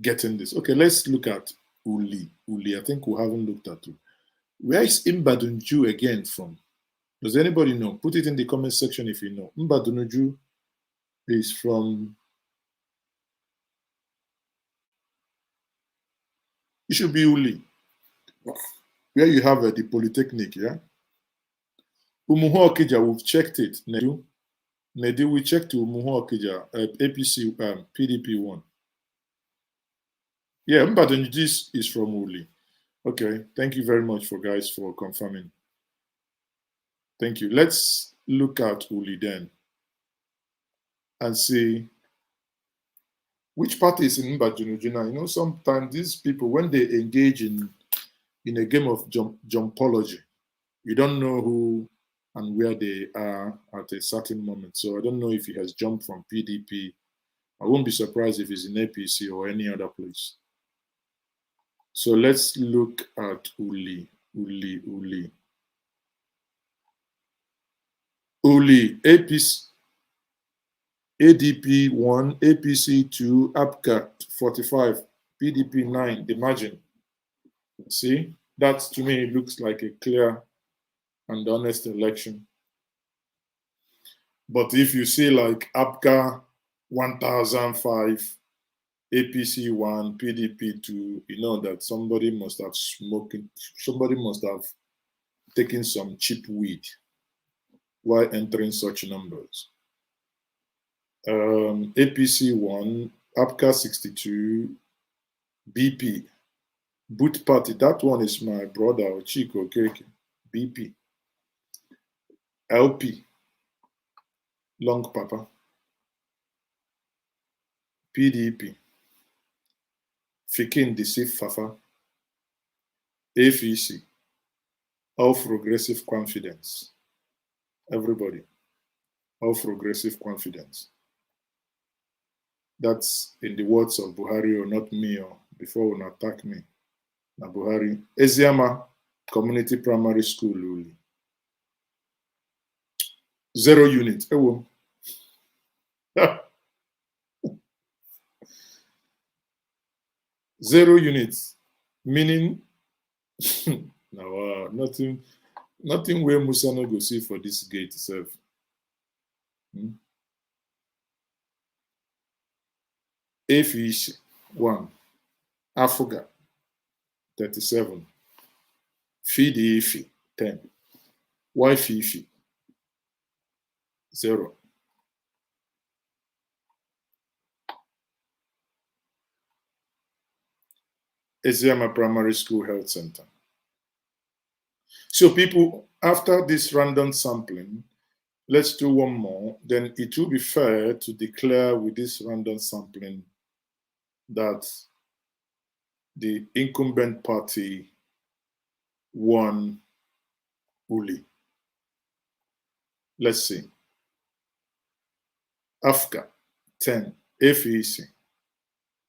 getting this. Okay, let's look at Uli. I think we haven't looked at it. Where is Mbadunju again from? Does anybody know? Put it in the comment section if you know. Mbadunju is from... It should be Uli. Where you have the Polytechnic, yeah? Umuhu Okija, we've checked it. Nedu, we checked Umuhu Okija, APC, PDP 1. Yeah, Mbadunju is from Uli. Okay, thank you very much for confirming. Thank you. Let's look at Uli then and see which party is in Mbadunju now. Sometimes these people, when they engage in a game of jumpology, you don't know who and where they are at a certain moment. So I don't know if he has jumped from PDP. I won't be surprised if he's in APC or any other place. So let's look at Uli, APC, ADP 1, APC 2, APCA 45, PDP 9, the margin. See, that to me looks like a clear and honest election. But if you see like APCA 1005, APC 1, PDP 2, you know that somebody must have taken some cheap weed while entering such numbers. APC 1, APCA 62, BP, Boot Party, that one is my brother, Chico Keke, BP, LP, Long Papa, PDP, Fikin Disif Fafa, AFEC, of Progressive Confidence. Everybody, of Progressive Confidence. That's in the words of Buhari, or not me, or before one attack me. Now Buhari, Eziama, Community Primary School, Uli. 0 units. 0 units, meaning no, nothing where Musa no go see for this gate itself. A fish 1, Afuga 37, Feed Ifi 10, Y Fifi 0. Eziama Primary School Health Center. So people, after this random sampling, let's do one more. Then it will be fair to declare with this random sampling that the incumbent party won Uli. Let's see. AFCA 10, FEC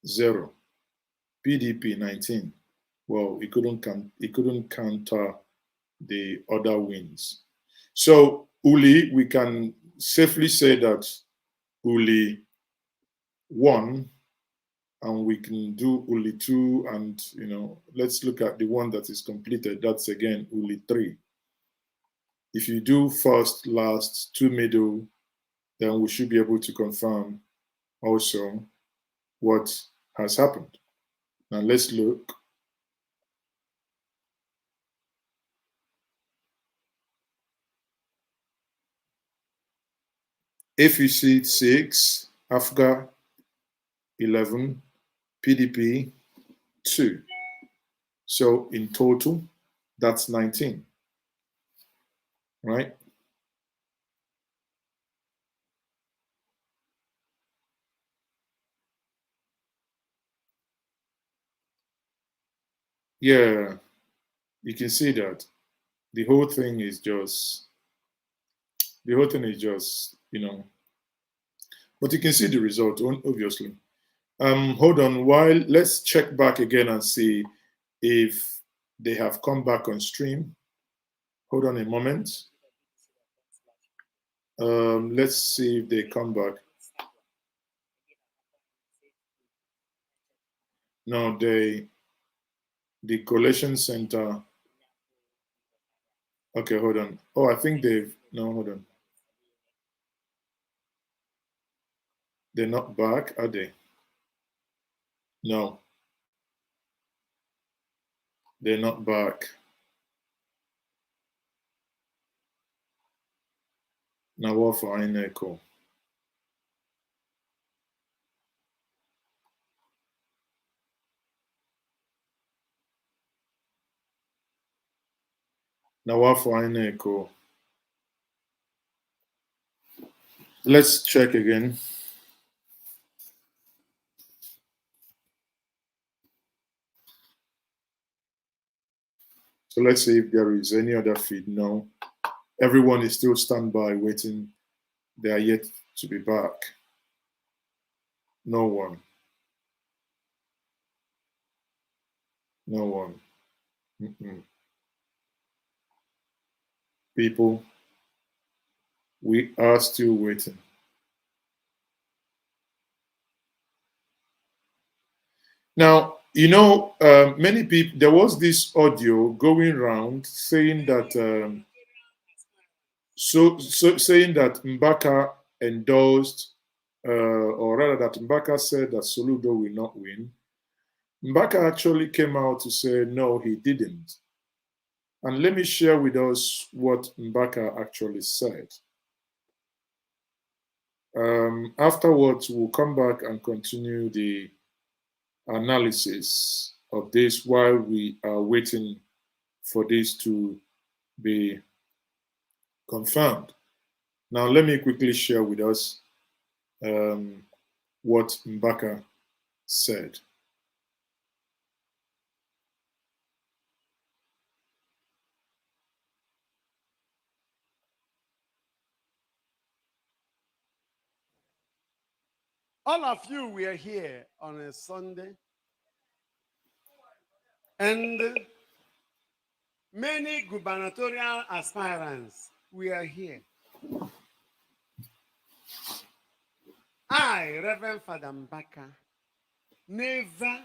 0, PDP 19. Well, it couldn't counter the other wins. So Uli, we can safely say that Uli won, and we can do Uli 2, and let's look at the one that is completed. That's again Uli 3. If you do first, last, 2 middle, then we should be able to confirm also what has happened. Now let's look. FEC 6, AFGA 11, PDP 2. So in total, that's 19, right? Yeah, you can see that the whole thing is just, but you can see the result, obviously. Hold on, let's check back again and see if they have come back on stream. Hold on a moment. Let's see if they come back. No, the collation center. Okay, hold on. Oh, I think no, hold on. They're not back, are they? No. They're not back. Now what for echo? Now what for echo? Let's check again. So let's see if there is any other feed. No. Everyone is still standby waiting. They are yet to be back. No one. No one. People, we are still waiting. Now, many people, there was this audio going around saying that, saying that Mbaka endorsed, or rather that Mbaka said that Soludo will not win. Mbaka actually came out to say, no, he didn't. And let me share with us what Mbaka actually said. Afterwards, we'll come back and continue the analysis of this while we are waiting for this to be confirmed. Now, let me quickly share with us what Mbaka said. All of you were here on a Sunday, and Many gubernatorial aspirants, we are here. I, Reverend Father Mbaka, never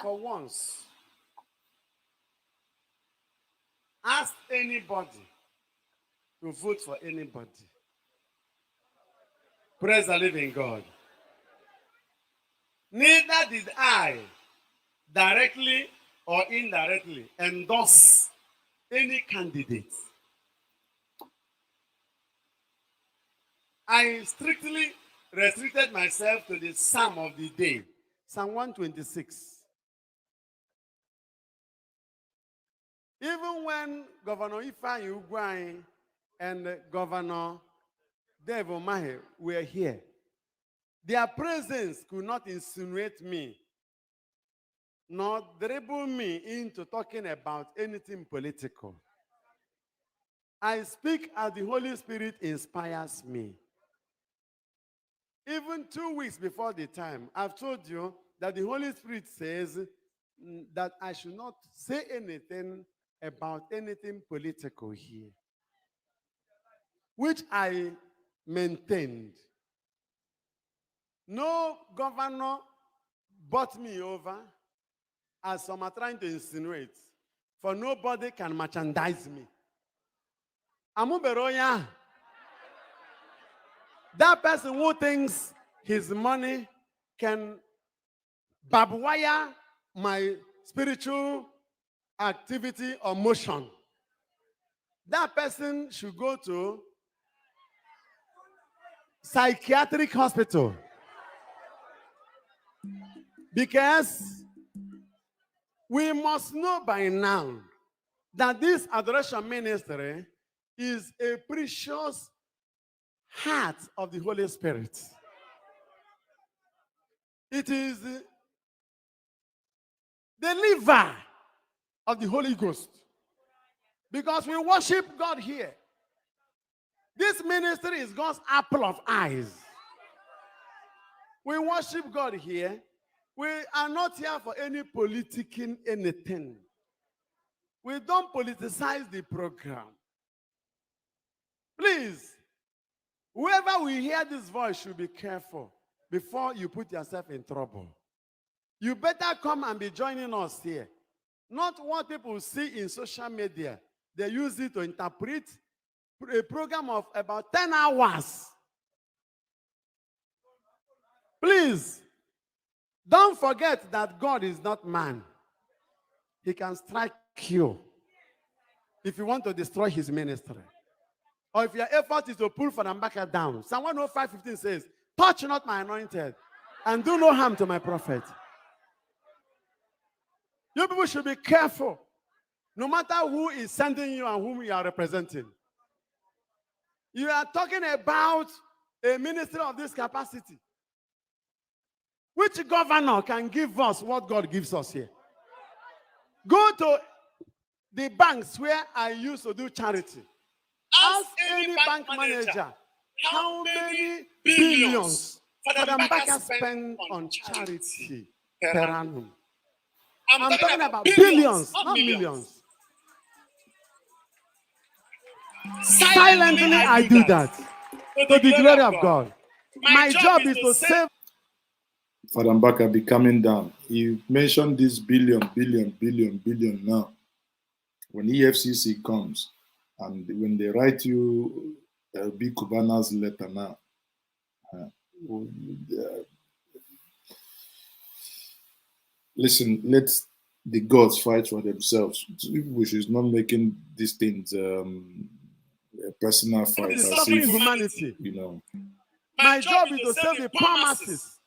for once asked anybody to vote for anybody. Praise the living God. Neither did I directly or indirectly endorse any candidate. I strictly restricted myself to the psalm of the day, Psalm 126. Even when Governor Ifeanyi Ugwuanyi and Governor Dave Umahi were here, their presence could not insinuate me, nor dribble me into talking about anything political. I speak as the Holy Spirit inspires me. Even 2 weeks before the time, I've told you that the Holy Spirit says that I should not say anything about anything political here, which I maintained. No governor bought me over, as some are trying to insinuate, for nobody can merchandise me. Amuberoya, that person who thinks his money can barbed wire my spiritual activity or motion, that person should go to psychiatric hospital. Because we must know by now that this adoration ministry is a precious heart of the Holy Spirit. It is the liver of the Holy Ghost. Because we worship God here. This ministry is God's apple of eyes. We worship God here. We are not here for any politicking anything. We don't politicize the program. Please, whoever will hear this voice should be careful before you put yourself in trouble. You better come and be joining us here. Not what people see in social media. They use it to interpret a program of about 10 hours. Please, don't forget that God is not man. He can strike you if you want to destroy his ministry. Or if your effort is to pull Father Mbaka down. Psalm 105:15 says, touch not my anointed and do no harm to my prophet. You people should be careful. No matter who is sending you and whom you are representing. You are talking about a ministry of this capacity. Which governor can give us what God gives us here? Go to the banks where I used to do charity. Ask any bank manager how many billions Father Mbaka spend on charity per annum. I'm talking about billions, not millions. Silently, I do that to the glory of God. My job is to save. Father Mbaka be coming down. You mentioned this billion now. When EFCC comes and when they write you Big Cubana's letter now, listen, let the gods fight for themselves. We should not making these things a personal fight. It's suffering humanity. You know. My job is to save the poor masses.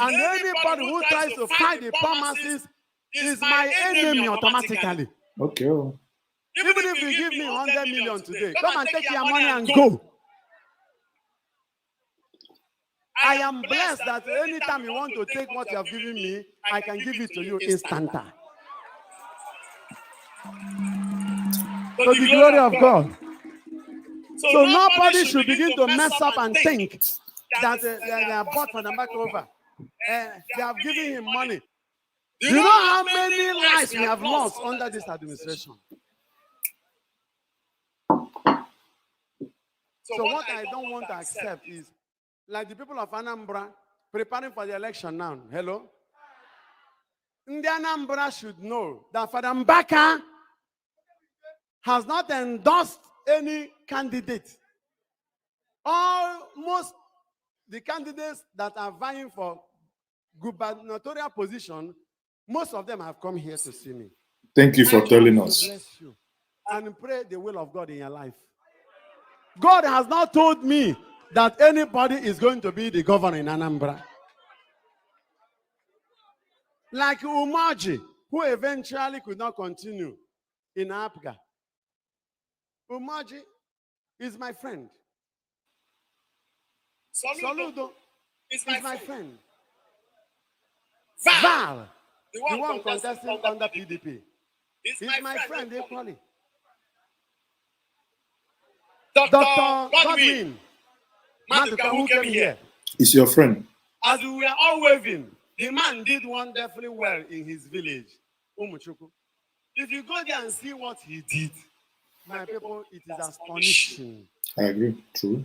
And anybody who tries to fight the poor masses is my enemy automatically. Okay. Even if you give me 100 million today, come and take your money and go. I am blessed that anytime you want to take what you have given me, I can give it to you instanta. To the glory of God. So nobody should begin to mess up and think that they are bought for the back over. They have given him money. Do you know how many lives we have lost under this administration? So what I don't want to accept is, like the people of Anambra preparing for the election now. Hello? The Anambra should know that Father Mbaka has not endorsed any candidate. Almost the candidates that are vying for gubernatorial position, most of them have come here to see me. Thank you for telling us. Bless you and pray the will of God in your life. God has not told me that anybody is going to be the governor in Anambra. Like Umaji, who eventually could not continue in APGA. Umaji is my friend. Soludo is my friend. Val, the one contesting under PDP, is my friend equally. Dr. Godwin Maduka, who came here, Is your friend? as we were all waving, the man did wonderfully well in his village, Umuchuku. If you go there and see what he did, my people, it is astonishing. I agree. True.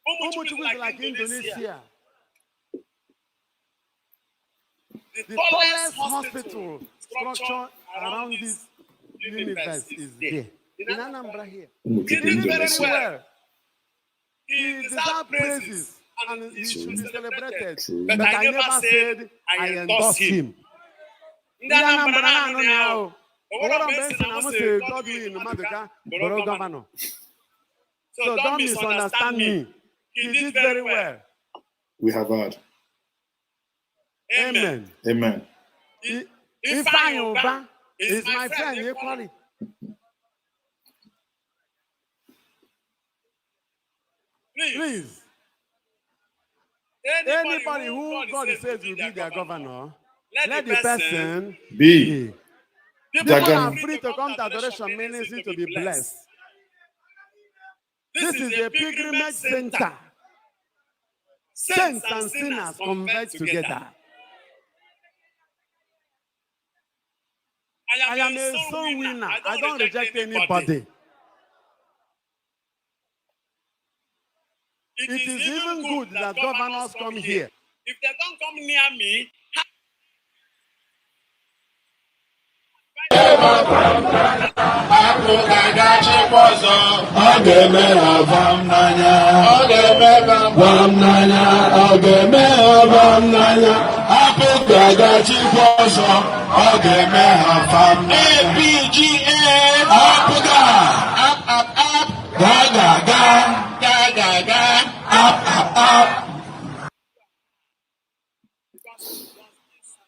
Umuchuku is like Indonesia. The tallest hospital structure around this universe is there. In Anambra here. He did very well. He deserves praises and he should be celebrated. But I never said I endorse him. In Anambra now, governor. So don't misunderstand me. He did very well. We have heard. Amen. Amen. Ifeanyi Uba is my friend equally. Please. Anybody who God says will be their governor, let the person be. People are free to come to Adoration Ministry to be blessed. This is a pilgrimage center. Saints and sinners converge together. I am a soul winner. I don't reject anybody. It is even good that governors come here. If they don't come near me,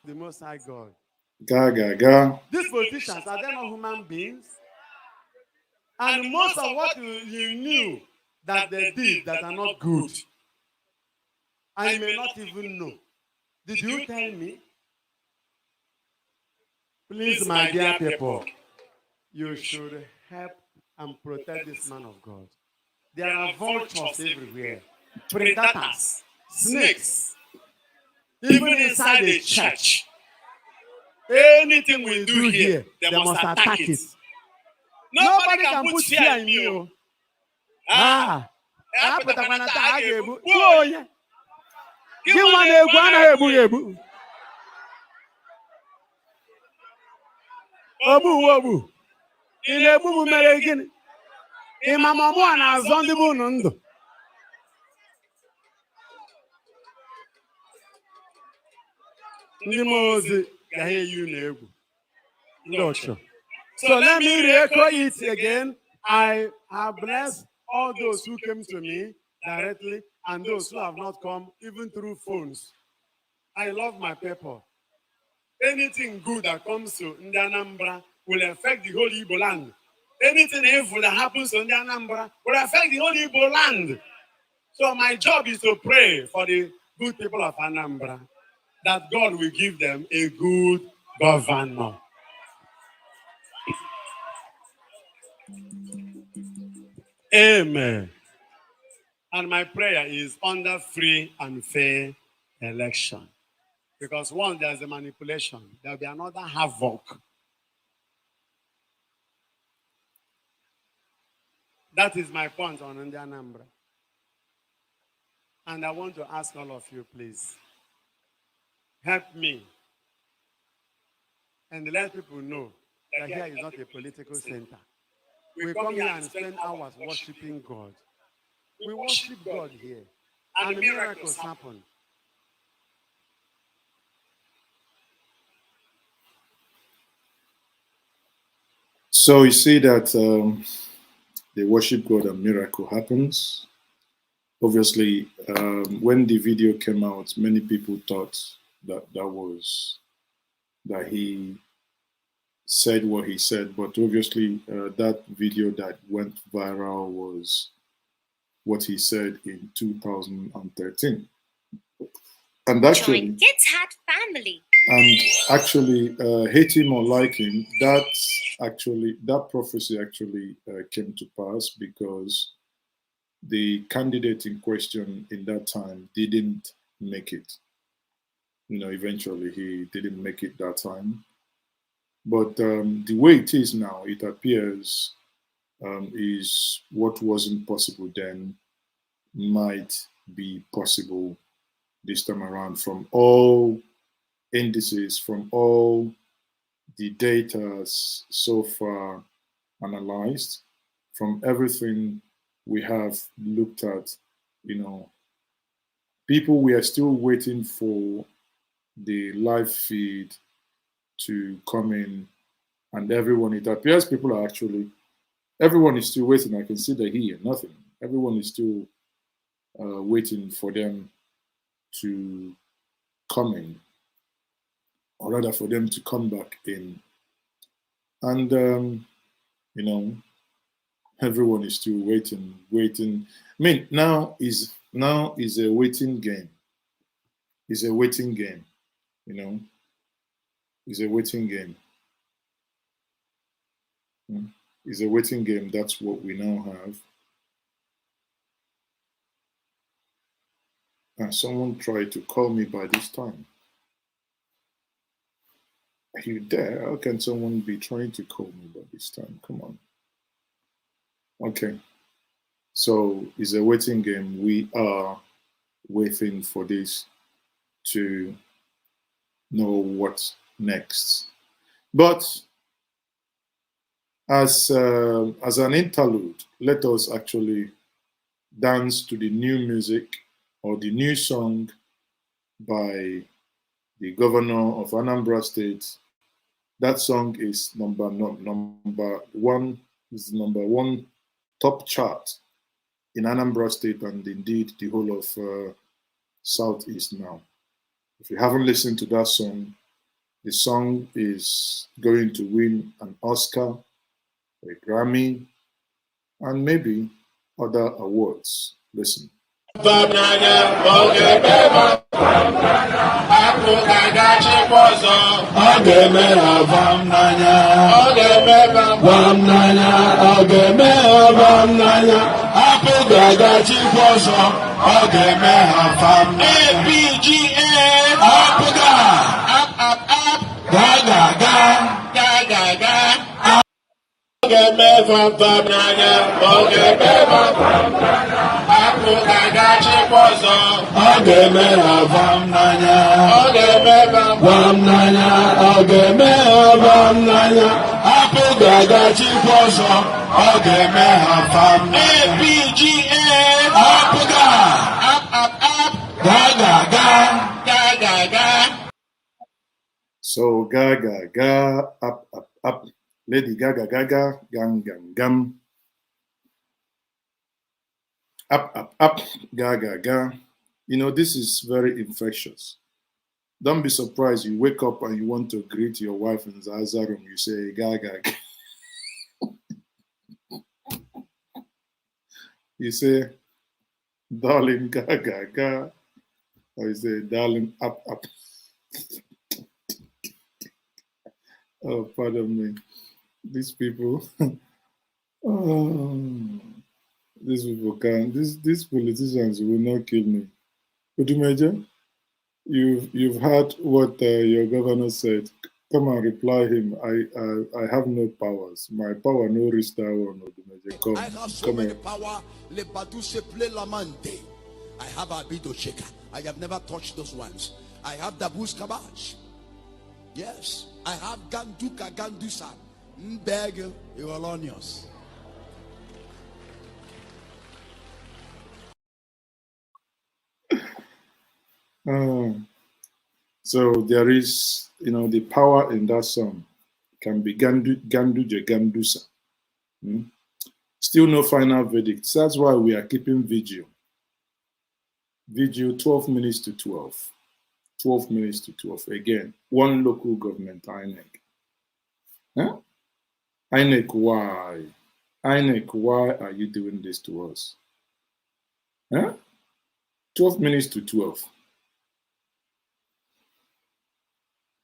the Most High God. Ga, ga, ga. These politicians, are they not human beings? And most of what you knew that they did that are not good, I may not even know. Did you tell me? Please, my dear people, you should help and protect this man of God. There are vultures everywhere, predators, snakes, even inside the church. Anything we do here, they must attack it. Nobody can put fear in you. Obu. Ị na-egbu m mere gịnị? Ị ma ma mụ na-azọ ndị bụ unu ndụ? Ndị mmụọ ozi gaghị eyi unu egwu. Ndị ọchụ. So let me re-echo it again. I have blessed all those who came to me directly and those who have not come, even through phones. I love my people. Anything good that comes to Ndi Anambra will affect the whole Igbo land. Anything evil that happens to Ndi Anambra will affect the whole Igbo land. So my job is to pray for the good people of Anambra, that God will give them a good governor. Amen. And my prayer is under free and fair election. Because once there's a manipulation, there'll be another havoc. That is my point on Anambra. And I want to ask all of you, please, help me and let people know that here is not a political center. We come here and spend hours worshiping God. We worship God here, and miracles happen. So you see that they worship God and miracle happens. Obviously, when the video came out, many people thought that he said what he said, but obviously that video that went viral was what he said in 2013. And actually, Join Kids Hat family. And actually, hate him or like him, that prophecy actually came to pass, because the candidate in question in that time didn't make it. Eventually he didn't make it that time. But the way it is now, it appears is what wasn't possible then might be possible this time around, from all indices, from all the data so far analyzed, from everything we have looked at. People, we are still waiting for the live feed to come in, and everyone, it appears everyone is still waiting. I can see the here, nothing. Everyone is still waiting for them to come in, or rather for them to come back in. And, everyone is still waiting. I mean, now is a waiting game. It's a waiting game, It's a waiting game. It's a waiting game. That's what we now have. And someone tried to call me by this time. Are you there? How can someone be trying to call me by this time? Come on. Okay. So it's a waiting game. We are waiting for this to know what's next. But as an interlude, let us actually dance to the new music or the new song by the governor of Anambra State. That song is number one top chart in Anambra State, and indeed the whole of Southeast now. If you haven't listened to that song, the song is going to win an Oscar, a Grammy, and maybe other awards. Listen. So ga ga ga, up up up, Lady Gaga Gaga, gang gang gam, up up up, ga ga ga. This is very infectious. Don't be surprised you wake up and you want to greet your wife in Zaza room. You say ga ga ga. You say, darling ga ga ga, or you say, darling up up. Oh, pardon me. These people, these politicians will not kill me. Udumeje, You've heard what your governor said. Come and reply him. I have no powers. My power no reach that one. Come, I have so come many on. power. Le baduse ple lamante. I have a bit of shaker. I have never touched those ones. I have the boost kabash. Yes. I have ganduka gandusa. Mbeg Iolonius. So there is, the power in that song can be Ganduje Gandusa. Still no final verdict. That's why we are keeping vigil. Vigil 12 minutes to 12. 12 minutes to 12. Again, one local government, INEC. Huh? INEC, why? INEC, why are you doing this to us? Huh? 12 minutes to 12.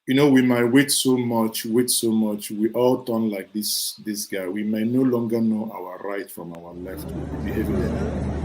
We might wait so much, we all turn like this guy. We may no longer know our right from our left. We'll be behaving like that.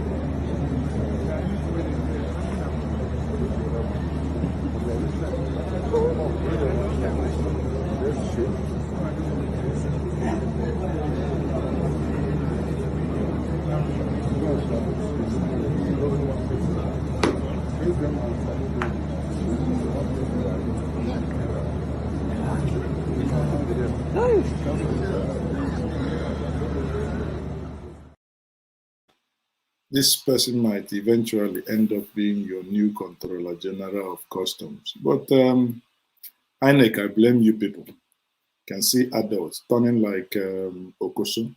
This person might eventually end up being your new Controller General of Customs. But INEC, I blame you people. Can see adults turning like Okoso,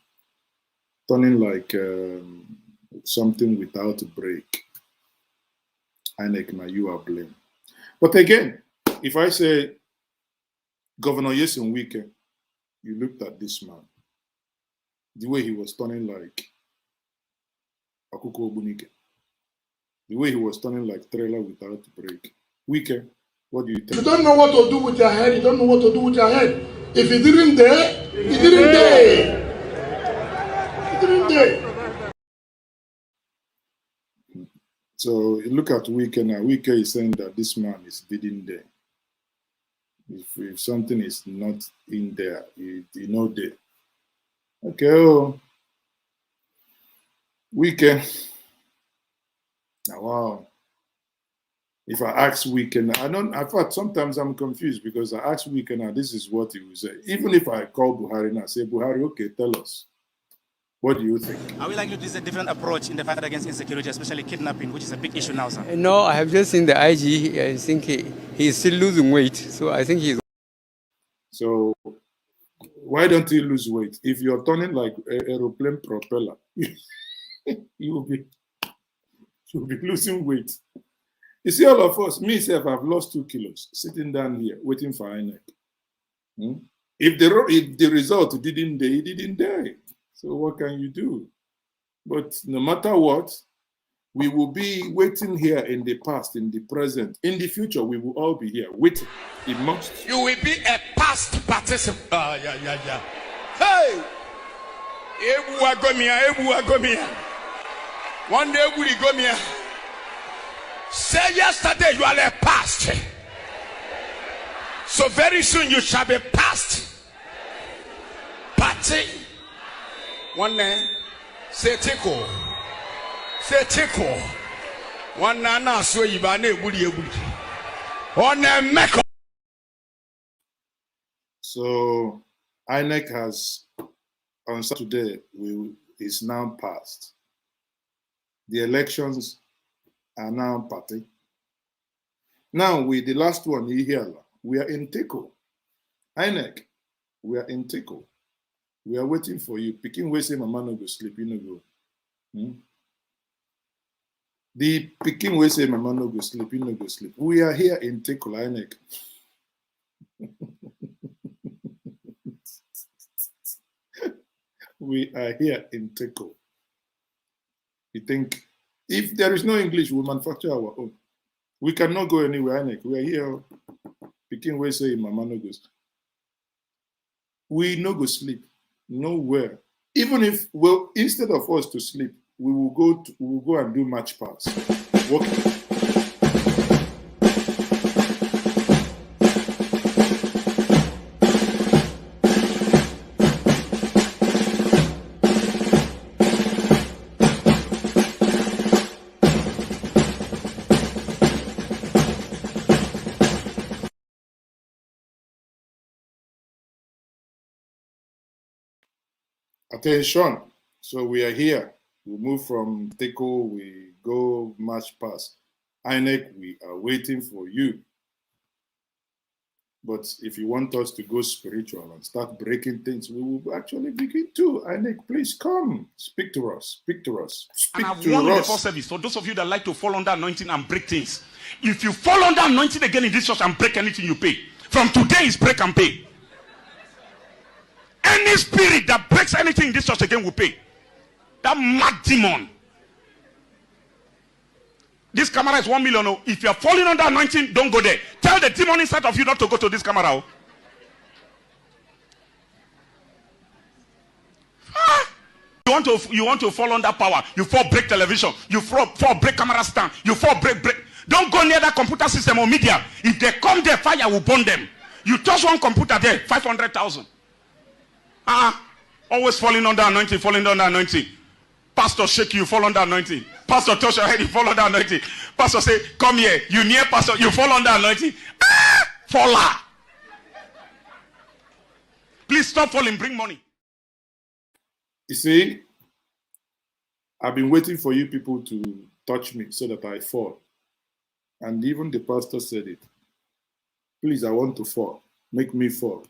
turning like something without a break. INEC, now you are blamed. But again, if I say Governor Nyesom Wike, you looked at this man, the way he was turning like Akuko Obunike, the way he was turning like trailer without break. Wike, what do you think? If you don't know what to do with your head, you don't know what to do with your head. If you didn't dare, you didn't dare. You didn't dare. So you look at Wike now. Wike is saying that this man is didn't dare. If something is not in there, you know there. Okay, oh. Wike. Now, wow. If I ask Wike, in fact, sometimes I'm confused because I ask Wike now, this is what he will say. Even if I call Buhari and I say, Buhari, okay, tell us. What do you think? Are we likely to use a different approach in the fight against insecurity, especially kidnapping, which is a big issue now, sir? No, I have just seen the IG. I think he is still losing weight. So I think he's... So why don't you lose weight? If you're turning like an aeroplane propeller, you'll be losing weight. You see, all of us, myself, I've lost 2 kilos sitting down here waiting for INEC. If the result didn't die. So what can you do? But no matter what, we will be waiting here in the past, in the present, in the future. We will all be here waiting. It must. You will be a past participant. Yeah. Hey! Ebu agomia. One day we go me. Say yesterday you are a past. So very soon you shall be past. Party. One day, say tickle. Say tickle. One nana so you ba na ebudi. On a meko. So INEC has on Saturday is now passed. The elections are now party. Now with the last one here, we are in Tico. INEC, we are in Tico. We are waiting for you. Picking way say mama no go sleep, you no go. The picking way say mama no go sleep, you no go sleep. We are here in Tico, INEC. We are here in Tico. You think if there is no English, we manufacture our own. We cannot go anywhere, INEC. We are here. Picking way say mama no go sleep. We no go sleep. Nowhere. Even if, well, instead of us to sleep, we will go and do match pass. Walk. Attention. So we are here. We move from Teko, we go march past. INEC, we are waiting for you. But if you want us to go spiritual and start breaking things, we will actually begin to. INEC, please come. Speak to us. Speak to us. Speak And I've to warned in the us. first service, for those of you that like to fall under anointing and break things, if you fall under anointing again in this church and break anything, you pay. From today is break and pay. Any spirit that breaks anything in this church again will pay. That mad demon. This camera is 1 million. Oh. If you are falling under anointing, don't go there. Tell the demon inside of you not to go to this camera. Oh. You want to fall under power. You fall break television. You fall break camera stand. You fall break. Don't go near that computer system or media. If they come there, fire will burn them. You touch one computer there, 500,000. Always falling under anointing, falling under anointing. Pastor shake you, fall under anointing. Pastor touch your head, you fall under anointing. Pastor say, come here. You near pastor, you fall under anointing. Faller. Please stop falling, bring money. You see, I've been waiting for you people to touch me so that I fall. And even the pastor said it. Please, I want to fall. Make me fall.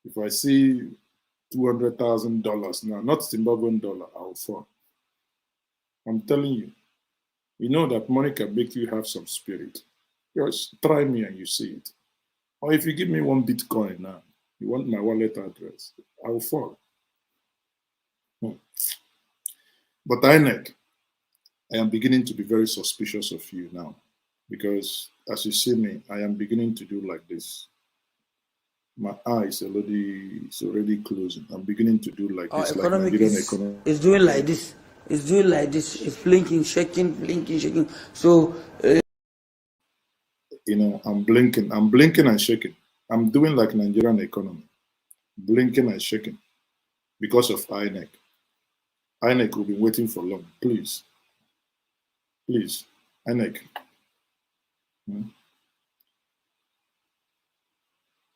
If I see $200,000 now, not Zimbabwean dollar, I'll fall. I'm telling you. You know that money can make you have some spirit. Just try me and you see it. Or if you give me one Bitcoin now, you want my wallet address, I will fall. But INEC, I am beginning to be very suspicious of you now. Because as you see me, I am beginning to do like this. My eyes are already closing. I'm beginning to do like this. Economic like is doing like this. It's doing like this. It's blinking, shaking. So, you know, I'm blinking and shaking. I'm doing like Nigerian economy, blinking and shaking because of INEC. INEC will be waiting for long. Please, INEC.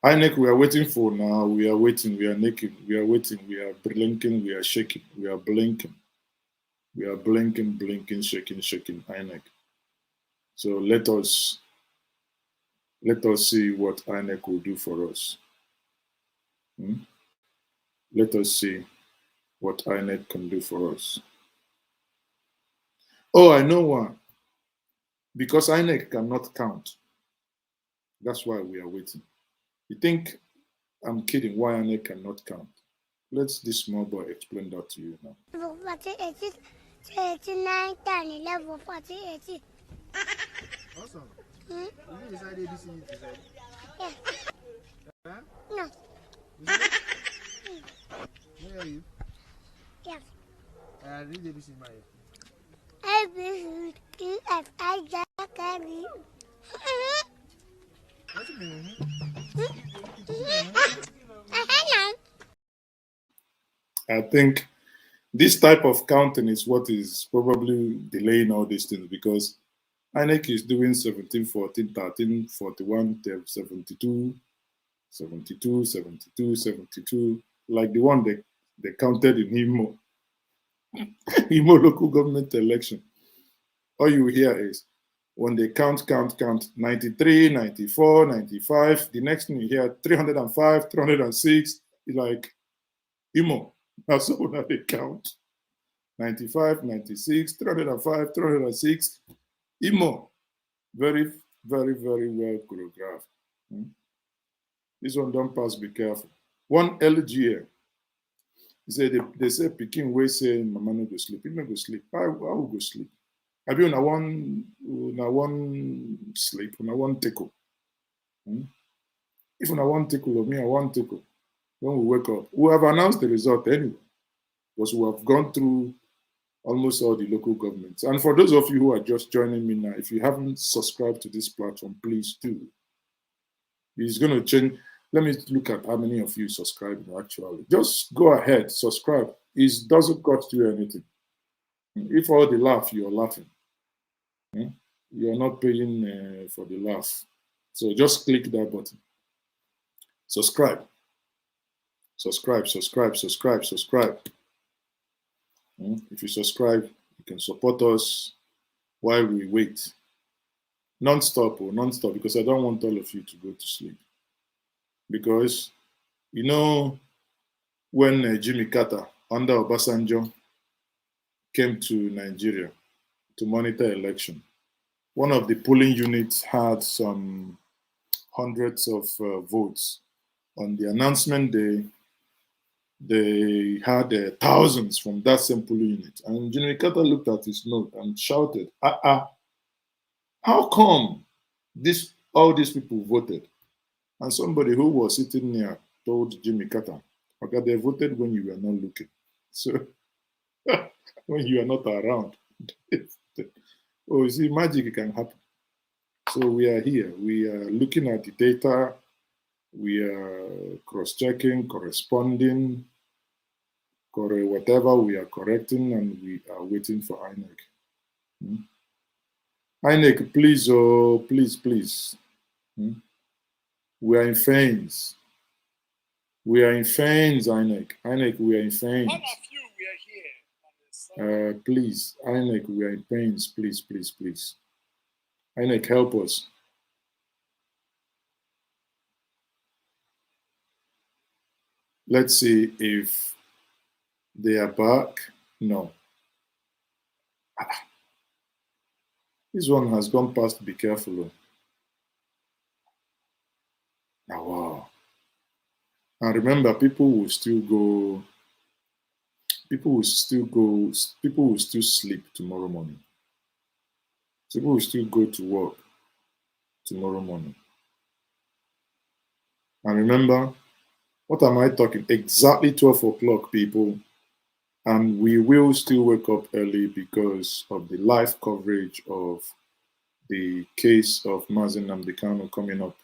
INEC, we are waiting for now. We are waiting. We are naked. We are waiting. We are blinking. We are shaking. We are blinking. We are blinking, shaking, INEC. So let us see what INEC will do for us. Let us see what INEC can do for us. Oh, I know why. Because INEC cannot count. That's why we are waiting. You think I'm kidding why INEC cannot count? Let this small boy explain that to you now. 39, 10, 11, 40, 80. Awesome. You decided ABC today? Yeah. Huh? No. Where are you? Yes. Read ABC, my A, B, C, D, F, I, J, K, B. What you mean? I think this type of counting is what is probably delaying all these things because INEC is doing 17, 14, 13, 41, 72, 72, 72, 72, like the one they counted in Imo. Imo local government election. All you hear is when they count, 93, 94, 95, the next thing you hear 305, 306, like Imo. That's how now they count. 95, 96, 305, 306. Imo. Very, very, very well choreographed. This one don't pass, be careful. One LGA. They say Peking way say Mama no go sleep. He no go sleep. I will go sleep. I be on one sleep, on one tickle. If on one tickle of me, I want tickle. When we wake up, we have announced the result anyway, because we have gone through almost all the local governments. And for those of you who are just joining me now, if you haven't subscribed to this platform, please do. It's going to change. Let me look at how many of you subscribe actually. Just go ahead, subscribe. It doesn't cost you anything. If all the laugh, you're laughing. You're not paying for the laugh. So just click that button. Subscribe. Subscribe. If you subscribe, you can support us while we wait. Non-stop, non-stop, because I don't want all of you to go to sleep. Because, you know, when Jimmy Carter under Obasanjo came to Nigeria to monitor election, one of the polling units had some hundreds of votes. On the announcement day, they had thousands from that same polling unit. And Jimmy Carter looked at his note and shouted, how come all these people voted? And somebody who was sitting near told Jimmy Carter, okay, they voted when you were not looking. So when you are not around, oh, you see, magic can happen. So we are here. We are looking at the data. We are cross-checking, corresponding, whatever we are correcting, and we are waiting for INEC. INEC, please, oh, please. We are in flames. We are in flames, INEC. INEC, we are in flames. All of you, we are here. Please, INEC, we are in pains. Please. INEC, help us. Let's see if they are back. No. This one has gone past be careful. Oh, wow. And remember, people will still sleep tomorrow morning. People will still go to work tomorrow morning. And remember, what am I talking? Exactly 12 o'clock, people. And we will still wake up early because of the live coverage of the case of Mazi Nnamdi Kanu coming up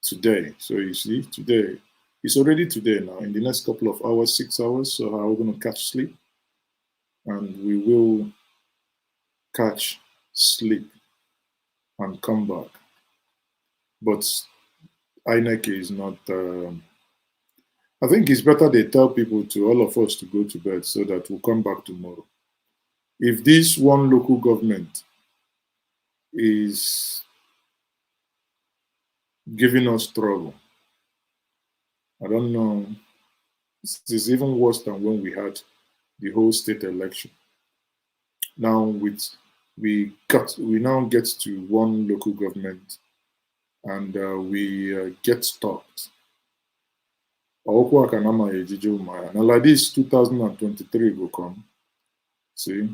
today. So you see, today, it's already today now. In the next couple of hours, 6 hours, so how are we going to catch sleep? And we will catch sleep and come back. But INEC is not... I think it's better they tell people, to all of us, to go to bed so that we'll come back tomorrow. If this one local government is giving us trouble, I don't know, it's even worse than when we had the whole state election. Now we now get to one local government and we get stopped. And like this, 2023 will come. See,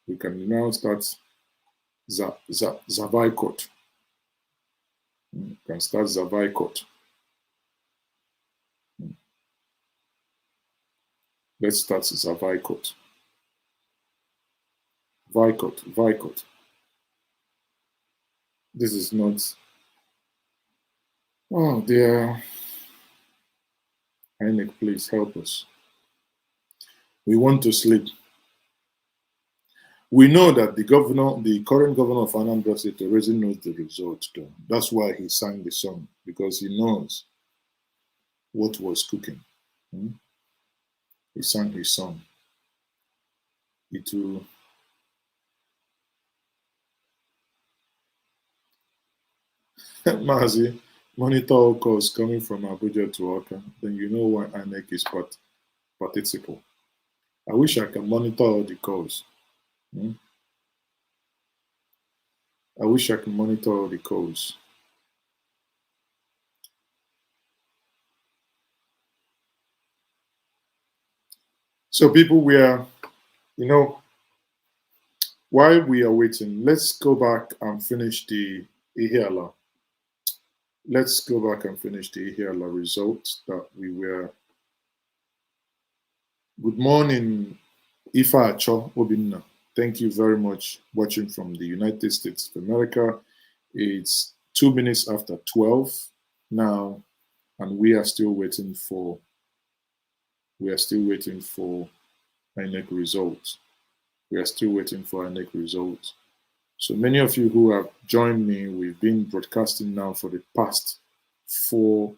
we can now start Zavaikot. We can start Zavaikot. Let's start Zavaikot. Vaikot. This is not... Oh, dear. INEC, please help us. We want to sleep. We know that the current governor of Anambra State already knows the result, though. That's why he sang the song, because he knows what was cooking. He sang his song. It will... Mazi, monitor all calls coming from Abuja to Oka, then you know why INEC is participle. I wish I can monitor all the calls. I wish I could monitor all the calls. So people, we are, while we are waiting, let's go back and finish the Ihiala. Let's go back and finish the Ihiala results that we were. Good morning, Ifa Acho Obinna. Thank you very much watching from the United States of America. It's 2 minutes after 12 now, and we are still waiting for INEC results. We are still waiting for INEC results. So many of you who have joined me, we've been broadcasting now for the past 4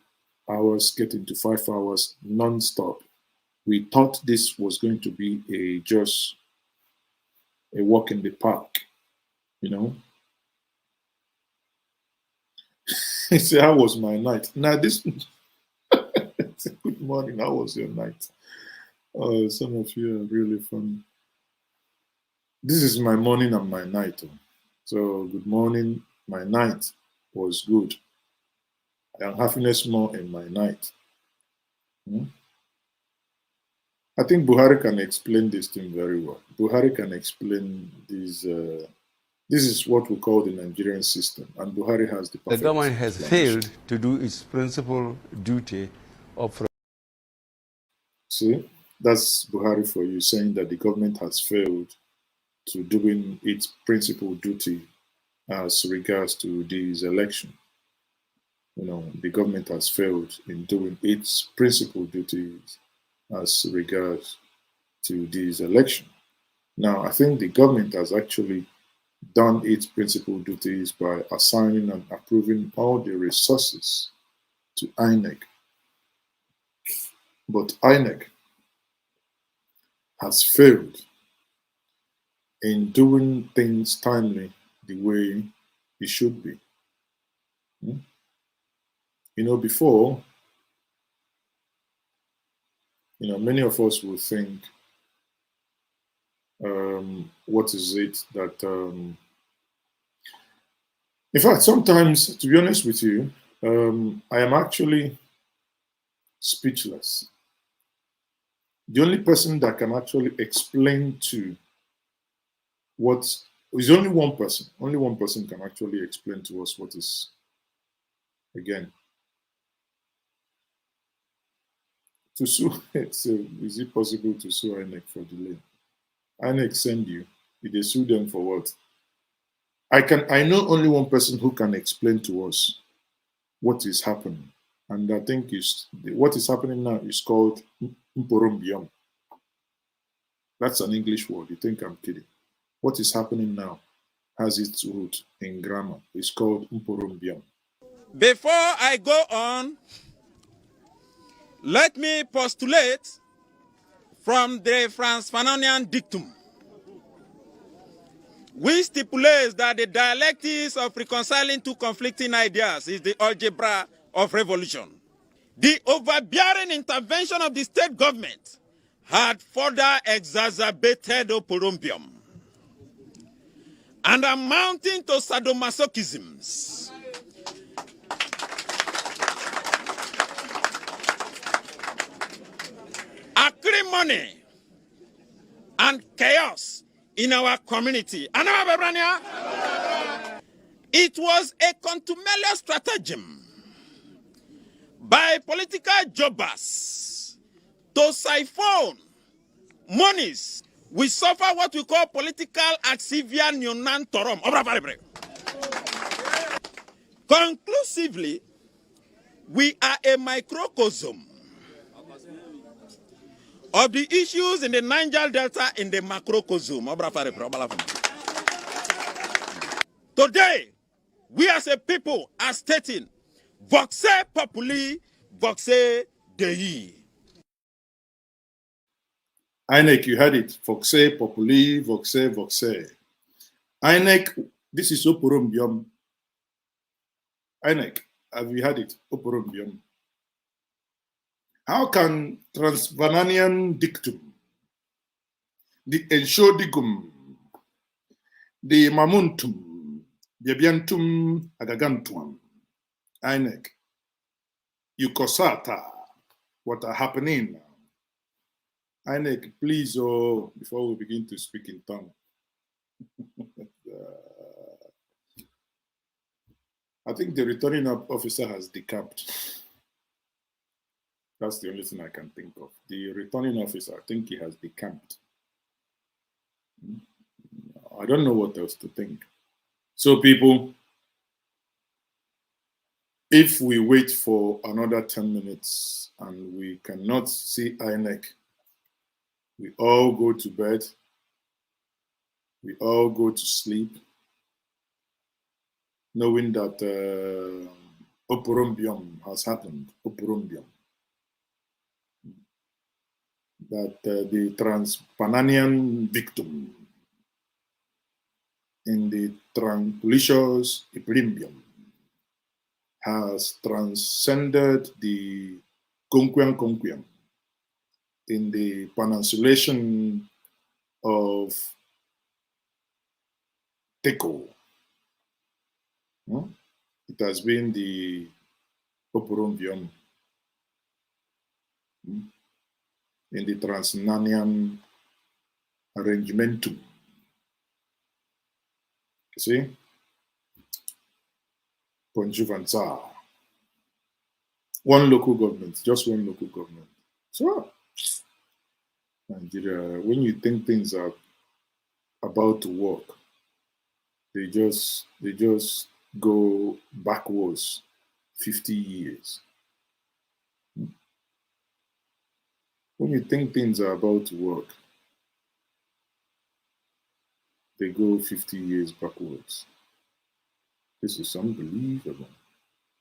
hours, getting to 5 hours non-stop. we thought this was going to be just a walk in the park, you know. He said, how was my night? Now this, good morning, how was your night? Oh, some of you are really funny. This is my morning and my night. So good morning, my night was good. I am happiness more in my night. I think Buhari can explain this thing very well. Buhari can explain these. This is what we call the Nigerian system, and Buhari has the perfect The government has explanation. failed to do its principal duty of. See, that's Buhari for you, saying that the government has failed to doing its principal duty as regards to this election. You know, the government has failed in doing its principal duties as regards to this election. Now, I think the government has actually done its principal duties by assigning and approving all the resources to INEC. But INEC has failed in doing things timely the way it should be. You know, before, you know, many of us will think, what is it that, in fact, sometimes, to be honest with you, I am actually speechless. The only person that can actually explain to what is only one person can actually explain to us what is, again, to sue. So is it possible to sue INEC for delay? INEC send you, did they sue them for what? I know only one person who can explain to us what is happening. And I think what is happening now is called Mporombiom. That's an English word. You think I'm kidding? What is happening now has its root in grammar. It's called Mporombiom. Before I go on, let me postulate from the Franz Fanonian dictum, which stipulates that the dialectics of reconciling two conflicting ideas is the algebra of revolution. The overbearing intervention of the state government had further exacerbated Oporombium and amounting to sadomasochisms. Acrimony and chaos in our community. It was a contumelious stratagem by political jobbers to siphon monies. We suffer what we call political axivia neonantorum. Conclusively, we are a microcosm of the issues in the Niger Delta in the macrocosm. Today, we as a people are stating, voxe populi, voxe Dei. INEC, you heard it. Voxe populi, voxe, voxe. INEC, this is Oporombiom. INEC, have you heard it? Oporombiom. How can Transvananian dictum, the Enshodigum, the Mamuntum, Biabiantum Agagantuam, INEC, Yukosata, what are happening now? INEC, please, before we begin to speak in tongue. I think the returning officer has decamped. That's the only thing I can think of. The returning officer, I think he has decamped. I don't know what else to think. So people, if we wait for another 10 minutes and we cannot see INEC, we all go to bed, we all go to sleep, knowing that Oporombiom has happened. Oporombiom. that the Trans-Pananian victim in the Tranquilicious Equilibrium has transcended the Conquian in the pronunciation of Teco. It has been the Oporomvium in the Transnanian Arrangementum. You see? Ponjuvanza. One local government, just one local government. So, Nigeria, when you think things are about to work, they just go backwards 50 years. When you think things are about to work, they go 50 years backwards. This is unbelievable.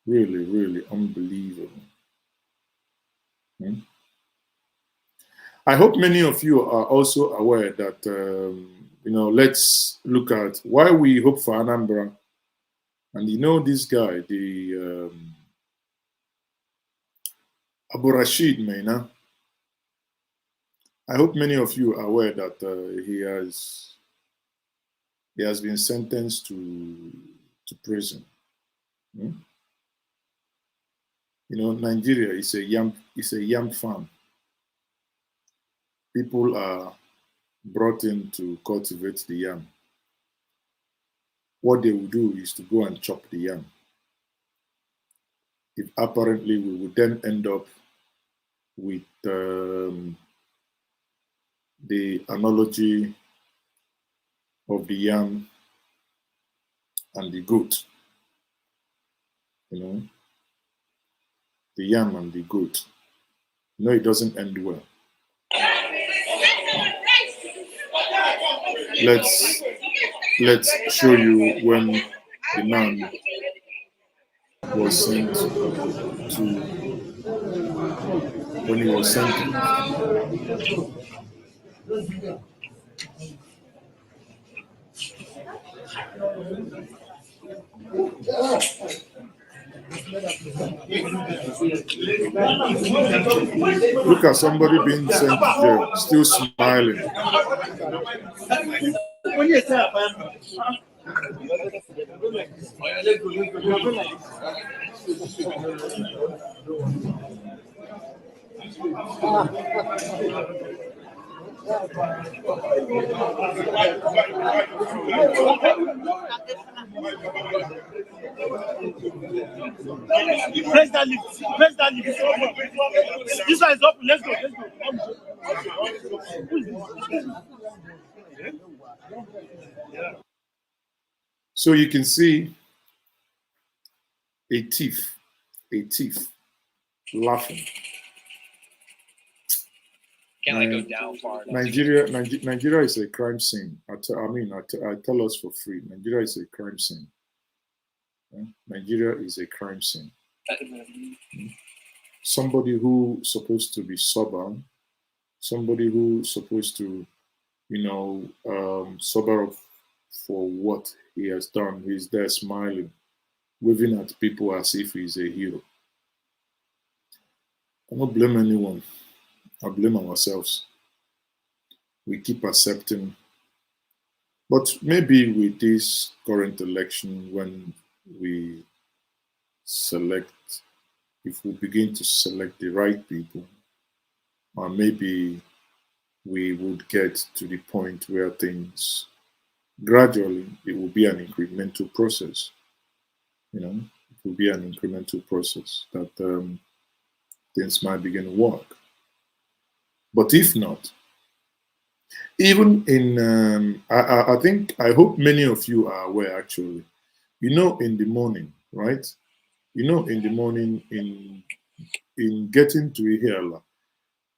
Really, really unbelievable. I hope many of you are also aware that, let's look at why we hope for Anambra. And this guy, the Abu Rashid Maina, I hope many of you are aware that he has been sentenced to prison. Nigeria is a yam farm. People are brought in to cultivate the yam. What they will do is to go and chop the yam. If apparently we would then end up with the analogy of the yam and the goat. The yam and the goat. It doesn't end well. Let's show you when the man was sent to, when he was sentenced. Look at somebody being sent to jail, still smiling. Press that lift. Press that lift. This one is open. Let's go. So you can see a thief laughing. Can I go down far enough? Nigeria is a crime scene. I tell us for free. Nigeria is a crime scene. Nigeria is a crime scene. Somebody who's supposed to be sober, somebody who's supposed to, sober up for what he has done. He's there smiling, waving at people as if he's a hero. I don't blame anyone. I blame ourselves. We keep accepting. But maybe with this current election, when we select, if we begin to select the right people, or maybe we would get to the point where things gradually, it will be an incremental process. It will be an incremental process that things might begin to work. But if not, even in, I hope many of you are aware actually, in the morning, right? In the morning, in getting to Ihiala,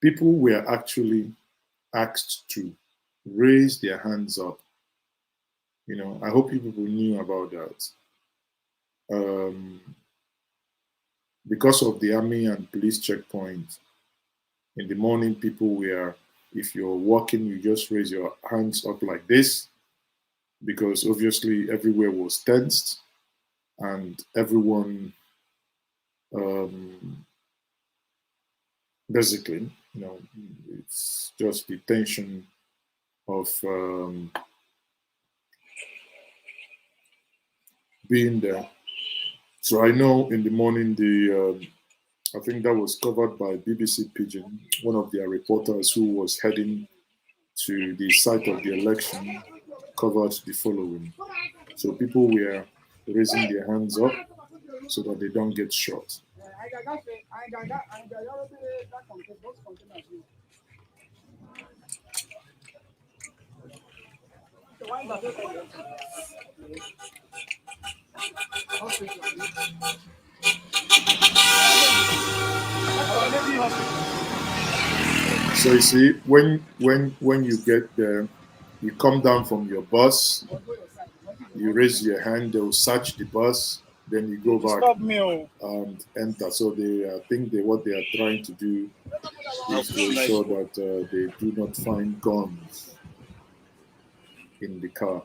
people were actually asked to raise their hands up. I hope you people knew about that. Because of the army and police checkpoint, In the morning, people were, if you're walking, you just raise your hands up like this, because obviously everywhere was tensed and everyone basically, it's just the tension of being there. So I know in the morning, I think that was covered by BBC Pidgin, one of their reporters who was heading to the site of the election, covered the following. So people were raising their hands up so that they don't get shot. So you see, when you get there, you come down from your bus, you raise your hand, they will search the bus, then you go back and enter. So I think what they are trying to do is to ensure that they do not find guns in the car.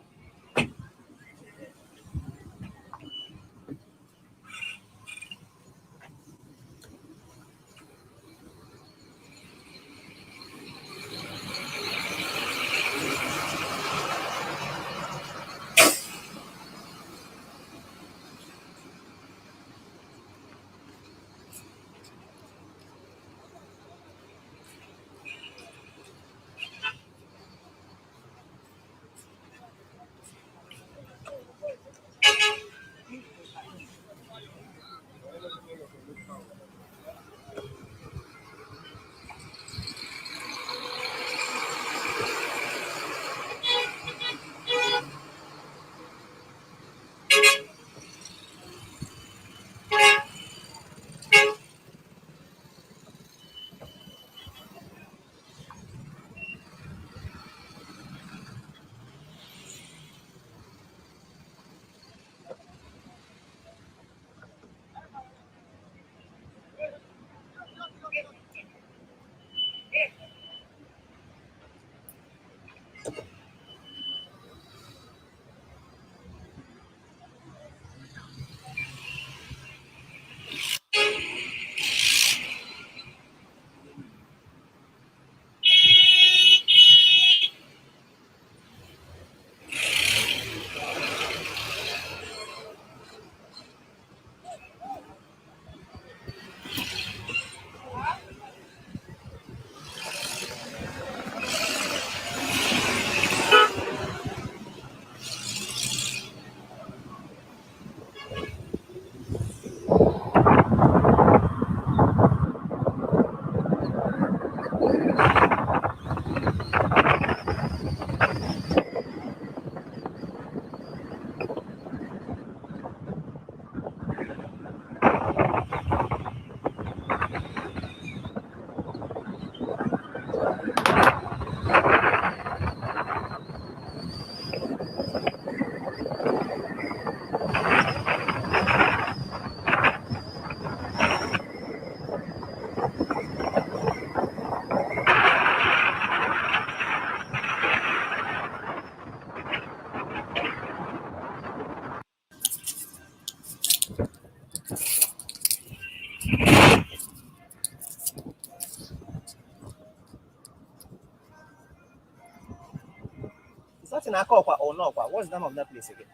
Is that in Akokwa or Nokwa? What's the name of that place again?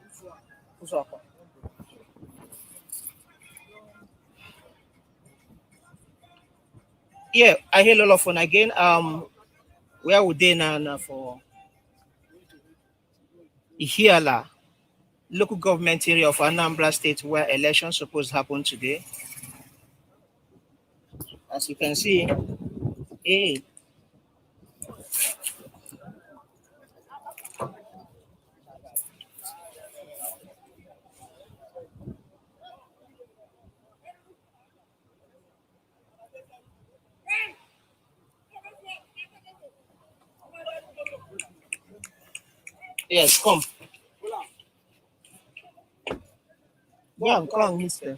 Usokwa. Yeah, I hear Lolophone again. Where would they now for Ihiala, local government area of Anambra State, where elections supposed to happen today? As you can see, hey. Yes, come. Yeah, come, mister.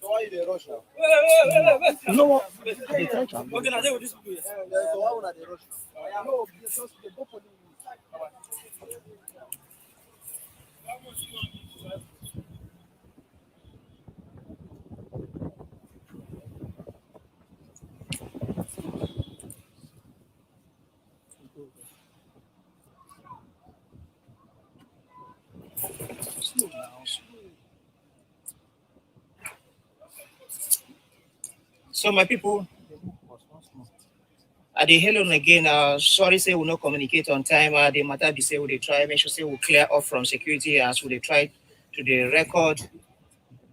Why you dey rush now? You know what? Okay, now they will just do it. So why would I dey rush now? No, because they go for the So my people, at the hello again, sorry say we not communicate on time. The matter be say we try, make sure say we clear off from security as we try to the record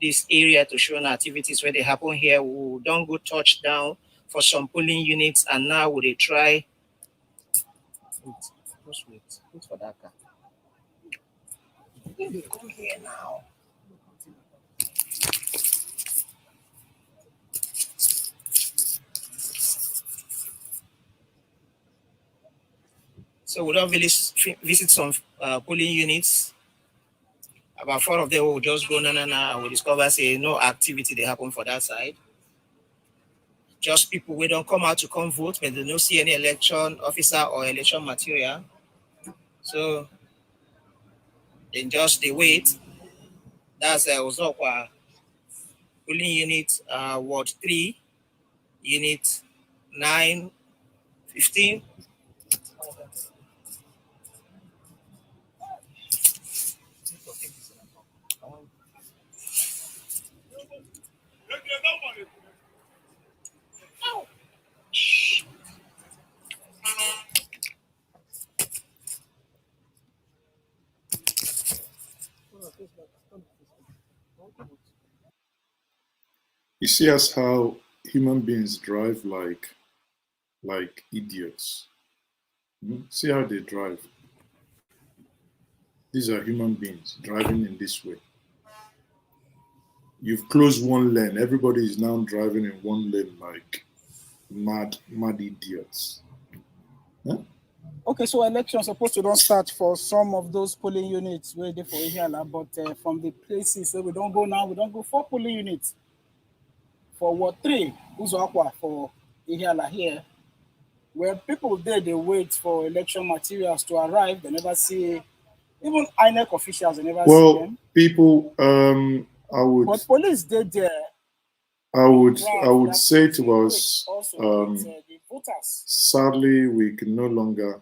this area to show activities where they happen here. We don't go touch down for some polling units, and now we try. Wait for that car. They come here now. So we don't visit some polling units. About 4 of them will just go and we discover say no activity they happen for that side. Just people we don't come out to come vote, but they don't see any election officer or election material. So then just they wait. That's Ozokwa polling unit Ward 3, unit 9, 15. You see as how human beings drive like idiots. See how they drive. These are human beings driving in this way. You've closed one lane. Everybody is now driving in one lane like mad idiots. Huh? Okay, so elections supposed to don't start for some of those polling units where they for Ihiala, but from the places where we don't go now, we don't go 4 polling units. For Ward 3, Uzokwa for Ihiala here, where people there, they wait for election materials to arrive. They never see, even INEC officials, they never see them. Well, people, I would. But police did there. I would say to us, sadly, we can no longer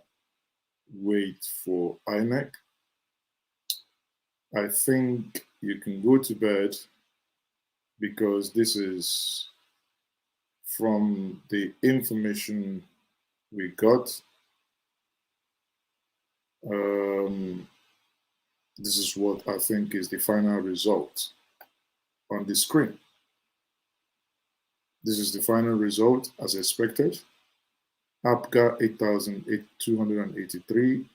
wait for INEC. I think you can go to bed because this is from the information we got. This is what I think is the final result on the screen. This is the final result as expected. APGA 8,283,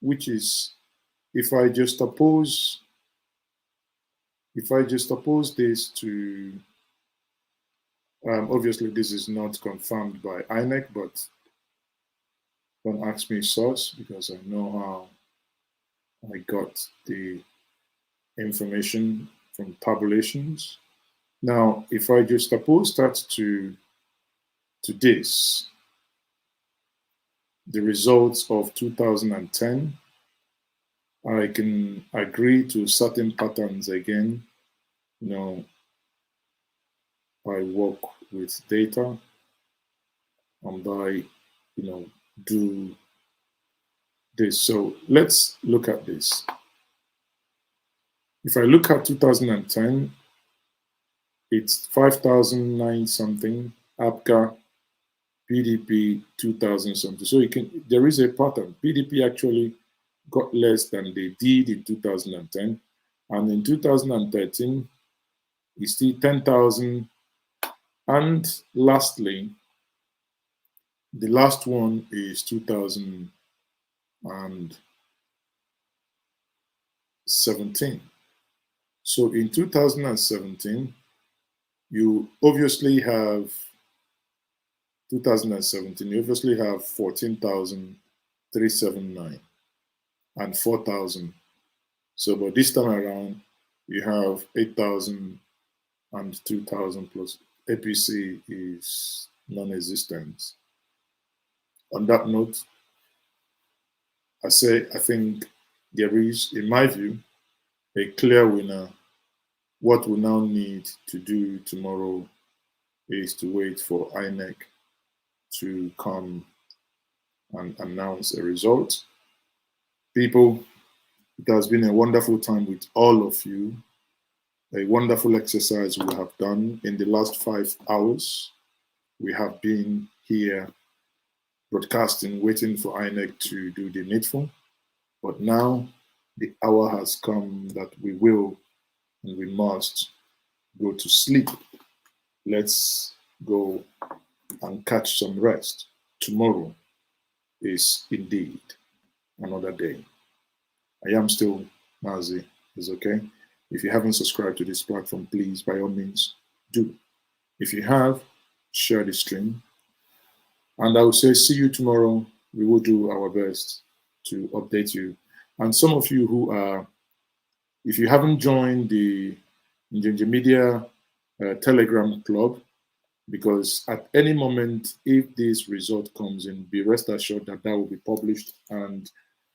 which is, if I just oppose this to, obviously this is not confirmed by INEC, but don't ask me source because I know how I got the information from tabulations. Now, if I just oppose that to this, the results of 2010, I can agree to certain patterns again. You know, I work with data and I, do this. So let's look at this. If I look at 2010, it's 5,009 something. APGA PDP 2000 something. So there is a pattern. PDP actually got less than they did in 2010, and in 2013, it's still 10,000. And lastly, the last one is 2017. So in 2017, you obviously have 14,379 and 4,000. So, but this time around, you have 8,000 and 2,000 plus. APC is non-existent. On that note, I think there is, in my view, a clear winner. What we now need to do tomorrow is to wait for INEC to come and announce a result. People, it has been a wonderful time with all of you. A wonderful exercise we have done in the last 5 hours. We have been here broadcasting, waiting for INEC to do the needful. But now the hour has come that we will and we must go to sleep. Let's go and catch some rest. Tomorrow is indeed another day. I am still Mazi. It's okay. If you haven't subscribed to this platform, please, by all means, do. If you have, share the stream. And I will say, see you tomorrow. We will do our best to update you. And some of you who are, if you haven't joined the Njinji Media Telegram club, because at any moment, if this result comes in, be rest assured that that will be published. And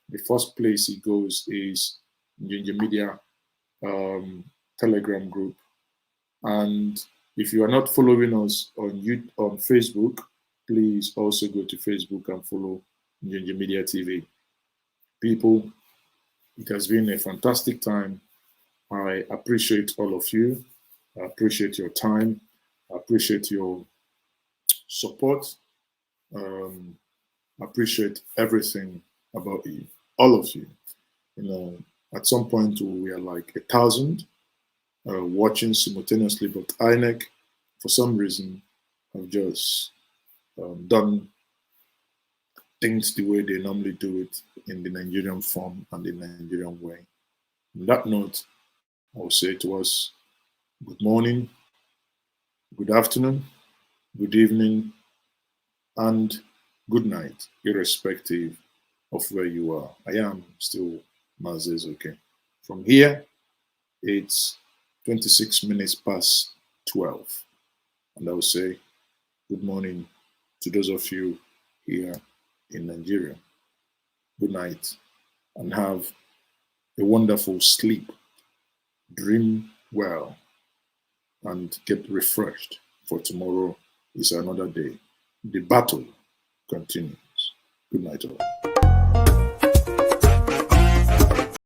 the first place it goes is Njinji Media Telegram group. And if you are not following us on Facebook, please also go to Facebook and follow Njinji Media TV. People, it has been a fantastic time. I appreciate all of you. I appreciate your time. I appreciate your support. Appreciate everything about you, all of you. You know, at some point we are like 1,000 watching simultaneously, but INEC, for some reason, have just done things the way they normally do it in the Nigerian form and the Nigerian way. On that note, I will say to us, good morning, good afternoon, good evening, and good night, irrespective of where you are. I am still Mazes, okay. From here, it's 26 minutes past 12. And I will say good morning to those of you here in Nigeria. Good night and have a wonderful sleep. Dream well and get refreshed, for tomorrow is another day. The battle continues. Good night all.